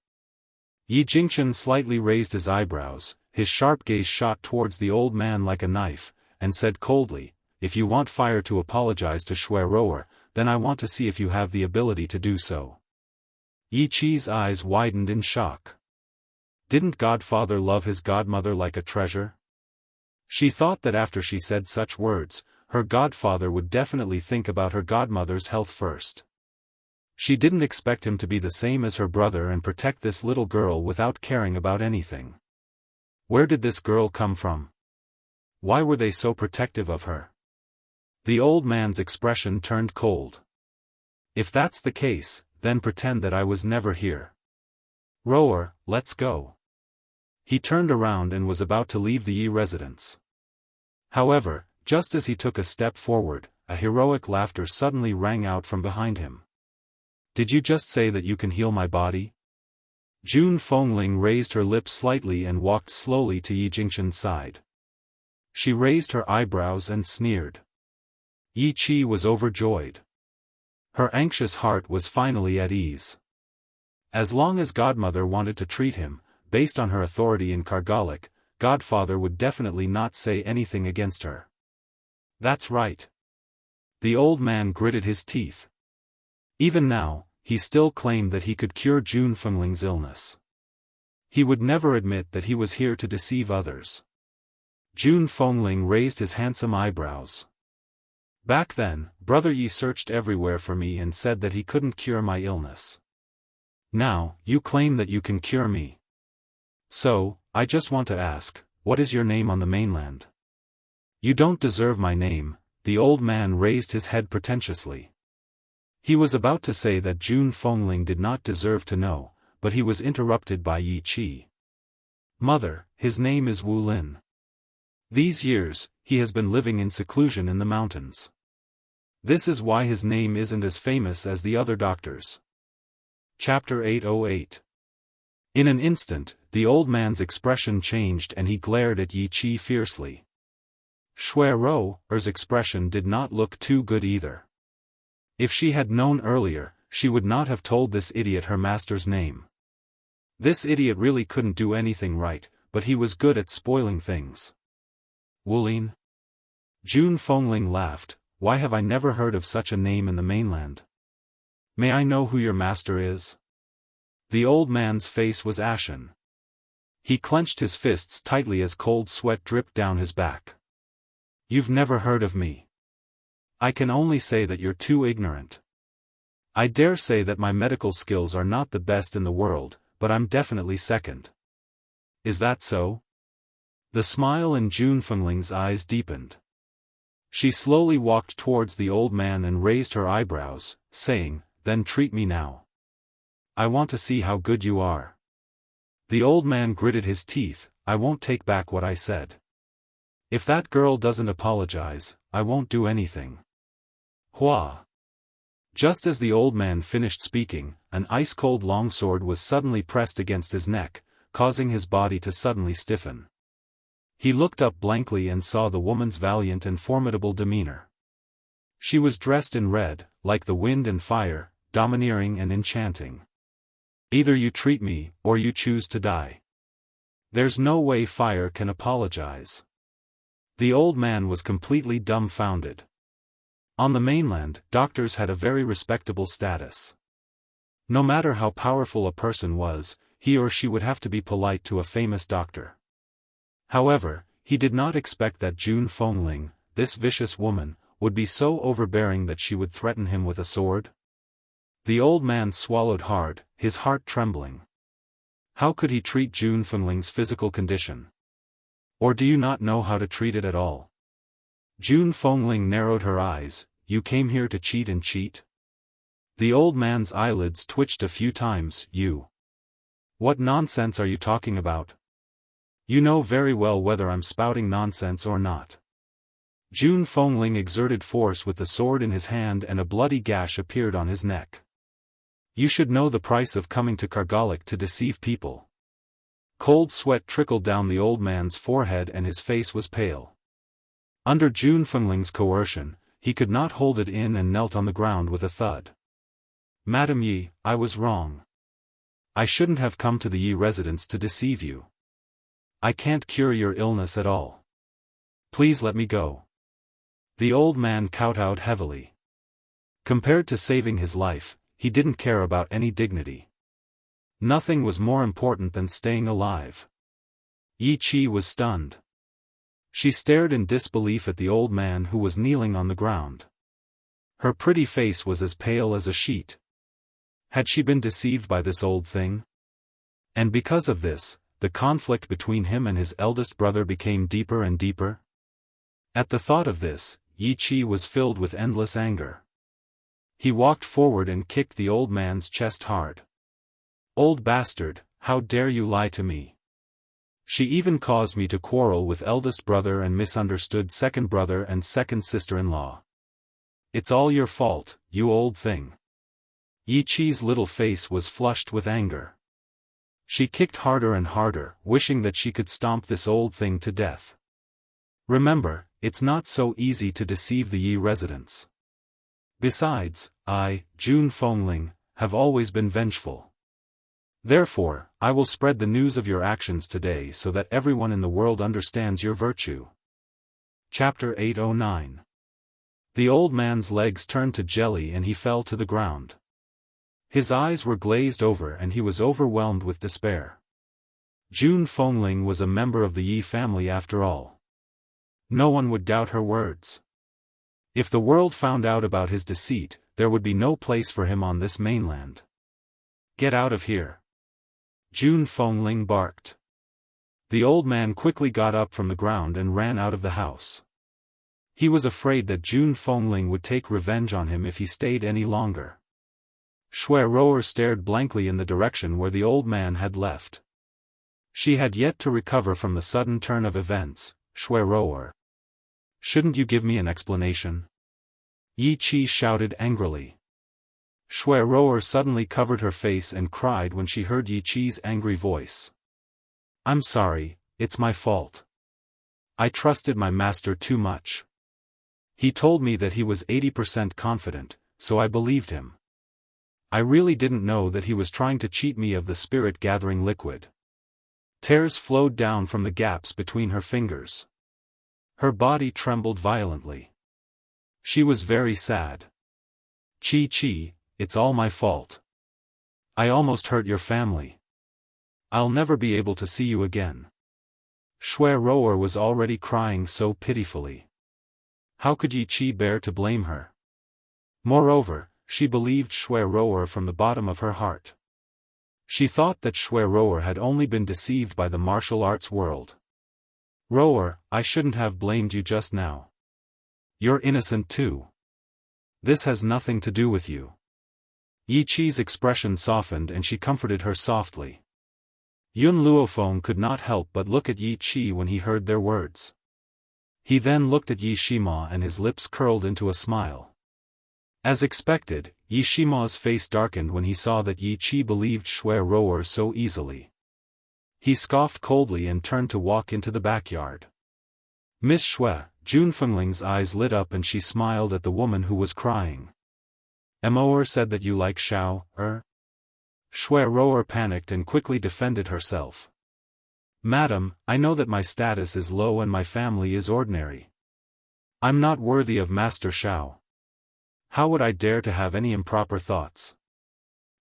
A: Yi Jingchen slightly raised his eyebrows, his sharp gaze shot towards the old man like a knife, and said coldly, "If you want fire to apologize to Shui Rower, then I want to see if you have the ability to do so." Yi Qi's eyes widened in shock. Didn't Godfather love his godmother like a treasure? She thought that after she said such words, her godfather would definitely think about her godmother's health first. She didn't expect him to be the same as her brother and protect this little girl without caring about anything. Where did this girl come from? Why were they so protective of her? The old man's expression turned cold. If that's the case, then pretend that I was never here. Rower, let's go. He turned around and was about to leave the Yi residence. However, just as he took a step forward, a heroic laughter suddenly rang out from behind him. Did you just say that you can heal my body? June Fengling raised her lips slightly and walked slowly to Yi Jingchen's side. She raised her eyebrows and sneered. Yi Qi was overjoyed. Her anxious heart was finally at ease. As long as Godmother wanted to treat him, based on her authority in Kargalik, Godfather would definitely not say anything against her. That's right. The old man gritted his teeth. Even now, he still claimed that he could cure June Fengling's illness. He would never admit that he was here to deceive others. June Fengling raised his handsome eyebrows. Back then, Brother Yi searched everywhere for me and said that he couldn't cure my illness. Now, you claim that you can cure me. So, I just want to ask, what is your name on the mainland? You don't deserve my name, the old man raised his head pretentiously. He was about to say that June Fengling did not deserve to know, but he was interrupted by Yi Qi. Mother, his name is Wu Lin. These years, he has been living in seclusion in the mountains. This is why his name isn't as famous as the other doctors. Chapter 808. In an instant, the old man's expression changed and he glared at Yi Qi fiercely. Shui Rower's expression did not look too good either. If she had known earlier, she would not have told this idiot her master's name. This idiot really couldn't do anything right, but he was good at spoiling things. Wulin? June Fengling laughed. Why have I never heard of such a name in the mainland? May I know who your master is? The old man's face was ashen. He clenched his fists tightly as cold sweat dripped down his back. You've never heard of me. I can only say that you're too ignorant. I dare say that my medical skills are not the best in the world, but I'm definitely second. Is that so? The smile in June Fengling's eyes deepened. She slowly walked towards the old man and raised her eyebrows, saying, Then treat me now. I want to see how good you are. The old man gritted his teeth. I won't take back what I said. If that girl doesn't apologize, I won't do anything. Hua. Just as the old man finished speaking, an ice-cold longsword was suddenly pressed against his neck, causing his body to suddenly stiffen. He looked up blankly and saw the woman's valiant and formidable demeanor. She was dressed in red, like the wind and fire, domineering and enchanting. Either you treat me, or you choose to die. There's no way fire can apologize. The old man was completely dumbfounded. On the mainland, doctors had a very respectable status. No matter how powerful a person was, he or she would have to be polite to a famous doctor. However, he did not expect that June Fengling, this vicious woman, would be so overbearing that she would threaten him with a sword. The old man swallowed hard, his heart trembling. How could he treat June Fengling's physical condition? Or do you not know how to treat it at all? June Fengling narrowed her eyes. You came here to cheat and cheat? The old man's eyelids twitched a few times. You. What nonsense are you talking about? You know very well whether I'm spouting nonsense or not. June Fengling exerted force with the sword in his hand and a bloody gash appeared on his neck. You should know the price of coming to Kargalik to deceive people. Cold sweat trickled down the old man's forehead and his face was pale. Under Jun Fengling's coercion, he could not hold it in and knelt on the ground with a thud. Madam Yi, I was wrong. I shouldn't have come to the Yi residence to deceive you. I can't cure your illness at all. Please let me go. The old man kowtowed heavily. Compared to saving his life, he didn't care about any dignity. Nothing was more important than staying alive. Yi Qi was stunned. She stared in disbelief at the old man who was kneeling on the ground. Her pretty face was as pale as a sheet. Had she been deceived by this old thing? And because of this, the conflict between him and his eldest brother became deeper and deeper? At the thought of this, Yi Qi was filled with endless anger. He walked forward and kicked the old man's chest hard. Old bastard, how dare you lie to me? She even caused me to quarrel with eldest brother and misunderstood second brother and second sister-in-law. It's all your fault, you old thing. Yi Qi's little face was flushed with anger. She kicked harder and harder, wishing that she could stomp this old thing to death. Remember, it's not so easy to deceive the Yi residents. Besides, I, Jun Fengling, have always been vengeful. Therefore, I will spread the news of your actions today so that everyone in the world understands your virtue. Chapter 809. The old man's legs turned to jelly and he fell to the ground. His eyes were glazed over and he was overwhelmed with despair. Jun Fengling was a member of the Yi family after all. No one would doubt her words. If the world found out about his deceit, there would be no place for him on this mainland. Get out of here. Jun Fengling barked. The old man quickly got up from the ground and ran out of the house. He was afraid that Jun Fengling would take revenge on him if he stayed any longer. Shui Roer stared blankly in the direction where the old man had left. She had yet to recover from the sudden turn of events. Shui Roer. Shouldn't you give me an explanation? Yi Qi shouted angrily. Shui Roer suddenly covered her face and cried when she heard Yi Qi's angry voice. I'm sorry, it's my fault. I trusted my master too much. He told me that he was 80% confident, so I believed him. I really didn't know that he was trying to cheat me of the spirit-gathering liquid. Tears flowed down from the gaps between her fingers. Her body trembled violently. She was very sad. Qi, it's all my fault. I almost hurt your family. I'll never be able to see you again. Shui Roer was already crying so pitifully. How could Yi Qi bear to blame her? Moreover, she believed Shui Roer from the bottom of her heart. She thought that Shui Roer had only been deceived by the martial arts world. Roer, I shouldn't have blamed you just now. You're innocent too. This has nothing to do with you. Yi Qi's expression softened and she comforted her softly. Yun Luofeng could not help but look at Yi Qi when he heard their words. He then looked at Yi Shima and his lips curled into a smile. As expected, Yi Shima's face darkened when he saw that Yi Qi believed Shui Roer so easily. He scoffed coldly and turned to walk into the backyard. Miss Shui, Jun Fengling's eyes lit up and she smiled at the woman who was crying. Moer said that you like Xiao, Shui Roer panicked and quickly defended herself. Madam, I know that my status is low and my family is ordinary. I'm not worthy of Master Xiao. How would I dare to have any improper thoughts?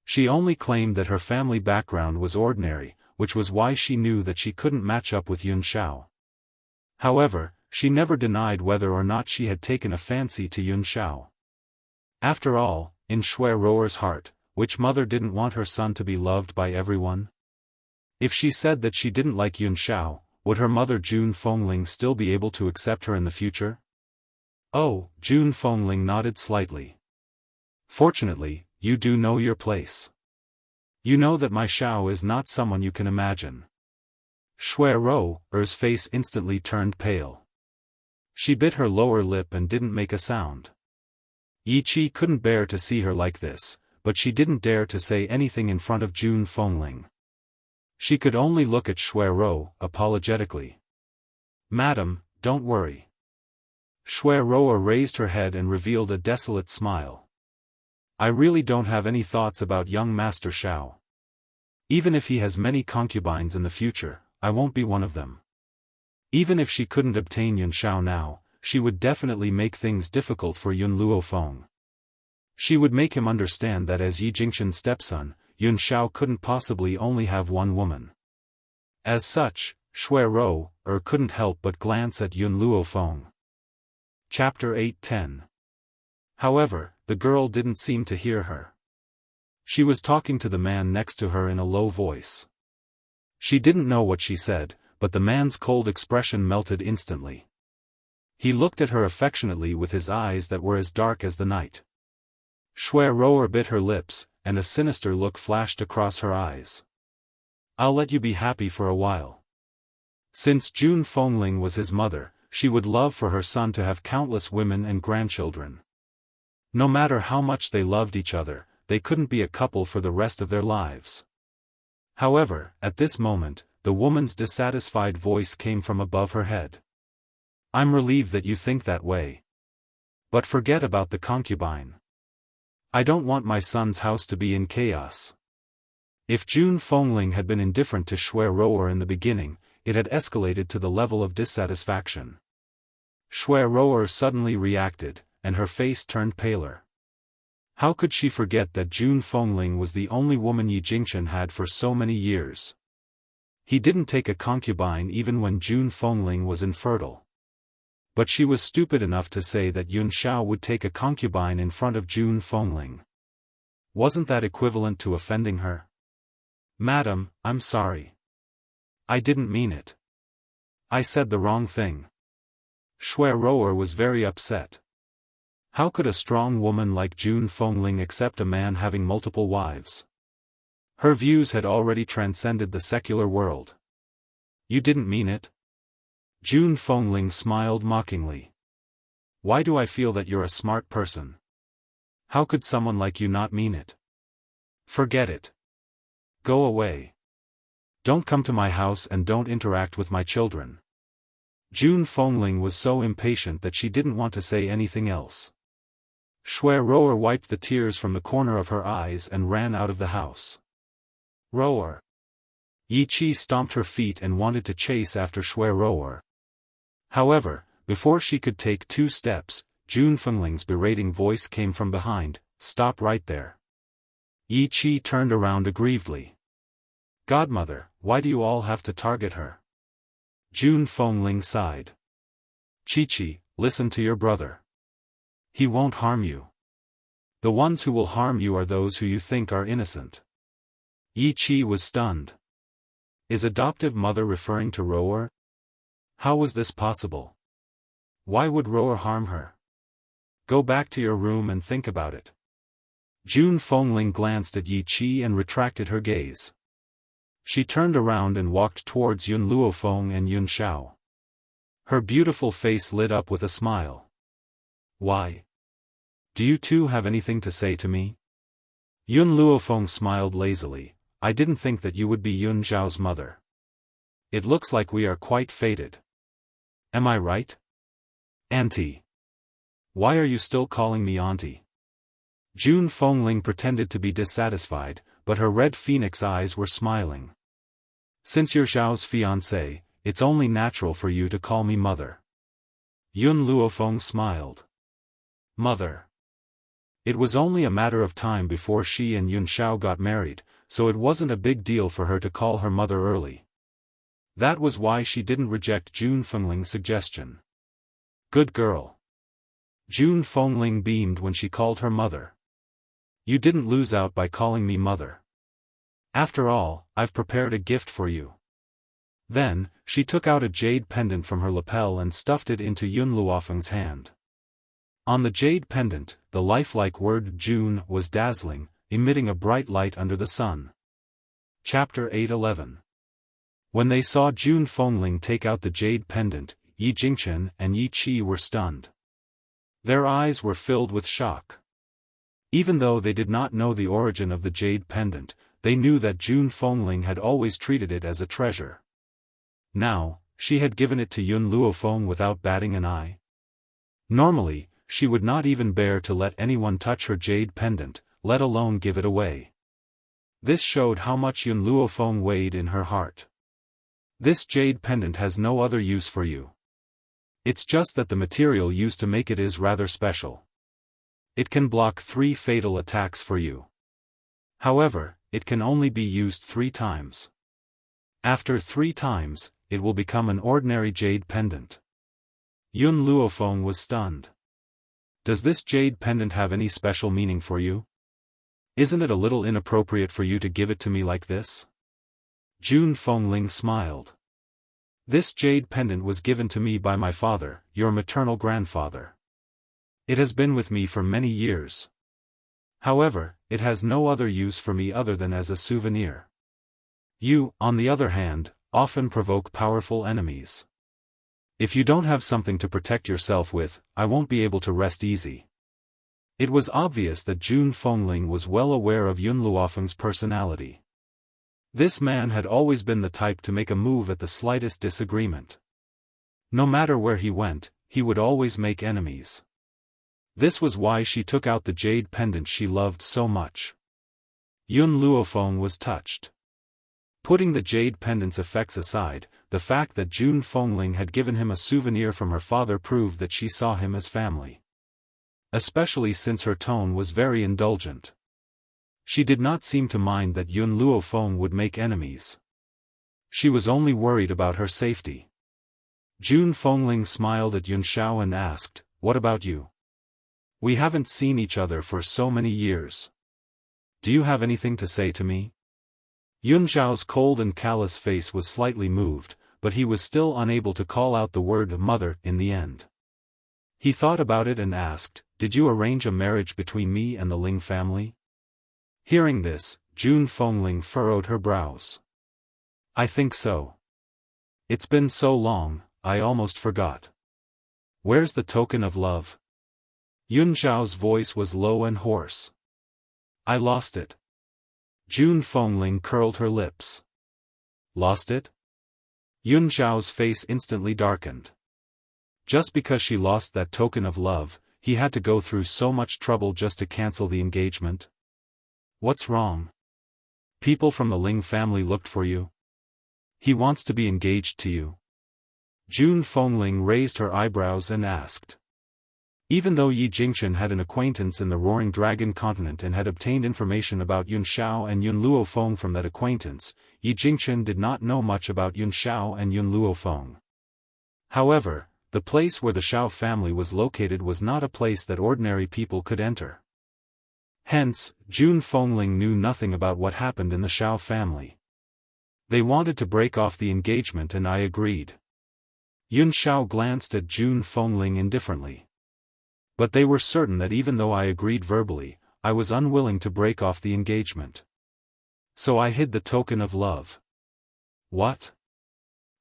A: She only claimed that her family background was ordinary, which was why she knew that she couldn't match up with Yun Xiao. However, she never denied whether or not she had taken a fancy to Yun Xiao. After all, in Shui Roer's heart, which mother didn't want her son to be loved by everyone? If she said that she didn't like Yun Xiao, would her mother Jun Fengling still be able to accept her in the future? Oh, Jun Fengling nodded slightly. Fortunately, you do know your place. You know that my Xiao is not someone you can imagine. Shui Roer's face instantly turned pale. She bit her lower lip and didn't make a sound. Yi Qi couldn't bear to see her like this, but she didn't dare to say anything in front of Jun Fengling. She could only look at Shui apologetically. "Madam, don't worry." Shui raised her head and revealed a desolate smile. "I really don't have any thoughts about young Master Xiao. Even if he has many concubines in the future, I won't be one of them. Even if she couldn't obtain Yun Xiao now, she would definitely make things difficult for Yun Luofeng. She would make him understand that as Yi Jingqian's stepson, Yun Xiao couldn't possibly only have one woman. As such, Shui couldn't help but glance at Yun Luofeng. Chapter 8:10. However, the girl didn't seem to hear her. She was talking to the man next to her in a low voice. She didn't know what she said, but the man's cold expression melted instantly. He looked at her affectionately with his eyes that were as dark as the night. Shui bit her lips, and a sinister look flashed across her eyes. "I'll let you be happy for a while." Since Jun Fengling was his mother, she would love for her son to have countless women and grandchildren. No matter how much they loved each other, they couldn't be a couple for the rest of their lives. However, at this moment, the woman's dissatisfied voice came from above her head. "I'm relieved that you think that way. But forget about the concubine. I don't want my son's house to be in chaos." If Jun Fengling had been indifferent to Shui in the beginning, it had escalated to the level of dissatisfaction. Shui suddenly reacted, and her face turned paler. How could she forget that Jun Fengling was the only woman Yi Jingqian had for so many years? He didn't take a concubine even when Jun Fengling was infertile. But she was stupid enough to say that Yun Xiao would take a concubine in front of Jun Fengling. Wasn't that equivalent to offending her? "Madam, I'm sorry. I didn't mean it. I said the wrong thing." Shui was very upset. How could a strong woman like Jun Fengling accept a man having multiple wives? Her views had already transcended the secular world. "You didn't mean it?" Jun Fengling smiled mockingly. "Why do I feel that you're a smart person? How could someone like you not mean it? Forget it. Go away. Don't come to my house and don't interact with my children." Jun Fengling was so impatient that she didn't want to say anything else. Shui wiped the tears from the corner of her eyes and ran out of the house. "Rower!" Yi Qi stomped her feet and wanted to chase after Shui. However, before she could take 2 steps, Jun Fengling's berating voice came from behind, "Stop right there." Yi Qi turned around aggrievedly. "Godmother, why do you all have to target her?" Jun Fengling sighed. "Chi-Chi, listen to your brother. He won't harm you. The ones who will harm you are those who you think are innocent." Yi Qi was stunned. Is adoptive mother referring to Roer? How was this possible? Why would Roer harm her? Go back to your room and think about it. Jun Fengling glanced at Yi Qi and retracted her gaze. She turned around and walked towards Yun Luofeng and Yun Xiao. Her beautiful face lit up with a smile. "Why? Do you two have anything to say to me?" Yun Luofeng smiled lazily. "I didn't think that you would be Yun Xiao's mother. It looks like we are quite fated. Am I right? Auntie. Why are you still calling me auntie?" Jun Fengling pretended to be dissatisfied, but her red phoenix eyes were smiling. "Since you're Xiao's fiancé, it's only natural for you to call me mother." Yun Luofeng smiled. Mother. It was only a matter of time before she and Yun Xiao got married, so it wasn't a big deal for her to call her mother early. That was why she didn't reject Jun Fengling's suggestion. Good girl. Jun Fengling beamed when she called her mother. You didn't lose out by calling me mother. After all, I've prepared a gift for you. Then, she took out a jade pendant from her lapel and stuffed it into Yun Luofeng's hand. On the jade pendant, the lifelike word June was dazzling, emitting a bright light under the sun. Chapter 8:11. When they saw Jun Fengling take out the jade pendant, Yi Jingqian and Yi Qi were stunned. Their eyes were filled with shock. Even though they did not know the origin of the jade pendant, they knew that June Fengling had always treated it as a treasure. Now, she had given it to Yun Luofeng without batting an eye. Normally, she would not even bear to let anyone touch her jade pendant, let alone give it away. This showed how much Yun Luofeng weighed in her heart. This jade pendant has no other use for you. It's just that the material used to make it is rather special. It can block 3 fatal attacks for you. However, it can only be used 3 times. After 3 times, it will become an ordinary jade pendant. Yun Luofeng was stunned. Does this jade pendant have any special meaning for you? Isn't it a little inappropriate for you to give it to me like this? June Fengling smiled. This jade pendant was given to me by my father, your maternal grandfather. It has been with me for many years. However, it has no other use for me other than as a souvenir. You, on the other hand, often provoke powerful enemies. If you don't have something to protect yourself with, I won't be able to rest easy. It was obvious that June Fengling was well aware of Yun Luofeng's personality. This man had always been the type to make a move at the slightest disagreement. No matter where he went, he would always make enemies. This was why she took out the jade pendant she loved so much. Yun Luofeng was touched. Putting the jade pendant's effects aside, the fact that June Fengling had given him a souvenir from her father proved that she saw him as family. Especially since her tone was very indulgent. She did not seem to mind that Yun Luofeng would make enemies. She was only worried about her safety. June Fengling smiled at Yun Xiao and asked, "What about you? We haven't seen each other for so many years. Do you have anything to say to me?" Yun Xiao's cold and callous face was slightly moved, but he was still unable to call out the word mother in the end. He thought about it and asked, "Did you arrange a marriage between me and the Ling family?" Hearing this, June Fengling furrowed her brows. "I think so. It's been so long, I almost forgot. Where's the token of love?" Yun Xiao's voice was low and hoarse. "I lost it." June Fengling curled her lips. "Lost it?" Yun Xiao's face instantly darkened. Just because she lost that token of love, he had to go through so much trouble just to cancel the engagement? What's wrong? People from the Ling family looked for you? He wants to be engaged to you? June Fengling raised her eyebrows and asked. Even though Yi Jingchen had an acquaintance in the Roaring Dragon continent and had obtained information about Yun Xiao and Yun Luofeng from that acquaintance, Yi Jingchen did not know much about Yun Xiao and Yun Luofeng. However, the place where the Xiao family was located was not a place that ordinary people could enter. Hence, June Fengling knew nothing about what happened in the Xiao family. They wanted to break off the engagement and I agreed. Yun Xiao glanced at June Fengling indifferently. But they were certain that even though I agreed verbally, I was unwilling to break off the engagement. So I hid the token of love. What?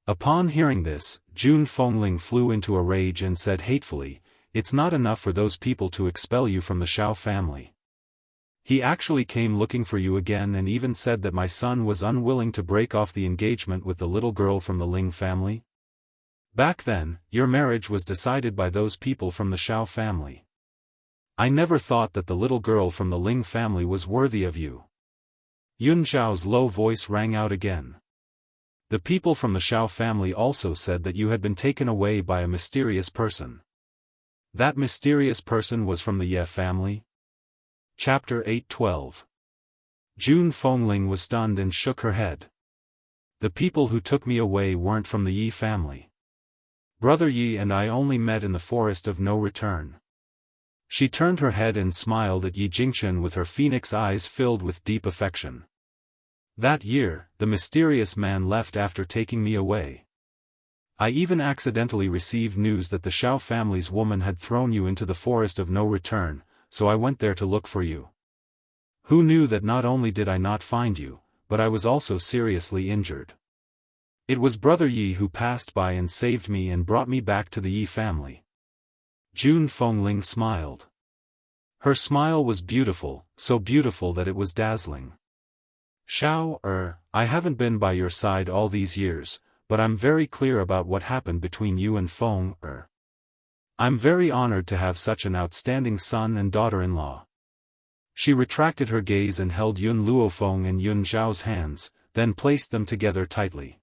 A: Upon hearing this, June Fengling flew into a rage and said hatefully, "It's not enough for those people to expel you from the Xiao family. He actually came looking for you again and even said that my son was unwilling to break off the engagement with the little girl from the Ling family? Back then, your marriage was decided by those people from the Xiao family. I never thought that the little girl from the Ling family was worthy of you." Yun Xiao's low voice rang out again. "The people from the Xiao family also said that you had been taken away by a mysterious person. That mysterious person was from the Ye family?" Chapter 8:12. June Fengling was stunned and shook her head. "The people who took me away weren't from the Yi family. Brother Yi and I only met in the forest of no return." She turned her head and smiled at Yi Jingchen with her phoenix eyes filled with deep affection. "That year, the mysterious man left after taking me away. I even accidentally received news that the Xiao family's woman had thrown you into the forest of no return, so I went there to look for you. Who knew that not only did I not find you, but I was also seriously injured. It was Brother Yi who passed by and saved me and brought me back to the Yi family." June Fengling smiled. Her smile was beautiful, so beautiful that it was dazzling. Xiao, I haven't been by your side all these years, but I'm very clear about what happened between you and Feng. I'm very honored to have such an outstanding son and daughter-in-law. She retracted her gaze and held Yun Luofeng and Yun Zhao's hands, then placed them together tightly.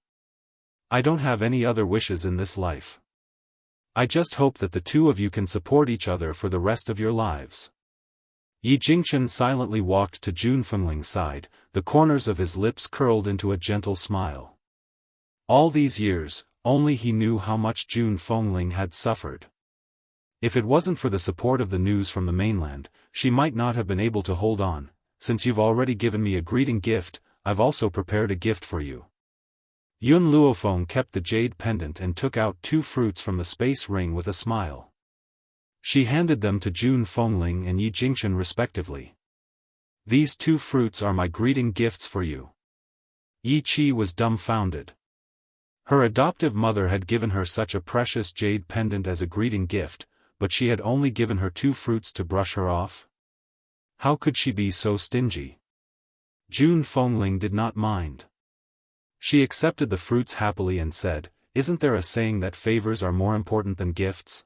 A: I don't have any other wishes in this life. I just hope that the two of you can support each other for the rest of your lives. Yi Jingchen silently walked to Jun Fengling's side, the corners of his lips curled into a gentle smile. All these years, only he knew how much Jun Fengling had suffered. If it wasn't for the support of the news from the mainland, she might not have been able to hold on. Since you've already given me a greeting gift, I've also prepared a gift for you. Yun Luofeng kept the jade pendant and took out 2 fruits from the space ring with a smile. She handed them to Jun Fengling and Yi Jingchen respectively. These 2 fruits are my greeting gifts for you. Yi Qi was dumbfounded. Her adoptive mother had given her such a precious jade pendant as a greeting gift, but she had only given her 2 fruits to brush her off? How could she be so stingy? Jun Fengling did not mind. She accepted the fruits happily and said, "Isn't there a saying that favors are more important than gifts?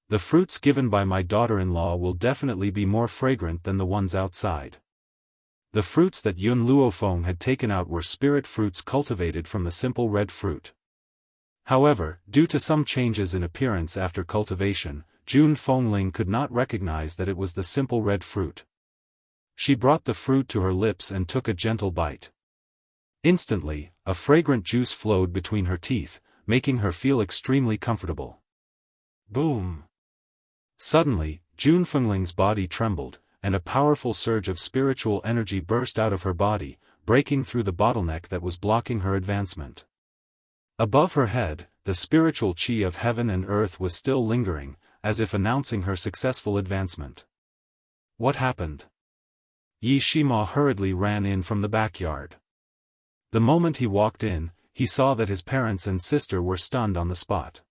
A: The fruits given by my daughter-in-law will definitely be more fragrant than the ones outside." The fruits that Yun Luofeng had taken out were spirit fruits cultivated from the simple red fruit. However, due to some changes in appearance after cultivation, Jun Fengling could not recognize that it was the simple red fruit. She brought the fruit to her lips and took a gentle bite. Instantly, a fragrant juice flowed between her teeth, making her feel extremely comfortable. Boom! Suddenly, Jun Fengling's body trembled, and a powerful surge of spiritual energy burst out of her body, breaking through the bottleneck that was blocking her advancement. Above her head, the spiritual qi of heaven and earth was still lingering, as if announcing her successful advancement. What happened? Yi Shima hurriedly ran in from the backyard. The moment he walked in, he saw that his parents and sister were stunned on the spot.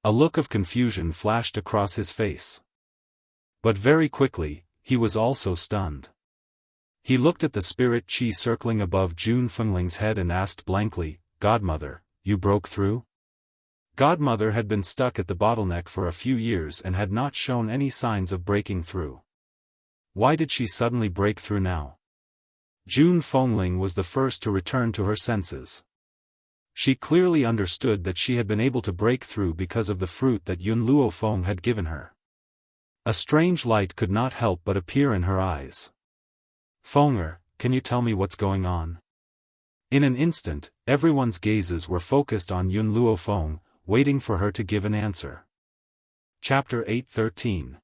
A: A look of confusion flashed across his face. But very quickly, he was also stunned. He looked at the spirit qi circling above Jun Fengling's head and asked blankly, "Godmother, you broke through?" Godmother had been stuck at the bottleneck for a few years and had not shown any signs of breaking through. Why did she suddenly break through now? Jun Fengling was the first to return to her senses. She clearly understood that she had been able to break through because of the fruit that Yun Luofeng had given her. A strange light could not help but appear in her eyes. "Fenger, can you tell me what's going on?" In an instant, everyone's gazes were focused on Yun Luofeng, waiting for her to give an answer. Chapter 8:13.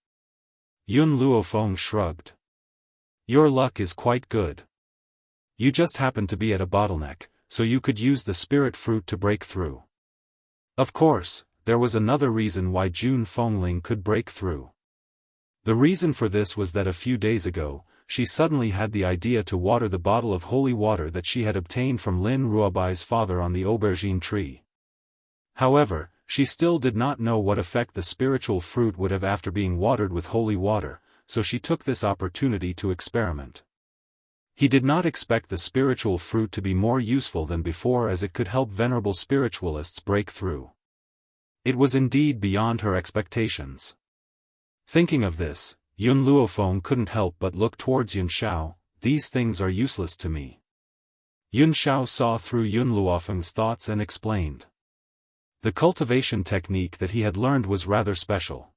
A: Yun Luofeng shrugged. "Your luck is quite good. You just happened to be at a bottleneck, so you could use the spirit fruit to break through." Of course, there was another reason why Jun Fengling could break through. The reason for this was that a few days ago, she suddenly had the idea to water the bottle of holy water that she had obtained from Lin Ruobai's father on the aubergine tree. However, she still did not know what effect the spiritual fruit would have after being watered with holy water, so she took this opportunity to experiment. He did not expect the spiritual fruit to be more useful than before, as it could help venerable spiritualists break through. It was indeed beyond her expectations. Thinking of this, Yun Luofeng couldn't help but look towards Yun Xiao. "These things are useless to me." Yun Xiao saw through Yun Luofeng's thoughts and explained. The cultivation technique that he had learned was rather special.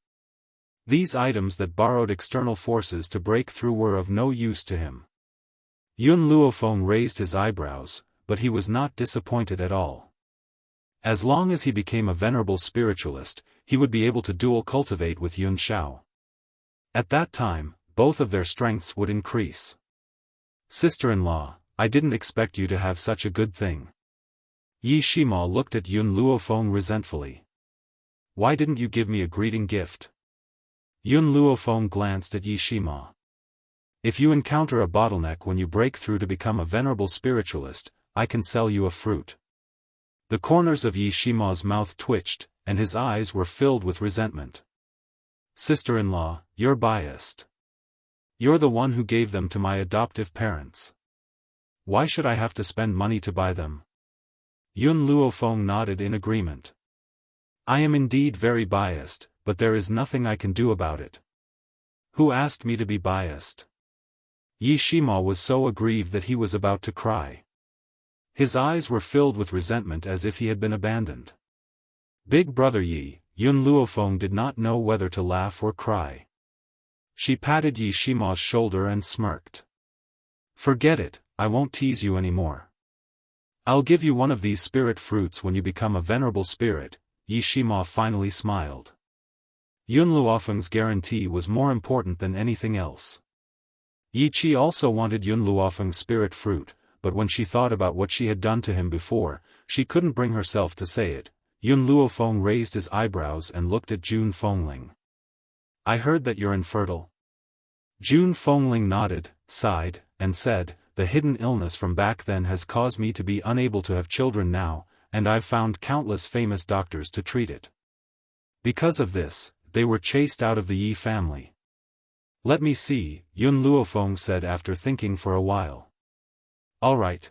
A: These items that borrowed external forces to break through were of no use to him. Yun Luofeng raised his eyebrows, but he was not disappointed at all. As long as he became a venerable spiritualist, he would be able to dual cultivate with Yun Xiao. At that time, both of their strengths would increase. "Sister-in-law, I didn't expect you to have such a good thing." Yi Shima looked at Yun Luofeng resentfully. "Why didn't you give me a greeting gift?" Yun Luofeng glanced at Yi Shima. "If you encounter a bottleneck when you break through to become a venerable spiritualist, I can sell you a fruit." The corners of Yi Shima's mouth twitched, and his eyes were filled with resentment. "Sister-in-law, you're biased. You're the one who gave them to my adoptive parents." Why should I have to spend money to buy them? Yun Luofeng nodded in agreement. I am indeed very biased, but there is nothing I can do about it. Who asked me to be biased? Yi Shima was so aggrieved that he was about to cry. His eyes were filled with resentment as if he had been abandoned. Big brother Yi, Yun Luofeng did not know whether to laugh or cry. She patted Yi Shima's shoulder and smirked. Forget it, I won't tease you anymore. I'll give you one of these spirit fruits when you become a venerable spirit. Yi Shima finally smiled. Yun Luofeng's guarantee was more important than anything else. Yi Qi also wanted Yun Luofeng's spirit fruit, but when she thought about what she had done to him before, she couldn't bring herself to say it. Yun Luofeng raised his eyebrows and looked at Jun Fengling. I heard that you're infertile. Jun Fengling nodded, sighed, and said, the hidden illness from back then has caused me to be unable to have children now, and I've found countless famous doctors to treat it. Because of this, they were chased out of the Yi family. Let me see, Yun Luofeng said after thinking for a while. All right.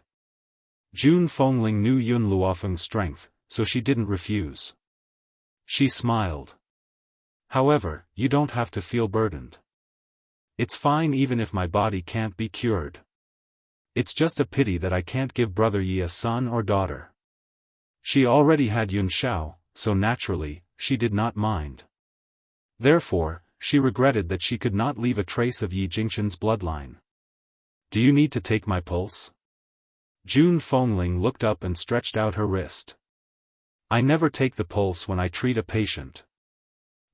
A: Jun Fengling knew Yun Luofeng's strength, so she didn't refuse. She smiled. However, you don't have to feel burdened. It's fine even if my body can't be cured. It's just a pity that I can't give brother Yi a son or daughter. She already had Yun Xiao, so naturally, she did not mind. Therefore, she regretted that she could not leave a trace of Yi Jingqian's bloodline. Do you need to take my pulse? Jun Fengling looked up and stretched out her wrist. I never take the pulse when I treat a patient.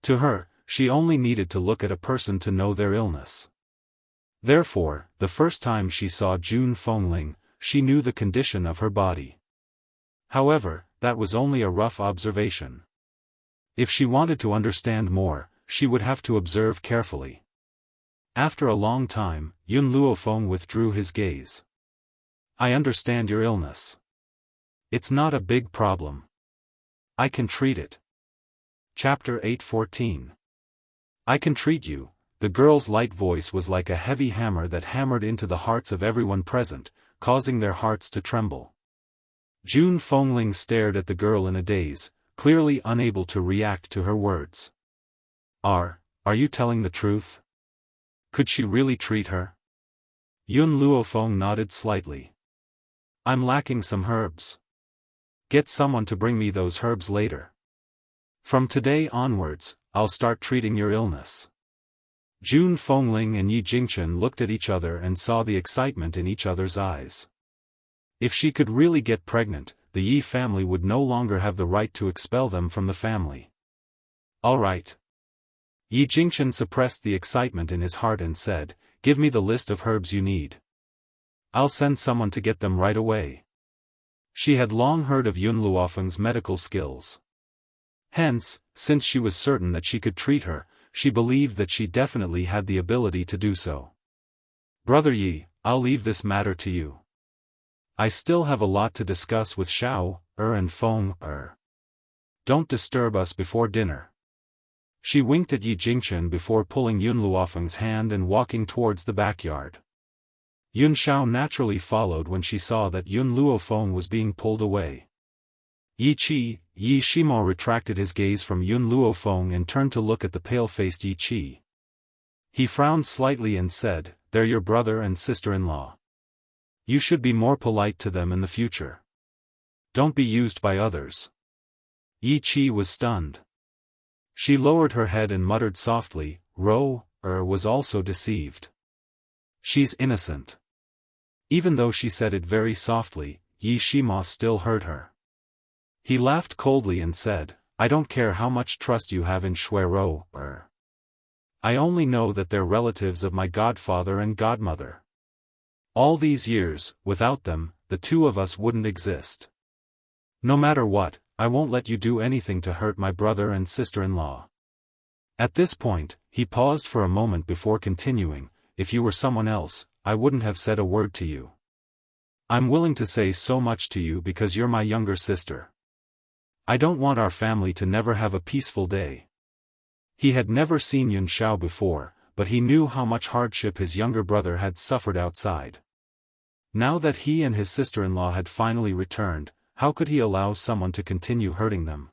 A: To her, she only needed to look at a person to know their illness. Therefore, the first time she saw Jun Fengling, she knew the condition of her body. However, that was only a rough observation. If she wanted to understand more, she would have to observe carefully. After a long time, Yun Luofeng withdrew his gaze. I understand your illness. It's not a big problem. I can treat it. Chapter 8:14. I can treat you. The girl's light voice was like a heavy hammer that hammered into the hearts of everyone present, causing their hearts to tremble. Jun Fengling stared at the girl in a daze, clearly unable to react to her words. Are you telling the truth? Could she really treat her? Yun Luofeng nodded slightly. I'm lacking some herbs. Get someone to bring me those herbs later. From today onwards, I'll start treating your illness. Jun Fengling and Yi Jingqian looked at each other and saw the excitement in each other's eyes. If she could really get pregnant, the Yi family would no longer have the right to expel them from the family. All right. Yi Jingqian suppressed the excitement in his heart and said, give me the list of herbs you need. I'll send someone to get them right away. She had long heard of Yun Luofeng's medical skills. Hence, since she was certain that she could treat her, she believed that she definitely had the ability to do so. Brother Yi, I'll leave this matter to you. I still have a lot to discuss with Xiao, and Feng. Don't disturb us before dinner. She winked at Yi Jingqian before pulling Yun Luofeng's hand and walking towards the backyard. Yun Xiao naturally followed when she saw that Yun Luofeng was being pulled away. Yi Shima retracted his gaze from Yun Luofeng and turned to look at the pale-faced Yi Qi. He frowned slightly and said, they're your brother and sister-in-law. You should be more polite to them in the future. Don't be used by others. Yi Qi was stunned. She lowered her head and muttered softly, was also deceived. She's innocent. Even though she said it very softly, Yi Shima still heard her. He laughed coldly and said, I don't care how much trust you have in Shui. I only know that they're relatives of my godfather and godmother. All these years, without them, the two of us wouldn't exist. No matter what, I won't let you do anything to hurt my brother and sister-in-law. At this point, he paused for a moment before continuing, if you were someone else, I wouldn't have said a word to you. I'm willing to say so much to you because you're my younger sister. I don't want our family to never have a peaceful day. He had never seen Yun Xiao before, but he knew how much hardship his younger brother had suffered outside. Now that he and his sister-in-law had finally returned, how could he allow someone to continue hurting them?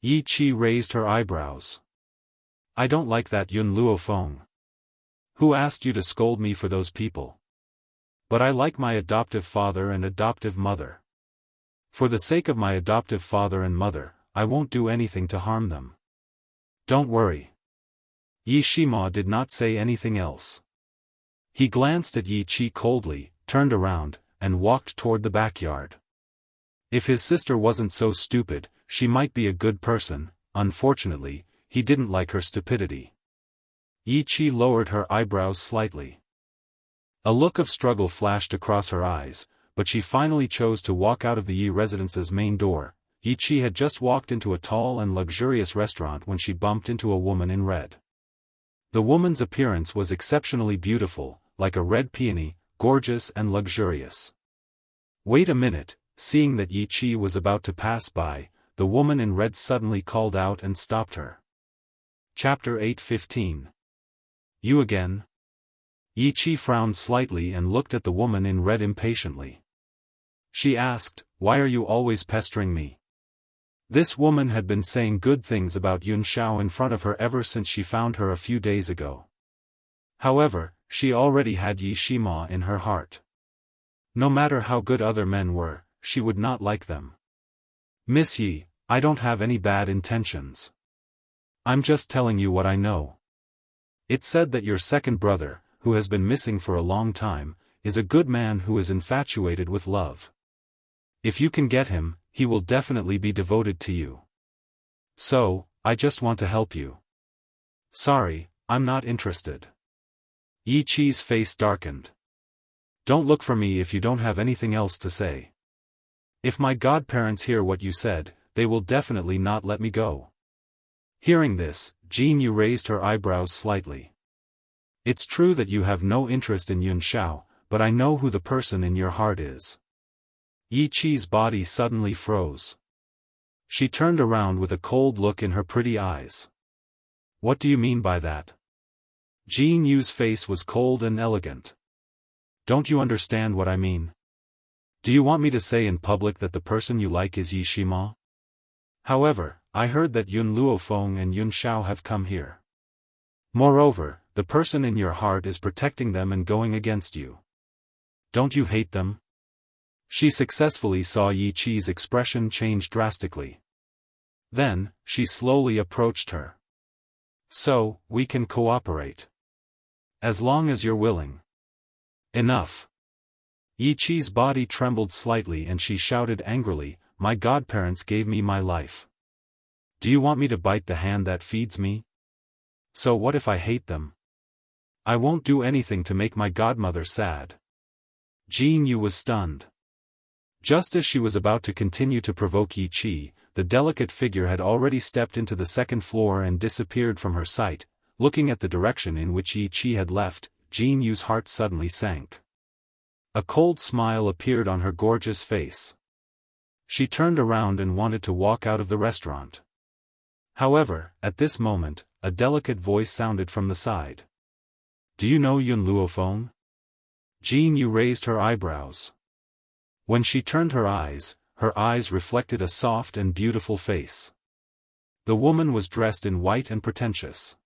A: Yi Qi raised her eyebrows. I don't like that Yun Luofeng. Who asked you to scold me for those people? But I like my adoptive father and adoptive mother. For the sake of my adoptive father and mother, I won't do anything to harm them. Don't worry. Yi Shima did not say anything else. He glanced at Yi Qi coldly, turned around, and walked toward the backyard. If his sister wasn't so stupid, she might be a good person. Unfortunately, he didn't like her stupidity. Yi Qi lowered her eyebrows slightly. A look of struggle flashed across her eyes, but she finally chose to walk out of the Yi residence's main door. Yi Qi had just walked into a tall and luxurious restaurant when she bumped into a woman in red. The woman's appearance was exceptionally beautiful, like a red peony, gorgeous and luxurious. Wait a minute, seeing that Yi Qi was about to pass by, the woman in red suddenly called out and stopped her. Chapter 8:15. You again? Yi Qi frowned slightly and looked at the woman in red impatiently. She asked, why are you always pestering me? This woman had been saying good things about Yun Xiao in front of her ever since she found her a few days ago. However, she already had Yi Shima in her heart. No matter how good other men were, she would not like them. Miss Yi, I don't have any bad intentions. I'm just telling you what I know. It's said that your second brother, who has been missing for a long time, is a good man who is infatuated with love. If you can get him, he will definitely be devoted to you. So, I just want to help you. Sorry, I'm not interested. Yi Qi's face darkened. Don't look for me if you don't have anything else to say. If my godparents hear what you said, they will definitely not let me go. Hearing this, Jin Yu raised her eyebrows slightly. It's true that you have no interest in Yun Xiao, but I know who the person in your heart is. Yi Qi's body suddenly froze. She turned around with a cold look in her pretty eyes. What do you mean by that? Jin Yu's face was cold and elegant. Don't you understand what I mean? Do you want me to say in public that the person you like is Yi Shima? However, I heard that Yun Luofeng and Yun Xiao have come here. Moreover, the person in your heart is protecting them and going against you. Don't you hate them? She successfully saw Yi Qi's expression change drastically. Then, she slowly approached her. So, we can cooperate. As long as you're willing. Enough. Yi Qi's body trembled slightly and she shouted angrily, my godparents gave me my life. Do you want me to bite the hand that feeds me? So what if I hate them? I won't do anything to make my godmother sad. Jin Yu was stunned. Just as she was about to continue to provoke Yi Qi, the delicate figure had already stepped into the second floor and disappeared from her sight. Looking at the direction in which Yi Qi had left, Jin Yu's heart suddenly sank. A cold smile appeared on her gorgeous face. She turned around and wanted to walk out of the restaurant. However, at this moment, a delicate voice sounded from the side. Do you know Yun Luofeng? Jin Yu raised her eyebrows. When she turned her eyes reflected a soft and beautiful face. The woman was dressed in white and pretentious.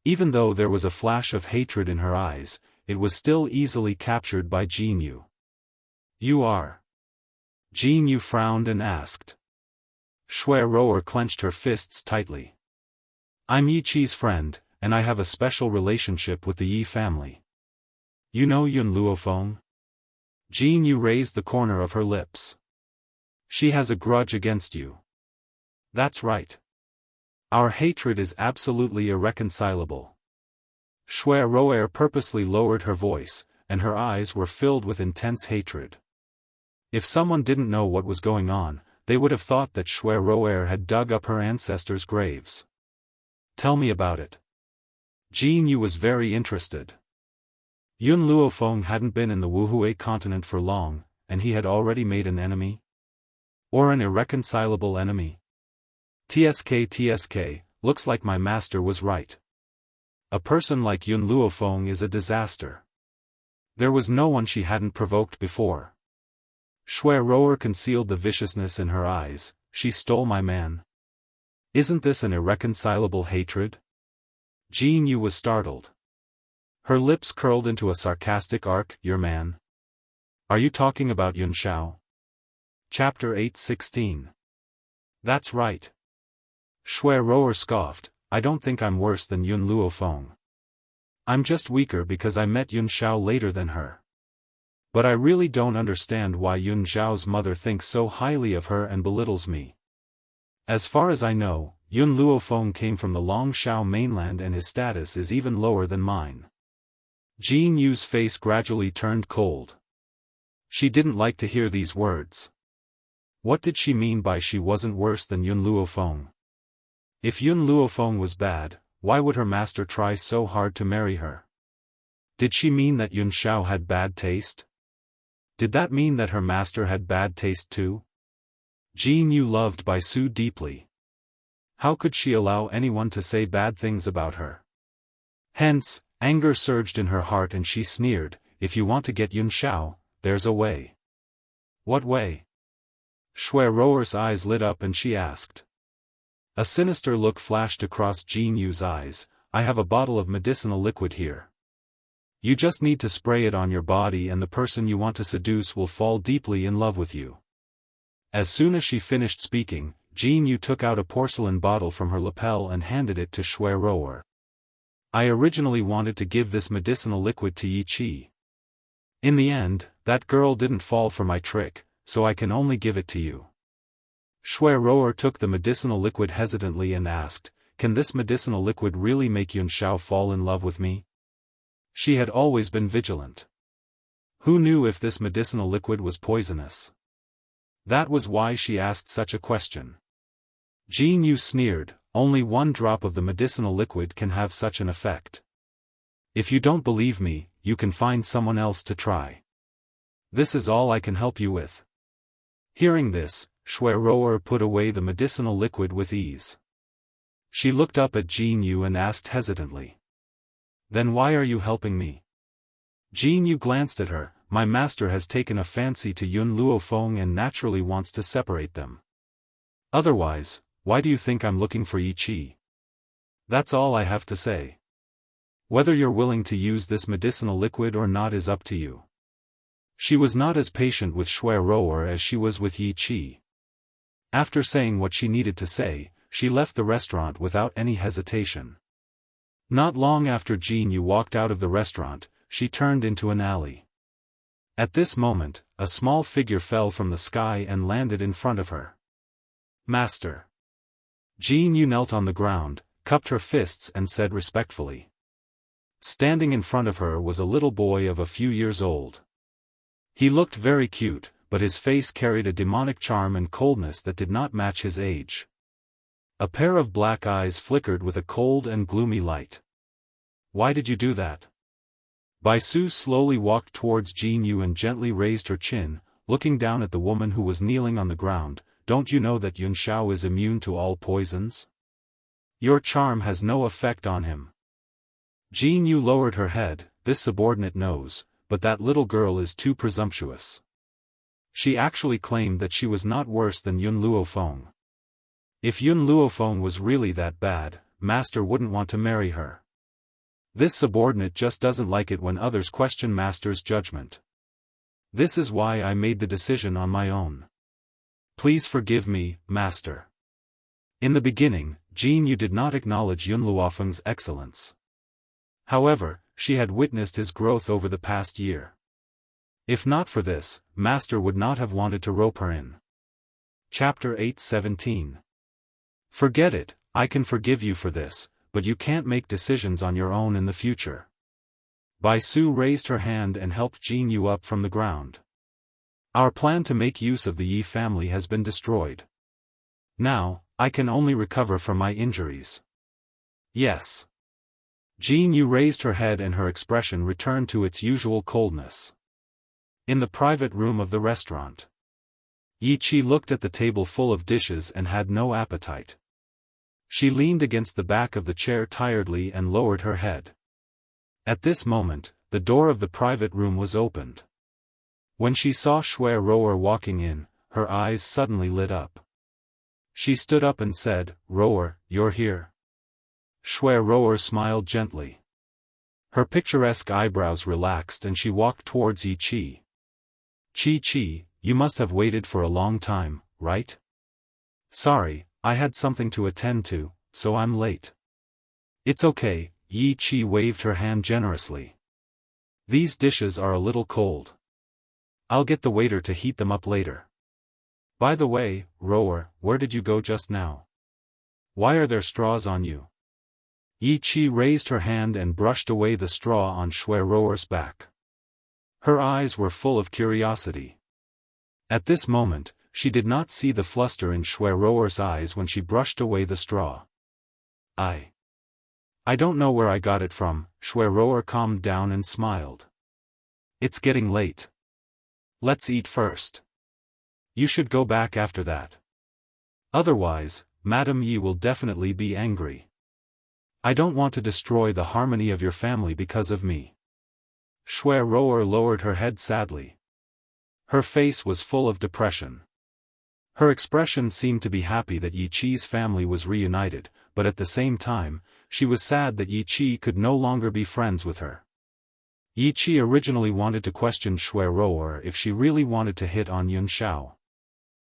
A: Even though there was a flash of hatred in her eyes, it was still easily captured by Jin Yu. You are? Jin Yu frowned and asked. Shui Roer clenched her fists tightly. I'm Yi Qi's friend, and I have a special relationship with the Yi family. You know Yun Luofeng? Jin Yu raised the corner of her lips. She has a grudge against you. That's right. Our hatred is absolutely irreconcilable. Shui Roer purposely lowered her voice, and her eyes were filled with intense hatred. If someone didn't know what was going on, they would have thought that Shui Roer had dug up her ancestors' graves. Tell me about it. Jin Yu was very interested. Yun Luofeng hadn't been in the Wuhui continent for long, and he had already made an enemy? Or an irreconcilable enemy? TSK, looks like my master was right. A person like Yun Luofeng is a disaster. There was no one she hadn't provoked before. Shui concealed the viciousness in her eyes. She stole my man. Isn't this an irreconcilable hatred? Jin Yu was startled. Her lips curled into a sarcastic arc. Your man? Are you talking about Yun Xiao? Chapter 8:16. That's right. Shui scoffed. I don't think I'm worse than Yun Luofeng. I'm just weaker because I met Yun Xiao later than her. But I really don't understand why Yun Xiao's mother thinks so highly of her and belittles me. As far as I know, Yun Luofeng came from the Longshao mainland and his status is even lower than mine. Jin Yu's face gradually turned cold. She didn't like to hear these words. What did she mean by she wasn't worse than Yun Luofeng? If Yun Luofeng was bad, why would her master try so hard to marry her? Did she mean that Yun Xiao had bad taste? Did that mean that her master had bad taste too? Jin Yu loved Bai Su deeply. How could she allow anyone to say bad things about her? Hence, anger surged in her heart and she sneered, if you want to get Yun Xiao, there's a way. What way? Shui eyes lit up and she asked. A sinister look flashed across Jin Yu's eyes. I have a bottle of medicinal liquid here. You just need to spray it on your body and the person you want to seduce will fall deeply in love with you. As soon as she finished speaking, Jin Yu took out a porcelain bottle from her lapel and handed it to Shui. I originally wanted to give this medicinal liquid to Yi Qi. In the end, that girl didn't fall for my trick, so I can only give it to you. Shui took the medicinal liquid hesitantly and asked, can this medicinal liquid really make Yun Xiao fall in love with me? She had always been vigilant. Who knew if this medicinal liquid was poisonous? That was why she asked such a question. Jin Yu sneered, only one drop of the medicinal liquid can have such an effect. If you don't believe me, you can find someone else to try. This is all I can help you with. Hearing this, Shui put away the medicinal liquid with ease. She looked up at Jin Yu and asked hesitantly. Then why are you helping me? Jin Yu glanced at her. My master has taken a fancy to Yun Luofeng and naturally wants to separate them. Otherwise, why do you think I'm looking for Yi Qi? That's all I have to say. Whether you're willing to use this medicinal liquid or not is up to you. She was not as patient with Shui as she was with Yi Qi. After saying what she needed to say, she left the restaurant without any hesitation. Not long after Jin Yu walked out of the restaurant, she turned into an alley. At this moment, a small figure fell from the sky and landed in front of her. Master. Jin Yu knelt on the ground, cupped her fists and said respectfully. Standing in front of her was a little boy of a few years old. He looked very cute, but his face carried a demonic charm and coldness that did not match his age. A pair of black eyes flickered with a cold and gloomy light. Why did you do that? Bai Su slowly walked towards Jin Yu and gently raised her chin, looking down at the woman who was kneeling on the ground. Don't you know that Yun Xiao is immune to all poisons? Your charm has no effect on him. Jin Yu lowered her head. This subordinate knows, but that little girl is too presumptuous. She actually claimed that she was not worse than Yun Luofeng. If Yun Luofeng was really that bad, Master wouldn't want to marry her. This subordinate just doesn't like it when others question Master's judgment. This is why I made the decision on my own. Please forgive me, Master. In the beginning, Jin Yu did not acknowledge Yun Luofeng's excellence. However, she had witnessed his growth over the past year. If not for this, Master would not have wanted to rope her in. Chapter 8:17. Forget it, I can forgive you for this, but you can't make decisions on your own in the future. Bai Su raised her hand and helped Jin Yu up from the ground. Our plan to make use of the Yi family has been destroyed. Now, I can only recover from my injuries. Yes. Jin Yu raised her head and her expression returned to its usual coldness. In the private room of the restaurant, Yi Qi looked at the table full of dishes and had no appetite. She leaned against the back of the chair tiredly and lowered her head. At this moment, the door of the private room was opened. When she saw Shui Rower walking in, her eyes suddenly lit up. She stood up and said, "Rower, you're here." Shui Rower smiled gently. Her picturesque eyebrows relaxed and she walked towards Yi Qi. "Qi, you must have waited for a long time, right?" "Sorry, I had something to attend to, so I'm late." "It's okay," Yi Qi waved her hand generously. "These dishes are a little cold. I'll get the waiter to heat them up later. By the way, Rower, where did you go just now? Why are there straws on you?" Yi Qi raised her hand and brushed away the straw on Shui Rower's back. Her eyes were full of curiosity. At this moment, she did not see the fluster in Shui Rower's eyes when she brushed away the straw. I don't know where I got it from," Shui Rower calmed down and smiled. "It's getting late. Let's eat first. You should go back after that. Otherwise, Madame Yi will definitely be angry. I don't want to destroy the harmony of your family because of me." Shui Rower lowered her head sadly. Her face was full of depression. Her expression seemed to be happy that Yi Qi's family was reunited, but at the same time, she was sad that Yi Qi could no longer be friends with her. Yi Qi originally wanted to question Shui Rower if she really wanted to hit on Yun Xiao.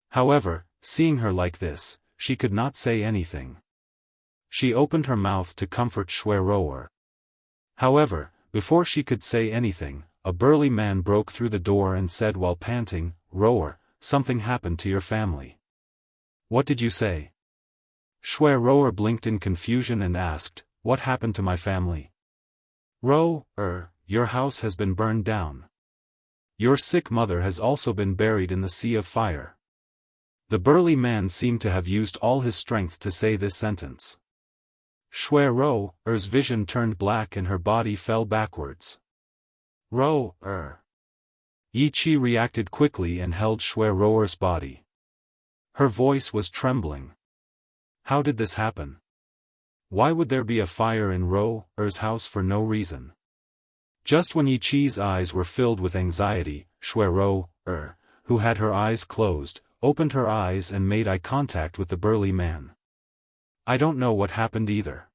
A: However, seeing her like this, she could not say anything. She opened her mouth to comfort Shui Rower. However, before she could say anything, a burly man broke through the door and said while panting, "Rower, something happened to your family." "What did you say?" Shui Rower blinked in confusion and asked, "What happened to my family?" Your house has been burned down. Your sick mother has also been buried in the sea of fire." The burly man seemed to have used all his strength to say this sentence. Shui Rower's vision turned black and her body fell backwards. Yi Qi reacted quickly and held Shui Rower's body. Her voice was trembling. "How did this happen? Why would there be a fire in Rower's house for no reason?" Just when Yi Qi's eyes were filled with anxiety, Shui Rower, who had her eyes closed, opened her eyes and made eye contact with the burly man. "I don't know what happened either."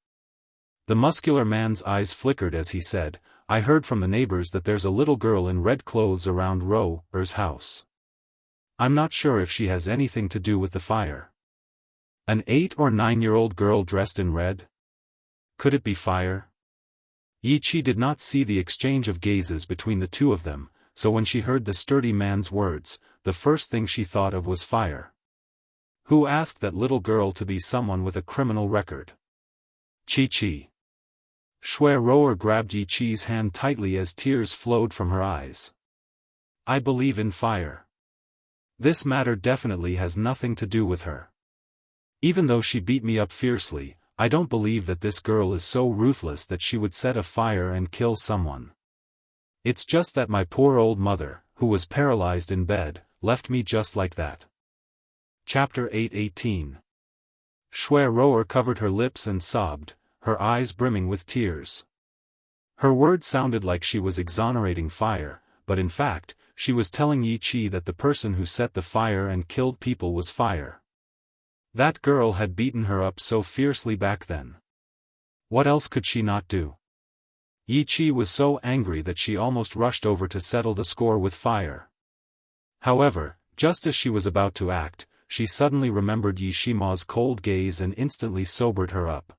A: The muscular man's eyes flickered as he said, "I heard from the neighbors that there's a little girl in red clothes around Rower's house. I'm not sure if she has anything to do with the fire." An 8 or 9-year-old girl dressed in red? Could it be fire? Yi Qi did not see the exchange of gazes between the two of them, so when she heard the sturdy man's words, the first thing she thought of was fire. Who asked that little girl to be someone with a criminal record? Qi. Shui Rower grabbed Yi Qi's hand tightly as tears flowed from her eyes. "I believe in fire. This matter definitely has nothing to do with her. Even though she beat me up fiercely, I don't believe that this girl is so ruthless that she would set a fire and kill someone. It's just that my poor old mother, who was paralyzed in bed, left me just like that." Chapter 8:18. Shui Rower covered her lips and sobbed, her eyes brimming with tears. Her words sounded like she was exonerating fire, but in fact, she was telling Yi Qi that the person who set the fire and killed people was fire. That girl had beaten her up so fiercely back then. What else could she not do? Yi Qi was so angry that she almost rushed over to settle the score with fire. However, just as she was about to act, she suddenly remembered Yi Shima's cold gaze and instantly sobered her up.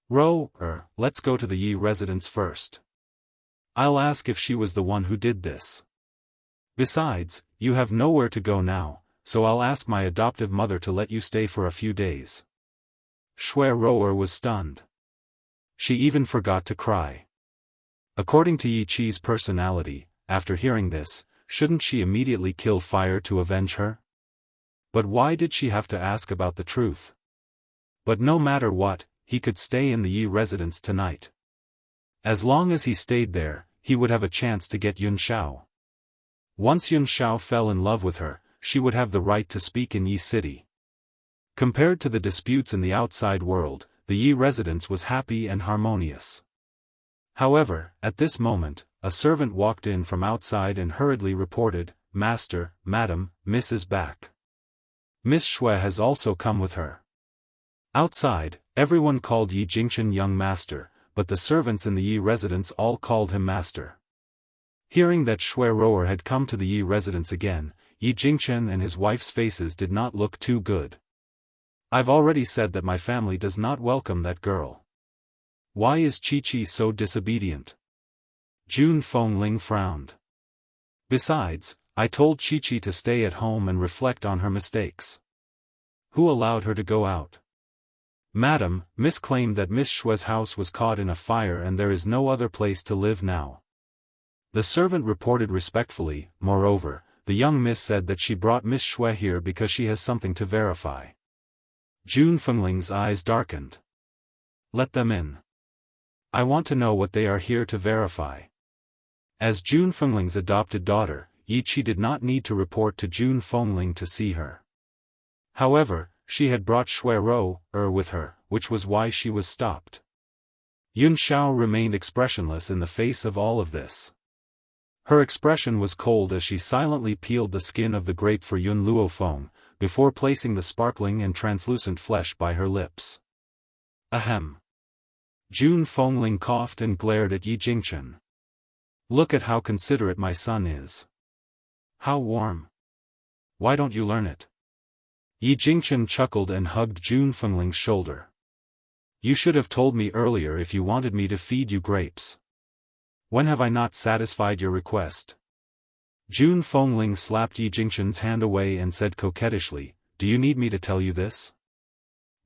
A: Let's go to the Yi residence first. I'll ask if she was the one who did this. Besides, you have nowhere to go now, so I'll ask my adoptive mother to let you stay for a few days." Shui Rower was stunned. She even forgot to cry. According to Yi Qi's personality, after hearing this, shouldn't she immediately kill fire to avenge her? But why did she have to ask about the truth? But no matter what, he could stay in the Yi residence tonight. As long as he stayed there, he would have a chance to get Yun Xiao. Once Yun Xiao fell in love with her, she would have the right to speak in Yi City. Compared to the disputes in the outside world, the Yi residence was happy and harmonious. However, at this moment, a servant walked in from outside and hurriedly reported, "Master, Madam, Miss is back. Miss Xue has also come with her." Outside, everyone called Yi Jingchen young master, but the servants in the Yi residence all called him master. Hearing that Xue Roer had come to the Yi residence again, Yi Jingchen and his wife's faces did not look too good. "I've already said that my family does not welcome that girl. Why is Chi-Chi so disobedient?" Jun Fengling frowned. "Besides, I told Chi-Chi to stay at home and reflect on her mistakes. Who allowed her to go out?" "Madam, Miss claimed that Miss Xue's house was caught in a fire and there is no other place to live now." The servant reported respectfully. Moreover, the young miss said that she brought Miss Xue here because she has something to verify. Jun Fengling's eyes darkened. "Let them in. I want to know what they are here to verify." As Jun Fengling's adopted daughter, Yi Chi did not need to report to Jun Fengling to see her. However, she had brought Xue Roer with her, which was why she was stopped. Yun Xiao remained expressionless in the face of all of this. Her expression was cold as she silently peeled the skin of the grape for Yun Luofeng, before placing the sparkling and translucent flesh by her lips. Ahem. Jun Fengling coughed and glared at Yi Jingchen. "Look at how considerate my son is. How warm. Why don't you learn it?" Yi Jingchen chuckled and hugged Jun Fengling's shoulder. "You should have told me earlier if you wanted me to feed you grapes. When have I not satisfied your request?" Jun Fengling slapped Yi Jingchen's hand away and said coquettishly, "Do you need me to tell you this?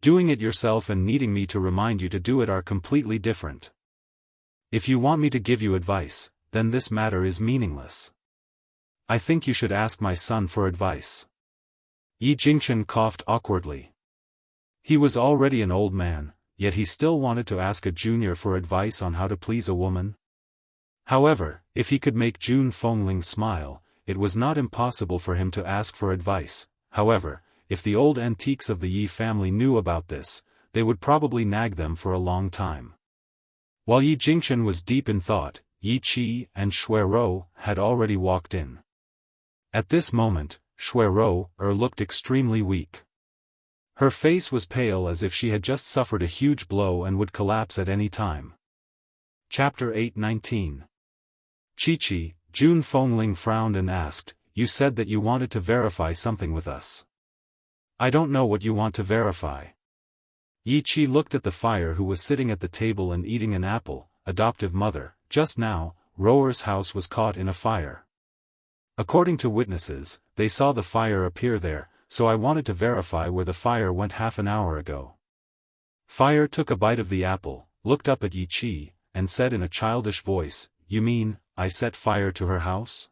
A: Doing it yourself and needing me to remind you to do it are completely different. If you want me to give you advice, then this matter is meaningless. I think you should ask my son for advice." Yi Jingchen coughed awkwardly. He was already an old man, yet he still wanted to ask a junior for advice on how to please a woman. However, if he could make Jun Fengling smile, it was not impossible for him to ask for advice. However, if the old antiques of the Yi family knew about this, they would probably nag them for a long time. While Yi Jingchen was deep in thought, Yi Qi and Xue Roer had already walked in. At this moment, Xue Roer looked extremely weak. Her face was pale as if she had just suffered a huge blow and would collapse at any time. Chapter 8:19. Chi-Chi, Jun Fengling frowned and asked, "You said that you wanted to verify something with us. I don't know what you want to verify." Yi Chi looked at the fire who was sitting at the table and eating an apple. "Adoptive mother, just now, Roer's house was caught in a fire. According to witnesses, they saw the fire appear there, so I wanted to verify where the fire went half an hour ago." Fire took a bite of the apple, looked up at Yi Chi, and said in a childish voice, "You mean, I set fire to her house?"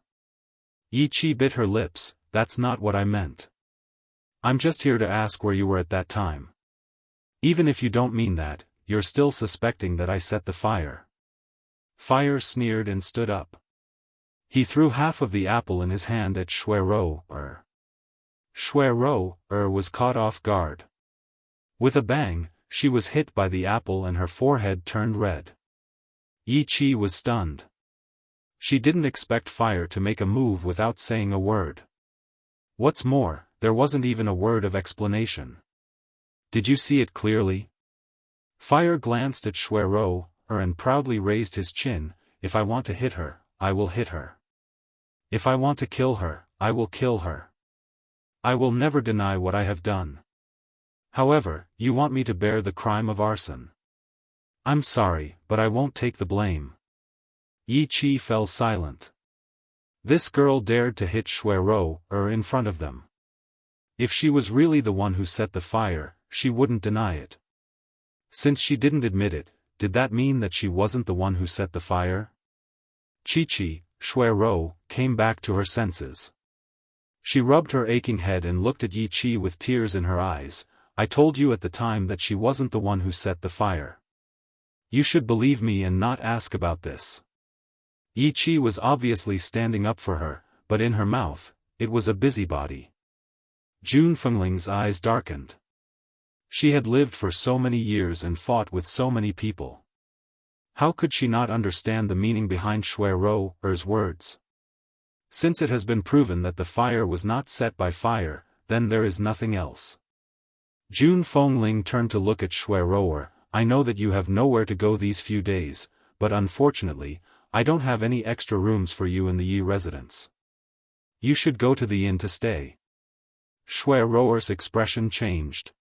A: Yi Chi bit her lips. "That's not what I meant. I'm just here to ask where you were at that time. Even if you don't mean that, you're still suspecting that I set the fire." Fire sneered and stood up. He threw half of the apple in his hand at Xue Roer. Xue Roer was caught off guard. With a bang, she was hit by the apple and her forehead turned red. Yi Chi was stunned. She didn't expect Fire to make a move without saying a word. What's more, there wasn't even a word of explanation. "Did you see it clearly?" Fire glanced at Xue Roer and proudly raised his chin. "If I want to hit her, I will hit her. If I want to kill her, I will kill her. I will never deny what I have done. However, you want me to bear the crime of arson. I'm sorry, but I won't take the blame." Yi Chi fell silent. This girl dared to hit Xue Roer in front of them. If she was really the one who set the fire, she wouldn't deny it. Since she didn't admit it, did that mean that she wasn't the one who set the fire? Chi-Chi, Xue Roer, came back to her senses. She rubbed her aching head and looked at Yi Chi with tears in her eyes. "I told you at the time that she wasn't the one who set the fire. You should believe me and not ask about this." Yi Chi was obviously standing up for her, but in her mouth, it was a busybody. Jun Fengling's eyes darkened. She had lived for so many years and fought with so many people. How could she not understand the meaning behind Shui-Ro-Er's words? Since it has been proven that the fire was not set by fire, then there is nothing else. Jun Fengling turned to look at Shui-Ro-Er. I know that you have nowhere to go these few days, but unfortunately, I don't have any extra rooms for you in the Yi residence. You should go to the inn to stay. Shui-Ro-Er's expression changed.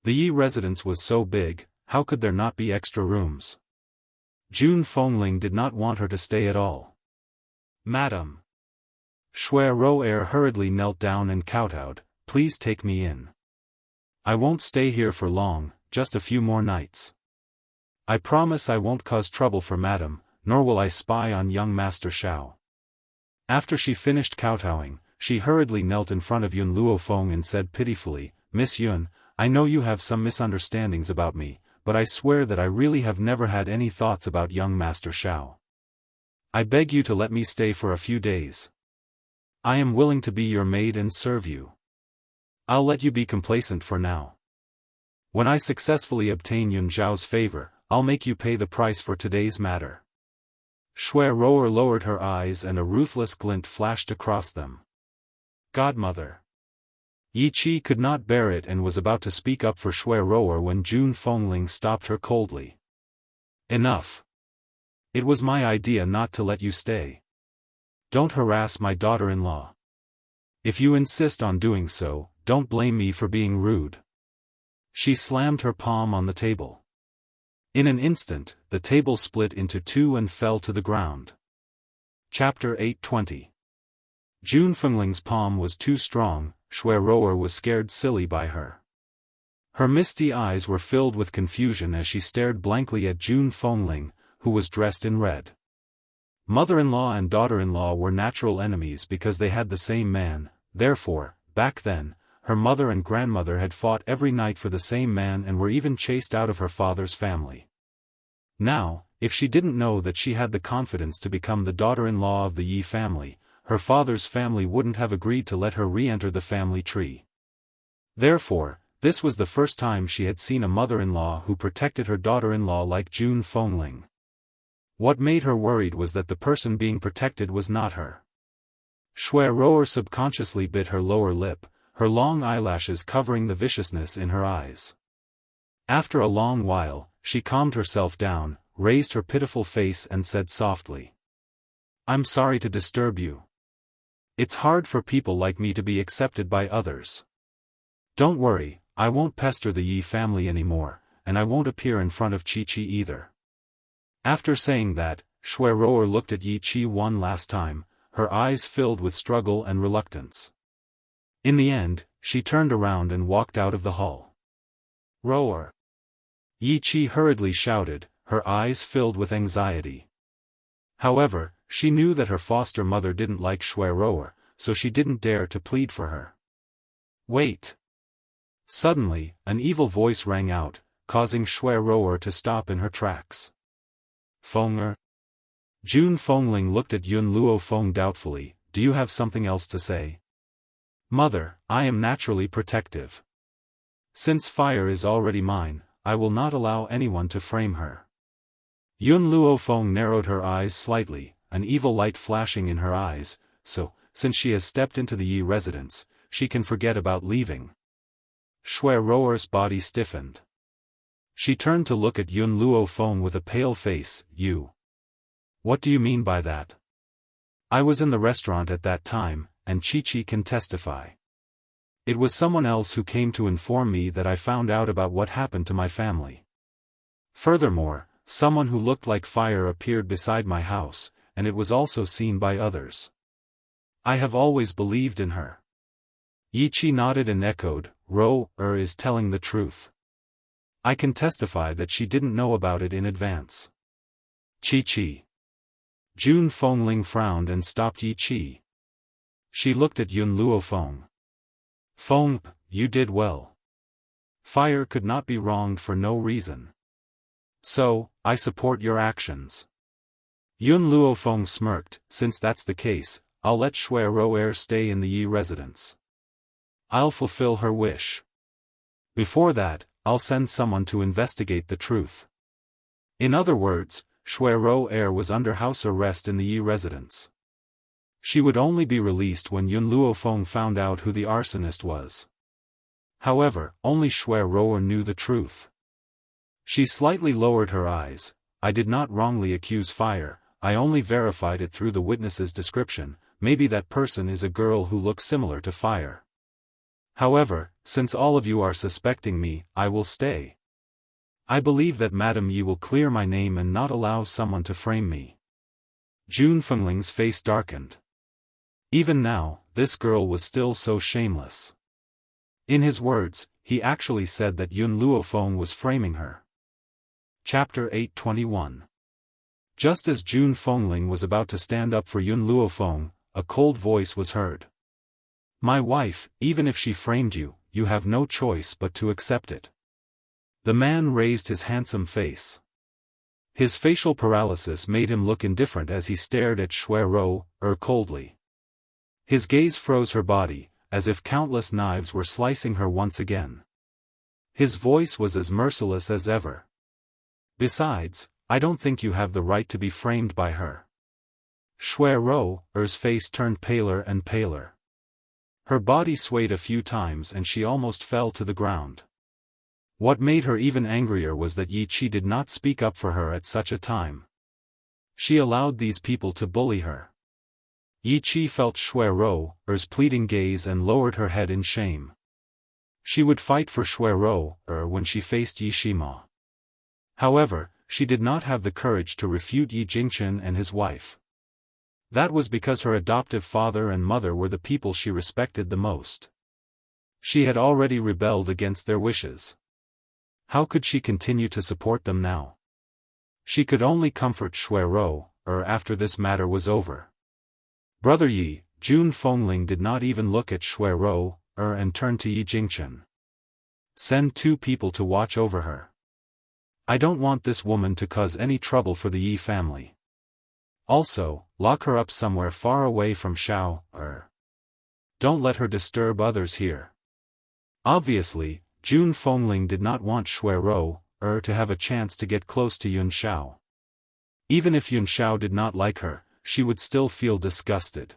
A: The Yi residence was so big, how could there not be extra rooms? Jun Fengling did not want her to stay at all. Madam. Shui-Ro-Er hurriedly knelt down and kowtowed, please take me in. I won't stay here for long, just a few more nights. I promise I won't cause trouble for Madam, nor will I spy on young Master Xiao. After she finished kowtowing, she hurriedly knelt in front of Yun Luofeng and said pitifully, Miss Yun, I know you have some misunderstandings about me, but I swear that I really have never had any thoughts about young Master Xiao. I beg you to let me stay for a few days. I am willing to be your maid and serve you. I'll let you be complacent for now. When I successfully obtain Yun Zhao's favor, I'll make you pay the price for today's matter. Shui-Ro-Er lowered her eyes and a ruthless glint flashed across them. Godmother. Yi Qi could not bear it and was about to speak up for Shui-Ro-Er when Jun Fengling stopped her coldly. Enough. It was my idea not to let you stay. Don't harass my daughter-in-law. If you insist on doing so, don't blame me for being rude. She slammed her palm on the table. In an instant, the table split into two and fell to the ground. Chapter 820. Jun Fengling's palm was too strong, Shui-Ro-Er was scared silly by her. Her misty eyes were filled with confusion as she stared blankly at Jun Fengling, who was dressed in red. Mother-in-law and daughter-in-law were natural enemies because they had the same man, therefore, back then, her mother and grandmother had fought every night for the same man and were even chased out of her father's family. Now, if she didn't know that she had the confidence to become the daughter-in-law of the Yi family, her father's family wouldn't have agreed to let her re-enter the family tree. Therefore, this was the first time she had seen a mother-in-law who protected her daughter-in-law like Jun Fengling. What made her worried was that the person being protected was not her. Shui-Ro-Er subconsciously bit her lower lip, her long eyelashes covering the viciousness in her eyes. After a long while, she calmed herself down, raised her pitiful face and said softly, I'm sorry to disturb you. It's hard for people like me to be accepted by others. Don't worry, I won't pester the Yi family anymore, and I won't appear in front of Qi-Qi either. After saying that, Shui-Ro-Er looked at Yi Qi one last time, her eyes filled with struggle and reluctance. In the end, she turned around and walked out of the hall. Ro-Er. Yi Qi hurriedly shouted, her eyes filled with anxiety. However, she knew that her foster mother didn't like Shui-Ro-Er, so she didn't dare to plead for her. Wait! Suddenly, an evil voice rang out, causing Shui-Ro-Er to stop in her tracks. Feng-er? Jun Fengling looked at Yun Luofeng doubtfully, do you have something else to say? Mother, I am naturally protective. Since fire is already mine, I will not allow anyone to frame her. Yun Luofeng narrowed her eyes slightly, an evil light flashing in her eyes, so, since she has stepped into the Yi residence, she can forget about leaving. Shui-Ro-Er's body stiffened. She turned to look at Yun Luofeng with a pale face, you. What do you mean by that? I was in the restaurant at that time, and Qi-Qi can testify. It was someone else who came to inform me that I found out about what happened to my family. Furthermore, someone who looked like fire appeared beside my house, and it was also seen by others. I have always believed in her. Yi Qi nodded and echoed, Ro-Er is telling the truth. I can testify that she didn't know about it in advance. Qi-Qi. Jun Fengling frowned and stopped Yi Qi. She looked at Yun Luofeng. Feng, you did well. Fire could not be wronged for no reason. So, I support your actions. Yun Luofeng smirked, since that's the case, I'll let Shui-Ro-Er stay in the Yi residence. I'll fulfill her wish. Before that, I'll send someone to investigate the truth. In other words, Shui was under house arrest in the Yi residence. She would only be released when Yun Luofeng found out who the arsonist was. However, only Shui knew the truth. She slightly lowered her eyes. I did not wrongly accuse fire, I only verified it through the witness's description. Maybe that person is a girl who looks similar to fire. However, since all of you are suspecting me, I will stay. I believe that Madam Yi will clear my name and not allow someone to frame me. Jun Fengling's face darkened. Even now, this girl was still so shameless. In his words, he actually said that Yun Luofeng was framing her. Chapter 821. Just as Jun Fengling was about to stand up for Yun Luofeng, a cold voice was heard. My wife, even if she framed you, you have no choice but to accept it. The man raised his handsome face. His facial paralysis made him look indifferent as he stared at Shui coldly. His gaze froze her body, as if countless knives were slicing her once again. His voice was as merciless as ever. Besides, I don't think you have the right to be framed by her. Shui-Ro's face turned paler and paler. Her body swayed a few times and she almost fell to the ground. What made her even angrier was that Yi Qi did not speak up for her at such a time. She allowed these people to bully her. Yi Qi felt Shui-Ro's pleading gaze and lowered her head in shame. She would fight for Shui-Ro when she faced Yi Shima. However, she did not have the courage to refute Yi Jingchen and his wife. That was because her adoptive father and mother were the people she respected the most. She had already rebelled against their wishes. How could she continue to support them now? She could only comfort Shui-Ro after this matter was over. Brother Yi, Jun Fengling did not even look at Shui-Ro and turned to Yi Jingchen. Send 2 people to watch over her. I don't want this woman to cause any trouble for the Yi family. Also, lock her up somewhere far away from Xiao. Don't let her disturb others here. Obviously, Jun Fengling did not want Shui-Ro to have a chance to get close to Yun Xiao. Even if Yun Xiao did not like her, she would still feel disgusted.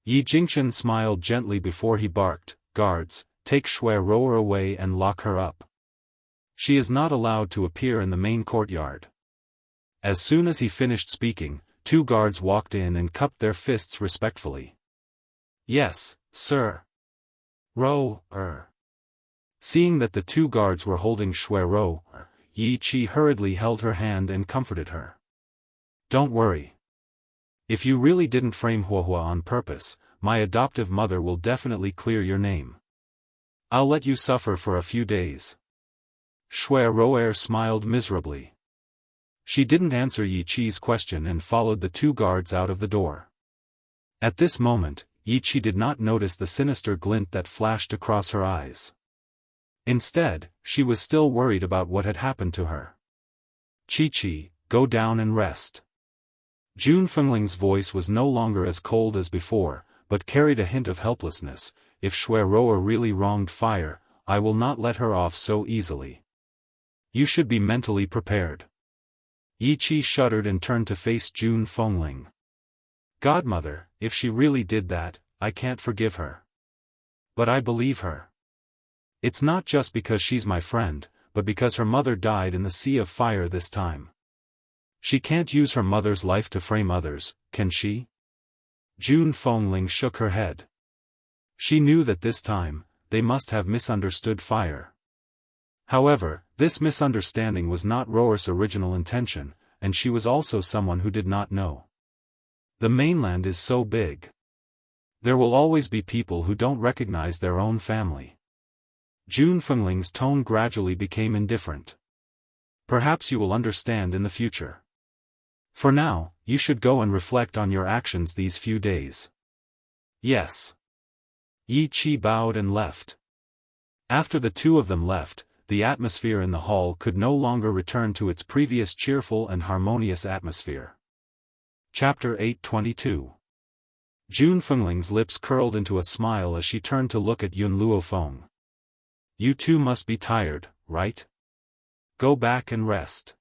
A: Yi Jingchen smiled gently before he barked, Guards, take Shui-Ro away and lock her up. She is not allowed to appear in the main courtyard. As soon as he finished speaking, 2 guards walked in and cupped their fists respectfully. Yes, sir. Seeing that the 2 guards were holding Shui-Ro, Yi Qi hurriedly held her hand and comforted her. Don't worry. If you really didn't frame Huohua on purpose, my adoptive mother will definitely clear your name. I'll let you suffer for a few days. Shui-Ro smiled miserably. She didn't answer Yi Qi's question and followed the 2 guards out of the door. At this moment, Yi Qi did not notice the sinister glint that flashed across her eyes. Instead, she was still worried about what had happened to her. Chi-Chi, go down and rest. Jun Fengling's voice was no longer as cold as before, but carried a hint of helplessness. If Shui-Ro really wronged fire, I will not let her off so easily. You should be mentally prepared. Yi Qi shuddered and turned to face Jun Fengling. Godmother, if she really did that, I can't forgive her. But I believe her. It's not just because she's my friend, but because her mother died in the sea of fire this time. She can't use her mother's life to frame others, can she? Jun Fengling shook her head. She knew that this time, they must have misunderstood fire. However, this misunderstanding was not Roer's original intention, and she was also someone who did not know. The mainland is so big. There will always be people who don't recognize their own family. Jun Fengling's tone gradually became indifferent. Perhaps you will understand in the future. For now, you should go and reflect on your actions these few days. Yes. Yi Qi bowed and left. After the 2 of them left, the atmosphere in the hall could no longer return to its previous cheerful and harmonious atmosphere. Chapter 822. Jun Fengling's lips curled into a smile as she turned to look at Yun Luofeng. You 2 must be tired, right? Go back and rest.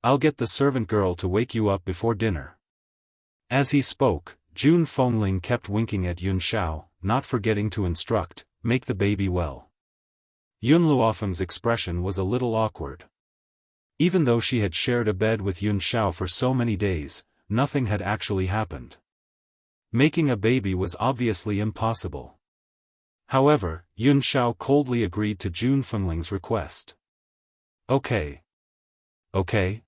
A: I'll get the servant girl to wake you up before dinner. As he spoke, Jun Fengling kept winking at Yun Xiao, not forgetting to instruct, make the baby well. Yun Luofeng's expression was a little awkward. Even though she had shared a bed with Yun Xiao for so many days, nothing had actually happened. Making a baby was obviously impossible. However, Yun Xiao coldly agreed to Jun Fengling's request. Okay. Okay?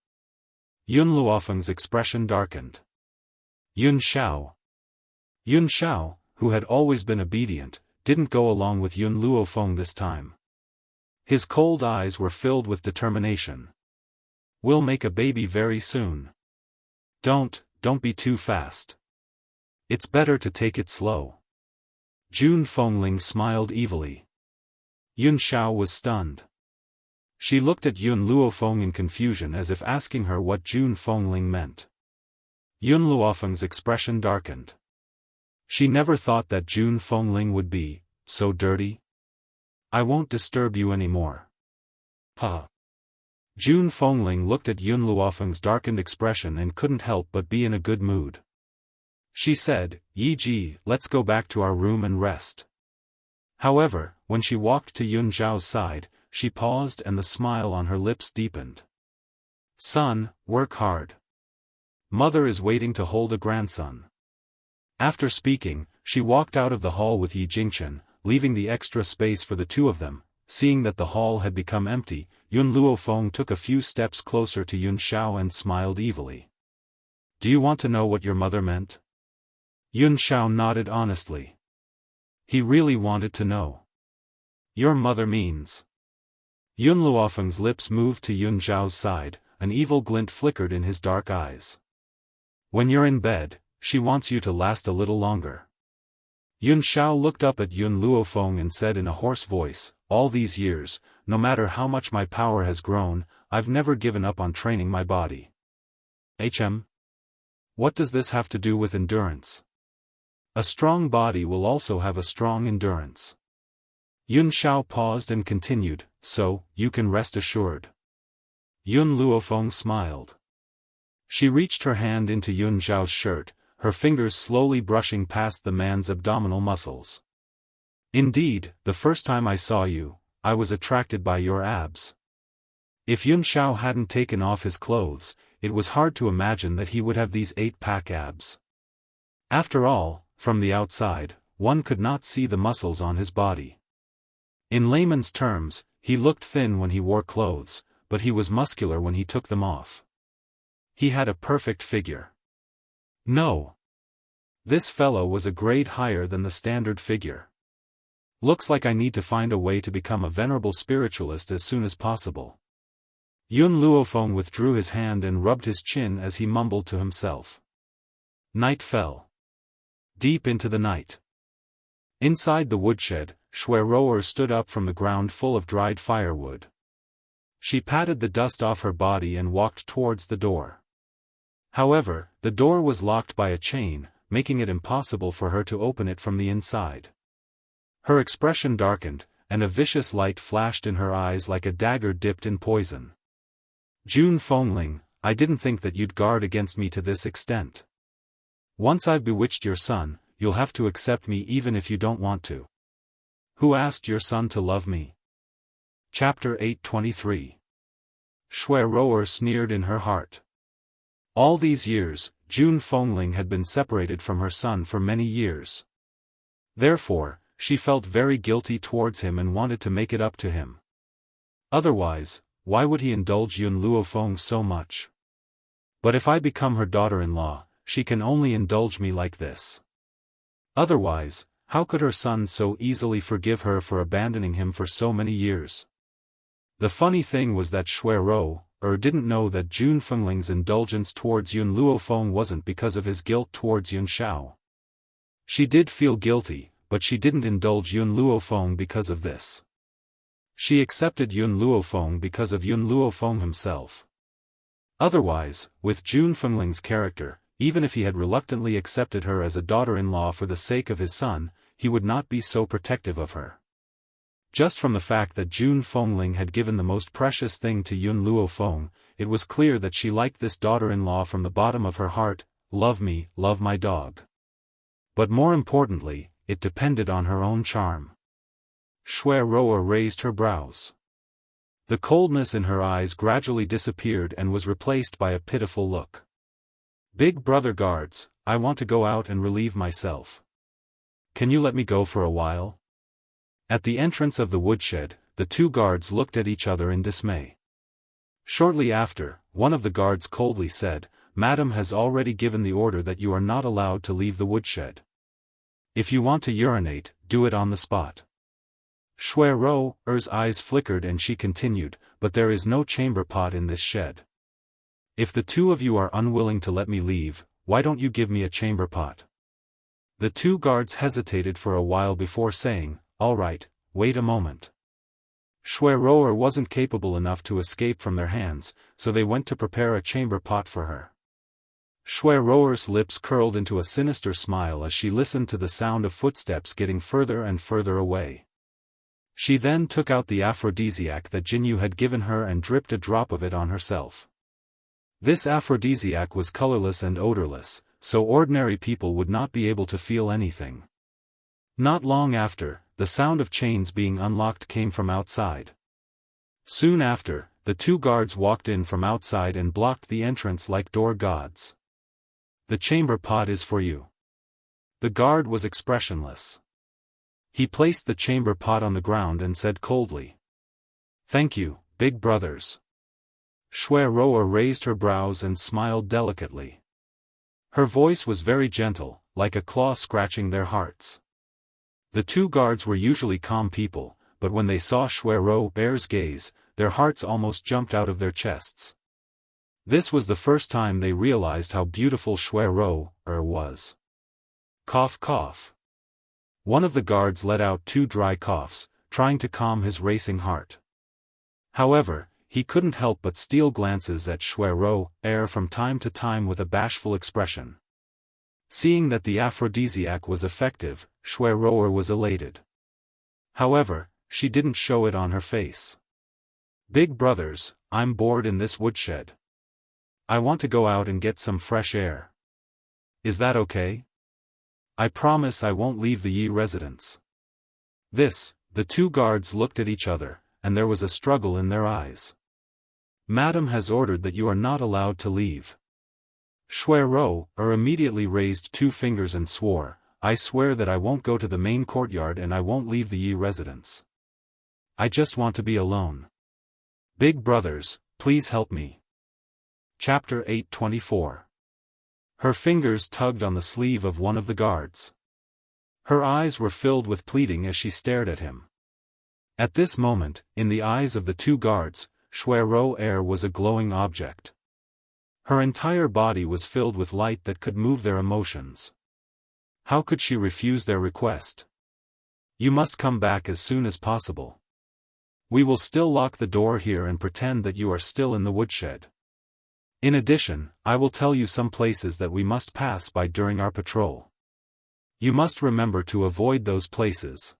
A: Yun Luofeng's expression darkened. Yun Xiao. Yun Xiao, who had always been obedient, didn't go along with Yun Luofeng this time. His cold eyes were filled with determination. We'll make a baby very soon. Don't be too fast. It's better to take it slow. Jun Fengling smiled evilly. Yun Xiao was stunned. She looked at Yun Luofeng in confusion as if asking her what Jun Fengling meant. Yun Luofeng's expression darkened. She never thought that Jun Fengling would be so dirty. I won't disturb you anymore. Huh. Jun Fengling looked at Yun Luofeng's darkened expression and couldn't help but be in a good mood. She said, Yi Ji, let's go back to our room and rest. However, when she walked to Yun Zhao's side, she paused and the smile on her lips deepened. Son, work hard. Mother is waiting to hold a grandson. After speaking, she walked out of the hall with Yi Jingchen, leaving the extra space for the two of them. Seeing that the hall had become empty, Yun Luofeng took a few steps closer to Yun Xiao and smiled evilly. Do you want to know what your mother meant? Yun Xiao nodded honestly. He really wanted to know. Your mother means. Yun Luofeng's lips moved to Yun Zhao's side, an evil glint flickered in his dark eyes. When you're in bed, she wants you to last a little longer. Yun Xiao looked up at Yun Luofeng and said in a hoarse voice, all these years, no matter how much my power has grown, I've never given up on training my body. What does this have to do with endurance? A strong body will also have a strong endurance. Yun Xiao paused and continued, so, you can rest assured. Yun Luofeng smiled. She reached her hand into Yun Zhao's shirt, her fingers slowly brushing past the man's abdominal muscles. Indeed, the first time I saw you, I was attracted by your abs. If Yun Xiao hadn't taken off his clothes, it was hard to imagine that he would have these 8-pack abs. After all, from the outside, one could not see the muscles on his body. In layman's terms, he looked thin when he wore clothes, but he was muscular when he took them off. He had a perfect figure. No. This fellow was a grade higher than the standard figure. Looks like I need to find a way to become a venerable spiritualist as soon as possible. Yun Luofeng withdrew his hand and rubbed his chin as he mumbled to himself. Night fell. Deep into the night. Inside the woodshed, Shuai stood up from the ground full of dried firewood. She patted the dust off her body and walked towards the door. However, the door was locked by a chain, making it impossible for her to open it from the inside. Her expression darkened, and a vicious light flashed in her eyes like a dagger dipped in poison. Jun Fengling, I didn't think that you'd guard against me to this extent. Once I've bewitched your son, you'll have to accept me even if you don't want to. Who asked your son to love me? Chapter 823. Shuai sneered in her heart. All these years, Jun Fengling had been separated from her son for many years. Therefore, she felt very guilty towards him and wanted to make it up to him. Otherwise, why would he indulge Yun Luofeng so much? But if I become her daughter-in-law, she can only indulge me like this. Otherwise, how could her son so easily forgive her for abandoning him for so many years? The funny thing was that Shuai didn't know that Jun Fengling's indulgence towards Yun Luofeng wasn't because of his guilt towards Yun Xiao. She did feel guilty, but she didn't indulge Yun Luofeng because of this. She accepted Yun Luofeng because of Yun Luofeng himself. Otherwise, with Jun Fengling's character, even if he had reluctantly accepted her as a daughter-in-law for the sake of his son, he would not be so protective of her. Just from the fact that Jun Fengling had given the most precious thing to Yun Luofeng, it was clear that she liked this daughter-in-law from the bottom of her heart. Love me, love my dog. But more importantly, it depended on her own charm. Shui Roa raised her brows. The coldness in her eyes gradually disappeared and was replaced by a pitiful look. Big brother guards, I want to go out and relieve myself. Can you let me go for a while? At the entrance of the woodshed, the two guards looked at each other in dismay. Shortly after, one of the guards coldly said, Madam has already given the order that you are not allowed to leave the woodshed. If you want to urinate, do it on the spot. Shui Roa's eyes flickered and she continued, but there is no chamber pot in this shed. If the two of you are unwilling to let me leave, why don't you give me a chamber pot? The two guards hesitated for a while before saying, all right, wait a moment. Shui Roa wasn't capable enough to escape from their hands, so they went to prepare a chamber pot for her. Shui Roa's lips curled into a sinister smile as she listened to the sound of footsteps getting further and further away. She then took out the aphrodisiac that Jinyu had given her and dripped a drop of it on herself. This aphrodisiac was colorless and odorless, so ordinary people would not be able to feel anything. Not long after, the sound of chains being unlocked came from outside. Soon after, the two guards walked in from outside and blocked the entrance like door gods. The chamber pot is for you. The guard was expressionless. He placed the chamber pot on the ground and said coldly, Thank you, big brothers. Shui Roa raised her brows and smiled delicately. Her voice was very gentle, like a claw scratching their hearts. The two guards were usually calm people, but when they saw Shui Roa's gaze, their hearts almost jumped out of their chests. This was the first time they realized how beautiful Shui Roa was. Cough cough. One of the guards let out 2 dry coughs, trying to calm his racing heart. However, he couldn't help but steal glances at Shui Roa from time to time with a bashful expression. Seeing that the aphrodisiac was effective, Shui Roa was elated. However, she didn't show it on her face. Big brothers, I'm bored in this woodshed. I want to go out and get some fresh air. Is that okay? I promise I won't leave the Yi residence. The two guards looked at each other, and there was a struggle in their eyes. Madam has ordered that you are not allowed to leave. Shui Roa immediately raised 2 fingers and swore, I swear that I won't go to the main courtyard and I won't leave the Yi residence. I just want to be alone. Big brothers, please help me. Chapter 824. Her fingers tugged on the sleeve of one of the guards. Her eyes were filled with pleading as she stared at him. At this moment, in the eyes of the 2 guards, Shui Roa was a glowing object. Her entire body was filled with light that could move their emotions. How could she refuse their request? You must come back as soon as possible. We will still lock the door here and pretend that you are still in the woodshed. In addition, I will tell you some places that we must pass by during our patrol. You must remember to avoid those places.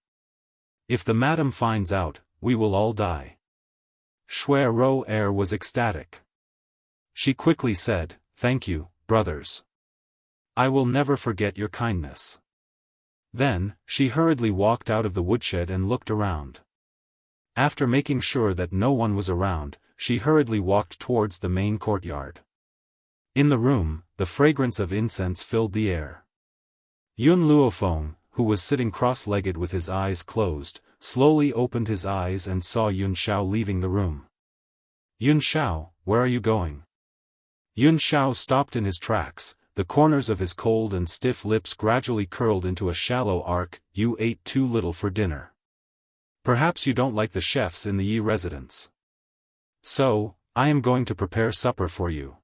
A: If the madam finds out, we will all die. Shui Roa was ecstatic. She quickly said, Thank you, brothers. I will never forget your kindness. Then, she hurriedly walked out of the woodshed and looked around. After making sure that no one was around, she hurriedly walked towards the main courtyard. In the room, the fragrance of incense filled the air. Yun Luofeng, who was sitting cross-legged with his eyes closed, slowly opened his eyes and saw Yun Shao leaving the room. Yun Shao, where are you going? Yun Shao stopped in his tracks, the corners of his cold and stiff lips gradually curled into a shallow arc. You ate too little for dinner. Perhaps you don't like the chefs in the Yi residence. So, I am going to prepare supper for you.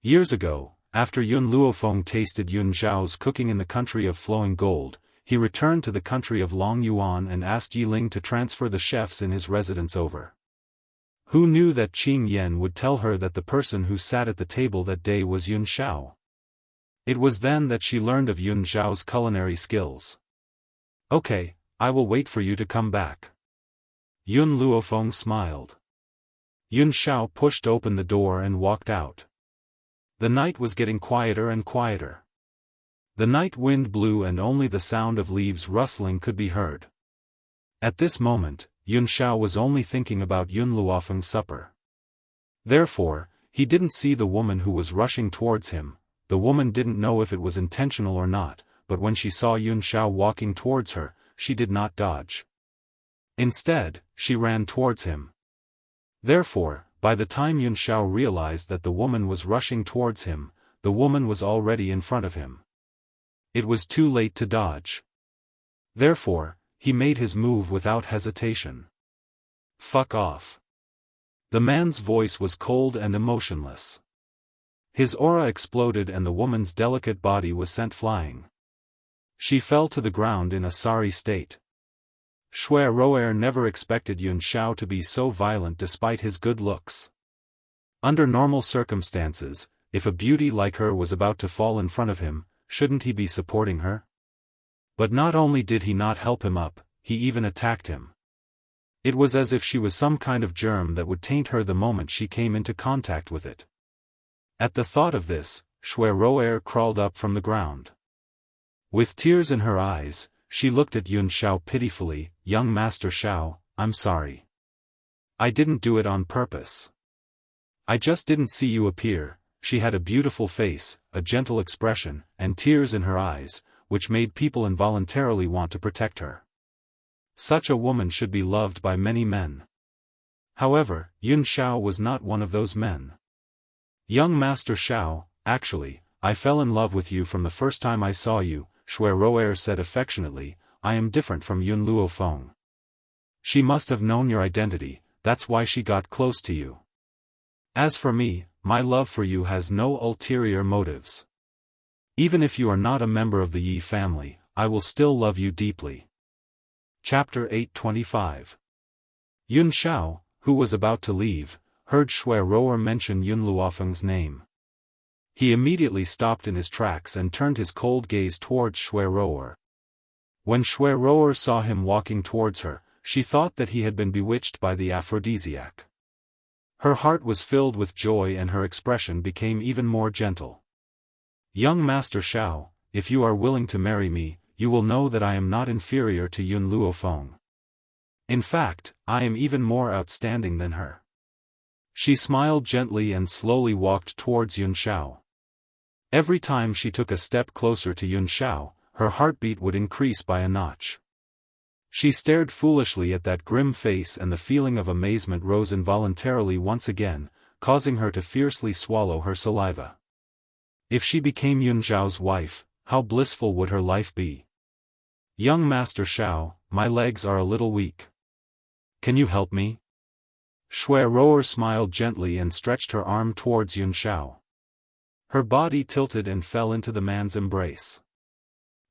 A: Years ago, after Yun Luofeng tasted Yun Zhao's cooking in the country of flowing gold, he returned to the country of Long Yuan and asked Yi Ling to transfer the chefs in his residence over. Who knew that Qing Yan would tell her that the person who sat at the table that day was Yun Shao? It was then that she learned of Yun Zhao's culinary skills. Okay, I will wait for you to come back. Yun Luofeng smiled. Yun Xiao pushed open the door and walked out. The night was getting quieter and quieter. The night wind blew and only the sound of leaves rustling could be heard. At this moment, Yun Xiao was only thinking about Yun Luofeng's supper. Therefore, he didn't see the woman who was rushing towards him. The woman didn't know if it was intentional or not, but when she saw Yun Xiao walking towards her, she did not dodge. Instead, she ran towards him. Therefore, by the time Yun Xiao realized that the woman was rushing towards him, the woman was already in front of him. It was too late to dodge. Therefore, he made his move without hesitation. "Fuck off." The man's voice was cold and emotionless. His aura exploded and the woman's delicate body was sent flying. She fell to the ground in a sorry state. Shui Roer never expected Yun Xiao to be so violent despite his good looks. Under normal circumstances, if a beauty like her was about to fall in front of him, shouldn't he be supporting her? But not only did he not help him up, he even attacked him. It was as if she was some kind of germ that would taint her the moment she came into contact with it. At the thought of this, Shui Roer crawled up from the ground. With tears in her eyes, she looked at Yun Xiao pitifully. "Young Master Xiao, I'm sorry. I didn't do it on purpose. I just didn't see you appear." She had a beautiful face, a gentle expression, and tears in her eyes, which made people involuntarily want to protect her. Such a woman should be loved by many men. However, Yun Xiao was not one of those men. "Young Master Xiao, actually, I fell in love with you from the first time I saw you," Shui Roer said affectionately. "I am different from Yun Luofeng. She must have known your identity, that's why she got close to you. As for me, my love for you has no ulterior motives. Even if you are not a member of the Yi family, I will still love you deeply." Chapter 825. Yun Xiao, who was about to leave, heard Shui Roer mention Yun Luofeng's name. He immediately stopped in his tracks and turned his cold gaze towards Shui Roer. When Shui Roer saw him walking towards her, she thought that he had been bewitched by the aphrodisiac. Her heart was filled with joy and her expression became even more gentle. "Young Master Xiao, if you are willing to marry me, you will know that I am not inferior to Yun Luofeng. In fact, I am even more outstanding than her." She smiled gently and slowly walked towards Yun Xiao. Every time she took a step closer to Yun Xiao, her heartbeat would increase by a notch. She stared foolishly at that grim face and the feeling of amazement rose involuntarily once again, causing her to fiercely swallow her saliva. If she became Yun Xiao's wife, how blissful would her life be? "Young Master Xiao, my legs are a little weak. Can you help me?" Shui Roer smiled gently and stretched her arm towards Yun Xiao. Her body tilted and fell into the man's embrace.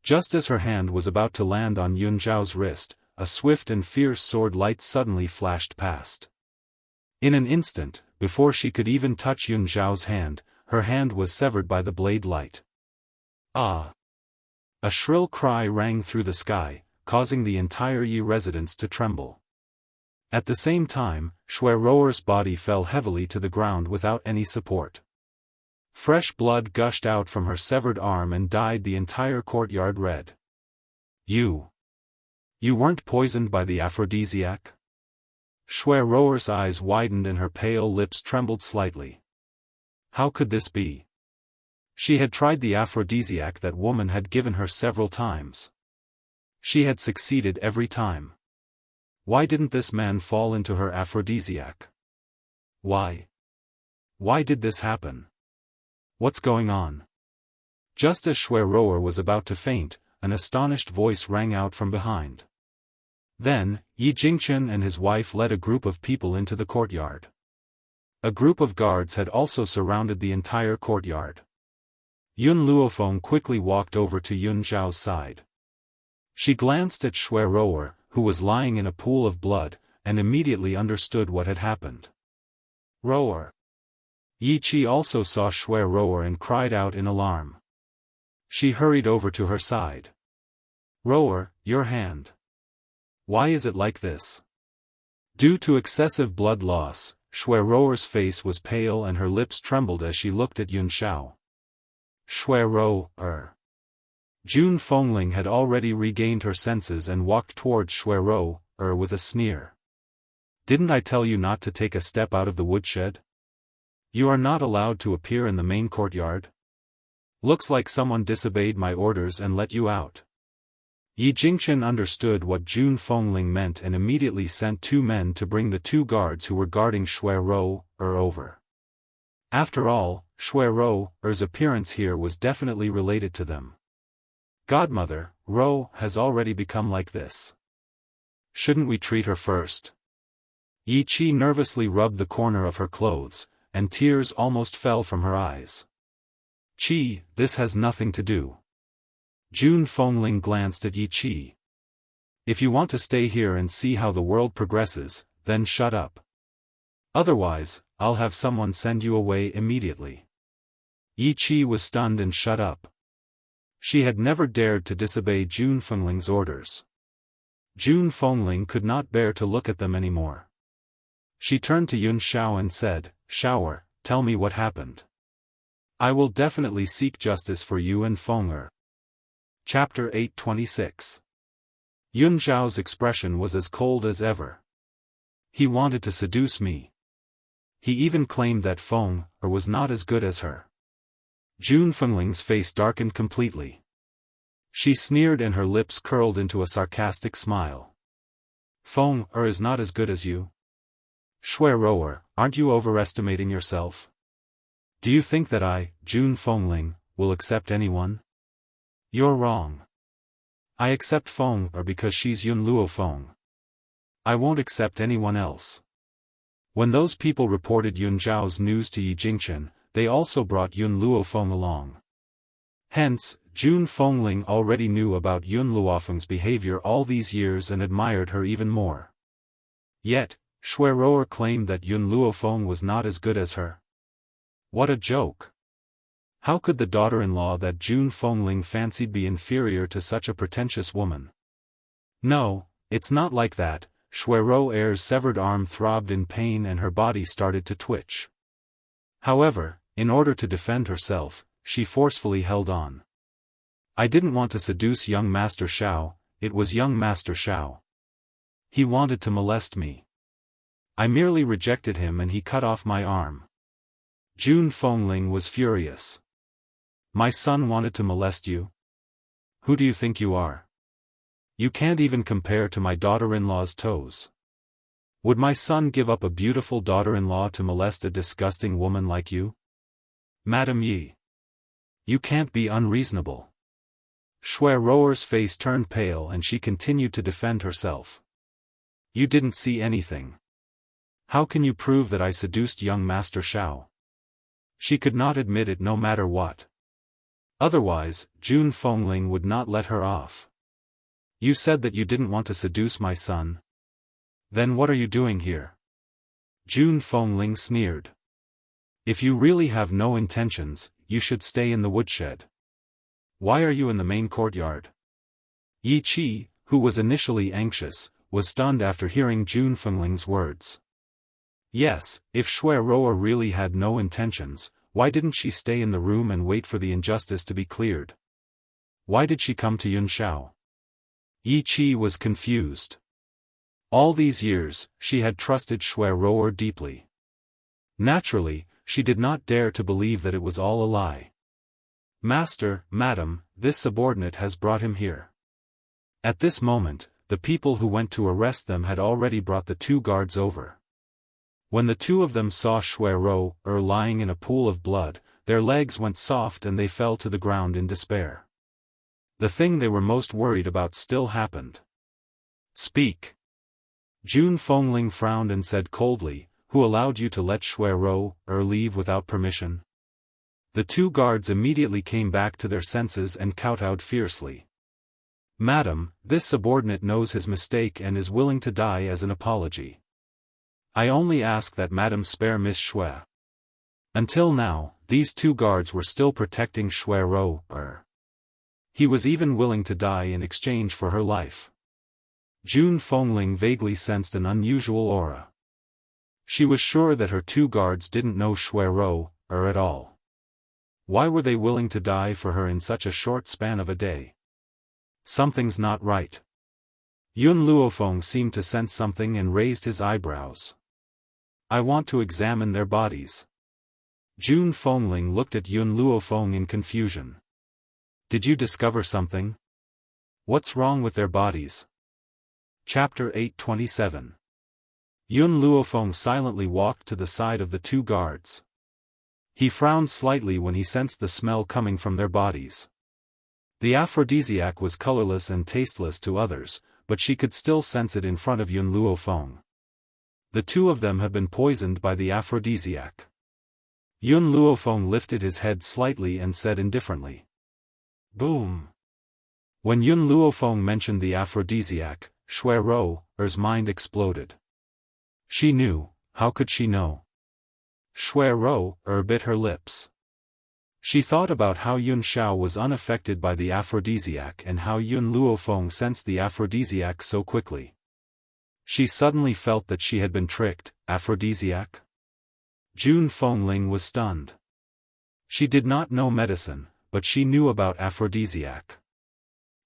A: Just as her hand was about to land on Yun Xiao's wrist, a swift and fierce sword light suddenly flashed past. In an instant, before she could even touch Yun Xiao's hand, her hand was severed by the blade light. "Ah!" A shrill cry rang through the sky, causing the entire Yi residence to tremble. At the same time, Shui Roer's body fell heavily to the ground without any support. Fresh blood gushed out from her severed arm and dyed the entire courtyard red. You weren't poisoned by the aphrodisiac?" Shui Roer's eyes widened and her pale lips trembled slightly. How could this be? She had tried the aphrodisiac that woman had given her several times. She had succeeded every time. Why didn't this man fall into her aphrodisiac? Why? Why did this happen? What's going on? Just as Shui Roer was about to faint, an astonished voice rang out from behind. Then, Yi Jingchen and his wife led a group of people into the courtyard. A group of guards had also surrounded the entire courtyard. Yun Luofeng quickly walked over to Yun Zhao's side. She glanced at Shui Roer, who was lying in a pool of blood, and immediately understood what had happened. "Roer!" Yi Qi also saw Shui Roer and cried out in alarm. She hurried over to her side. "Roer, your hand. Why is it like this?" Due to excessive blood loss, Shui Roer's face was pale and her lips trembled as she looked at Yun Xiao. Shui Roer. Jun Fengling had already regained her senses and walked towards Shui Roer with a sneer. Didn't I tell you not to take a step out of the woodshed? You are not allowed to appear in the main courtyard? Looks like someone disobeyed my orders and let you out. Yi Jingchen understood what Jun Fengling meant and immediately sent 2 men to bring the 2 guards who were guarding Shui Roer over. After all, Shui Roer's appearance here was definitely related to them. Godmother, Ro has already become like this. Shouldn't we treat her first? Yi Qi nervously rubbed the corner of her clothes, and tears almost fell from her eyes. Qi, this has nothing to do. Jun Fengling glanced at Yi Qi. If you want to stay here and see how the world progresses, then shut up. Otherwise, I'll have someone send you away immediately. Yi Qi was stunned and shut up. She had never dared to disobey Jun Fengling's orders. Jun Fengling could not bear to look at them anymore. She turned to Yun Xiao and said, "Xiao, tell me what happened. I will definitely seek justice for you and Feng." Chapter 826. Yun Xiao's expression was as cold as ever. He wanted to seduce me. He even claimed that Feng was not as good as her. Jun Fengling's face darkened completely. She sneered and her lips curled into a sarcastic smile. Feng is not as good as you? Shui Roer, aren't you overestimating yourself? Do you think that I, Jun Fengling, will accept anyone? You're wrong. I accept Feng because she's Yun Luo Feng. I won't accept anyone else. When those people reported Yun Zhao's news to Yi Jingchen, they also brought Yun Luo Feng along. Hence, Jun Fengling already knew about Yun Luofeng's behavior all these years and admired her even more. Yet, Shui Roer claimed that Yun Luofeng was not as good as her. What a joke! How could the daughter-in-law that Jun Fengling fancied be inferior to such a pretentious woman? No, it's not like that. Shui Roer's severed arm throbbed in pain and her body started to twitch. However, in order to defend herself, she forcefully held on. I didn't want to seduce young Master Xiao, it was young Master Xiao. He wanted to molest me. I merely rejected him and he cut off my arm. Jun Fengling was furious. My son wanted to molest you? Who do you think you are? You can't even compare to my daughter-in-law's toes. Would my son give up a beautiful daughter-in-law to molest a disgusting woman like you? Madam Yi. You can't be unreasonable. Shui Roer's face turned pale and she continued to defend herself. You didn't see anything. How can you prove that I seduced young Master Xiao? She could not admit it no matter what. Otherwise, Jun Fengling would not let her off. You said that you didn't want to seduce my son. Then what are you doing here? Jun Fengling sneered. If you really have no intentions, you should stay in the woodshed. Why are you in the main courtyard? Yi Qi, who was initially anxious, was stunned after hearing Jun Fengling's words. Yes, if Shui Roer really had no intentions, why didn't she stay in the room and wait for the injustice to be cleared? Why did she come to Yun Xiao? Yi Qi was confused. All these years, she had trusted Shui Roer deeply. Naturally, she did not dare to believe that it was all a lie. Master, Madam, this subordinate has brought him here. At this moment, the people who went to arrest them had already brought the 2 guards over. When the 2 of them saw Shui Roer lying in a pool of blood, their legs went soft and they fell to the ground in despair. The thing they were most worried about still happened. Speak. Jun Fengling frowned and said coldly, Who allowed you to let Shui Roer leave without permission? The 2 guards immediately came back to their senses and kowtowed fiercely. Madam, this subordinate knows his mistake and is willing to die as an apology. I only ask that Madam spare Miss Shui. Until now, these 2 guards were still protecting Shui Roer. He was even willing to die in exchange for her life. Jun Fengling vaguely sensed an unusual aura. She was sure that her two guards didn't know Shuai at all. Why were they willing to die for her in such a short span of a day? Something's not right. Yun Luofeng seemed to sense something and raised his eyebrows. I want to examine their bodies. Jun Fengling looked at Yun Luofeng in confusion. Did you discover something? What's wrong with their bodies? Chapter 827. Yun Luofeng silently walked to the side of the two guards. He frowned slightly when he sensed the smell coming from their bodies. The aphrodisiac was colorless and tasteless to others, but she could still sense it in front of Yun Luofeng. The two of them have been poisoned by the aphrodisiac. Yun Luofeng lifted his head slightly and said indifferently. Boom. When Yun Luofeng mentioned the aphrodisiac, Shuai-Ro's mind exploded. She knew. How could she know? Shuai-Ro bit her lips. She thought about how Yun Xiao was unaffected by the aphrodisiac and how Yun Luofeng sensed the aphrodisiac so quickly. She suddenly felt that she had been tricked. Aphrodisiac? Jun Fengling was stunned. She did not know medicine, but she knew about aphrodisiac.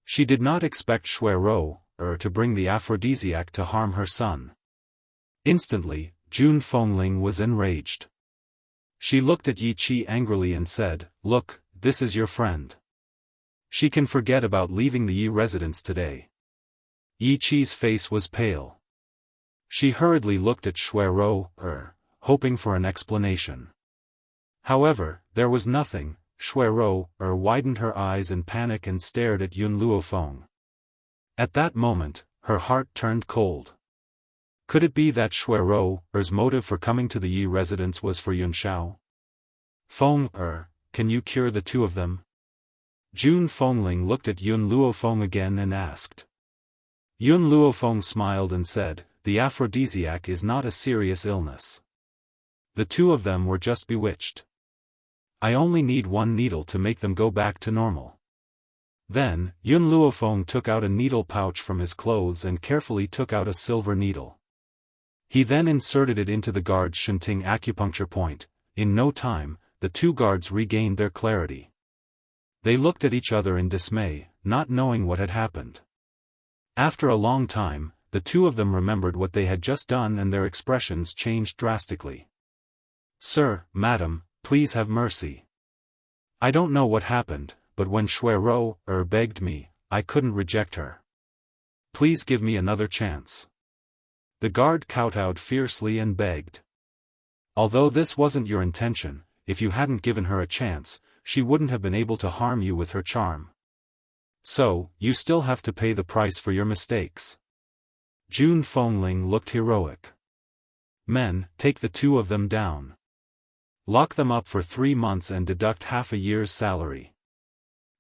A: She did not expect Shuai-Ro to bring the aphrodisiac to harm her son. Instantly, Jun Fengling was enraged. She looked at Yi Qi angrily and said, Look, this is your friend. She can forget about leaving the Yi residence today. Yi Qi's face was pale. She hurriedly looked at Shuai-Ro, hoping for an explanation. However, there was nothing. Shuai-Ro widened her eyes in panic and stared at Yun Luofeng. At that moment, her heart turned cold. Could it be that Shuai-Ro's motive for coming to the Yi residence was for Yun Xiao? Feng, can you cure the two of them? Jun Fengling looked at Yun Luofeng again and asked. Yun Luofeng smiled and said, The aphrodisiac is not a serious illness. The two of them were just bewitched. I only need one needle to make them go back to normal. Then, Yun Luofeng took out a needle pouch from his clothes and carefully took out a silver needle. He then inserted it into the guard's Shenting acupuncture point. In no time, the two guards regained their clarity. They looked at each other in dismay, not knowing what had happened. After a long time, the two of them remembered what they had just done and their expressions changed drastically. Sir, madam, please have mercy. I don't know what happened, but when Shuai-Ro begged me, I couldn't reject her. Please give me another chance. The guard kowtowed fiercely and begged. Although this wasn't your intention, if you hadn't given her a chance, she wouldn't have been able to harm you with her charm. So, you still have to pay the price for your mistakes. Jun Fengling looked heroic. Men, take the two of them down. Lock them up for 3 months and deduct half a year's salary.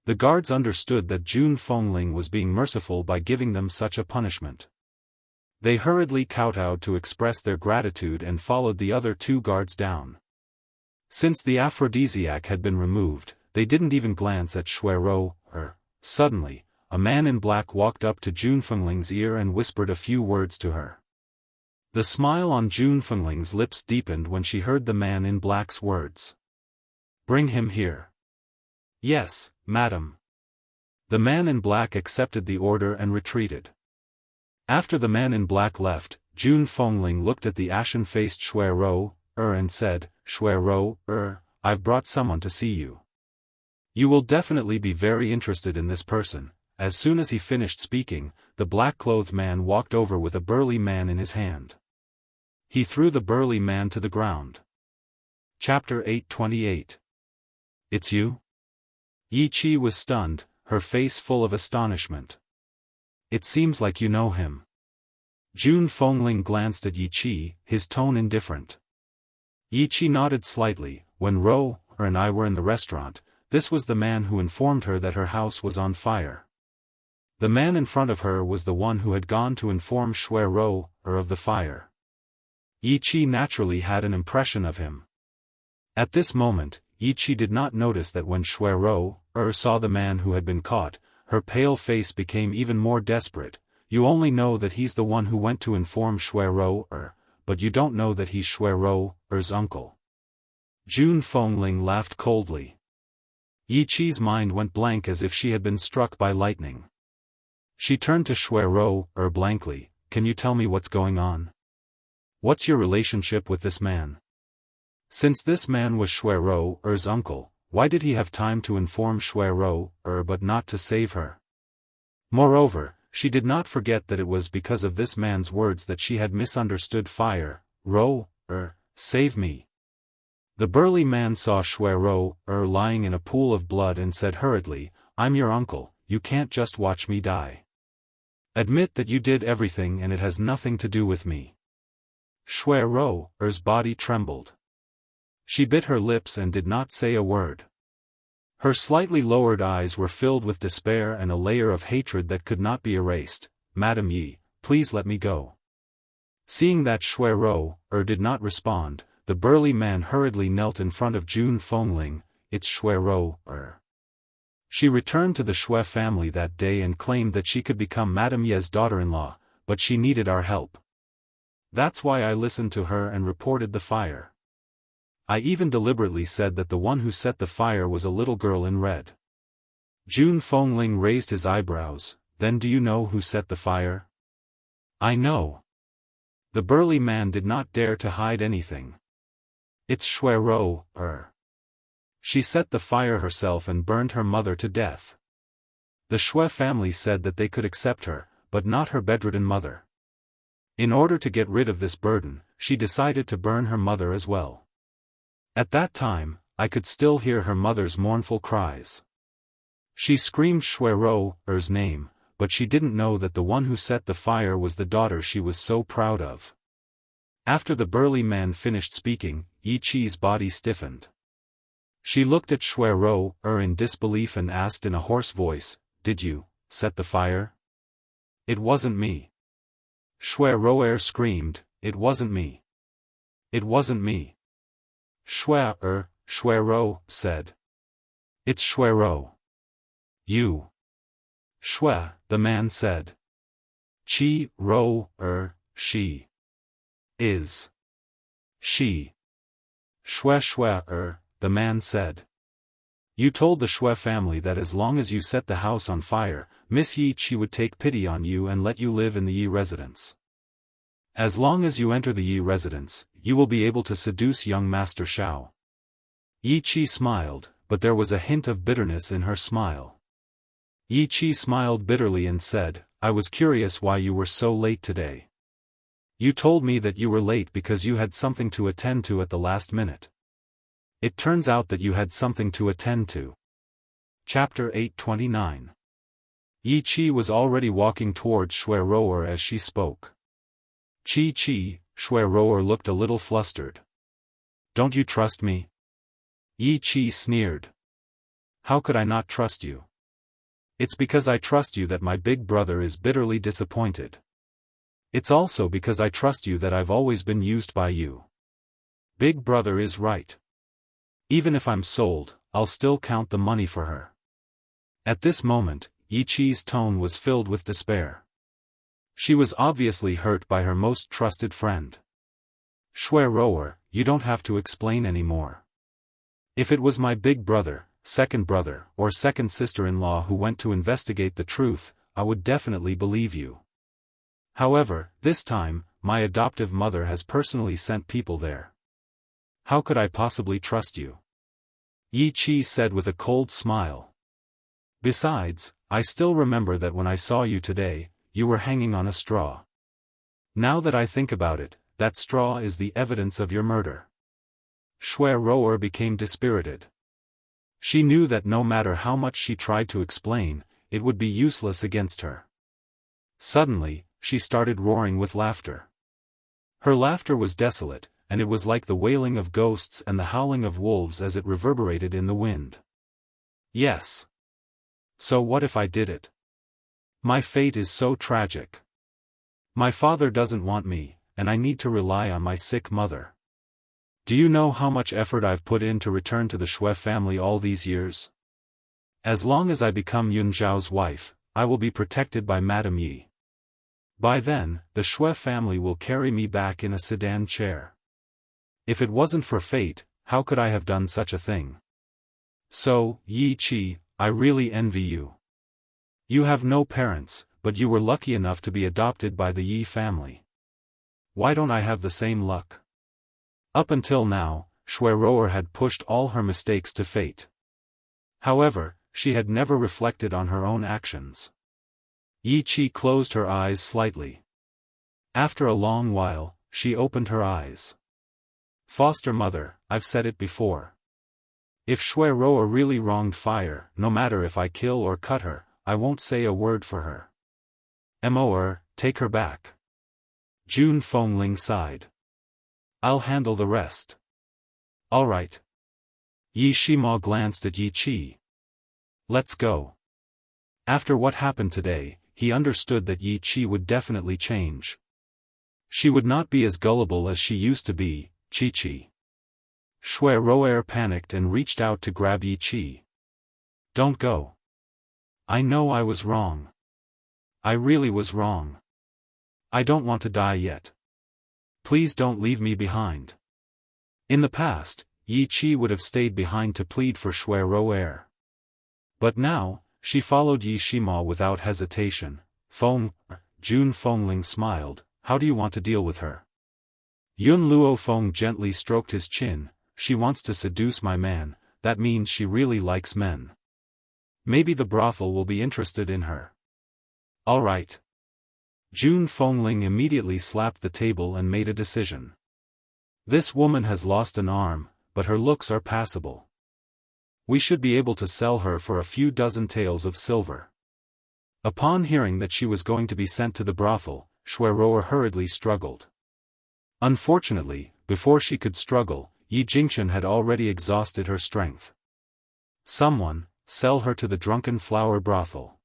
A: The guards understood that Jun Fengling was being merciful by giving them such a punishment. They hurriedly kowtowed to express their gratitude and followed the other two guards down. Since the aphrodisiac had been removed, they didn't even glance at Shuai-Ro. Suddenly, a man in black walked up to Jun Fengling's ear and whispered a few words to her. The smile on Jun Fengling's lips deepened when she heard the man in black's words. Bring him here. Yes, madam. The man in black accepted the order and retreated. After the man in black left, Jun Fengling looked at the ashen-faced Shuai-Ro and said, Shuai-Ro, I've brought someone to see you. You will definitely be very interested in this person. As soon as he finished speaking, the black-clothed man walked over with a burly man in his hand. He threw the burly man to the ground. Chapter 828. It's you? Yi Qi was stunned, her face full of astonishment. It seems like you know him. Jun Fengling glanced at Yi Qi, his tone indifferent. Yi Qi nodded slightly. When Ro and I were in the restaurant, this was the man who informed her that her house was on fire. The man in front of her was the one who had gone to inform Shuai-Ro of the fire. Yi Qi naturally had an impression of him. At this moment, Yi Qi did not notice that when Shuai-Ro saw the man who had been caught, her pale face became even more desperate. You only know that he's the one who went to inform Shuai-Ro, but you don't know that he's Shui Rouer's uncle. Jun Fengling laughed coldly. Yi Qi's mind went blank as if she had been struck by lightning. She turned to Shui Rouer blankly. Can you tell me what's going on? What's your relationship with this man? Since this man was Shui Rouer's uncle, why did he have time to inform Shui Rouer but not to save her? Moreover, she did not forget that it was because of this man's words that she had misunderstood fire. Rouer, save me. The burly man saw Shui Rouer lying in a pool of blood and said hurriedly, I'm your uncle, you can't just watch me die. Admit that you did everything and it has nothing to do with me. Shui Rouer's body trembled. She bit her lips and did not say a word. Her slightly lowered eyes were filled with despair and a layer of hatred that could not be erased. Madam Yi, please let me go. Seeing that Shui Rouer did not respond, the burly man hurriedly knelt in front of Jun Fengling. It's Shui Rouer. She returned to the Shui family that day and claimed that she could become Madame Ye's daughter-in-law, but she needed our help. That's why I listened to her and reported the fire. I even deliberately said that the one who set the fire was a little girl in red. Jun Fengling raised his eyebrows. Then do you know who set the fire? I know. The burly man did not dare to hide anything. It's Shui Rouer. She set the fire herself and burned her mother to death. The Shui family said that they could accept her, but not her bedridden mother. In order to get rid of this burden, she decided to burn her mother as well. At that time, I could still hear her mother's mournful cries. She screamed Shui Rouer's name, but she didn't know that the one who set the fire was the daughter she was so proud of. After the burly man finished speaking, Yi Qi's body stiffened. She looked at Shui Rouer in disbelief and asked in a hoarse voice, Did you set the fire? It wasn't me. Shui Rouer screamed, It wasn't me. It wasn't me. Shui Rouer said. It's Shui Rouer. You. Shui, the man said. Qi Rouer, she. Is. She. Shui, the man said. You told the Shui family that as long as you set the house on fire, Miss Yi Qi would take pity on you and let you live in the Yi residence. As long as you enter the Yi residence, you will be able to seduce young Master Xiao. Yi Qi smiled, but there was a hint of bitterness in her smile. Yi Qi smiled bitterly and said, I was curious why you were so late today. You told me that you were late because you had something to attend to at the last minute. It turns out that you had something to attend to. Chapter 829. Yi Qi was already walking towards Shui Rouer as she spoke. Qi, Shui Rouer looked a little flustered. Don't you trust me? Yi Qi sneered. How could I not trust you? It's because I trust you that my big brother is bitterly disappointed. It's also because I trust you that I've always been used by you. Big brother is right. Even if I'm sold, I'll still count the money for her. At this moment, Yi Qi's tone was filled with despair. She was obviously hurt by her most trusted friend. Shui Rouer, you don't have to explain anymore. If it was my big brother, second brother, or second sister-in-law who went to investigate the truth, I would definitely believe you. However, this time, my adoptive mother has personally sent people there. How could I possibly trust you? Yi Qi said with a cold smile. Besides, I still remember that when I saw you today, you were hanging on a straw. Now that I think about it, that straw is the evidence of your murder. Shui Rouer became dispirited. She knew that no matter how much she tried to explain, it would be useless against her. Suddenly, she started roaring with laughter. Her laughter was desolate, and it was like the wailing of ghosts and the howling of wolves as it reverberated in the wind. Yes. So what if I did it? My fate is so tragic. My father doesn't want me, and I need to rely on my sick mother. Do you know how much effort I've put in to return to the Shui family all these years? As long as I become Yun Zhao's wife, I will be protected by Madame Yi. By then, the Shui family will carry me back in a sedan chair. If it wasn't for fate, how could I have done such a thing? So, Yi Qi, I really envy you. You have no parents, but you were lucky enough to be adopted by the Yi family. Why don't I have the same luck? Up until now, Shui had pushed all her mistakes to fate. However, she had never reflected on her own actions. Yi Qi closed her eyes slightly. After a long while, she opened her eyes. Foster mother, I've said it before. If Shui really wronged Fire, no matter if I kill or cut her, I won't say a word for her. Take her back. Jun Fengling sighed. I'll handle the rest. All right. Yi Shima glanced at Yi Qi. Let's go. After what happened today, he understood that Yi Qi would definitely change. She would not be as gullible as she used to be, Qi. Shui panicked and reached out to grab Yi Qi. Don't go. I know I was wrong. I really was wrong. I don't want to die yet. Please don't leave me behind. In the past, Yi Qi would have stayed behind to plead for Shui. But now, she followed Yi Shima without hesitation. Jun Fengling smiled, how do you want to deal with her? Yun Luofeng gently stroked his chin, she wants to seduce my man, that means she really likes men. Maybe the brothel will be interested in her. All right. Jun Fengling immediately slapped the table and made a decision. This woman has lost an arm, but her looks are passable. We should be able to sell her for a few dozen taels of silver. Upon hearing that she was going to be sent to the brothel, Shui hurriedly struggled. Unfortunately, before she could struggle, Yi Jingchen had already exhausted her strength. Someone, sell her to the Drunken Flower brothel.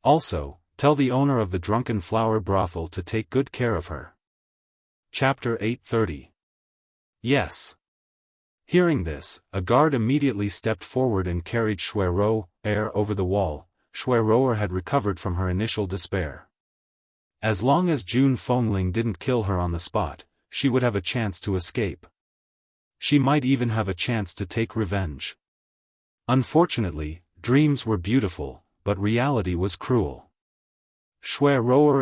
A: Also, tell the owner of the Drunken Flower brothel to take good care of her. Chapter 830. Yes. Hearing this, a guard immediately stepped forward and carried Shui over the wall. Shui had recovered from her initial despair. As long as Jun Fengling didn't kill her on the spot, she would have a chance to escape. She might even have a chance to take revenge. Unfortunately, dreams were beautiful, but reality was cruel. Shui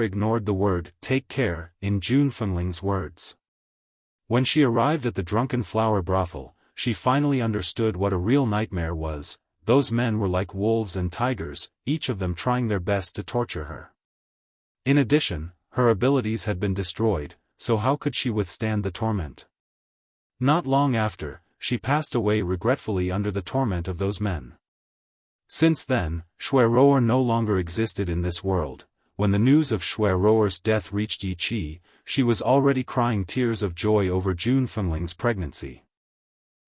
A: ignored the word "take care" in Jun Fengling's words. When she arrived at the Drunken Flower brothel, she finally understood what a real nightmare was. Those men were like wolves and tigers, each of them trying their best to torture her. In addition, her abilities had been destroyed, so how could she withstand the torment? Not long after, she passed away regretfully under the torment of those men. Since then, Shui no longer existed in this world. When the news of Shui death reached Yi Qi, she was already crying tears of joy over Jun Fengling's pregnancy.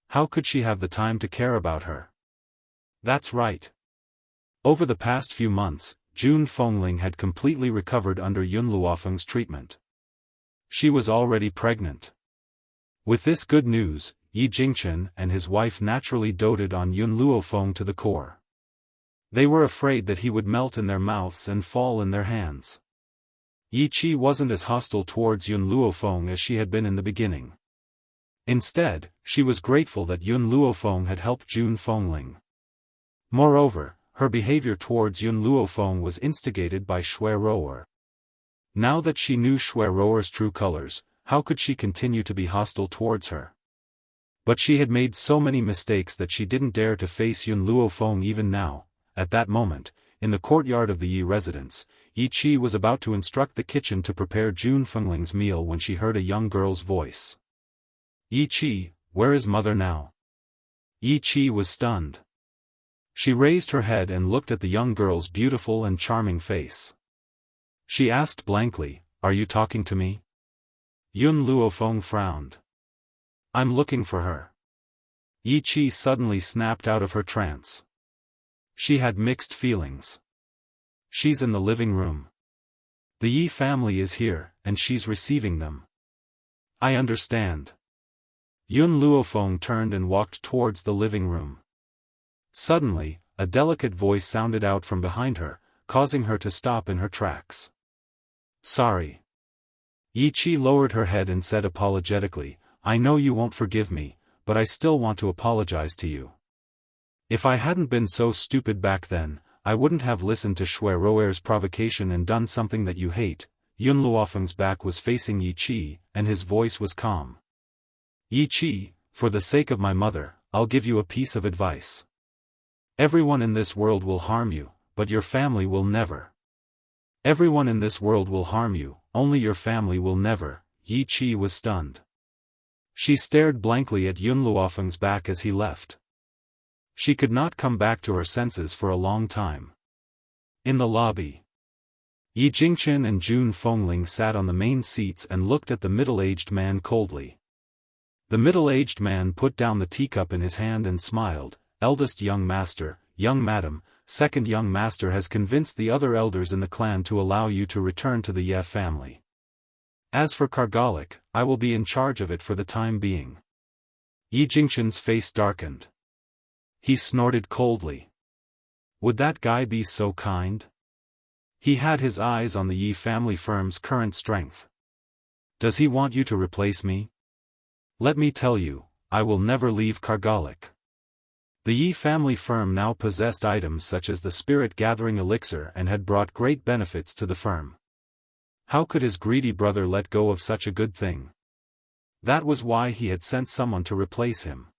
A: How could she have the time to care about her? That's right. Over the past few months, Jun Fengling had completely recovered under Yun Luofeng's treatment. She was already pregnant. With this good news, Yi Jingchen and his wife naturally doted on Yun Luofeng to the core. They were afraid that he would melt in their mouths and fall in their hands. Yi Qi wasn't as hostile towards Yun Luofeng as she had been in the beginning. Instead, she was grateful that Yun Luofeng had helped Jun Fengling. Moreover, her behavior towards Yun Luofeng was instigated by Shui. Now that she knew Shui's true colors, how could she continue to be hostile towards her? But she had made so many mistakes that she didn't dare to face Yun Luofeng even now. At that moment, in the courtyard of the Yi residence, Yi Qi was about to instruct the kitchen to prepare Jun Fengling's meal when she heard a young girl's voice. Yi Qi, where is mother now? Yi Qi was stunned. She raised her head and looked at the young girl's beautiful and charming face. She asked blankly, are you talking to me? Yun Luofeng frowned. I'm looking for her. Yi Qi suddenly snapped out of her trance. She had mixed feelings. She's in the living room. The Yi family is here, and she's receiving them. I understand. Yun Luofeng turned and walked towards the living room. Suddenly, a delicate voice sounded out from behind her, causing her to stop in her tracks. Sorry. Yi Qi lowered her head and said apologetically, I know you won't forgive me, but I still want to apologize to you. If I hadn't been so stupid back then, I wouldn't have listened to Shui Roer's provocation and done something that you hate. Yun Luofeng's back was facing Yi Qi, and his voice was calm. Yi Qi, for the sake of my mother, I'll give you a piece of advice. Everyone in this world will harm you, but your family will never. Everyone in this world will harm you, only your family will never. Yi Qi was stunned. She stared blankly at Yun Luofeng's back as he left. She could not come back to her senses for a long time. In the lobby, Yi Jingchen and Jun Fengling sat on the main seats and looked at the middle-aged man coldly. The middle-aged man put down the teacup in his hand and smiled. Eldest young master, young madam, second young master has convinced the other elders in the clan to allow you to return to the Ye family. As for Kargalik, I will be in charge of it for the time being. Yi Jingchen's face darkened. He snorted coldly. Would that guy be so kind? He had his eyes on the Yi family firm's current strength. Does he want you to replace me? Let me tell you, I will never leave Kargalik. The Yi family firm now possessed items such as the spirit-gathering elixir and had brought great benefits to the firm. How could his greedy brother let go of such a good thing? That was why he had sent someone to replace him.